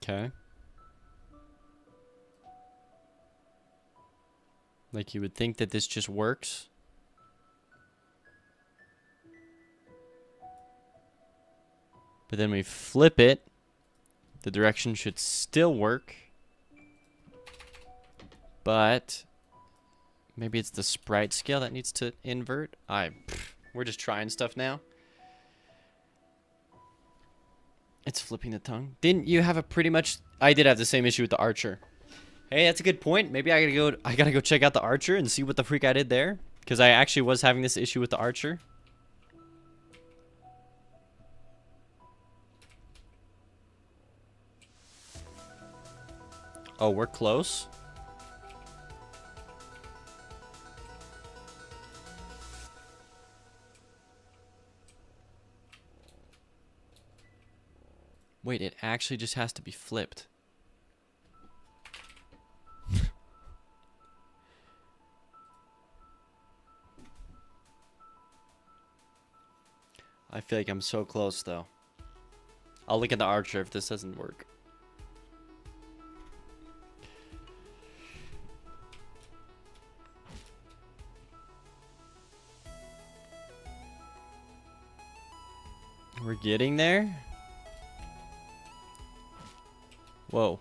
Okay. Like, you would think that this just works. But then we flip it. The direction should still work. But maybe it's the sprite scale that needs to invert. We're just trying stuff now. It's flipping the tongue. Didn't you have a pretty much... I did have the same issue with the Archer. Hey, that's a good point. Maybe I gotta go check out the Archer and see what the freak I did there. Because I actually was having this issue with the Archer. Oh, we're close. Wait, it actually just has to be flipped. I feel like I'm so close, though. I'll look at the Archer if this doesn't work. We're getting there. Whoa.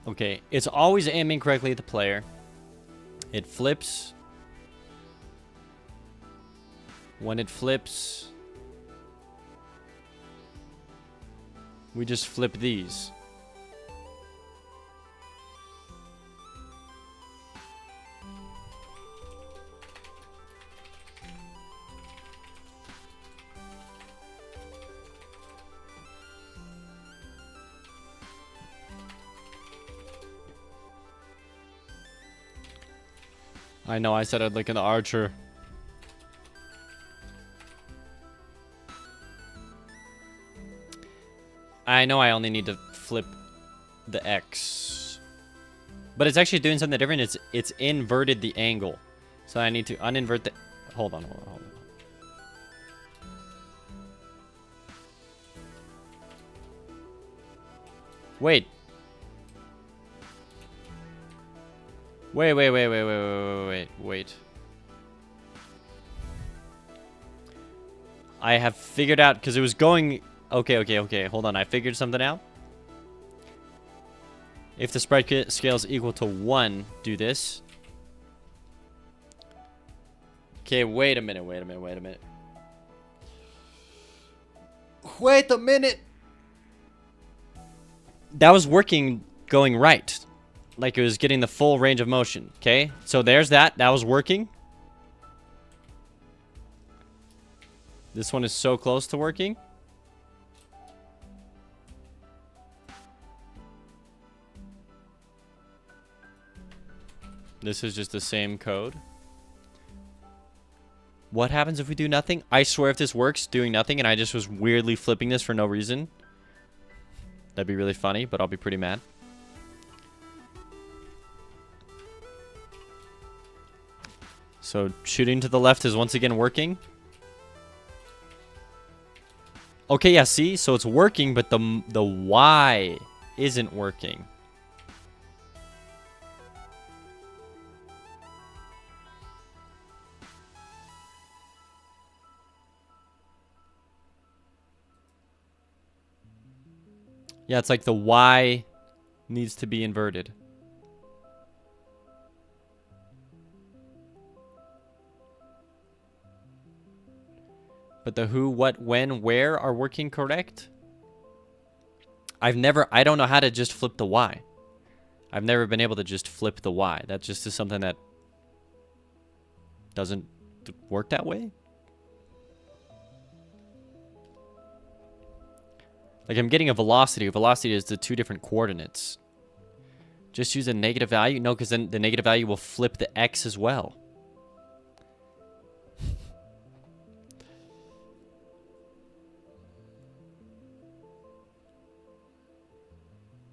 Okay, it's always aiming correctly at the player. It flips. When it flips, we just flip these. I know I said I'd look in the Archer. I know I only need to flip the X. But it's actually doing something different. It's inverted the angle. So I need to uninvert the... Hold on. Wait. Wait. I have figured out, because it was going... Okay. Hold on, I figured something out. If the sprite scale is equal to 1, do this. Okay, wait a minute. Wait a minute! That was working going right. Like it was getting the full range of motion. Okay, so there's that. That was working. This one is so close to working. This is just the same code. What happens if we do nothing? I swear if this works, doing nothing, and I just was weirdly flipping this for no reason. That'd be really funny, but I'll be pretty mad. So shooting to the left is once again working. Okay, yeah, see? So it's working, but the Y isn't working. Yeah, it's like the Y needs to be inverted. But the who, what, when, where are working correct? I don't know how to just flip the Y. I've never been able to just flip the Y. That just is something that doesn't work that way. Like I'm getting a velocity. Velocity is the 2 different coordinates. Just use a negative value? No, because then the negative value will flip the X as well.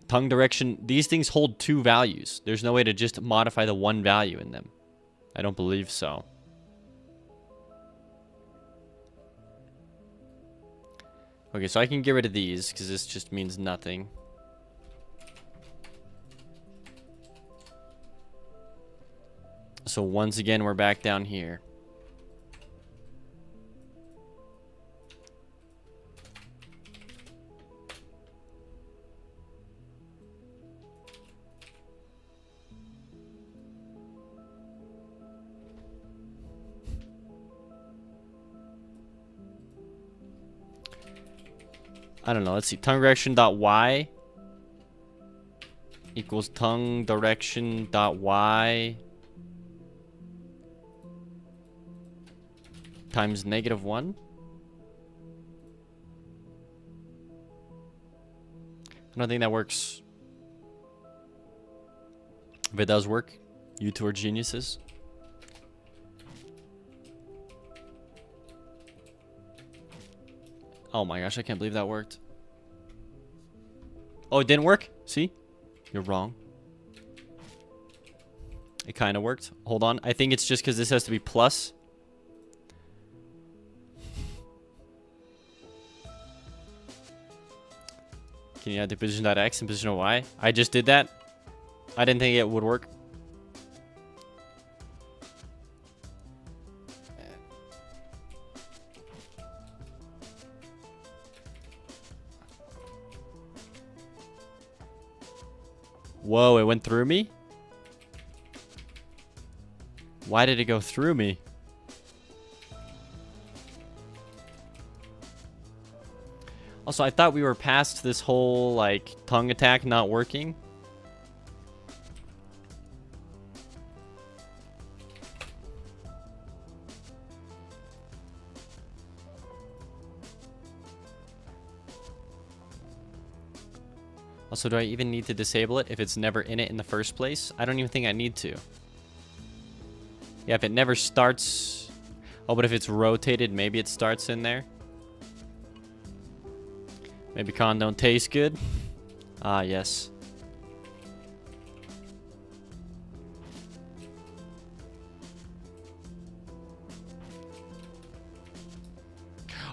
Tongue direction, these things hold 2 values. There's no way to just modify the 1 value in them. I don't believe so. Okay, so I can get rid of these because this just means nothing. So once again, we're back down here. I don't know. Let's see. Tongue direction dot y equals tongue direction dot y times -1. I don't think that works. If it does work, you two are geniuses. Oh my gosh, I can't believe that worked. Oh, it didn't work? See? You're wrong. It kind of worked. Hold on. I think it's just because this has to be plus. Can you add the position.x and position.y? I just did that. I didn't think it would work. Whoa, it went through me? Why did it go through me? Also, I thought we were past this whole, like, tongue attack not working. Also, do I even need to disable it if it's never in it in the first place? I don't even think I need to. Yeah, if it never starts... Oh, but if it's rotated, maybe it starts in there. Maybe con don't taste good. Ah, yes.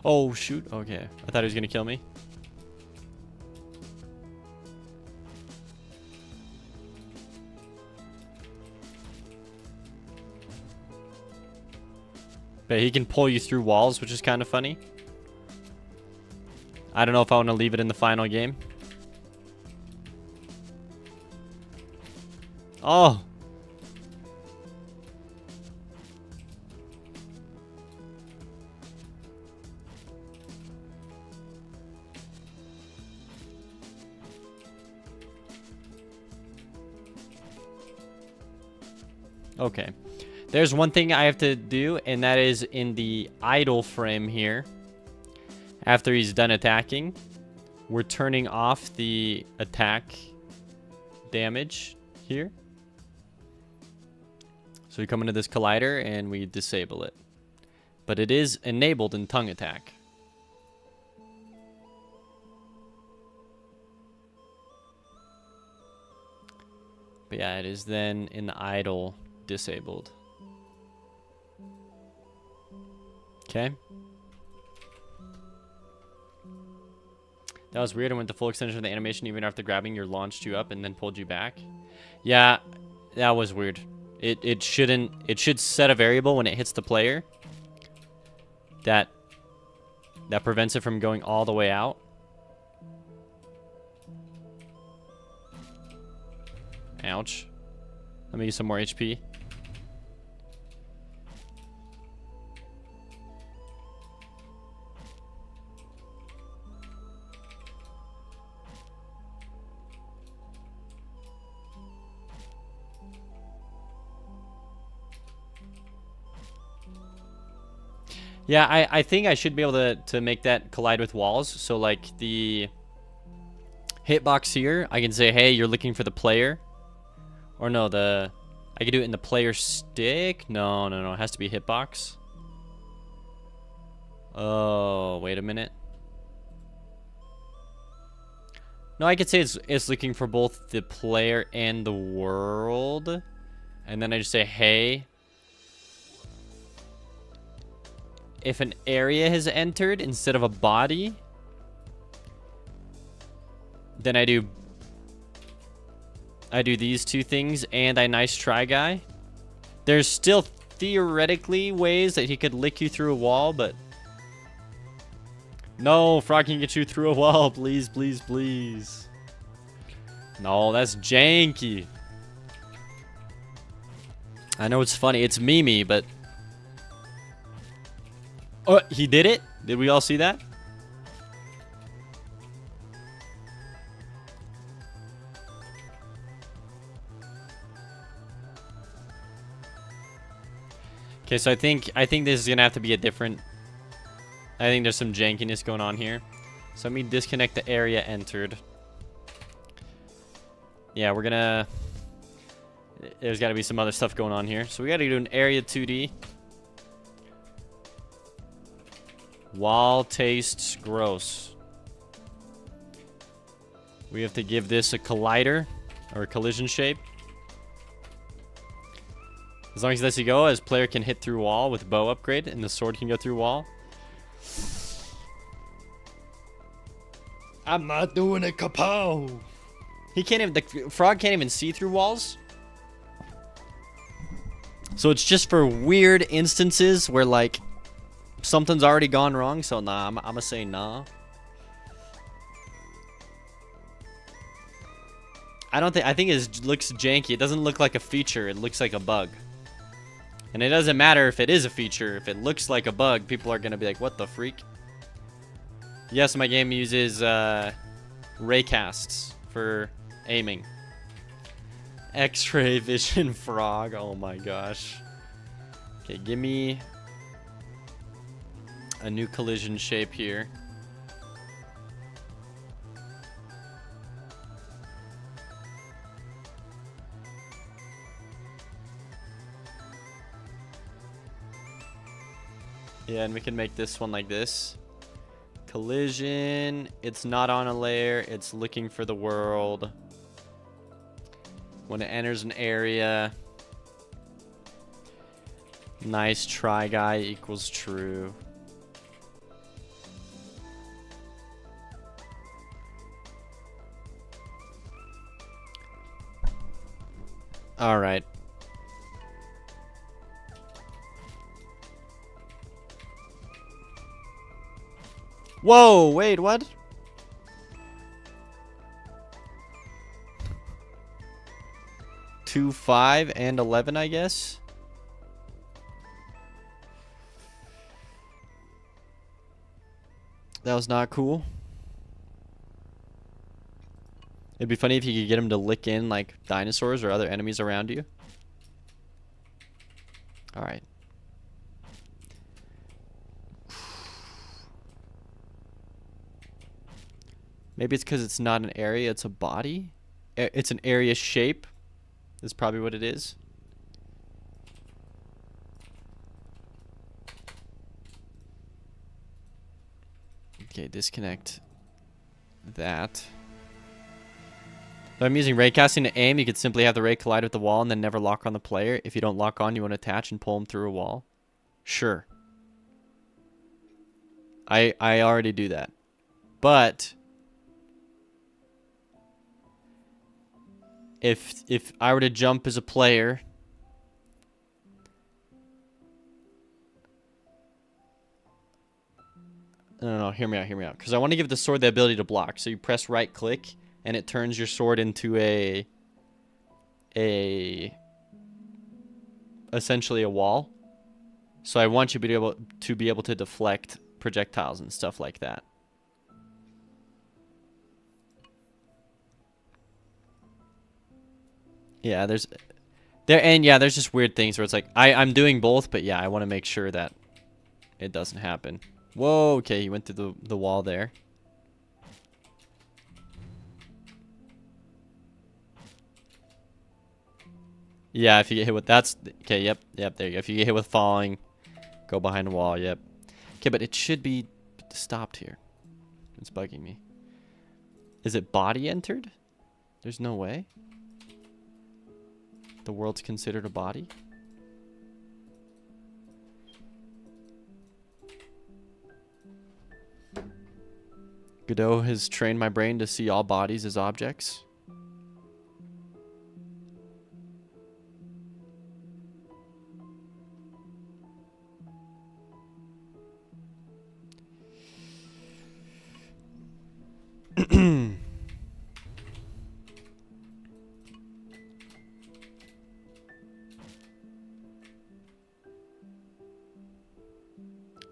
Oh, shoot. Okay. I thought he was going to kill me. But he can pull you through walls, which is kind of funny. I don't know if I want to leave it in the final game. Oh. Okay. There's one thing I have to do, and that is in the idle frame here. After he's done attacking, we're turning off the attack damage here. So we come into this collider and we disable it. But it is enabled in tongue attack. But yeah, it is then in the idle disabled. Okay. That was weird. I went the full extension of the animation even after grabbing your launched you up and then pulled you back. Yeah, that was weird. It should set a variable when it hits the player that prevents it from going all the way out. Ouch. Let me get some more HP. Yeah, I think I should be able to make that collide with walls. So like the hitbox here, I can say, hey, you're looking for the player. Or no, I could do it in the player stick. No, it has to be hitbox. Oh, wait a minute. No, I could say it's looking for both the player and the world. And then I just say, hey, if an area has entered instead of a body, then I do these two things, and I nice try guy. There's still theoretically ways that he could lick you through a wall, but no, Frog can get you through a wall, please, please, please. No, that's janky. I know it's funny, it's Mimi, but oh, he did it? Did we all see that? Okay, so I think this is gonna have to be a different. I think there's some jankiness going on here. So let me disconnect the area entered. Yeah, we're gonna. There's got to be some other stuff going on here. So we got to do an area 2D. Wall tastes gross. We have to give this a collider or a collision shape. As long as it lets you go, as player can hit through wall with bow upgrade, and the sword can go through wall. I'm not doing it, kapow! He can't even. The frog can't even see through walls. So it's just for weird instances where like something's already gone wrong. So nah, I'm gonna say nah. I think it looks janky. It doesn't look like a feature. It looks like a bug. And it doesn't matter if it is a feature. If it looks like a bug, people are going to be like, what the freak? Yes, my game uses raycasts for aiming. X-ray vision frog. Oh my gosh. Okay, give me a new collision shape here. Yeah, and we can make this one like this. Collision. It's not on a layer. It's looking for the world. When it enters an area. Nice try guy equals true. All right. Whoa, wait, what? Two, 5, and 11, I guess. That was not cool. It'd be funny if you could get him to lick in like dinosaurs or other enemies around you. All right. Maybe it's because it's not an area, it's a body. It's an area shape. Is probably what it is. Okay, disconnect that. If I'm using raycasting to aim, you could simply have the ray collide with the wall and then never lock on the player. If you don't lock on, you want to attach and pull him through a wall. Sure. I already do that. But if I were to jump as a player, no, hear me out. Because I want to give the sword the ability to block. So you press right click, and it turns your sword into a essentially a wall. So I want you to be able to deflect projectiles and stuff like that. Yeah, there's just weird things where it's like I'm doing both, but yeah, I want to make sure that it doesn't happen. Whoa, okay, he went through the wall there. Yeah, if you get hit with that's okay, yep, there you go. If you get hit with falling, go behind the wall, yep. Okay, but it should be stopped here. It's bugging me. Is it body entered? There's no way. The world's considered a body? Godot has trained my brain to see all bodies as objects.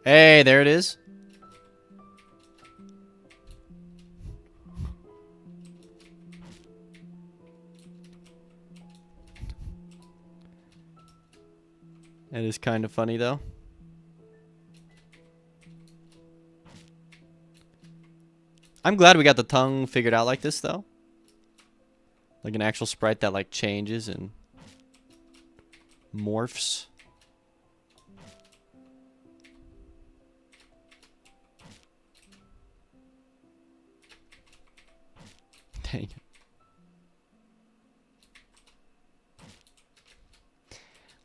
Hey, there it is. That is kind of funny, though. I'm glad we got the tongue figured out like this, though. Like an actual sprite that, like, changes and morphs. Dang it.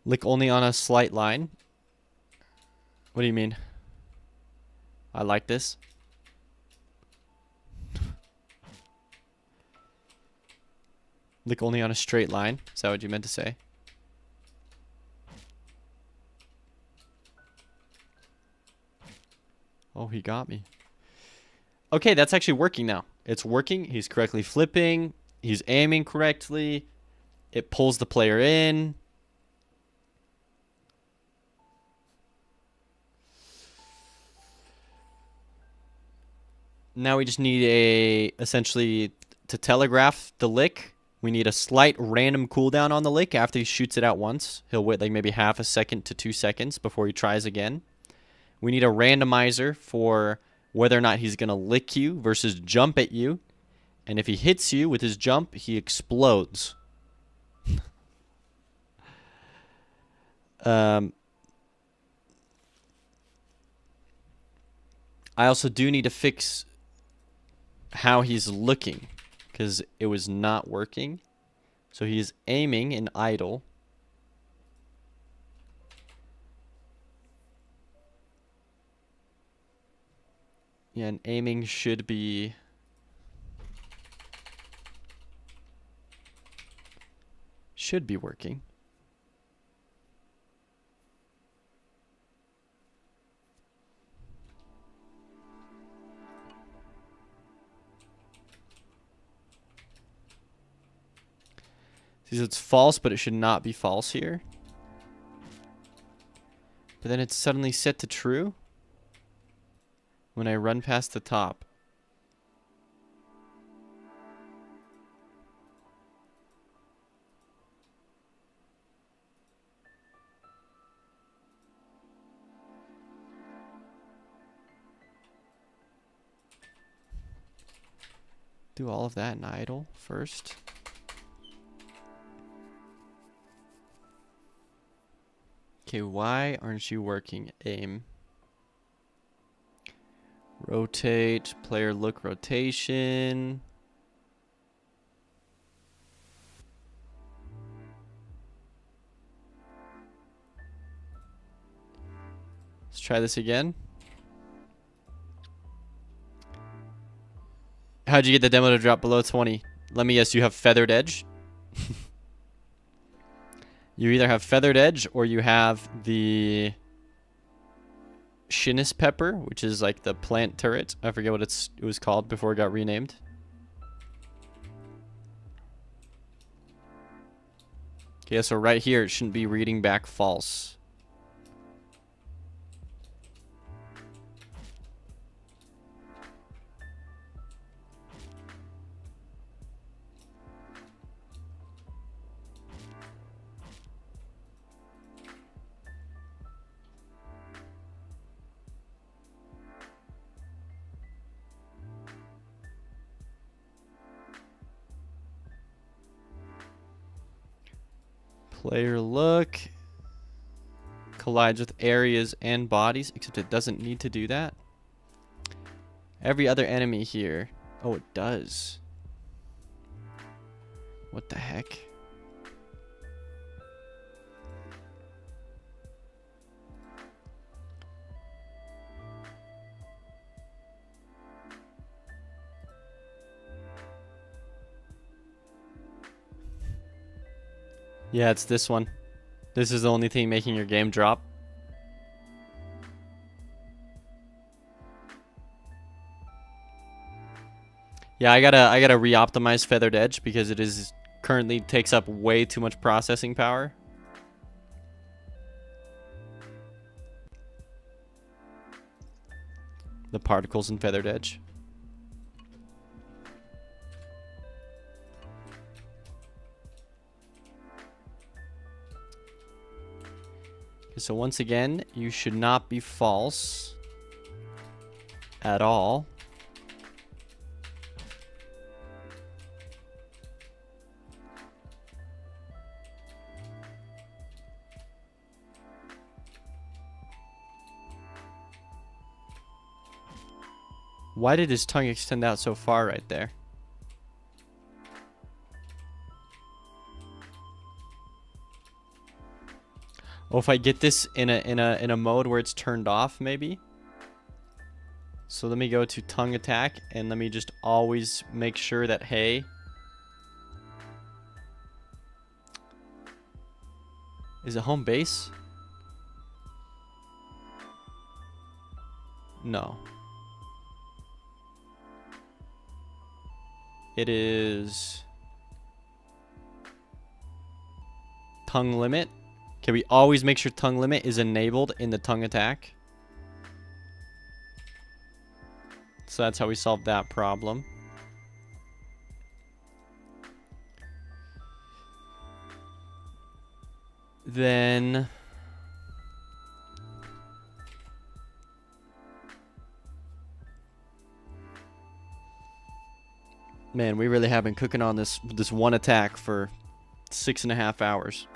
Lick only on a slight line. What do you mean? I like this. Lick only on a straight line. Is that what you meant to say? Oh, he got me. Okay, that's actually working now. It's working. He's correctly flipping. He's aiming correctly. It pulls the player in. Now we just need essentially to telegraph the lick. We need a slight random cooldown on the lick after he shoots it out once. He'll wait like maybe half a second to 2 seconds before he tries again. We need a randomizer for whether or not he's going to lick you versus jump at you. And if he hits you with his jump, he explodes. I also do need to fix how he's looking, because it was not working. So he's aiming in idle. Yeah, and aiming should be working. See, so it's false, but it should not be false here. But then it's suddenly set to true when I run past the top. Do all of that in idle first. Okay, why aren't you working? Aim. Rotate, player look rotation. Let's try this again. How'd you get the demo to drop below 20? Let me guess, you have feathered edge? You either have feathered edge or you have the Shinnis pepper, which is like the plant turret. I forget what it was called before it got renamed. Okay, so right here it shouldn't be reading back false. Player look collides with areas and bodies, except it doesn't need to do that. Every other enemy here. Oh, it does. What the heck? Yeah, it's this one. This is the only thing making your game drop. Yeah, I gotta re-optimize Feathered Edge because it is currently takes up way too much processing power. The particles in Feathered Edge. So once again, you should not be false at all. Why did his tongue extend out so far right there? Oh, if I get this in a mode where it's turned off, maybe. So let me go to tongue attack and let me just always make sure that hey. Is it home base? No. It is tongue limit. Can we always make sure tongue limit is enabled in the tongue attack? So that's how we solve that problem. Then man, we really have been cooking on this one attack for 6.5 hours.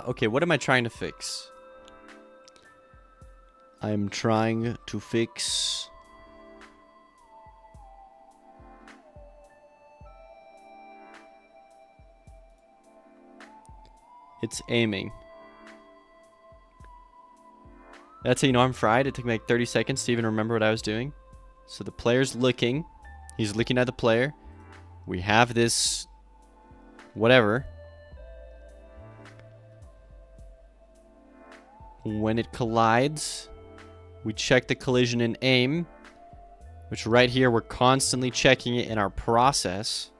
Okay, what am I trying to fix? I'm trying to fix it's aiming. That's how you know I'm fried. It took me like 30 seconds to even remember what I was doing. So the player's looking. He's looking at the player. We have this whatever. When it collides, we check the collision in aim, which right here we're constantly checking it in our process.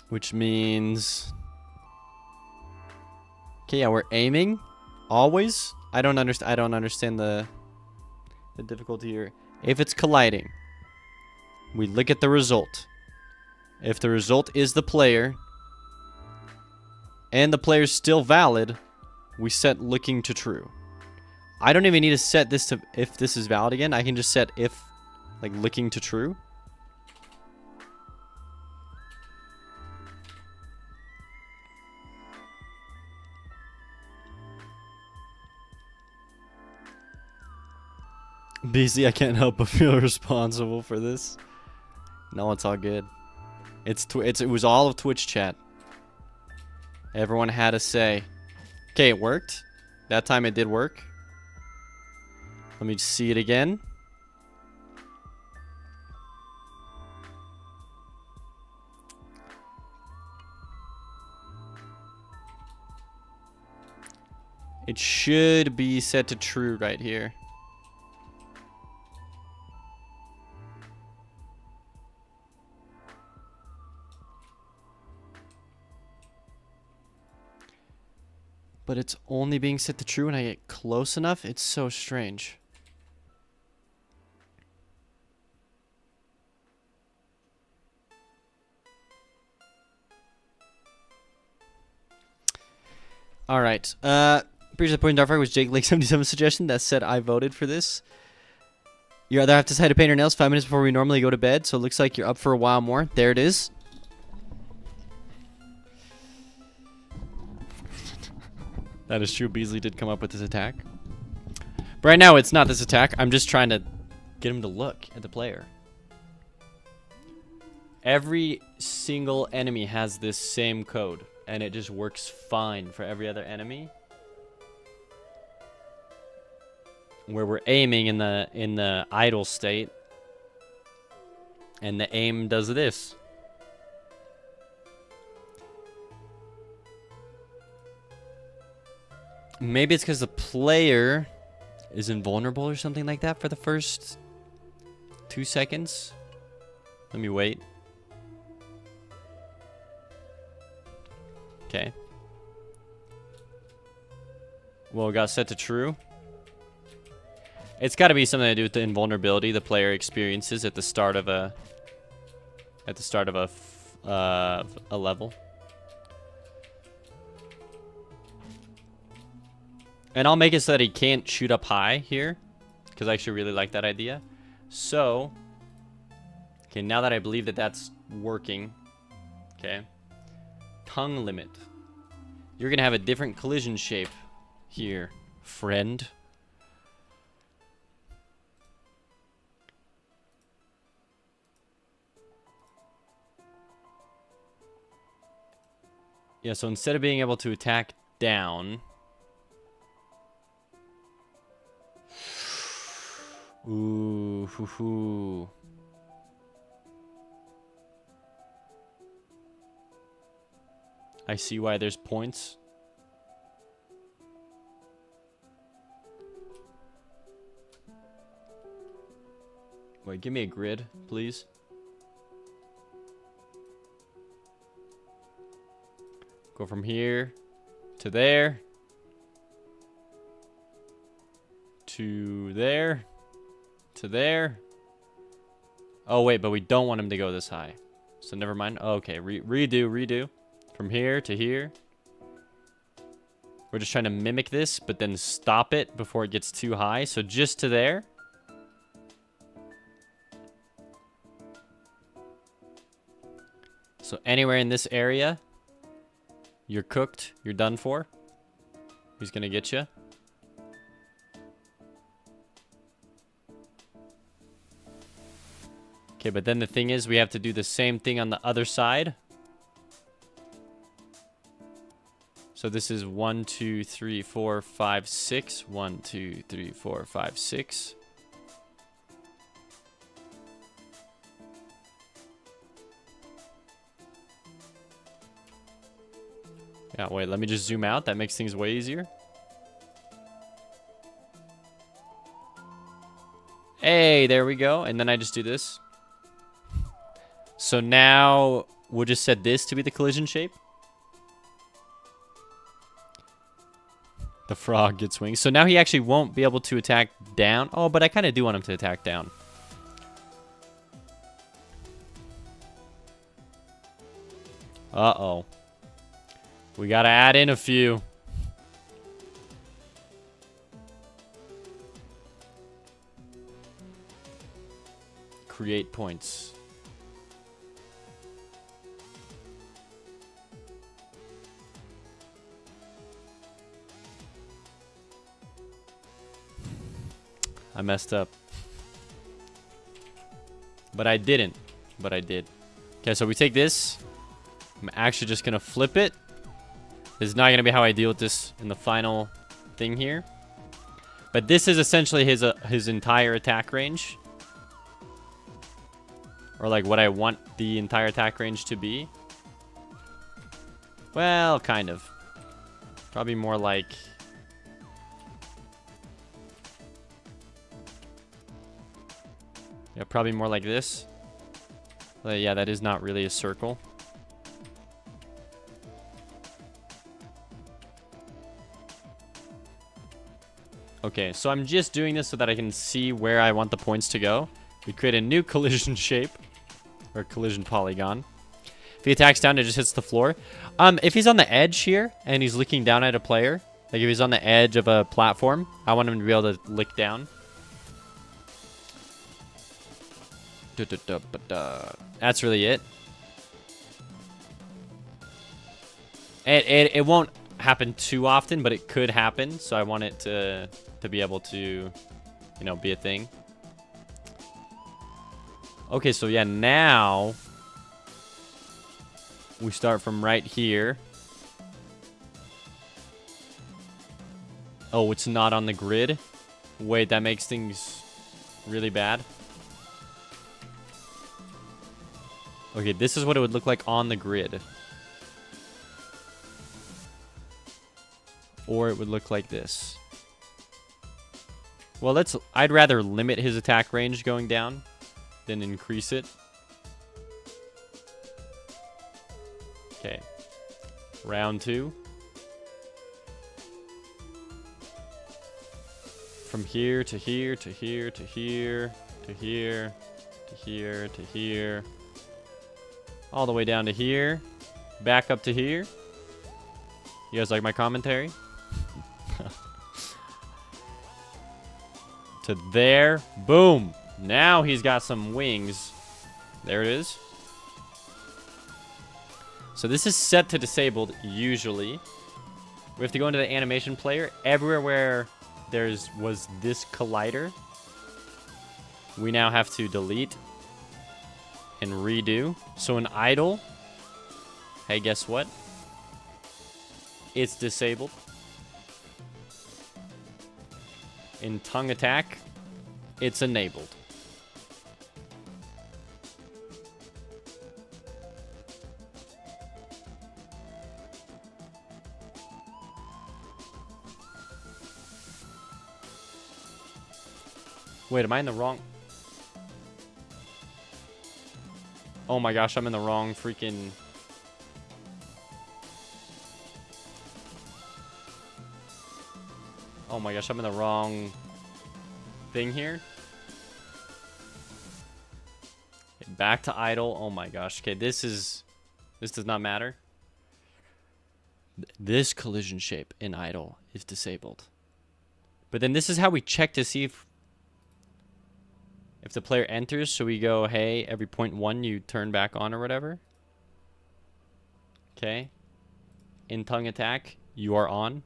Which means okay, yeah, we're aiming always. I don't understand the difficulty here. If it's colliding, we look at the result. If the result is the player and the player's still valid, we set looking to true. I don't even need to set this to if this is valid again. I can just set if like looking to true. BC, I can't help but feel responsible for this. No, it's all good. It was all of Twitch chat. Everyone had a say. Okay, it worked. That time it did work. Let me just see it again. It should be set to true right here. But it's only being set to true when I get close enough. It's so strange. All right. Appreciate the point. Darfire was Jake Lake 77 suggestion that said I voted for this. You either have to decide to paint your nails 5 minutes before we normally go to bed, so it looks like you're up for a while more. There it is. That is true. Beasley did come up with this attack. But right now, it's not this attack. I'm just trying to get him to look at the player. Every single enemy has this same code, and it just works fine for every other enemy. Where we're aiming in the idle state, and the aim does this. Maybe it's because the player is invulnerable or something like that for the first 2 seconds. Let me wait. Okay. Well, it got set to true. It's got to be something to do with the invulnerability the player experiences at the start of a level. And I'll make it so that he can't shoot up high here, because I actually really like that idea. So, okay, now that I believe that that's working, okay, tongue limit. You're gonna have a different collision shape here, friend. Yeah, so instead of being able to attack down... Ooh, hoo, hoo. I see why there's points. Wait, give me a grid, please. Go from here to there to there to there. Oh wait, but we don't want him to go this high, so never mind. Okay, redo from here to here. We're just trying to mimic this, but then stop it before it gets too high. So just to there. So anywhere in this area, you're cooked. You're done for. He's gonna get you. Okay, but then the thing is, we have to do the same thing on the other side. So this is 1, 2, 3, 4, 5, 6. 1, 2, 3, 4, 5, 6. Yeah, wait, let me just zoom out. That makes things way easier. Hey, there we go. And then I just do this. So now we'll just set this to be the collision shape. The frog gets wings. So now he actually won't be able to attack down. Oh, but I kind of do want him to attack down. Uh-oh. We gotta add in a few. Create points. I messed up. But I didn't. But I did. Okay, so we take this. I'm actually just gonna flip it. This is not going to be how I deal with this in the final thing here. But this is essentially his entire attack range. Or like what I want the entire attack range to be. Well, kind of. Probably more like... Yeah, probably more like this. Yeah, that is not really a circle. Okay, so I'm just doing this so that I can see where I want the points to go. We create a new collision shape. Or collision polygon. If he attacks down, it just hits the floor. If he's on the edge here, and he's looking down at a player, like if he's on the edge of a platform, I want him to be able to lick down. That's really it. It won't happen too often, but it could happen. So I want it to be able to, you know, be a thing. Okay, so yeah, now we start from right here. Oh, it's not on the grid. Wait, that makes things really bad. Okay, this is what it would look like on the grid. Or it would look like this. Well, I'd rather limit his attack range going down than increase it. Okay. Round 2. From here to here to here to here to here to here to here. All the way down to here. Back up to here. You guys like my commentary? To there. Boom. Now he's got some wings. There it is. So this is set to disabled usually. We have to go into the animation player. Everywhere where was this collider, we now have to delete and redo. So in idle, hey, guess what? It's disabled. In tongue attack, it's enabled. Wait, am I in the wrong? Oh my gosh, I'm in the wrong freaking... Oh my gosh, I'm in the wrong thing here. Okay, back to idle. Oh my gosh. Okay, this does not matter. This collision shape in idle is disabled. But then this is how we check to see if the player enters. So we go, hey, every 0.1 you turn back on or whatever. Okay. In tongue attack, you are on.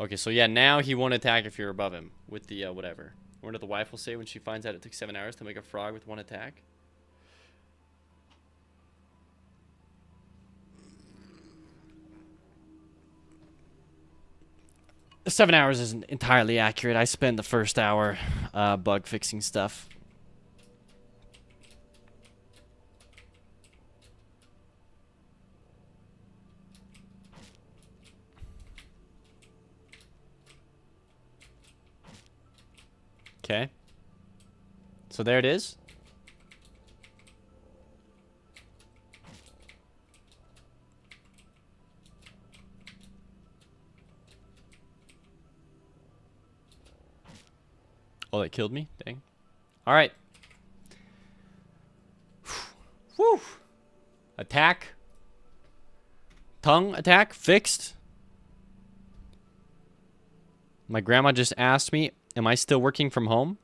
Okay, so yeah, now he won't attack if you're above him with the whatever. What did the wife will say when she finds out it took 7 hours to make a frog with 1 attack? The 7 hours isn't entirely accurate. I spent the first hour bug fixing stuff. Okay. So there it is. Oh, that killed me? Dang. All right. Whew. Attack. Tongue attack fixed. My grandma just asked me, am I still working from home?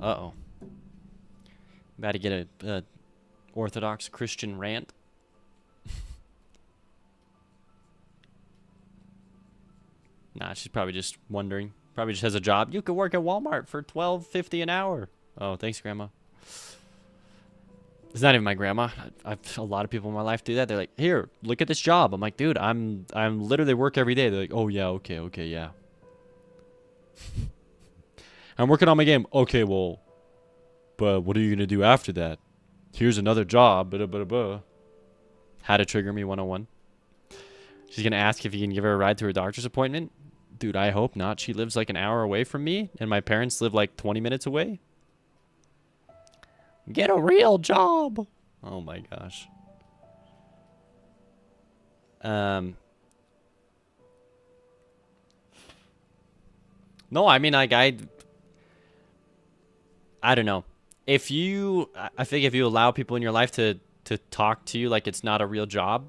Uh-oh. About to get a Orthodox Christian rant. Nah, she's probably just wondering. Probably just has a job. You could work at Walmart for $12.50 an hour. Oh, thanks, Grandma. It's not even my grandma. A lot of people in my life do that. They're like, "Here, look at this job." I'm like, "Dude, I'm literally work every day." They're like, "Oh yeah, okay, yeah." I'm working on my game. Okay, well, but what are you gonna do after that? Here's another job. Blah, blah, blah. How to trigger me 101. She's gonna ask if you can give her a ride to her doctor's appointment. Dude, I hope not. She lives like an hour away from me, and my parents live like 20 minutes away. Get a real job. Oh my gosh. No, I mean, like, I don't know. If you, I think if you allow people in your life to talk to you like it's not a real job,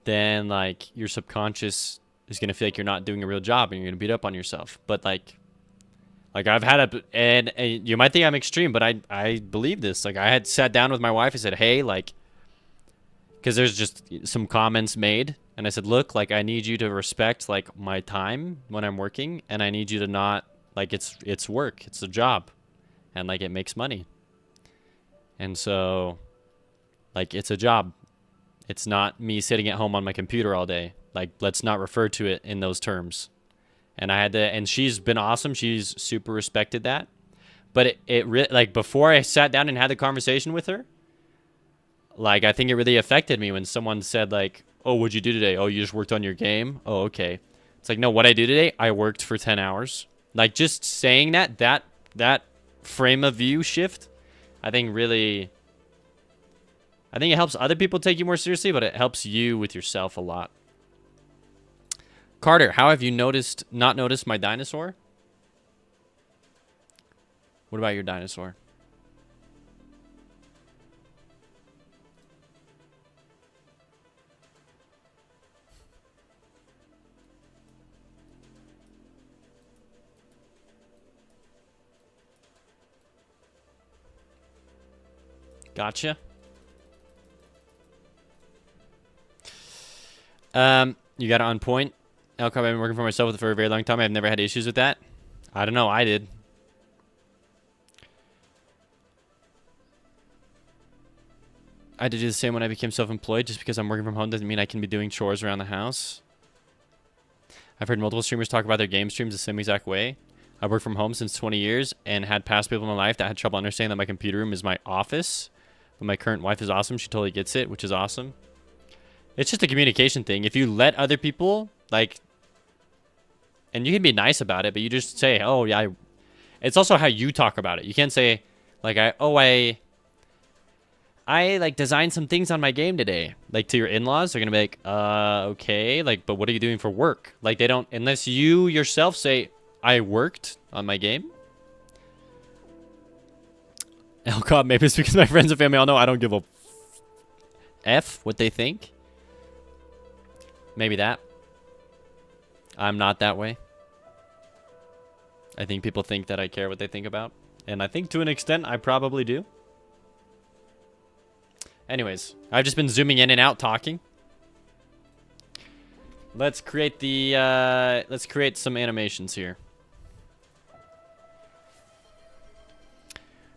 then like your subconscious is gonna feel like you're not doing a real job and you're gonna beat up on yourself. But like I've had a, and you might think I'm extreme, but I believe this. Like I had sat down with my wife and said, hey, like, because there's just some comments made, and I said, look, like I need you to respect like my time when I'm working, and I need you to not like it's work, it's a job, and like it makes money, and so like it's a job. It's not me sitting at home on my computer all day. Like let's not refer to it in those terms. And I had to, and she's been awesome. She's super respected that. But like before I sat down and had the conversation with her, like I think it really affected me when someone said like, oh, what'd you do today? Oh, you just worked on your game? Oh, okay. It's like, no, what I do today, I worked for 10 hours. Like just saying that frame of view shift, I think it helps other people take you more seriously, but it helps you with yourself a lot. Carter, how have you not noticed my dinosaur? What about your dinosaur? Gotcha. You got it on point. Elcom, I've been working for myself for a very long time. I've never had issues with that. I don't know. I did. I had to do the same when I became self-employed. Just because I'm working from home doesn't mean I can be doing chores around the house. I've heard multiple streamers talk about their game streams the same exact way. I've worked from home since 20 years and had past people in my life that had trouble understanding that my computer room is my office. But my current wife is awesome. She totally gets it, which is awesome. It's just a communication thing. If you let other people, like, and you can be nice about it, but you just say, oh, yeah, it's also how you talk about it. You can't say, like, I like designed some things on my game today. Like to your in-laws, they're going to be like, okay, like, but what are you doing for work? Like they don't, unless you yourself say, I worked on my game. Oh God, maybe it's because my friends and family all know I don't give a F what they think. Maybe that. I'm not that way. I think people think that I care what they think about. And I think to an extent, I probably do. Anyways, I've just been zooming in and out talking. Let's create let's create some animations here.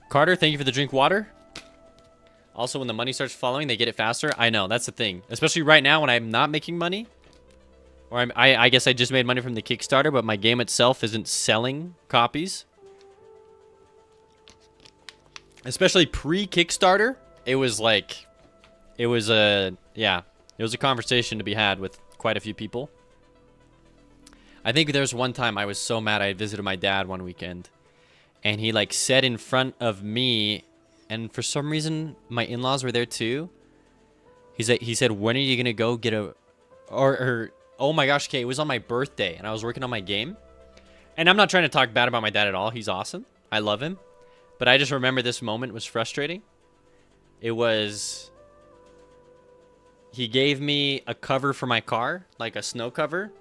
Carter, thank you for the drink water. Also, when the money starts following, they get it faster. I know, that's the thing. Especially right now when I'm not making money. Or I guess I just made money from the Kickstarter, but my game itself isn't selling copies. Especially pre-Kickstarter, it was like, it was a conversation to be had with quite a few people. I think there's one time I was so mad I visited my dad one weekend. And he like said in front of me, and for some reason my in-laws were there too. He said, when are you gonna go get or oh my gosh, okay, it was on my birthday and I was working on my game. And I'm not trying to talk bad about my dad at all. He's awesome. I love him. But I just remember this moment was frustrating. It was, he gave me a cover for my car, like a snow cover. And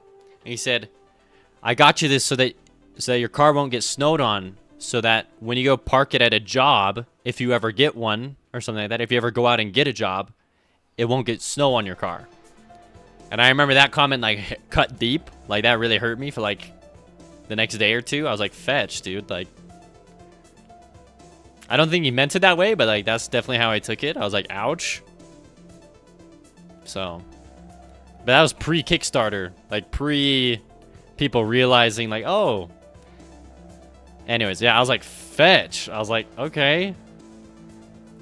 he said, I got you this so that your car won't get snowed on. So that when you go park it at a job, if you ever get one or something like that, if you ever go out and get a job, it won't get snow on your car. And I remember that comment like cut deep. Like that really hurt me for like the next day or two. I was like, fetch, dude. Like, I don't think he meant it that way, but like that's definitely how I took it. I was like, ouch. So, but that was pre-Kickstarter, like pre people realizing like, oh. Anyways, yeah, I was like, fetch. I was like, okay.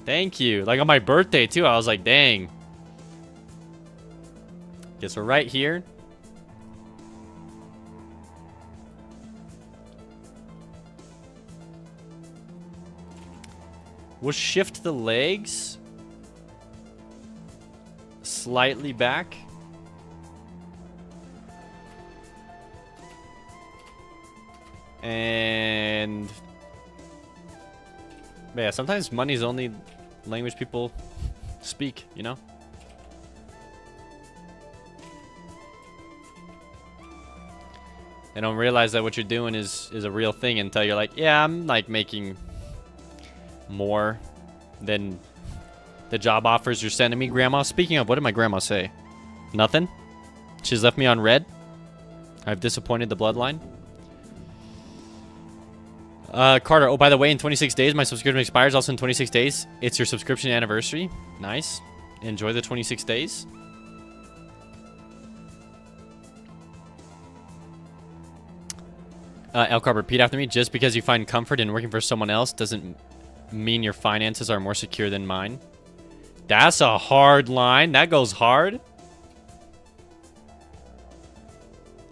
Thank you. Like on my birthday too, I was like, dang. Okay, so right here. We'll shift the legs slightly back. And yeah, sometimes money's the only language people speak, you know? They don't realize that what you're doing is a real thing until you're like, yeah, I'm like making more than the job offers you're sending me, Grandma. Speaking of, what did my grandma say? Nothing? She's left me on red. I've disappointed the bloodline. Carter, oh, by the way, in 26 days, my subscription expires. Also in 26 days, it's your subscription anniversary. Nice. Enjoy the 26 days. Elcar, repeat after me. Just because you find comfort in working for someone else doesn't mean your finances are more secure than mine. That's a hard line. That goes hard.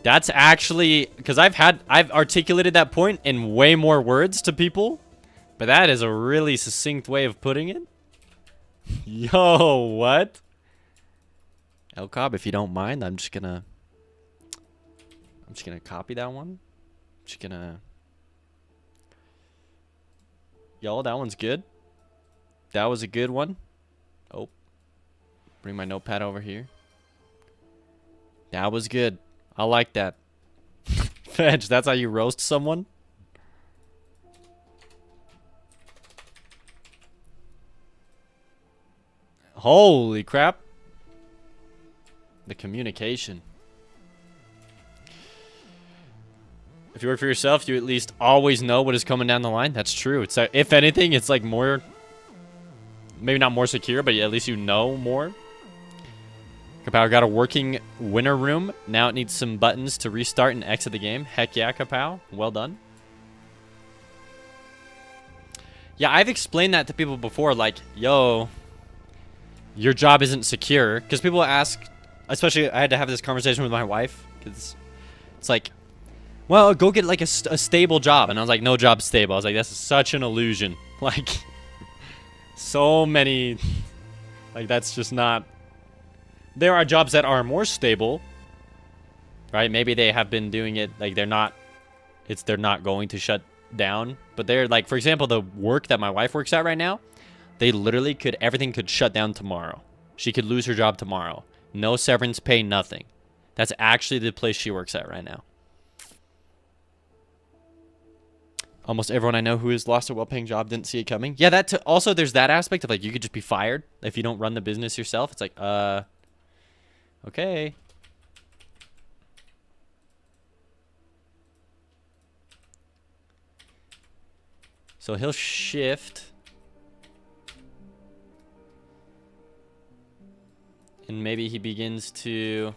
That's actually, because I've articulated that point in way more words to people, but that is a really succinct way of putting it. Yo, what? Elcob, if you don't mind, I'm just gonna copy that one. Just gonna, yo, that one's good. That was a good one. Oh, bring my notepad over here. That was good. I like that. Fetch, that's how you roast someone? Holy crap. The communication. If you work for yourself, you at least always know what is coming down the line. That's true. It's if anything, it's like more, maybe not more secure, but at least you know more. Kapow got a working winter room. Now it needs some buttons to restart and exit the game. Heck yeah, Kapow. Well done. Yeah, I've explained that to people before. Like, yo, your job isn't secure. Because people ask, especially I had to have this conversation with my wife. Because it's like, well, go get like a stable job. And I was like, no job's stable. I was like, that's such an illusion. Like, so many, like that's just not. There are jobs that are more stable, right? Maybe they have been doing it like they're not going to shut down, but they're like, for example, the work that my wife works at right now, they literally everything could shut down tomorrow. She could lose her job tomorrow. No severance pay, nothing. That's actually the place she works at right now. Almost everyone I know who has lost a well-paying job didn't see it coming. Yeah, also there's that aspect of like you could just be fired if you don't run the business yourself. It's like, okay. So he'll shift. And maybe he begins to...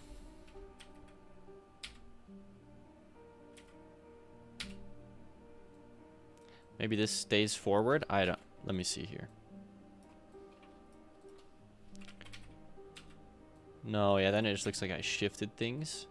Maybe this stays forward. I don't... Let me see here. No, yeah, then it just looks like I shifted things.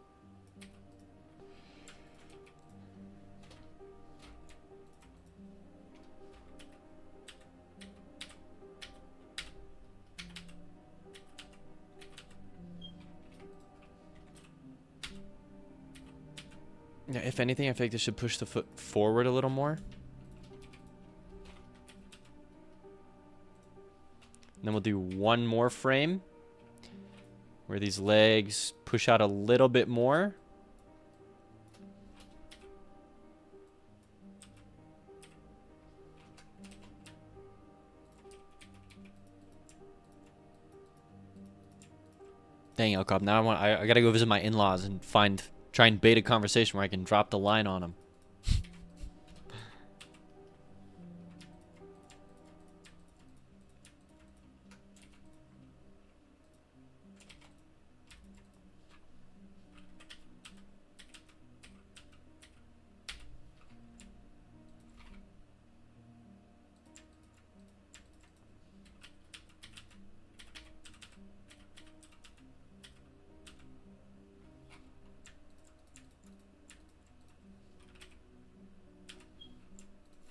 Yeah, if anything, I feel like this should push the foot forward a little more. And then we'll do one more frame where these legs push out a little bit more. Dang, Elcop, now I gotta go visit my in-laws and try and bait a conversation where I can drop the line on them.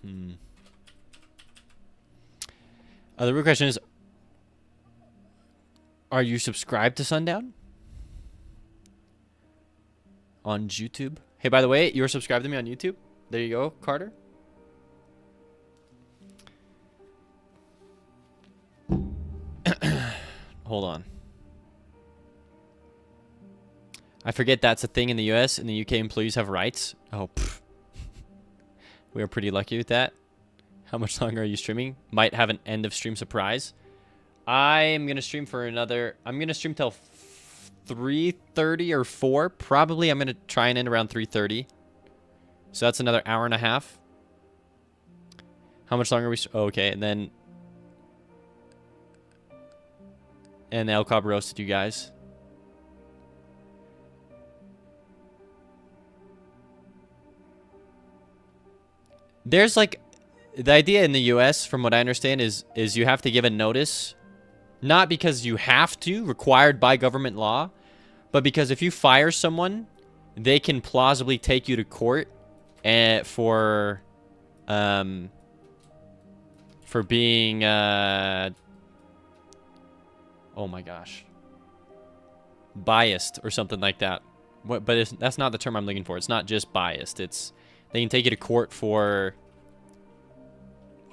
The real question is, are you subscribed to Sundown? On YouTube? Hey, by the way, you're subscribed to me on YouTube? There you go, Carter. Hold on. I forget that's a thing in the US. In the UK, employees have rights. Oh, pff. We are pretty lucky with that. How much longer are you streaming? Might have an end of stream surprise. I'm going to stream for another... I'm going to stream till 3:30 or 4. Probably I'm going to try and end around 3:30. So that's another hour and a half. How much longer are we... Oh, okay, and then... And the El Cobb roasted you guys. There's like... The idea in the US, from what I understand, is you have to give a notice. Not because you have to, required by government law. But because if you fire someone, they can plausibly take you to court for being... oh my gosh. Biased or something like that. But that's not the term I'm looking for. It's not just biased. It's... They can take you to court for...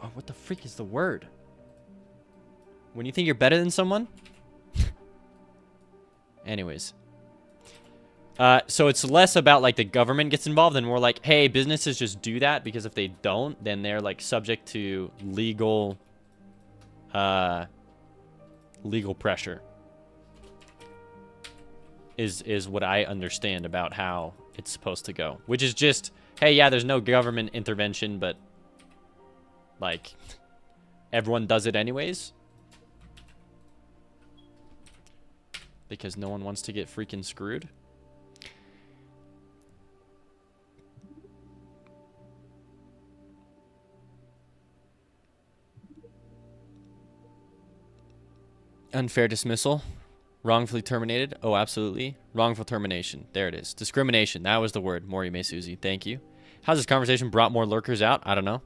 Oh, what the freak is the word? When you think you're better than someone? Anyways. So it's less about, like, the government gets involved and more like, hey, businesses just do that because if they don't, then they're, like, subject to legal pressure. Is what I understand about how it's supposed to go. Which is just, hey, yeah, there's no government intervention, but... Like, everyone does it anyways. Because no one wants to get freaking screwed. Unfair dismissal. Wrongfully terminated. Oh, absolutely. Wrongful termination. There it is. Discrimination. That was the word. Morime Susie. Thank you. How's this conversation brought more lurkers out? I don't know.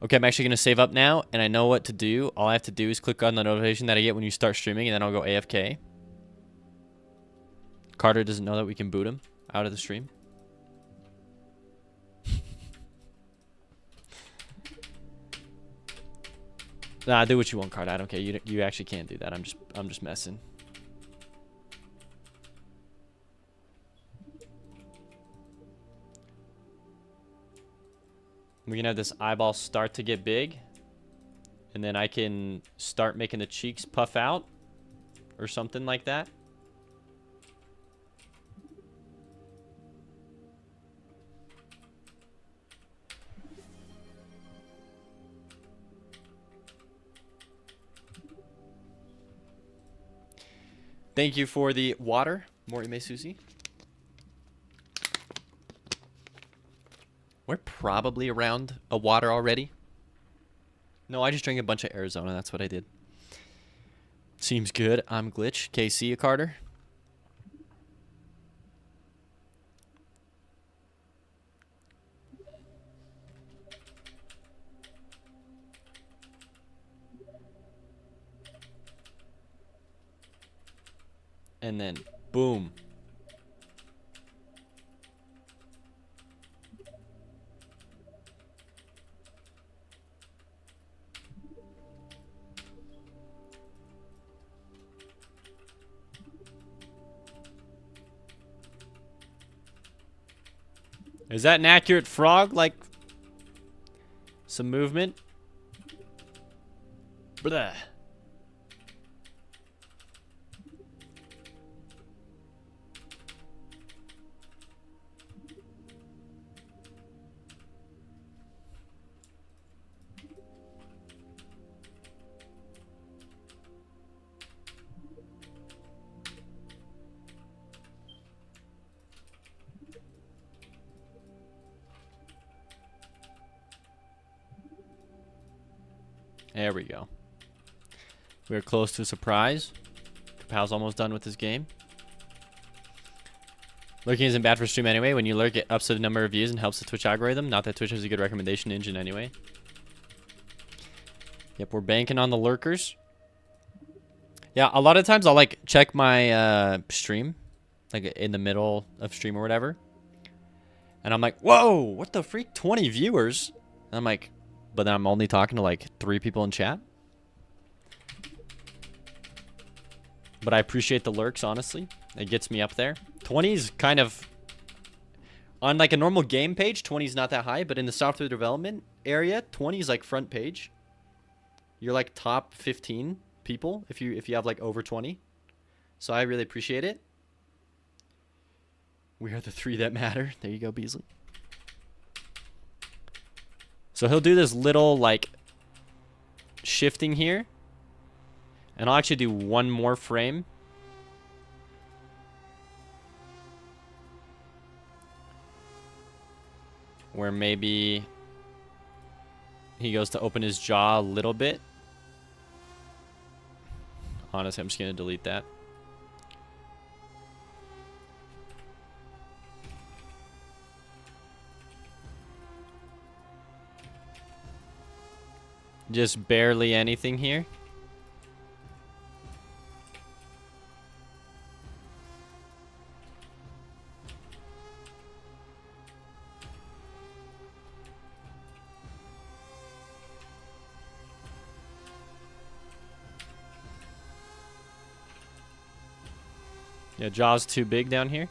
Okay, I'm actually going to save up now, and I know what to do. All I have to do is click on the notification that I get when you start streaming, and then I'll go AFK. Carter doesn't know that we can boot him out of the stream. Nah, do what you want, Carter. I don't care. You actually can't do that. I'm just messing. We can have this eyeball start to get big. And then I can start making the cheeks puff out. Or something like that. Thank you for the water, Morime Susie. We're probably around a water already. No, I just drank a bunch of Arizona. That's what I did. Seems good. I'm Glitch. KC, Carter. And then, boom. Is that an accurate frog? Like, some movement? Blah. There we go. We're close to a surprise. Kapow's almost done with his game. Lurking isn't bad for stream anyway. When you lurk, it ups the number of views and helps the Twitch algorithm. Not that Twitch has a good recommendation engine anyway. Yep, we're banking on the lurkers. Yeah, a lot of times I'll like check my stream, like in the middle of stream or whatever. And I'm like, whoa, what the freak? 20 viewers? And I'm like, but then I'm only talking to like 3 people in chat. But I appreciate the lurks, honestly. It gets me up there. 20 is kind of... On like a normal game page, 20 is not that high. But in the software development area, 20 is like front page. You're like top 15 people if you have like over 20. So I really appreciate it. We are the 3 that matter. There you go, Beasley. So he'll do this little like shifting here. And I'll actually do one more frame. Where maybe he goes to open his jaw a little bit. Honestly, I'm just going to delete that. Just barely anything here. Yeah, jaw's too big down here.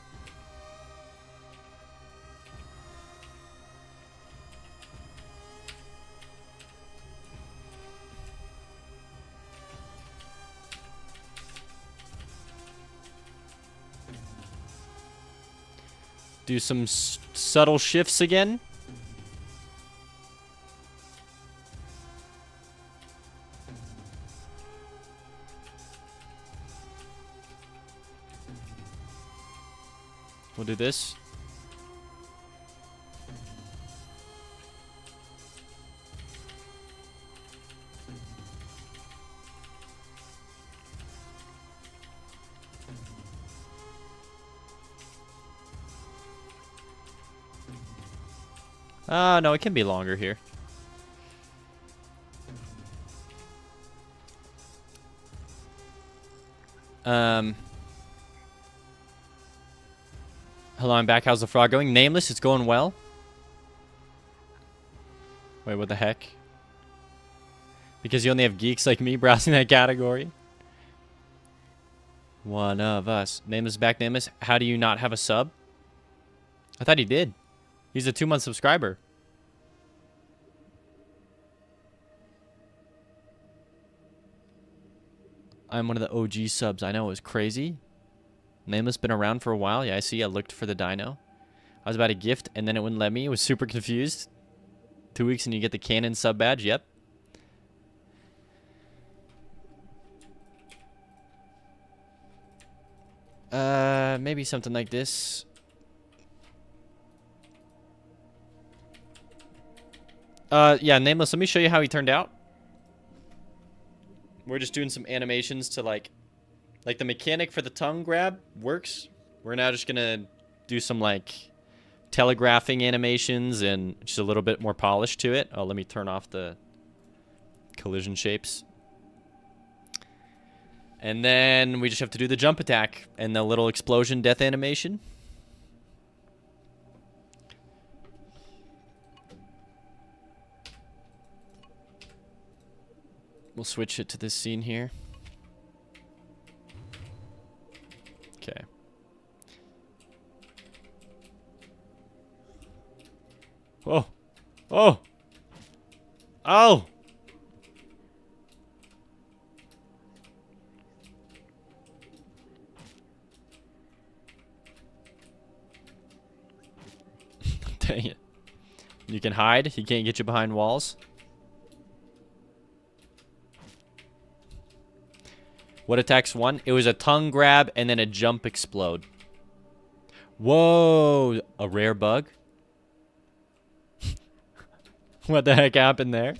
Do some subtle shifts again. We'll do this. No, it can be longer here. Hello, I'm back. How's the frog going? Nameless, it's going well. Wait, what the heck? Because you only have geeks like me browsing that category? One of us. Nameless back, Nameless. How do you not have a sub? I thought he did. He's a 2-month subscriber. I'm one of the OG subs. I know, it was crazy. Nameless been around for a while. Yeah, I see. I looked for the dino. I was about to gift, and then it wouldn't let me. I was super confused. 2 weeks and you get the Canon sub badge. Yep. Maybe something like this. Yeah, Nameless, let me show you how he turned out. We're just doing some animations to like the mechanic for the tongue grab works. We're now just gonna do some like telegraphing animations and just a little bit more polish to it. Oh, let me turn off the collision shapes. And then we just have to do the jump attack and the little explosion death animation. We'll switch it to this scene here. Okay. Oh. Oh. Oh. Dang it. You can hide. He can't get you behind walls. What attacks one? It was a tongue grab and then a jump explode. Whoa. A rare bug? What the heck happened there?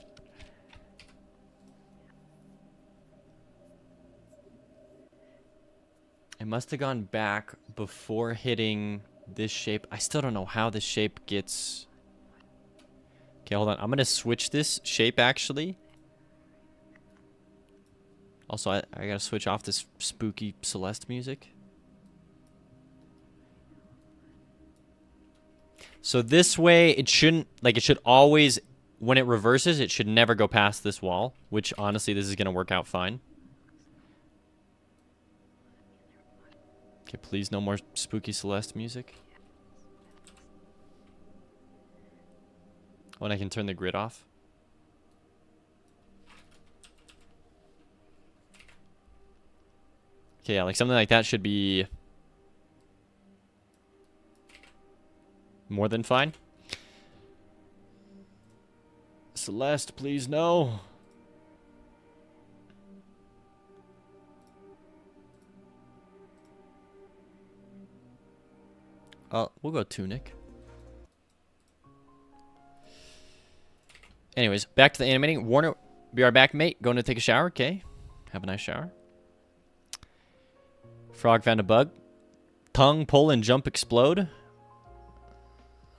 It must have gone back before hitting this shape. I still don't know how this shape gets... Okay, hold on. I'm going to switch this shape, actually. Also, I got to switch off this spooky Celeste music. So this way, it shouldn't... Like, it should always... When it reverses, it should never go past this wall. Which, honestly, this is going to work out fine. Okay, please, no more spooky Celeste music. Oh, and I can turn the grid off. Okay, yeah, like something like that should be more than fine. Celeste, please, no. We'll go Tunic. Anyways, back to the animating. Warner, be right back, mate. Going to take a shower, okay? Have a nice shower. Frog found a bug. Tongue, pull, and jump, explode.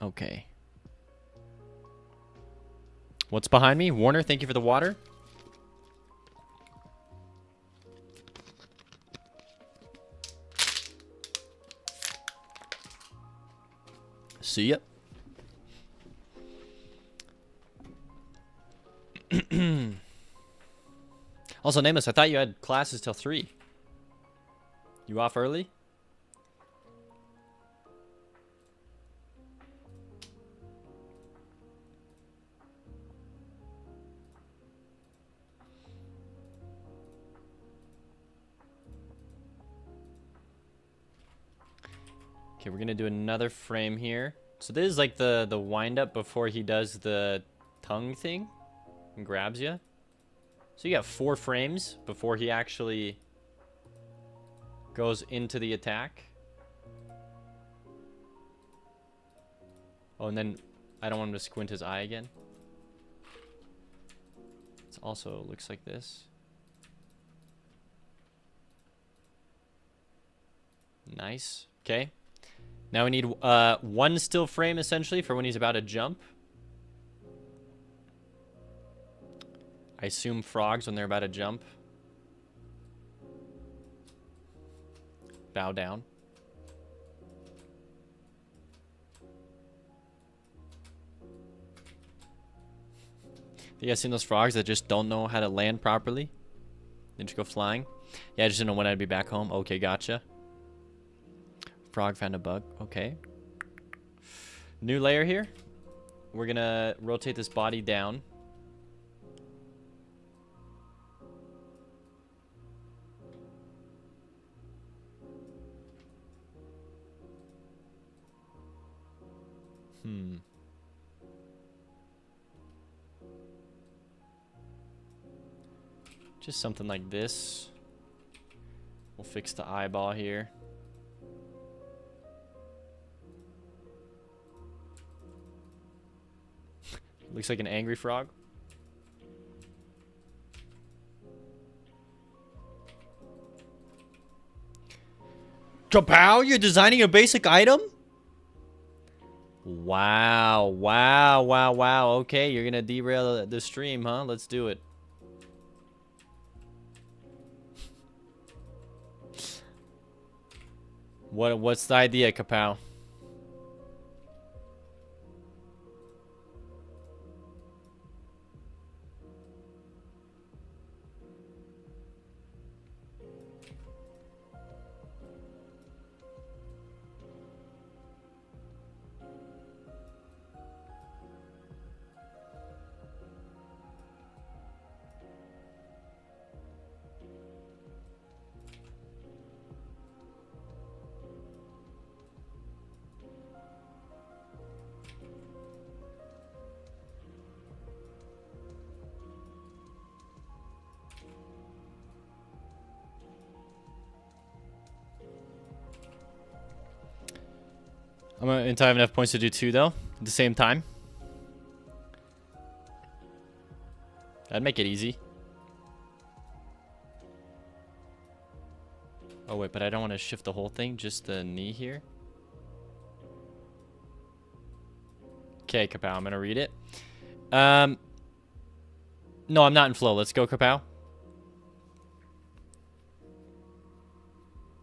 Okay. What's behind me? Warner, thank you for the water. See ya. Also, Nameless, I thought you had classes till 3. You off early? Okay, we're gonna do another frame here. So this is like the wind up before he does the tongue thing and grabs you. So you got 4 frames before he actually goes into the attack. Oh, and then I don't want him to squint his eye again. It also looks like this. Nice. Okay. Now we need 1 still frame essentially for when he's about to jump. I assume frogs when they're about to jump. Bow down. You guys seen those frogs that just don't know how to land properly? They just go flying? Yeah, I just didn't know when I'd be back home. Okay, gotcha. Frog found a bug. Okay. New layer here. We're gonna rotate this body down. Just something like this. We'll fix the eyeball here. Looks like an angry frog. Kapow, you're designing a basic item? Wow, wow, wow, wow. Okay, you're gonna derail the stream, huh? Let's do it. What's the idea, Kapow? I'm going to have enough points to do 2, though, at the same time. That'd make it easy. Oh, wait, but I don't want to shift the whole thing, just the knee here. Okay, Kapow, I'm gonna read it. No, I'm not in flow. Let's go, Kapow.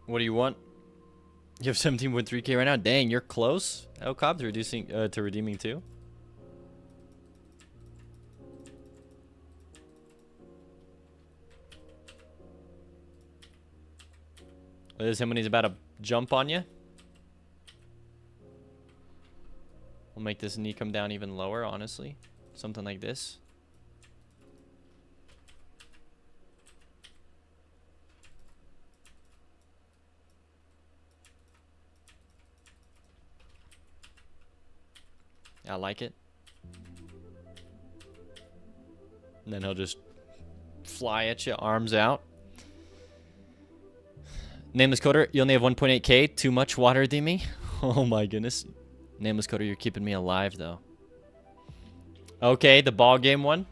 What do you want? You have 17.3k right now. Dang, you're close. El Cobb to reducing to redeeming too. Is him when he's about to jump on you. We'll make this knee come down even lower, honestly. Something like this. I like it. And then he'll just fly at you, arms out. Nameless Coder, you only have 1.8k. Too much water redeeming? Oh my goodness. Nameless Coder, you're keeping me alive though. Okay, the ball game one.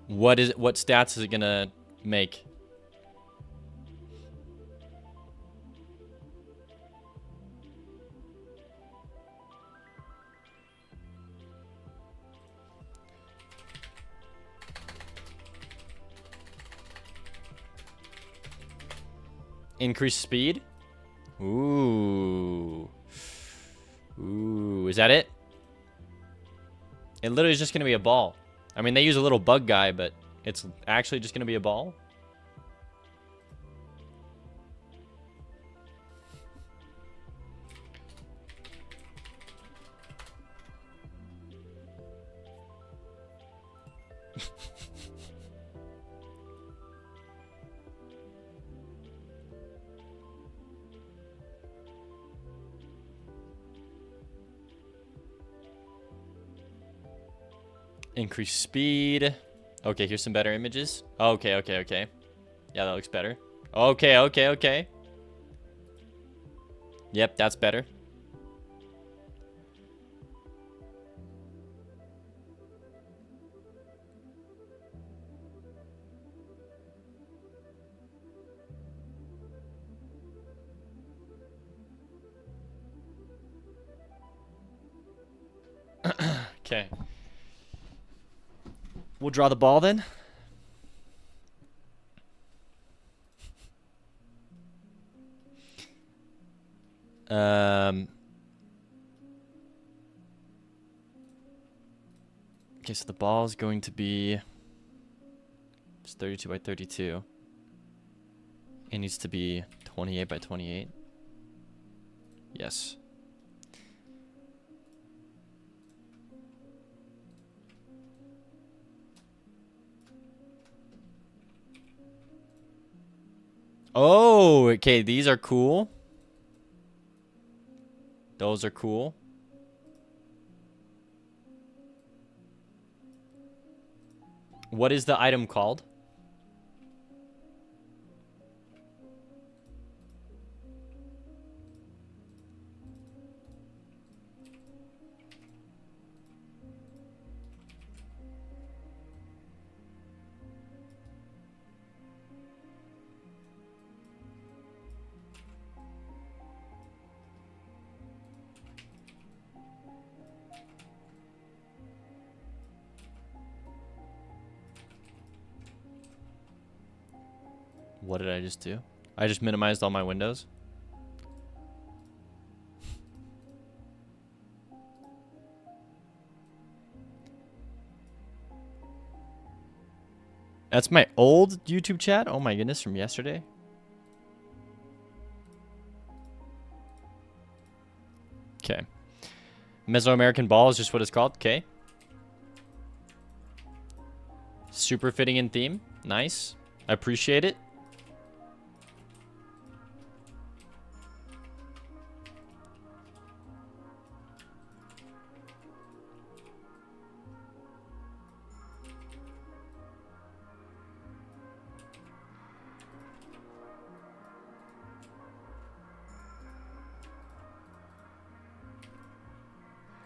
What stats is it gonna make? Increase speed? Ooh. Ooh, is that it? It literally is just going to be a ball. I mean, they use a little bug guy, but it's actually just going to be a ball. Increase speed. Okay, here's some better images. Okay, okay, okay. Yeah, that looks better. Okay, okay, okay. Yep, that's better. Okay. We'll draw the ball then. Okay, so the ball is going to be, it's 32 by 32. It needs to be 28 by 28. Yes. Oh, okay, these are cool. Those are cool. What is the item called? What did I just do? I just minimized all my windows. That's my old YouTube chat? Oh my goodness, from yesterday. Okay. Mesoamerican ball is just what it's called. Okay. Super fitting in theme. Nice. I appreciate it.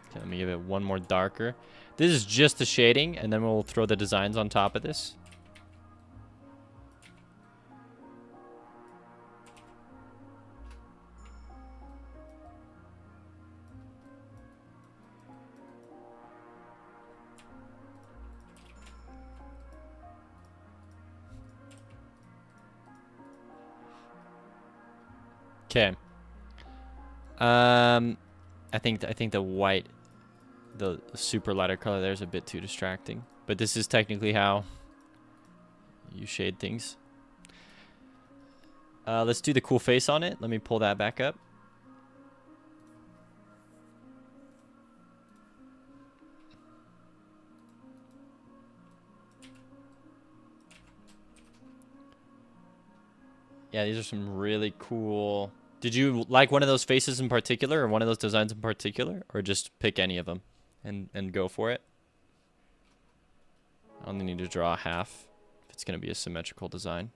Okay, let me give it one more darker. This is just the shading, and then we'll throw the designs on top of this. Okay. I think the white, the super lighter color there is a bit too distracting. But this is technically how you shade things. Let's do the cool face on it. Let me pull that back up. Yeah, these are some really cool. Did you like one of those faces in particular, or one of those designs in particular, or just pick any of them and go for it? I only need to draw half if it's going to be a symmetrical design.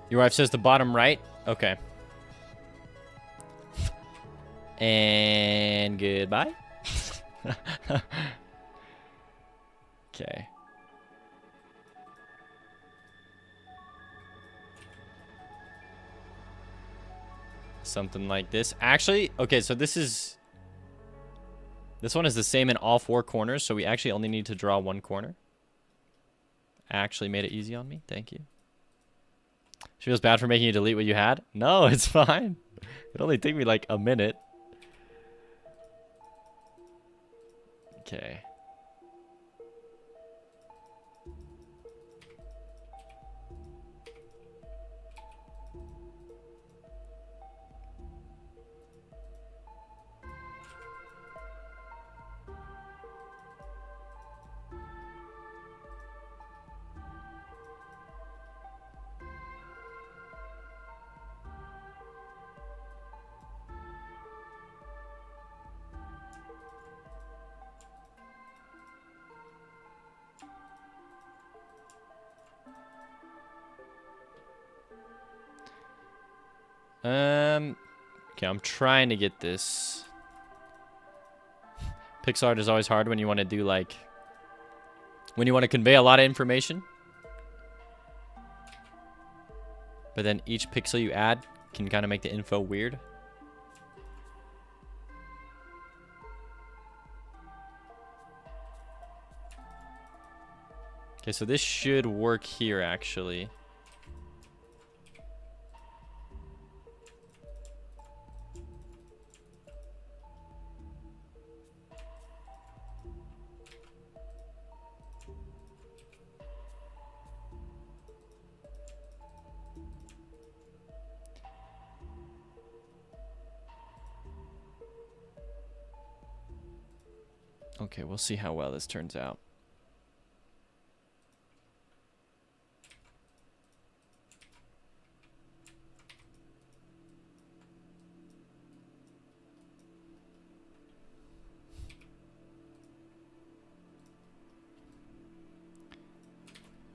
Your wife says the bottom right? Okay. And goodbye. Okay. Something like this. Actually, okay, so this one is the same in all four corners, so we actually only need to draw one corner. Actually made it easy on me. Thank you. She feels bad for making you delete what you had? No, it's fine. It only took me like a minute. Okay. Okay, I'm trying to get this. Pixel art is always hard when you want to do like, when you want to convey a lot of information. But then each pixel you add can kind of make the info weird. Okay, so this should work here actually. Okay, we'll see how well this turns out.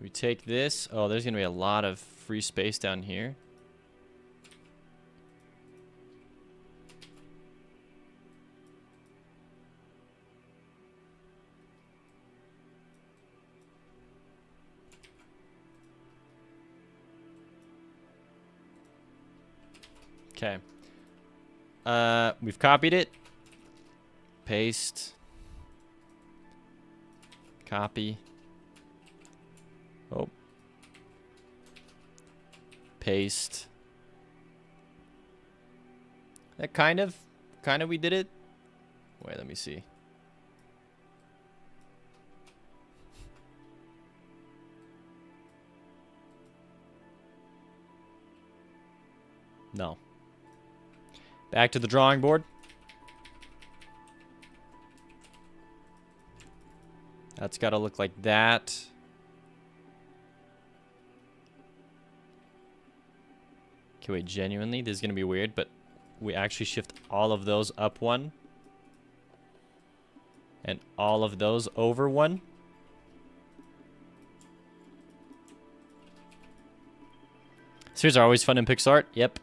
We take this. Oh, there's going to be a lot of free space down here. Okay. We've copied it. Paste. Copy. Oh. Paste. That kind of we did it. Wait, let me see. No. Back to the drawing board. That's got to look like that. Okay, wait, genuinely, this is gonna be weird, but we actually shift all of those up one. And all of those over one. Spheres are always fun in pixel art. Yep.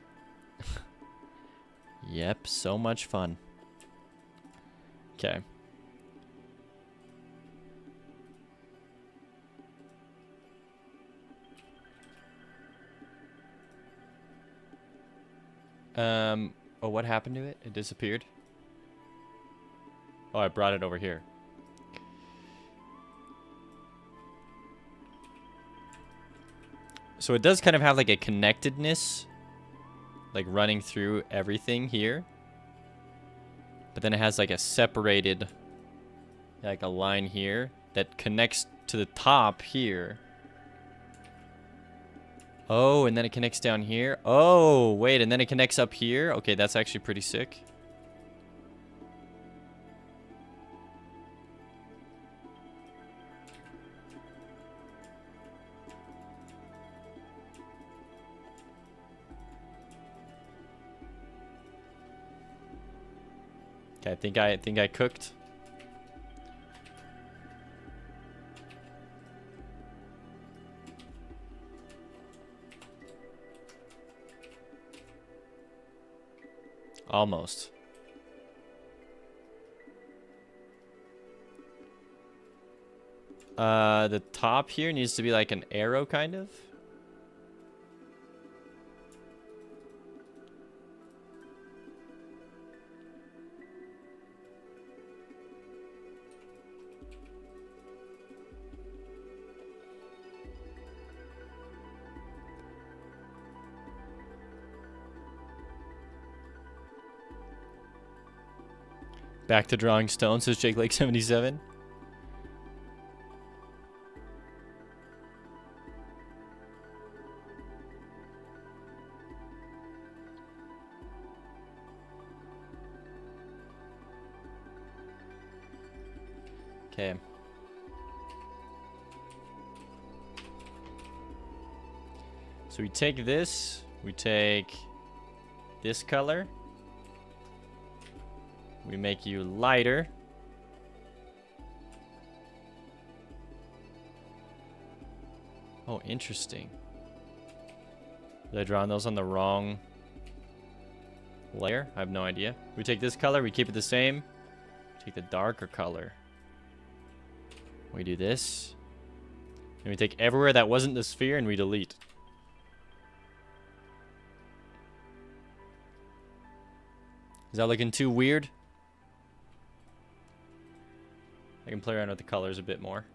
Yep, so much fun. Okay. Oh, what happened to it? It disappeared? Oh, I brought it over here. So it does kind of have like a connectedness, like running through everything here. But then it has like a separated, like a line here that connects to the top here. Oh, and then it connects down here. Oh, wait, and then it connects up here. Okay, that's actually pretty sick. Okay, I think I cooked. Almost. The top here needs to be like an arrow, kind of. Back to drawing stone, says Jake Lake 77. Okay. So we take this, we take this color. We make you lighter. Oh, interesting. Did I draw those on the wrong layer? I have no idea. We take this color, we keep it the same. Take the darker color. We do this. And we take everywhere that wasn't the sphere and we delete. Is that looking too weird? I can play around with the colors a bit more.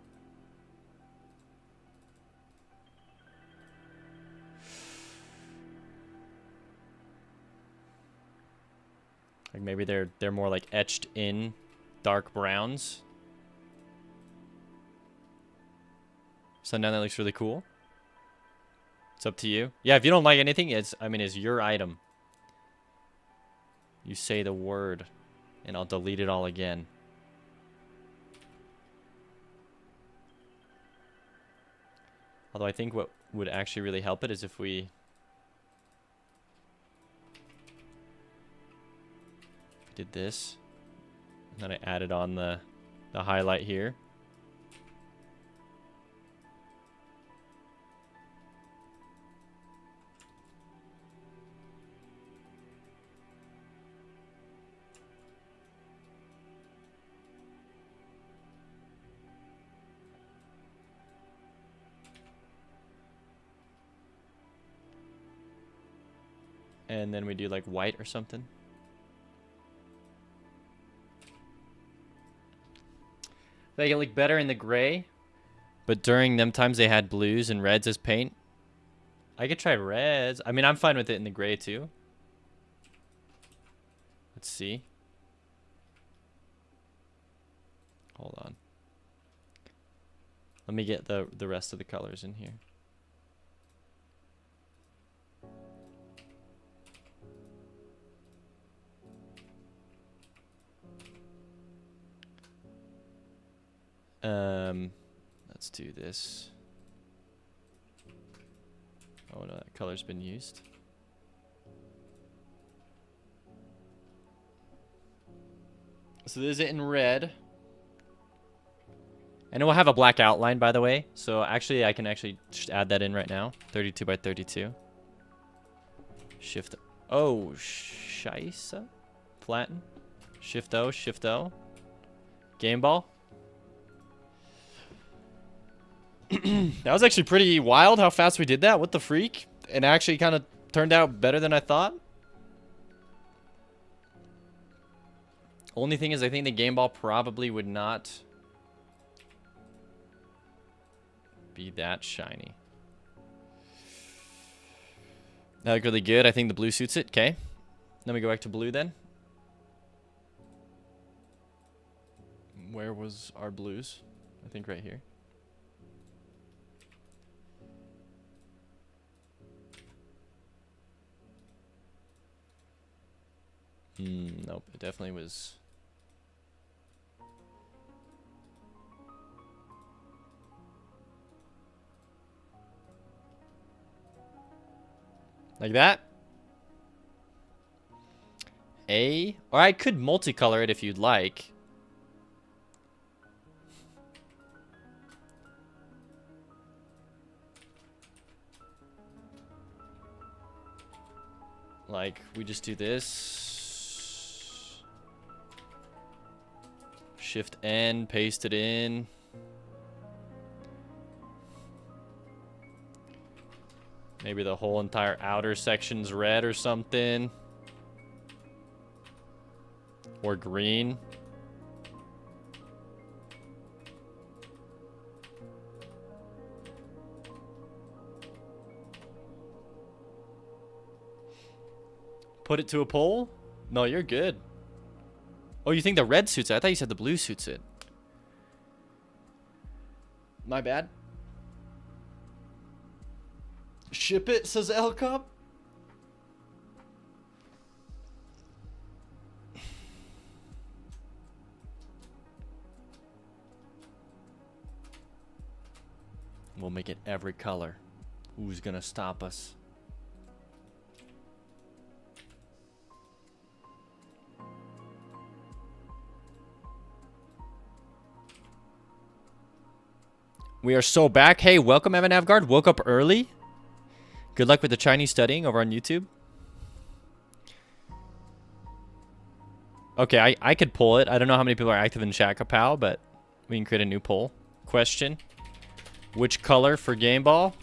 Like maybe they're more like etched in dark browns. Sundown, that looks really cool. It's up to you. Yeah, if you don't like anything, it's your item. You say the word and I'll delete it all again. Although I think what would actually really help it is if we did this. And then I added on the highlight here. And then we do like white or something. Make it look better in the gray. But during them times they had blues and reds as paint. I could try reds. I mean, I'm fine with it in the gray too. Let's see. Hold on. Let me get the rest of the colors in here. Let's do this. Oh no, that color's been used. So this is it in red. And it will have a black outline, by the way. So actually, I can actually just add that in right now. 32 by 32. Shift. Oh, scheisse. Flatten. Shift O, Shift O. Game ball. That was actually pretty wild how fast we did that. What the freak? And actually kind of turned out better than I thought. Only thing is, I think the game ball probably would not be that shiny. That looked really good. I think the blue suits it. Okay. Let me go back to blue then. Where was our blues? I think right here. Nope. It definitely was. Like that. Or I could multicolor it if you'd like. Like, we just do this. Shift N, paste it in. Maybe the whole entire outer section's red or something. Or green. Put it to a poll? No, you're good. Oh, you think the red suits it? I thought you said the blue suits it. My bad. Ship it, says Elcop. We'll make it every color. Who's gonna stop us? We are so back. Hey, welcome, Evan Avgard. Woke up early. Good luck with the Chinese studying over on YouTube. Okay, I could pull it. I don't know how many people are active in Chat Kapow, but we can create a new poll. Question. Which color for Game Ball?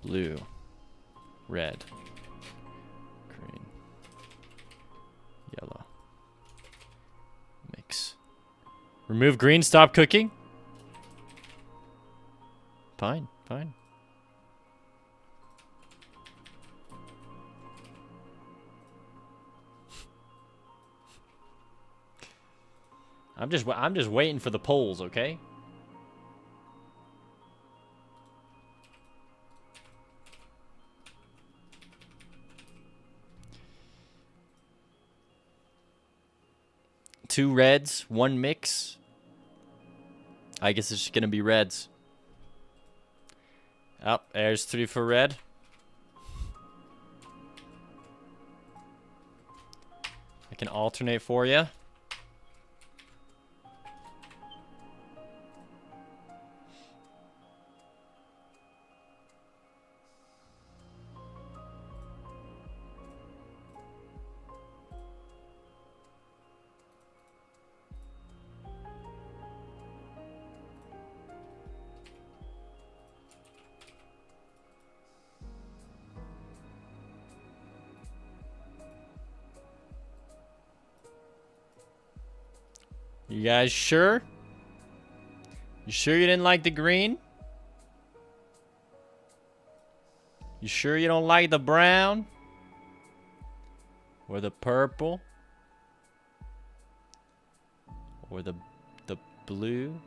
Blue. Red. Green. Yellow. Mix. Remove green, stop cooking? Fine, fine. I'm just waiting for the polls, okay? Two reds, one mix. I guess it's just gonna be reds. Oh, there's 3 for red. I can alternate for you. You guys sure? You sure you didn't like the green? You sure you don't like the brown? Or the purple? Or the blue?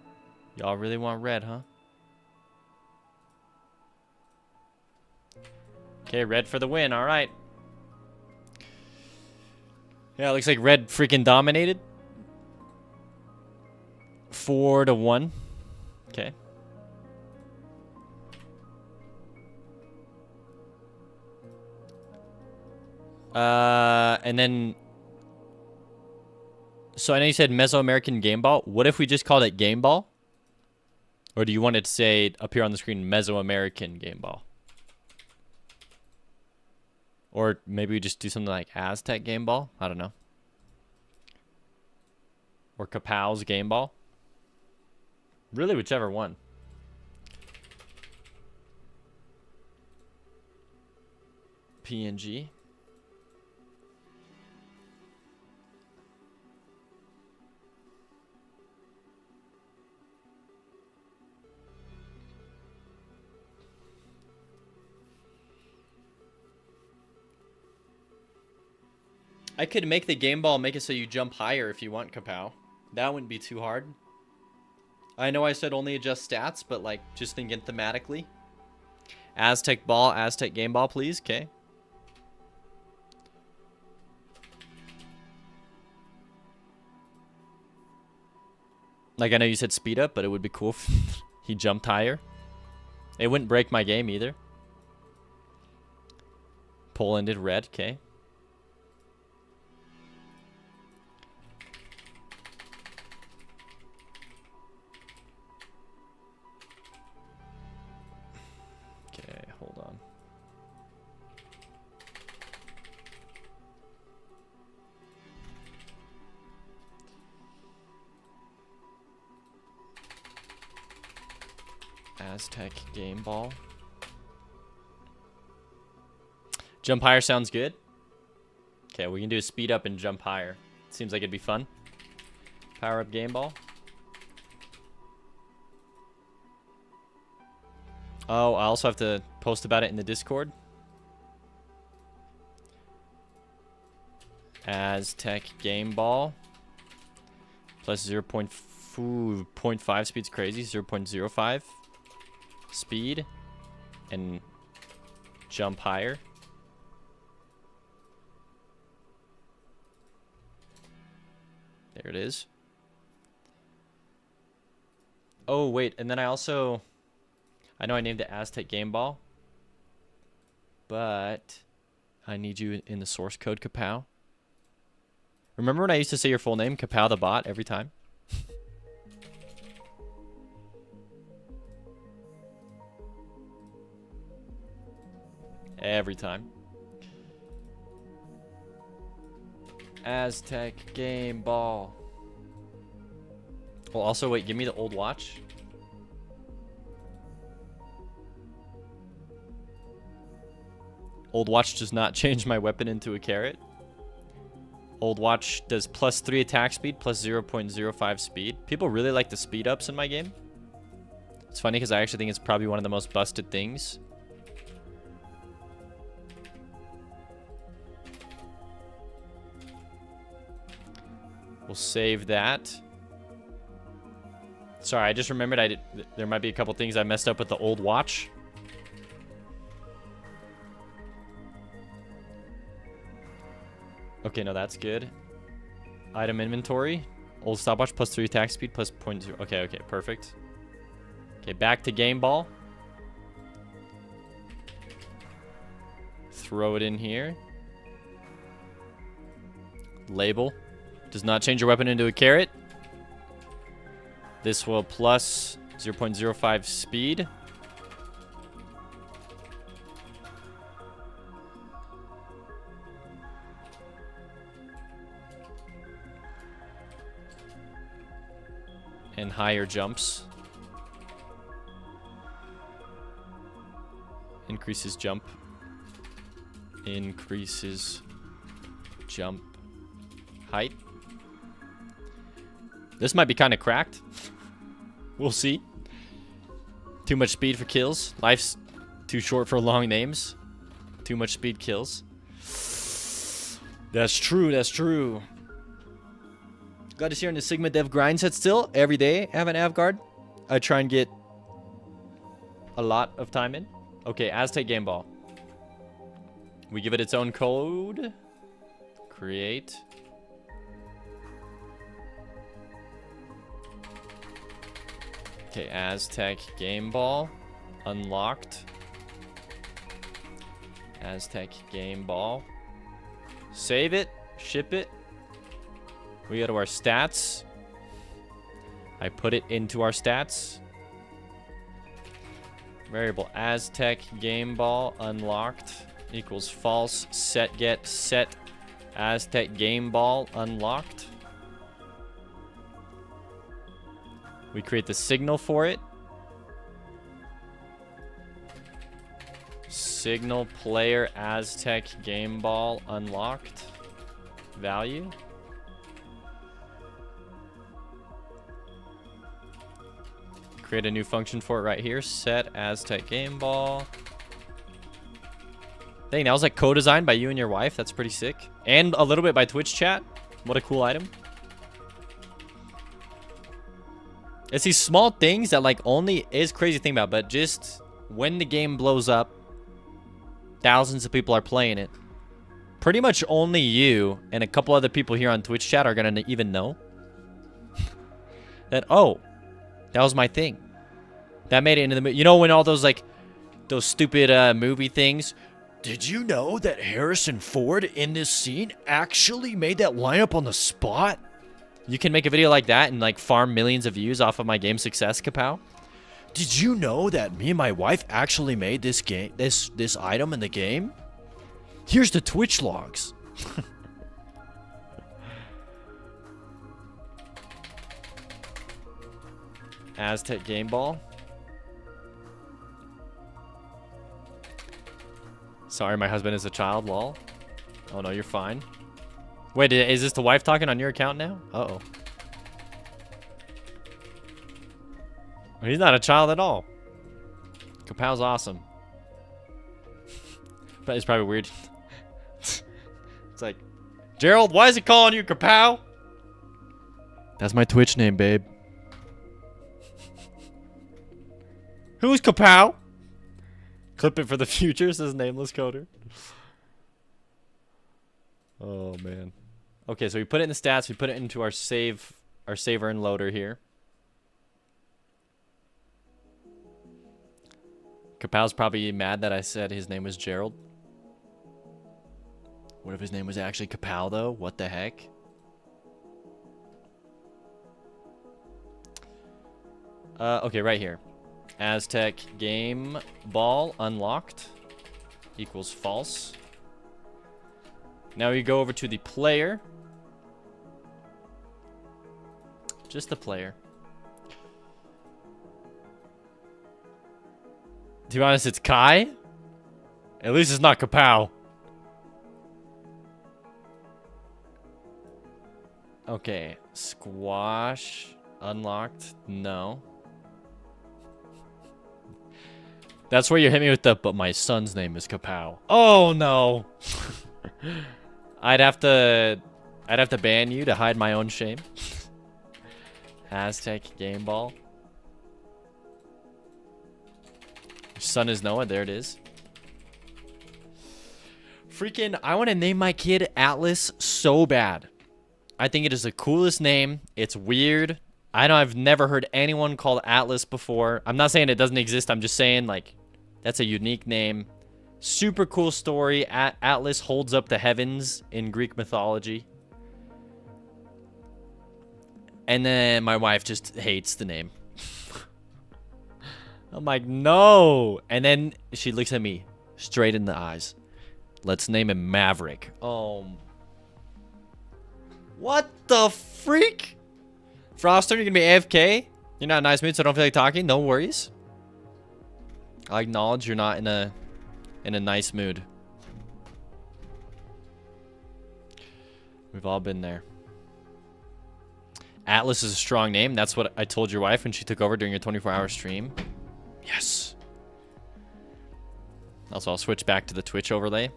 Y'all really want red, huh? Okay, red for the win, alright. Yeah, it looks like red freaking dominated. 4-1. Okay. And then... So I know you said Mesoamerican Game Ball. What if we just called it Game Ball? Or do you want it to say up here on the screen Mesoamerican Game Ball? Or maybe we just do something like Aztec Game Ball? I don't know. Or Kapow's Game Ball? Really, whichever one. PNG. I could make the game ball make it so you jump higher if you want, Kapow. That wouldn't be too hard. I know I said only adjust stats, but like just thinking thematically. Aztec ball, Aztec game ball, please. Okay. Like I know you said speed up, but it would be cool if he jumped higher. It wouldn't break my game either. Poland did red, okay. Hold on. Aztec game ball. Jump higher sounds good. Okay, we can do a speed up and jump higher. Seems like it'd be fun. Power up game ball. Oh, I also have to post about it in the Discord. Aztec game ball. Plus 0.5 speed's crazy. 0.05 speed. And jump higher. There it is. Oh, wait. And then I also... I know I named it Aztec Game Ball, but I need you in the source code, Kapow. Remember when I used to say your full name, Kapow the bot, every time? Every time. Aztec Game Ball. Well, also, wait, give me the old watch. Old watch does not change my weapon into a carrot. Old watch does plus 3 attack speed, plus 0.05 speed. People really like the speed ups in my game. It's funny because I actually think it's probably one of the most busted things. We'll save that. Sorry, I just remembered there might be a couple things I messed up with the old watch. Okay, no, that's good. Item inventory. Old stopwatch plus 3 attack speed plus 0.0. Okay, okay, perfect. Okay, back to game ball. Throw it in here. Label. Does not change your weapon into a carrot. This will plus 0.05 speed. And higher jumps. Increases jump. Increases jump height. This might be kind of cracked. We'll see. Too much speed for kills. Life's too short for long names. Too much speed kills. That's true, that's true. Glad to see you in the Sigma Dev grind set still. Every day I have an Avguard. I try and get a lot of time in. Okay, Aztec Game Ball. We give it its own code. Create. Okay, Aztec Game Ball. Unlocked. Aztec Game Ball. Save it. Ship it. We go to our stats. I put it into our stats. Variable Aztec game ball unlocked equals false. Set get set Aztec game ball unlocked. We create the signal for it. Signal player Aztec game ball unlocked. Value. Create a new function for it right here. Set Aztec game ball. Dang, that was like co-designed by you and your wife. That's pretty sick. And a little bit by Twitch chat. What a cool item. It's these small things that like only is crazy to think about, but just when the game blows up, thousands of people are playing it. Pretty much only you and a couple other people here on Twitch chat are gonna even know that, oh, that was my thing. That made it into the movie. You know when all those like those stupid movie things. Did you know that Harrison Ford in this scene actually made that line up on the spot? You can make a video like that and like farm millions of views off of my game success, Kapow. Did you know that me and my wife actually made this game, this item in the game? Here's the Twitch logs. Aztec game ball. Sorry, my husband is a child, lol. Oh no, you're fine. Wait, is this the wife talking on your account now? Uh-oh. He's not a child at all. Kapow's awesome. But it's probably weird. It's like, Gerald, why is it calling you Kapow? That's my Twitch name, babe. Who's Kapow? Clip it for the future, says Nameless Coder. Oh, man. Okay, so we put it in the stats. We put it into our saver and loader here. Kapow's probably mad that I said his name was Gerald. What if his name was actually Kapow, though? What the heck? Okay, right here. Aztec game ball unlocked equals false. Now we go over to the player. Just the player. To be honest, it's Kai. At least it's not Kapow. Okay. Squash unlocked. No. That's where you hit me with the, but my son's name is Kapow. Oh no. I'd have to ban you to hide my own shame. Aztec game ball. Your son is Noah. There it is. Freaking, I want to name my kid Atlas so bad. I think it is the coolest name. It's weird. I know I've never heard anyone called Atlas before. I'm not saying it doesn't exist. I'm just saying, like, that's a unique name. Super cool story. Atlas holds up the heavens in Greek mythology. And then my wife just hates the name. I'm like, no. And then she looks at me straight in the eyes. Let's name him Maverick. What the freak? Froster, you're gonna be AFK? You're not in a nice mood, so I don't feel like talking. No worries. I acknowledge you're not in a nice mood. We've all been there. Atlas is a strong name. That's what I told your wife when she took over during your 24-hour stream. Yes. Also, I'll switch back to the Twitch overlay.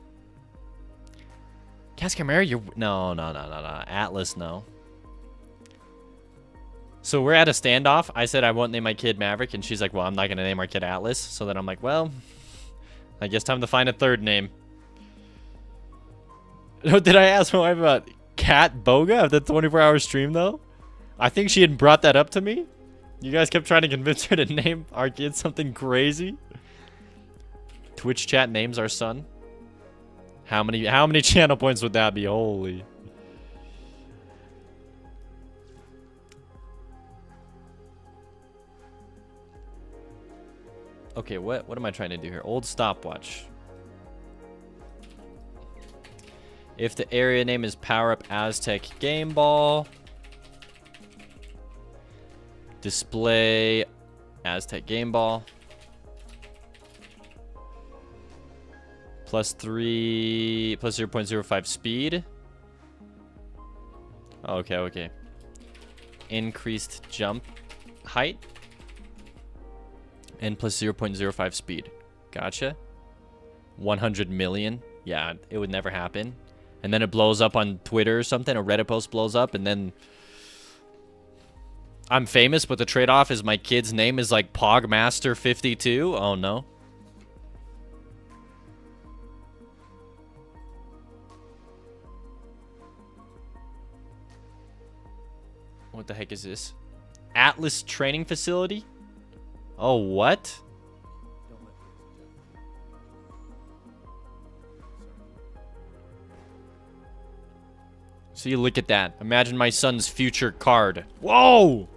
Cascamera, you're... No. Atlas, no. So we're at a standoff. I said I won't name my kid Maverick, and she's like, well, I'm not going to name our kid Atlas. So then I'm like, well, I guess time to find a third name. Did I ask my wife about Cat Boga of the 24-hour stream, though? I think she had brought that up to me. You guys kept trying to convince her to name our kid something crazy. Twitch chat names our son. How many channel points would that be? Holy. Okay, what am I trying to do here? Old stopwatch. If the area name is Power Up Aztec Game Ball, display Aztec Game Ball. Plus 0.05 speed. Okay. Increased jump height. And plus 0.05 speed. Gotcha. 100 million. Yeah, it would never happen. And then it blows up on Twitter or something. A Reddit post blows up and then I'm famous, but the trade-off is my kid's name is like Pogmaster52. Oh no. What the heck is this? Atlas Training Facility? Oh, what? See, look at that. Imagine my son's future card. Whoa!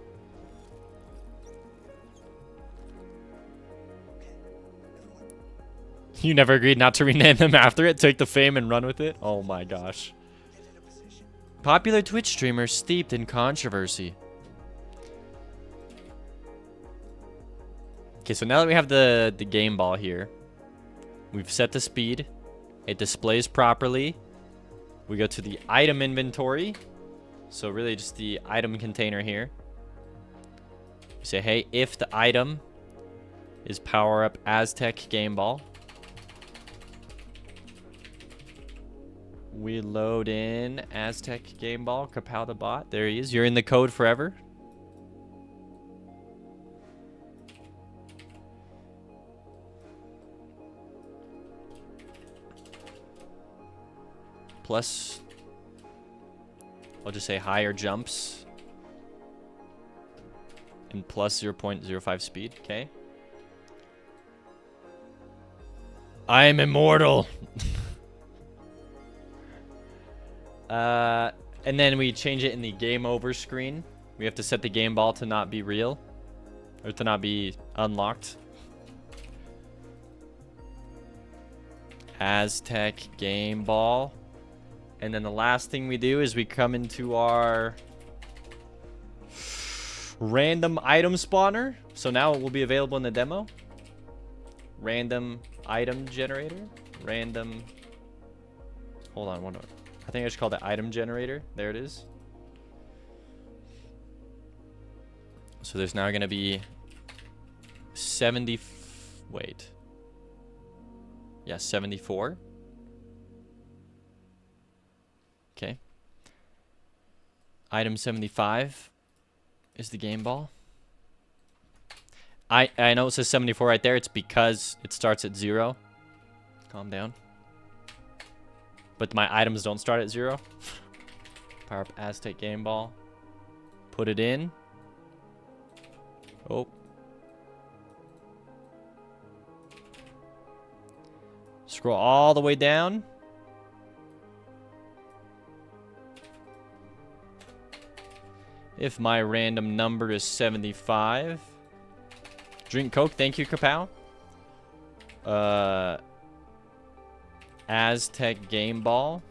You never agreed not to rename them after it? Take the fame and run with it? Oh my gosh. Popular Twitch streamer steeped in controversy. Okay, so now that we have the game ball here, we've set the speed. It displays properly. We go to the item inventory. So really just the item container here. You say, hey, if the item is Power Up Aztec Game Ball, we load in Aztec Game Ball, Kapow the bot. There he is. You're in the code forever. Plus, I'll just say higher jumps. And plus 0.05 speed. Okay. I am immortal. And then we change it in the game over screen. We have to set the game ball to not be real. Or to not be unlocked. Aztec Game Ball. And then the last thing we do is we come into our random item spawner. So now it will be available in the demo. Random item generator. Random. Hold on, one more. I think I should call it item generator. There it is. So there's now going to be 74. Okay. Item 75 is the game ball. I know it says 74 right there. It's because it starts at 0. Calm down. But my items don't start at 0. Power Up Aztec Game Ball. Put it in. Oh. Scroll all the way down. If my random number is 75. Drink Coke. Thank you, Kapow. Aztec Game Ball.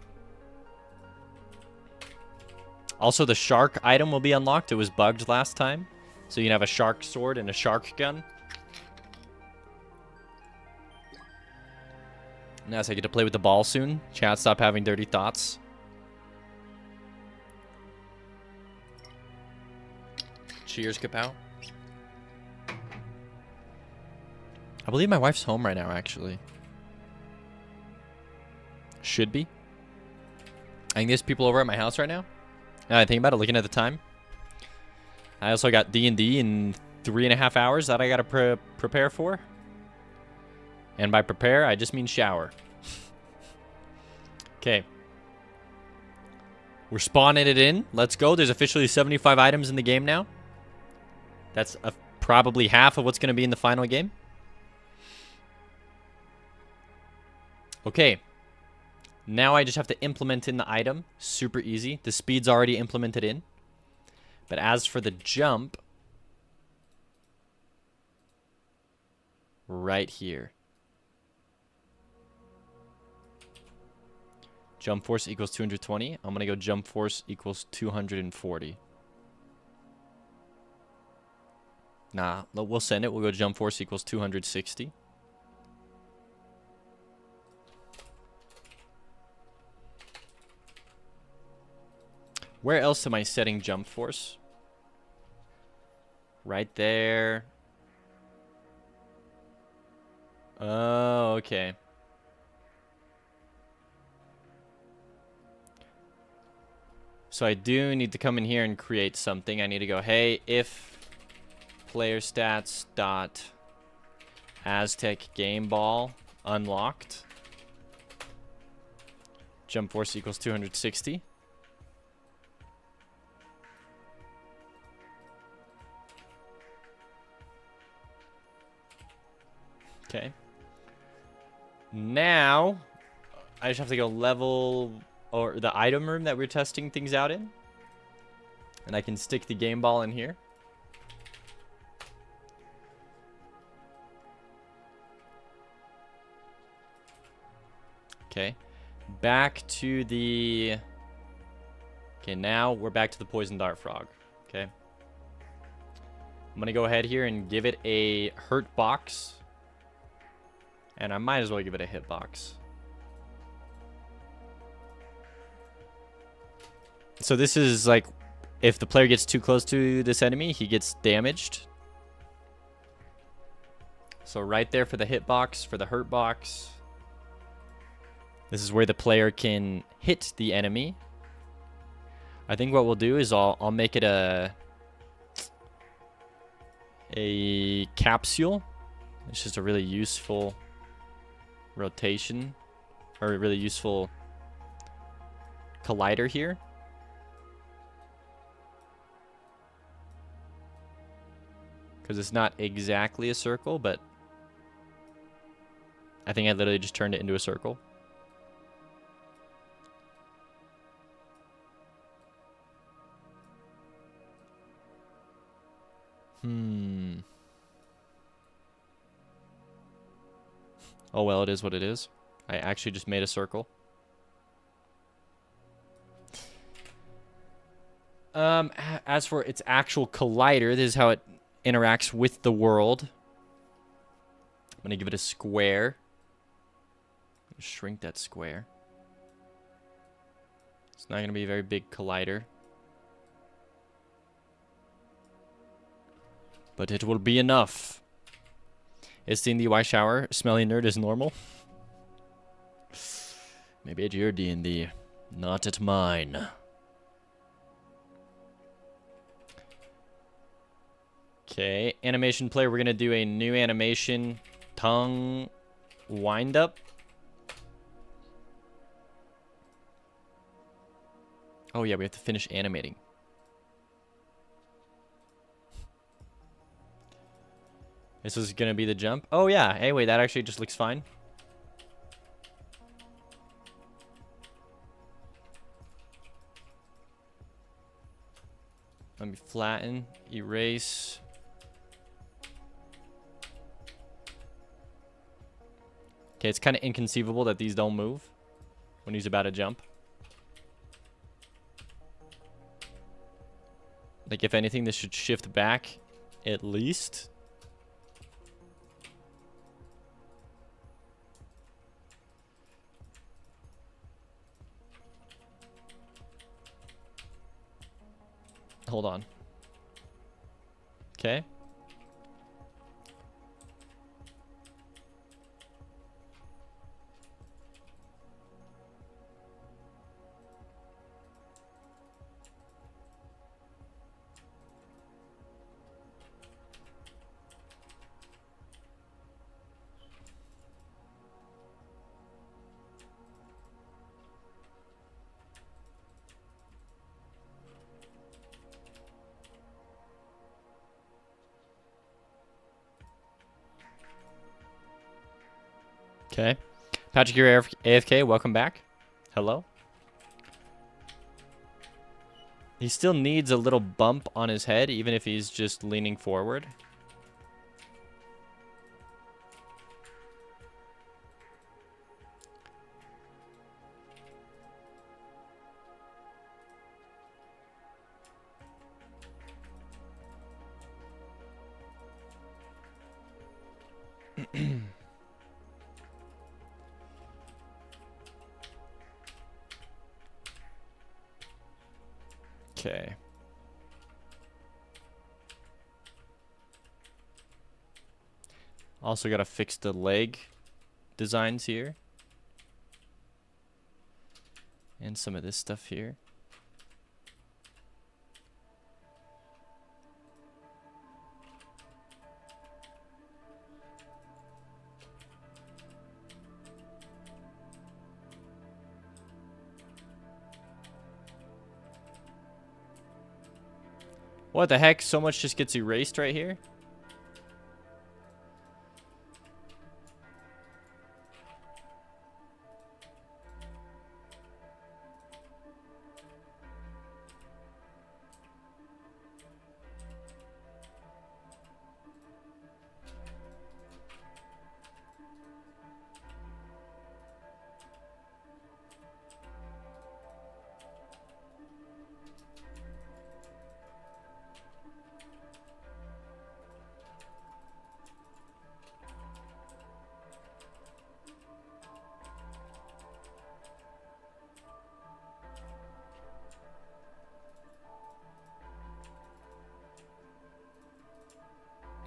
Also, the shark item will be unlocked. It was bugged last time. So you can have a shark sword and a shark gun. Now so I get to play with the ball soon. Chat, stop having dirty thoughts. Cheers, Kapow. I believe my wife's home right now, actually. Should be. I think there's people over at my house right now. Now I think about it, looking at the time. I also got D&D in 3.5 hours that I gotta prepare for. And by prepare, I just mean shower. Okay. We're spawning it in. Let's go. There's officially 75 items in the game now. That's probably half of what's going to be in the final game. Okay. Now I just have to implement in the item. Super easy. The speed's already implemented in. But as for the jump, right here. Jump force equals 220. I'm going to go jump force equals 240. Nah, we'll send it. We'll go jump force equals 260. Where else am I setting jump force? Right there. Oh, okay. So I do need to come in here and create something. I need to go, hey, if player stats dot Aztec game ball unlocked, jump force equals 260. Okay. Now I just have to go level, or the item room that we're testing things out in, and I can stick the game ball in here. Okay, back to the, okay, now we're back to the poison dart frog. Okay, I'm gonna go ahead here and give it a hurt box, and I might as well give it a hit box. So this is like, if the player gets too close to this enemy, he gets damaged. So right there for the hit box, for the hurt box. This is where the player can hit the enemy. I think what we'll do is I'll make it a capsule. It's just a really useful rotation, or a really useful collider here. Because it's not exactly a circle, but I think I literally just turned it into a circle. Oh well, it is what it is. I actually just made a circle. As for its actual collider, this is how it interacts with the world. I'm gonna give it a square. Shrink that square. It's not gonna be a very big collider, but it will be enough. Is the D&D shower smelly nerd is normal? Maybe at your D&D, not at mine. Okay, animation player, we're gonna do a new animation, tongue wind up. Oh yeah, we have to finish animating. This is gonna be the jump. Oh yeah, hey wait, that actually just looks fine. Let me flatten, erase. Okay, it's kind of inconceivable that these don't move when he's about to jump. Like, if anything, this should shift back at least. Hold on. Okay. Okay. Patrick, you're AFK. Welcome back. Hello? He still needs a little bump on his head, even if he's just leaning forward. Okay. Also gotta fix the leg designs here. And some of this stuff here. What the heck? So much just gets erased right here?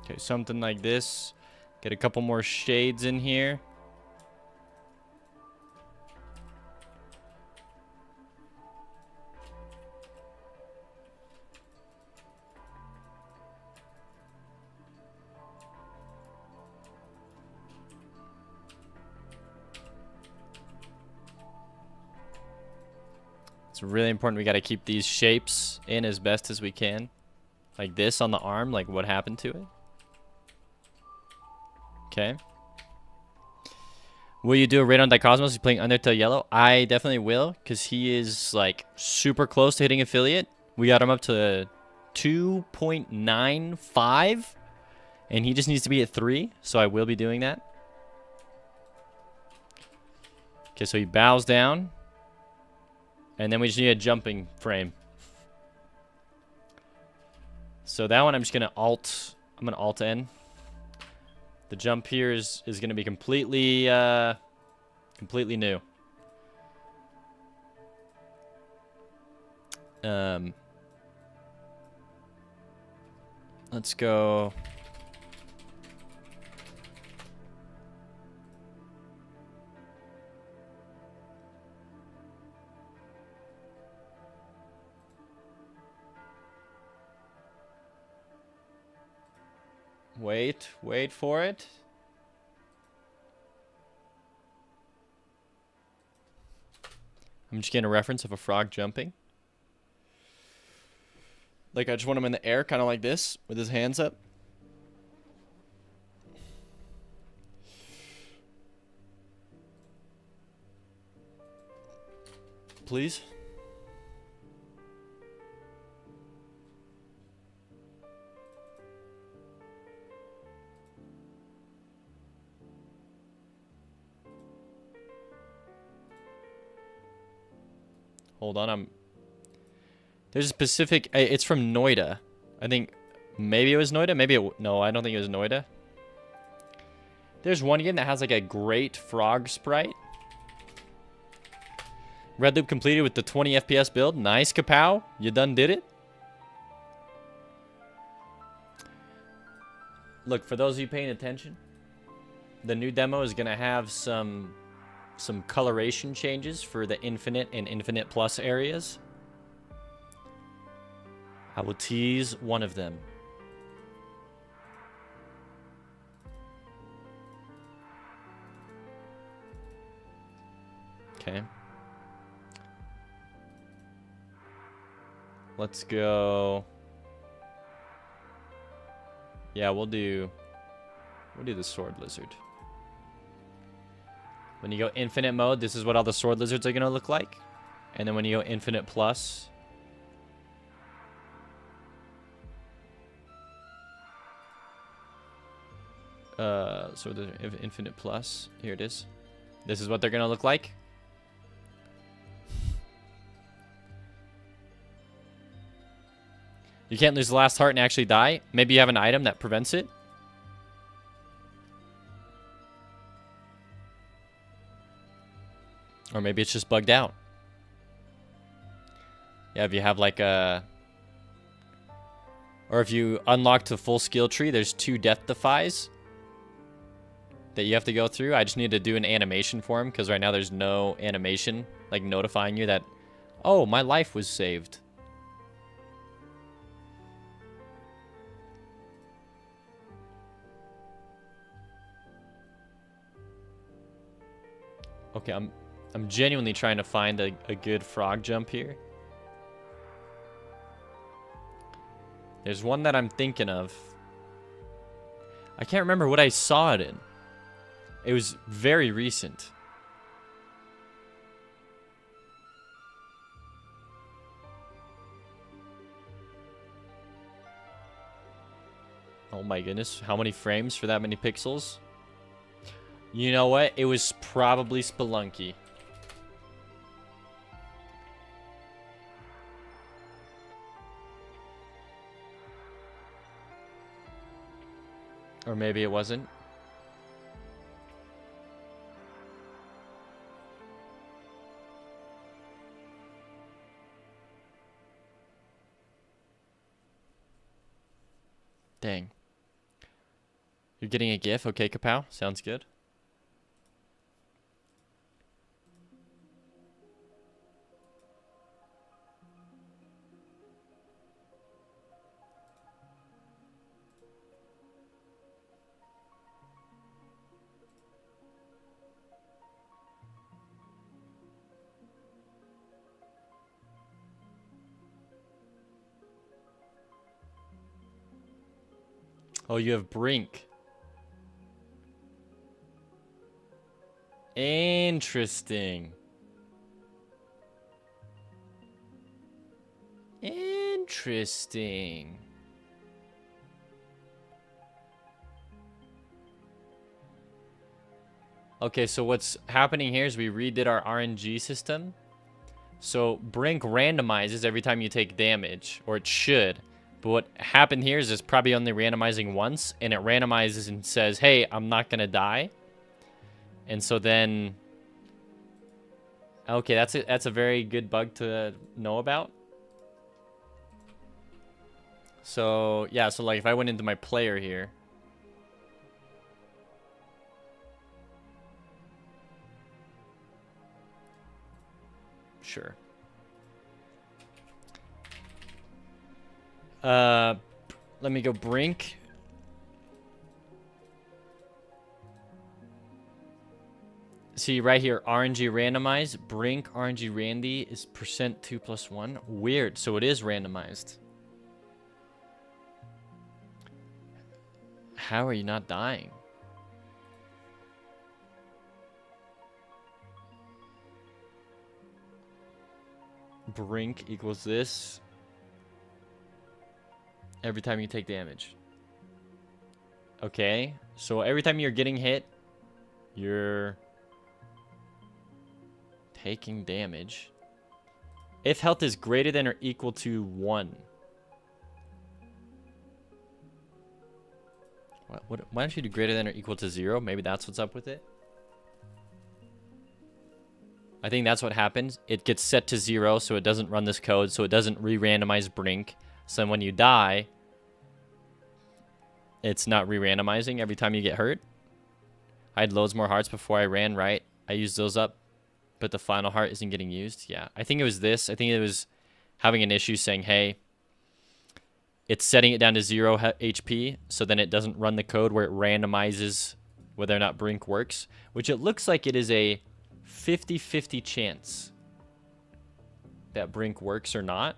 Okay, something like this. Get a couple more shades in here. It's really important. We got to keep these shapes in as best as we can. Like this on the arm, like what happened to it. Okay. Will you do a raid on Dicosmos? He's playing Undertale Yellow. I definitely will, because he is like super close to hitting affiliate. We got him up to 2.95, and he just needs to be at 3, so I will be doing that. Okay, so he bows down, and then we just need a jumping frame. So that one I'm just gonna alt. I'm gonna alt N. The jump here is gonna be completely completely new. Let's go. Wait for it. I'm just getting a reference of a frog jumping. Like I just want him in the air, kind of like this, with his hands up. Please. Hold on, there's a specific, it's from Noida. I think maybe it was Noida, no, I don't think it was Noida. There's one game that has like a great frog sprite. Red Loop completed with the 20 FPS build. Nice, Kapow. You done did it. Look, for those of you paying attention, the new demo is going to have some coloration changes for the Infinite and Infinite Plus areas. I will tease one of them. Okay. Let's go. Yeah, we'll do the sword lizard. When you go infinite mode, this is what all the sword lizards are going to look like. And then when you go infinite plus, so the infinite plus, here it is. This is what they're going to look like. You can't lose the last heart and actually die. Maybe you have an item that prevents it. Or maybe it's just bugged out. Yeah, if you have like a... Or if you unlock the full skill tree, there's 2 death defies that you have to go through. I just need to do an animation for him because right now there's no animation like notifying you that, oh, my life was saved. Okay, I'm genuinely trying to find a good frog jump here. There's one that I'm thinking of. I can't remember what I saw it in. It was very recent. Oh my goodness, how many frames for that many pixels? You know what? It was probably Spelunky. Or maybe it wasn't. Dang. You're getting a GIF? Okay, Kapow. Sounds good. Oh, you have Brink. Interesting. Interesting. Okay, so what's happening here is we redid our RNG system. So Brink randomizes every time you take damage, or it should. But what happened here is it's probably only randomizing once, and it randomizes and says, hey, I'm not going to die. And so then... Okay, that's a very good bug to know about. So, yeah, so like if I went into my player here... Sure. Let me go Brink. See right here, RNG randomized. Brink RNG Randy is %2+1. Weird. So it is randomized. How are you not dying? Brink equals this. Every time you take damage. Okay, so every time you're getting hit, you're taking damage. If health is greater than or equal to 1. Why don't you do greater than or equal to 0? Maybe that's what's up with it. I think that's what happens. It gets set to 0, so it doesn't run this code, so it doesn't re-randomize Brink. So then when you die, it's not re-randomizing every time you get hurt. I had loads more hearts before I ran, right? I used those up, but the final heart isn't getting used. Yeah, I think it was this. I think it was having an issue saying, hey, it's setting it down to 0 HP, so then it doesn't run the code where it randomizes whether or not Brink works, which it looks like it is a 50-50 chance that Brink works or not,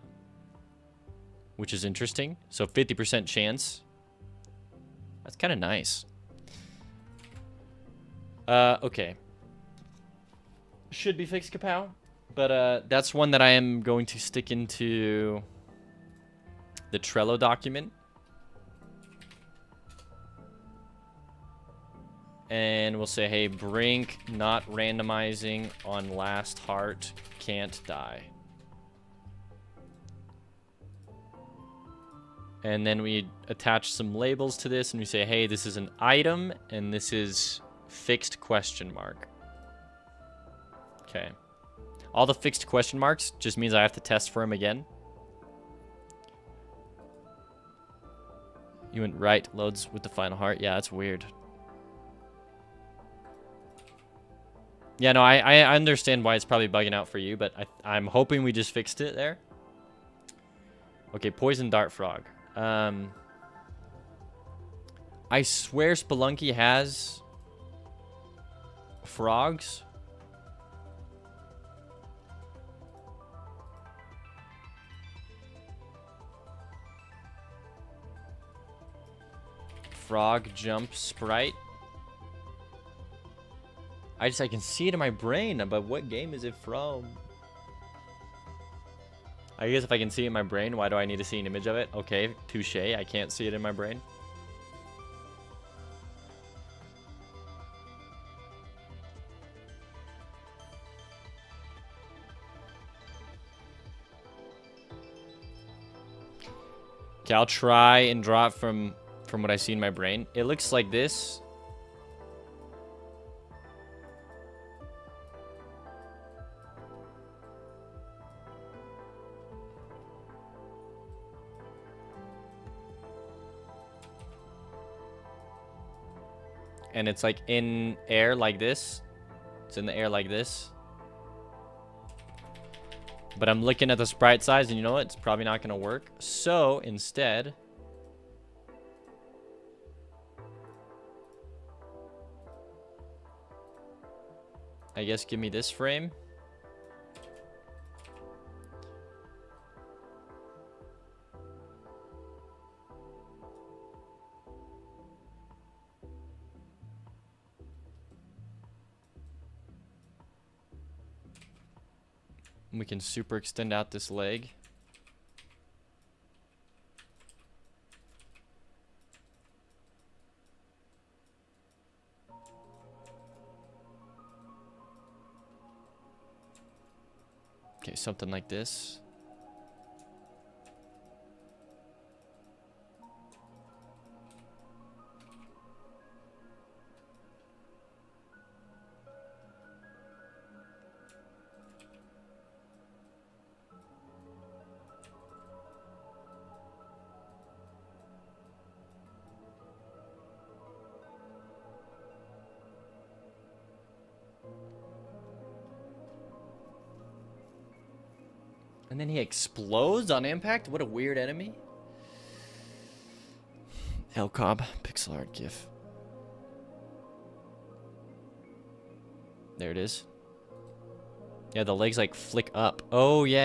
which is interesting. So 50% chance. That's kind of nice. Okay. should be fixed, Kapow. But that's one that I am going to stick into the Trello document. And we'll say, hey, Brink not randomizing on last heart can't die. And then we attach some labels to this and we say, hey, this is an item and this is fixed question mark. Okay. All the fixed question marks just means I have to test for them again. You went right, loads with the final heart. Yeah, that's weird. Yeah, no, I understand why it's probably bugging out for you, but I'm hoping we just fixed it there. Okay, poison dart frog. I swear Spelunky has frogs. Frog jump sprite. I can see it in my brain, but what game is it from? I guess if I can see it in my brain, why do I need to see an image of it? Okay, touche. I can't see it in my brain. Okay, I'll try and draw it from what I see in my brain. It looks like this. And it's like in air like this. It's in the air like this. But I'm looking at the sprite size and you know what? It's probably not going to work. So instead, I guess give me this frame. We can super extend out this leg. Okay, something like this. And then he explodes on impact? What a weird enemy. Hellcob, pixel art gif. There it is. Yeah, the legs like flick up. Oh, yeah.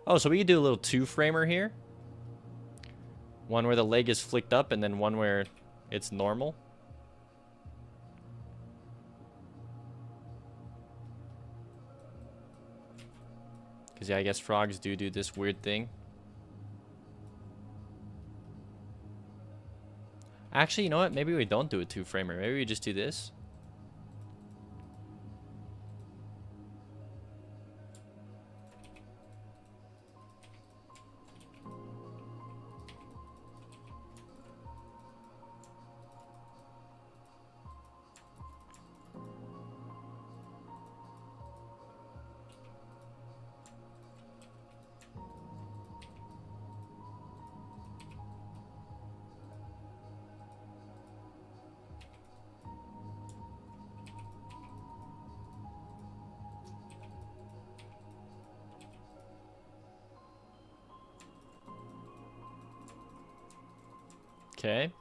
Oh, so we could do a little two-framer here. One where the leg is flicked up and then one where it's normal. Because, yeah, I guess frogs do this weird thing. Actually, you know what? Maybe we don't do a two-framer. Maybe we just do this. Okay.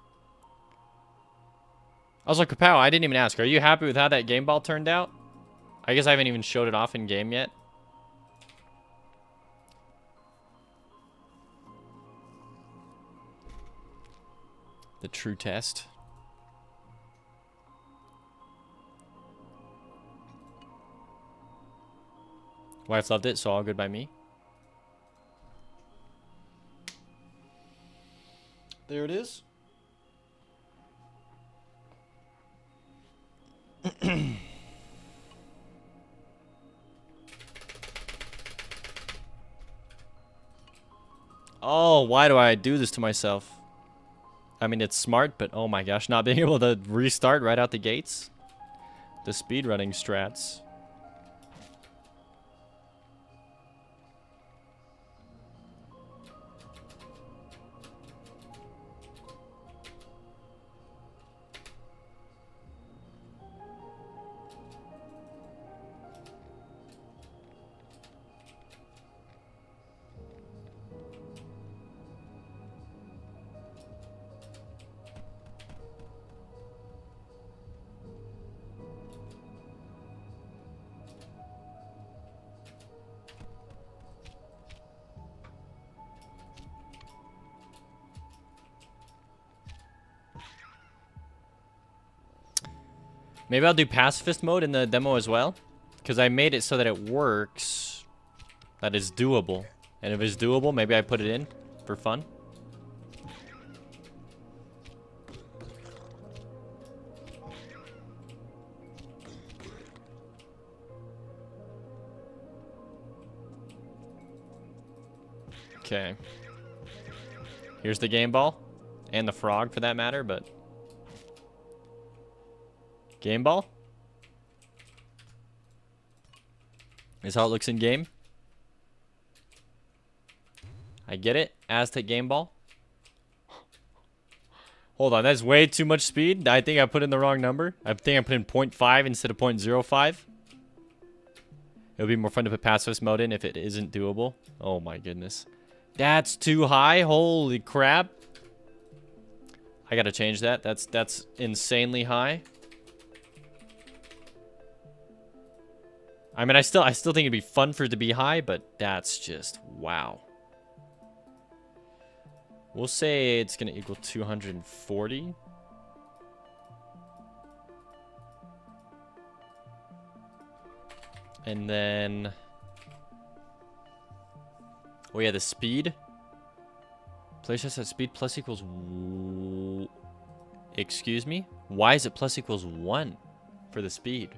Also, Kapow, I didn't even ask. Are you happy with how that game ball turned out? I guess I haven't even showed it off in game yet. The true test. Wife loved it, so all good by me. There it is. Oh, why do I do this to myself? I mean, it's smart, but oh my gosh, not being able to restart right out the gates. The speedrunning strats. Maybe I'll do pacifist mode in the demo as well, because I made it so that it works, that it's doable. And if it's doable, maybe I put it in for fun. Okay. Here's the game ball, and the frog for that matter, but... Game ball? Is how it looks in game. I get it. Aztec game ball. Hold on, that's way too much speed. I think I put in the wrong number. I think I put in 0.5 instead of 0.05. It would be more fun to put pacifist mode in if it isn't doable. Oh my goodness. That's too high. Holy crap. I gotta change that. That's insanely high. I mean, I still think it'd be fun for it to be high, but that's just wow. We'll say it's gonna equal 240. And then, oh yeah, the speed. Place us at speed plus equals. Excuse me? Why is it plus equals 1 for the speed?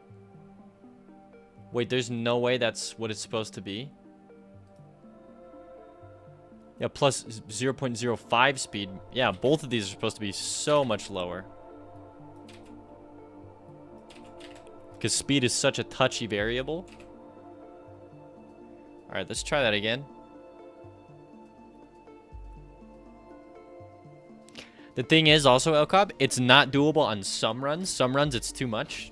Wait, there's no way that's what it's supposed to be? Yeah, plus 0.05 speed. Yeah, both of these are supposed to be so much lower. Because speed is such a touchy variable. Alright, let's try that again. The thing is also, Elcob, it's not doable on some runs. Some runs it's too much.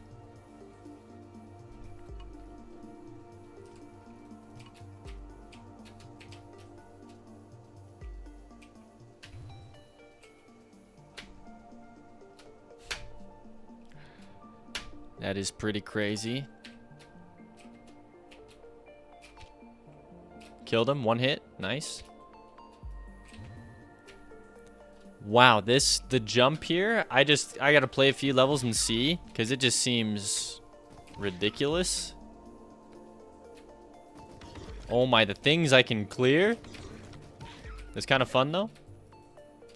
That is pretty crazy. Killed him, 1 hit, nice. Wow, the jump here, I gotta play a few levels and see, because it just seems ridiculous. Oh my, the things I can clear. It's kind of fun though.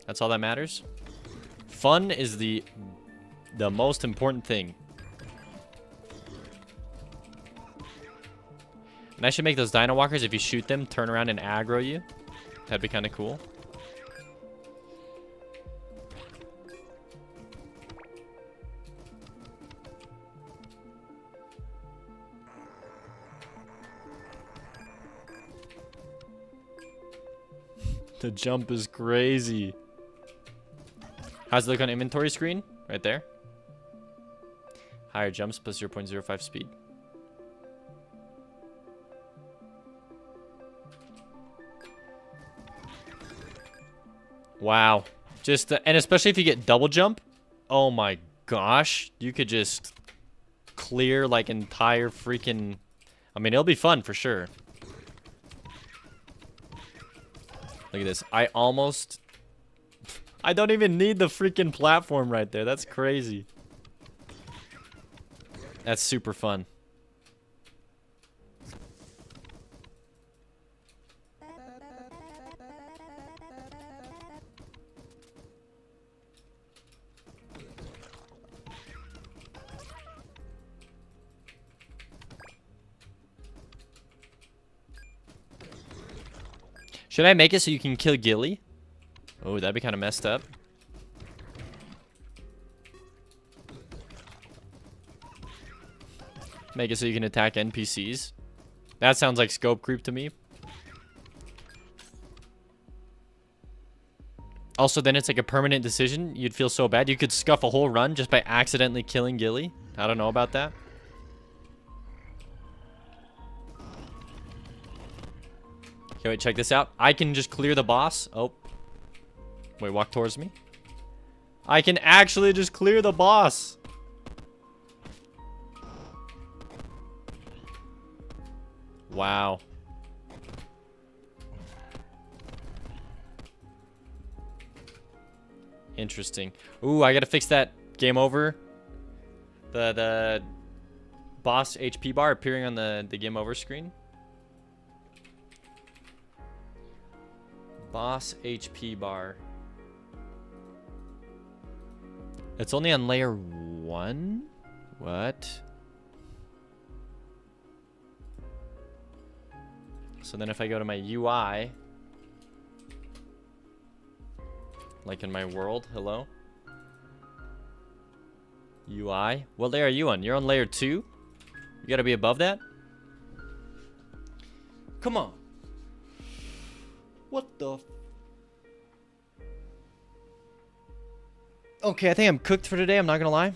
That's all that matters. Fun is the most important thing. And I should make those Dino Walkers, if you shoot them, turn around and aggro you. That'd be kind of cool. The jump is crazy. How's it look on inventory screen? Right there. Higher jumps plus 0.05 speed. Wow. Just, and especially if you get double jump. Oh my gosh. You could just clear like entire freaking... I mean, it'll be fun for sure. Look at this. I don't even need the freaking platform right there. That's crazy. That's super fun. Should I make it so you can kill Gilly? Oh, that'd be kind of messed up. Make it so you can attack NPCs. That sounds like scope creep to me. Also, then it's like a permanent decision. You'd feel so bad. You could scuff a whole run just by accidentally killing Gilly. I don't know about that. Okay, wait, check this out. I can just clear the boss. Oh. Wait, walk towards me. I can actually just clear the boss. Wow. Interesting. Ooh, I gotta fix that. Game over. The boss HP bar appearing on the game over screen. Boss HP bar. It's only on layer 1? What? So then if I go to my UI, like in my world, hello? UI? What layer are you on? You're on layer 2? You gotta be above that? Come on. What the? Okay, I think I'm cooked for today, I'm not gonna lie.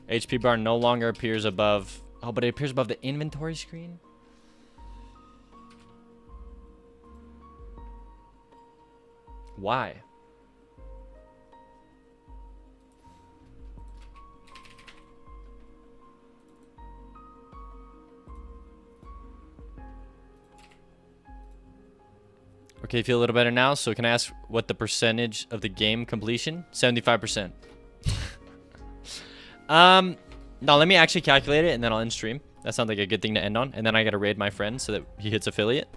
HP bar no longer appears above. Oh, but it appears above the inventory screen? Why? Okay, feel a little better now. So can I ask what the percentage of the game completion? 75%. No, let me actually calculate it and then I'll end stream. That sounds like a good thing to end on. And then I gotta raid my friend so that he hits affiliate.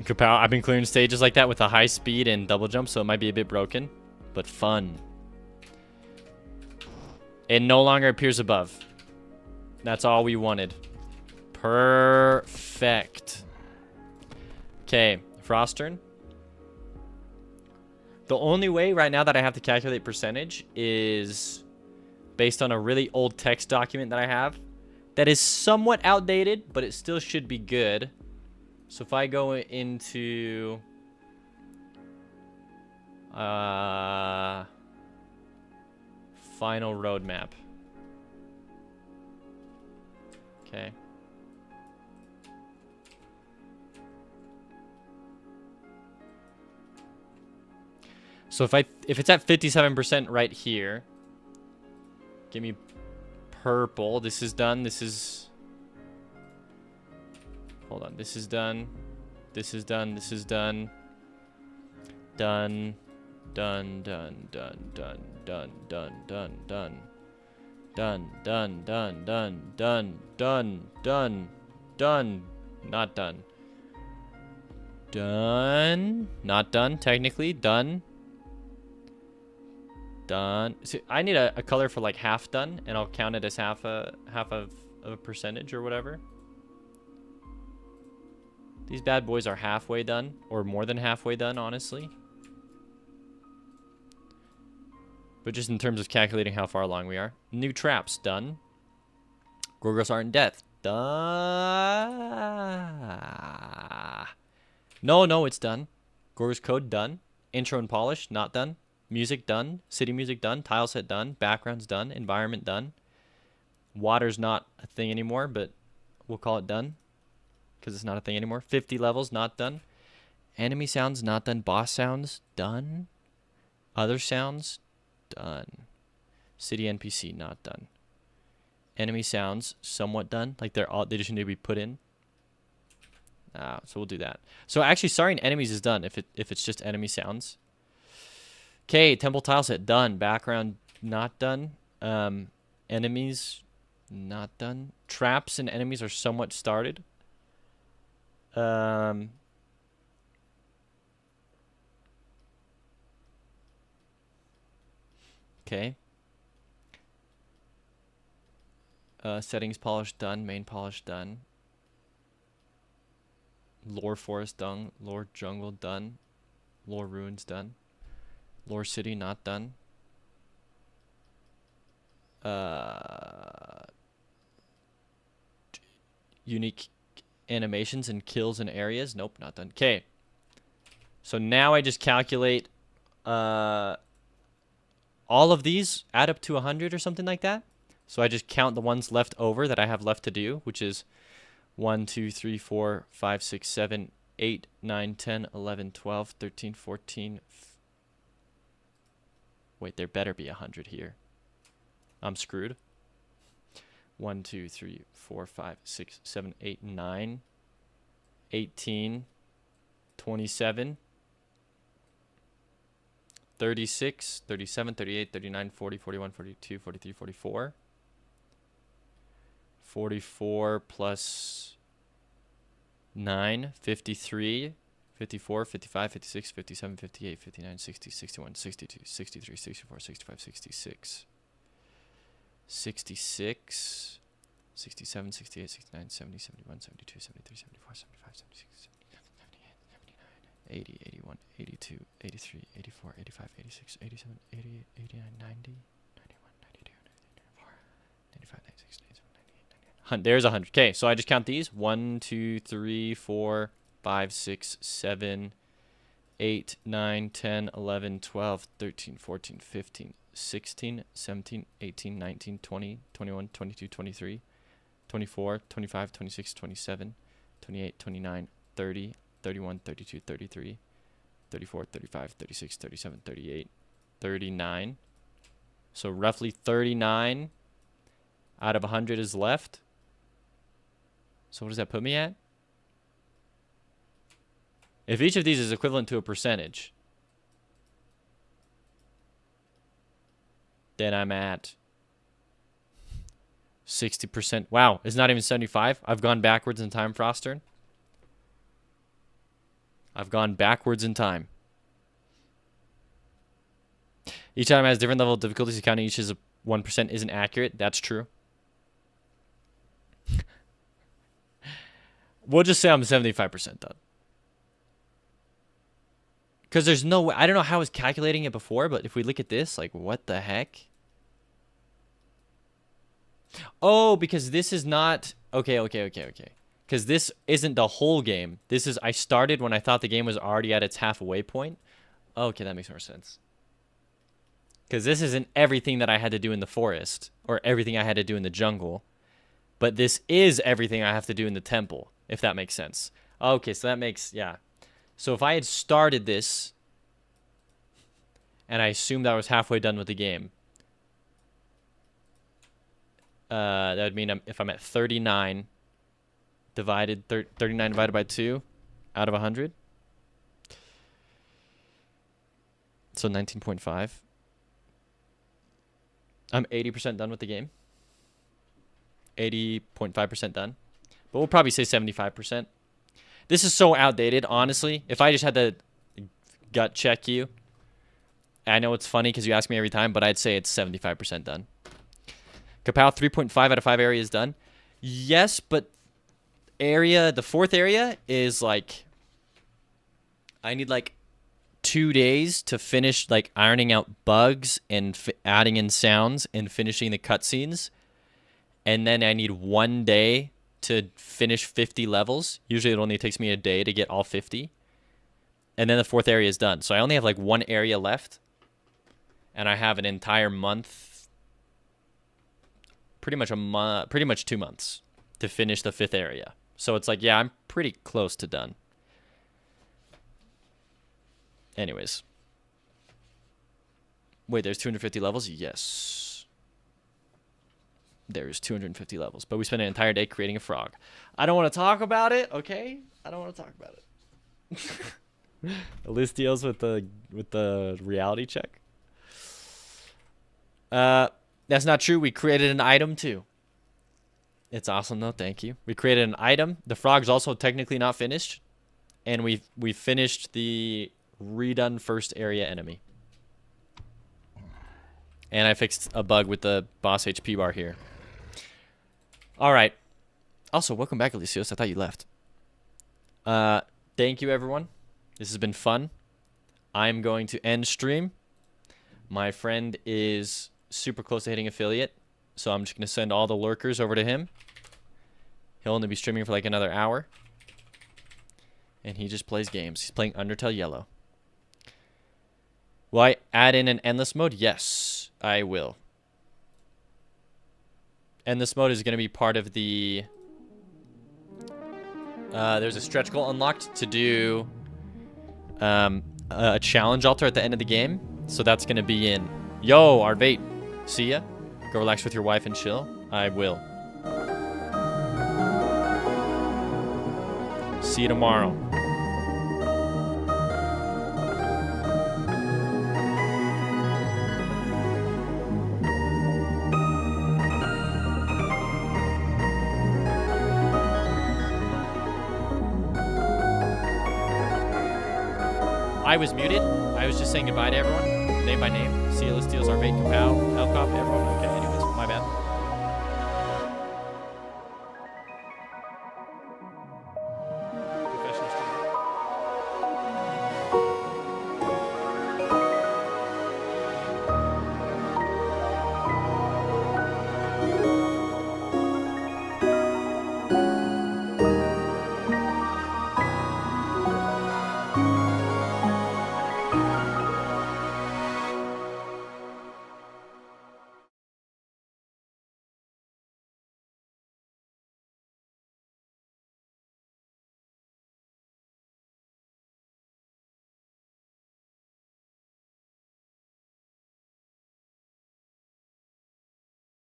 Kapow, I've been clearing stages like that with a high speed and double jump, so it might be a bit broken, but fun. It no longer appears above. That's all we wanted. Perfect. Okay, Frostern. The only way right now that I have to calculate percentage is based on a really old text document that I have that is somewhat outdated, but it still should be good. So if I go into final roadmap. Okay. So if it's at 57% right here, give me purple. This is done. This is, hold on. This is done. This is done. This is done. Done. Done. Done. Done. Done. Done. Done. Done. Done. Done. Done. Done. Done. Done. Done. Done. Done. Not done. Done. Not done. Technically done. Done. See, I need a color for like half done, and I'll count it as half of a percentage or whatever. These bad boys are halfway done, or more than halfway done, honestly. But just in terms of calculating how far along we are. New traps, done. Gorgos aren't death. Done. No, it's done. Gorgos code, done. Intro and polish, not done. Music, done. City music, done. Tile set, done. Backgrounds, done. Environment, done. Water's not a thing anymore, but we'll call it done because it's not a thing anymore. 50 levels, not done. Enemy sounds, not done. Boss sounds, done. Other sounds, done. City NPC, not done. Enemy sounds, somewhat done. Like they just need to be put in. So we'll do that. So actually, starring enemies is done if it's just enemy sounds. Okay, temple tile set, done. Background, not done. Enemies, not done. Traps and enemies are somewhat started. Okay. Settings polish done. Main polish done. Lore forest done. Lore jungle done. Lore ruins done. Lore city not done. Unique animations and kills and areas. Nope, not done. Okay. So now I just calculate all of these add up to 100 or something like that. So I just count the ones left over that I have left to do, which is 1, 2, 3, 4, 5, 6, 7, 8, 9, 10, 11, 12, 13, 14. Wait, there better be 100 here. I'm screwed. 1, 2, 3, 4, 5, 6, 7, 8, 9, 18, 27, 36, 37, 38, 39, 40, 41, 42, 43, 44. 44 plus 9, 53, 54, 55, 56, 57, 58, 59, 60, 61, 62, 63, 64, 65, 66. 66, 67, 68, 69, 70, 71, 72, 73, 74, 75, 76, 77, 80, 81, 82, 83, 84, 85, 86, 87, 88, 89, 90, 91, 92, 94, 95, 96, 97, 98, 99. There's 100. Okay, so I just count these. 1, 2, 3, 4, 5, 6, 7, 8, 9, 10, 11, 12, 13, 14, 15, 16, 17, 18, 19, 20, 21, 22, 23, 24, 25, 26, 27, 28, 29, 30, 31, 32, 33, 34, 35, 36, 37, 38, 39. So roughly 39 out of 100 is left. So what does that put me at? If each of these is equivalent to a percentage, then I'm at 60%. Wow, it's not even 75. I've gone backwards in time, Frostern. I've gone backwards in time. Each item has different level of difficulty, so counting each as a 1% isn't accurate. That's true. We'll just say I'm 75% done. Because there's no way, I don't know how I was calculating it before, but if we look at this, like, what the heck? Oh, because this is not, okay. Because this isn't the whole game. This is, I started when I thought the game was already at its halfway point. Okay, that makes more sense. Because this isn't everything that I had to do in the forest, or everything I had to do in the jungle. But this is everything I have to do in the temple, if that makes sense. Okay, so that makes, yeah. So if I had started this, and I assumed I was halfway done with the game, that would mean if I'm at 39 divided, 39 divided by 2 out of 100. So 19.5. I'm 80% done with the game. 80.5% done. But we'll probably say 75%. This is so outdated, honestly. If I just had to gut check you, I know it's funny because you ask me every time, but I'd say it's 75% done. Kapow, 3.5 out of 5 areas done. Yes, but the fourth area is like, I need like 2 days to finish like ironing out bugs and adding in sounds and finishing the cutscenes. And then I need 1 day to finish 50 levels. Usually it only takes me a day to get all 50. And then the fourth area is done. So I only have like 1 area left. And I have an entire month, pretty much 2 months to finish the 5th area. So it's like, yeah, I'm pretty close to done. Anyways. Wait, there's 250 levels? Yes. There's 250 levels. But we spent an entire day creating a frog. I don't want to talk about it, okay? I don't want to talk about it. At least deals with the reality check. That's not true. We created an item too. It's awesome though. Thank you. We created an item. The frog's also technically not finished, and we finished the redone first area enemy. And I fixed a bug with the boss HP bar here. All right. Also, welcome back, Elysios. I thought you left. Thank you, everyone. This has been fun. I'm going to end stream. My friend is super close to hitting affiliate, so I'm just going to send all the lurkers over to him. He'll only be streaming for like another hour. And he just plays games. He's playing Undertale Yellow. Will I add in an endless mode? Yes, I will. Endless mode is going to be part of the... there's a stretch goal unlocked to do a challenge altar at the end of the game. So that's going to be in. Yo, Arvate. See ya. Go relax with your wife and chill. I will. See you tomorrow. I was muted. I was just saying goodbye to everyone. Name by name. Seal, Steels, Arvate, Kapow, Elcop, everyone. Okay, anyway.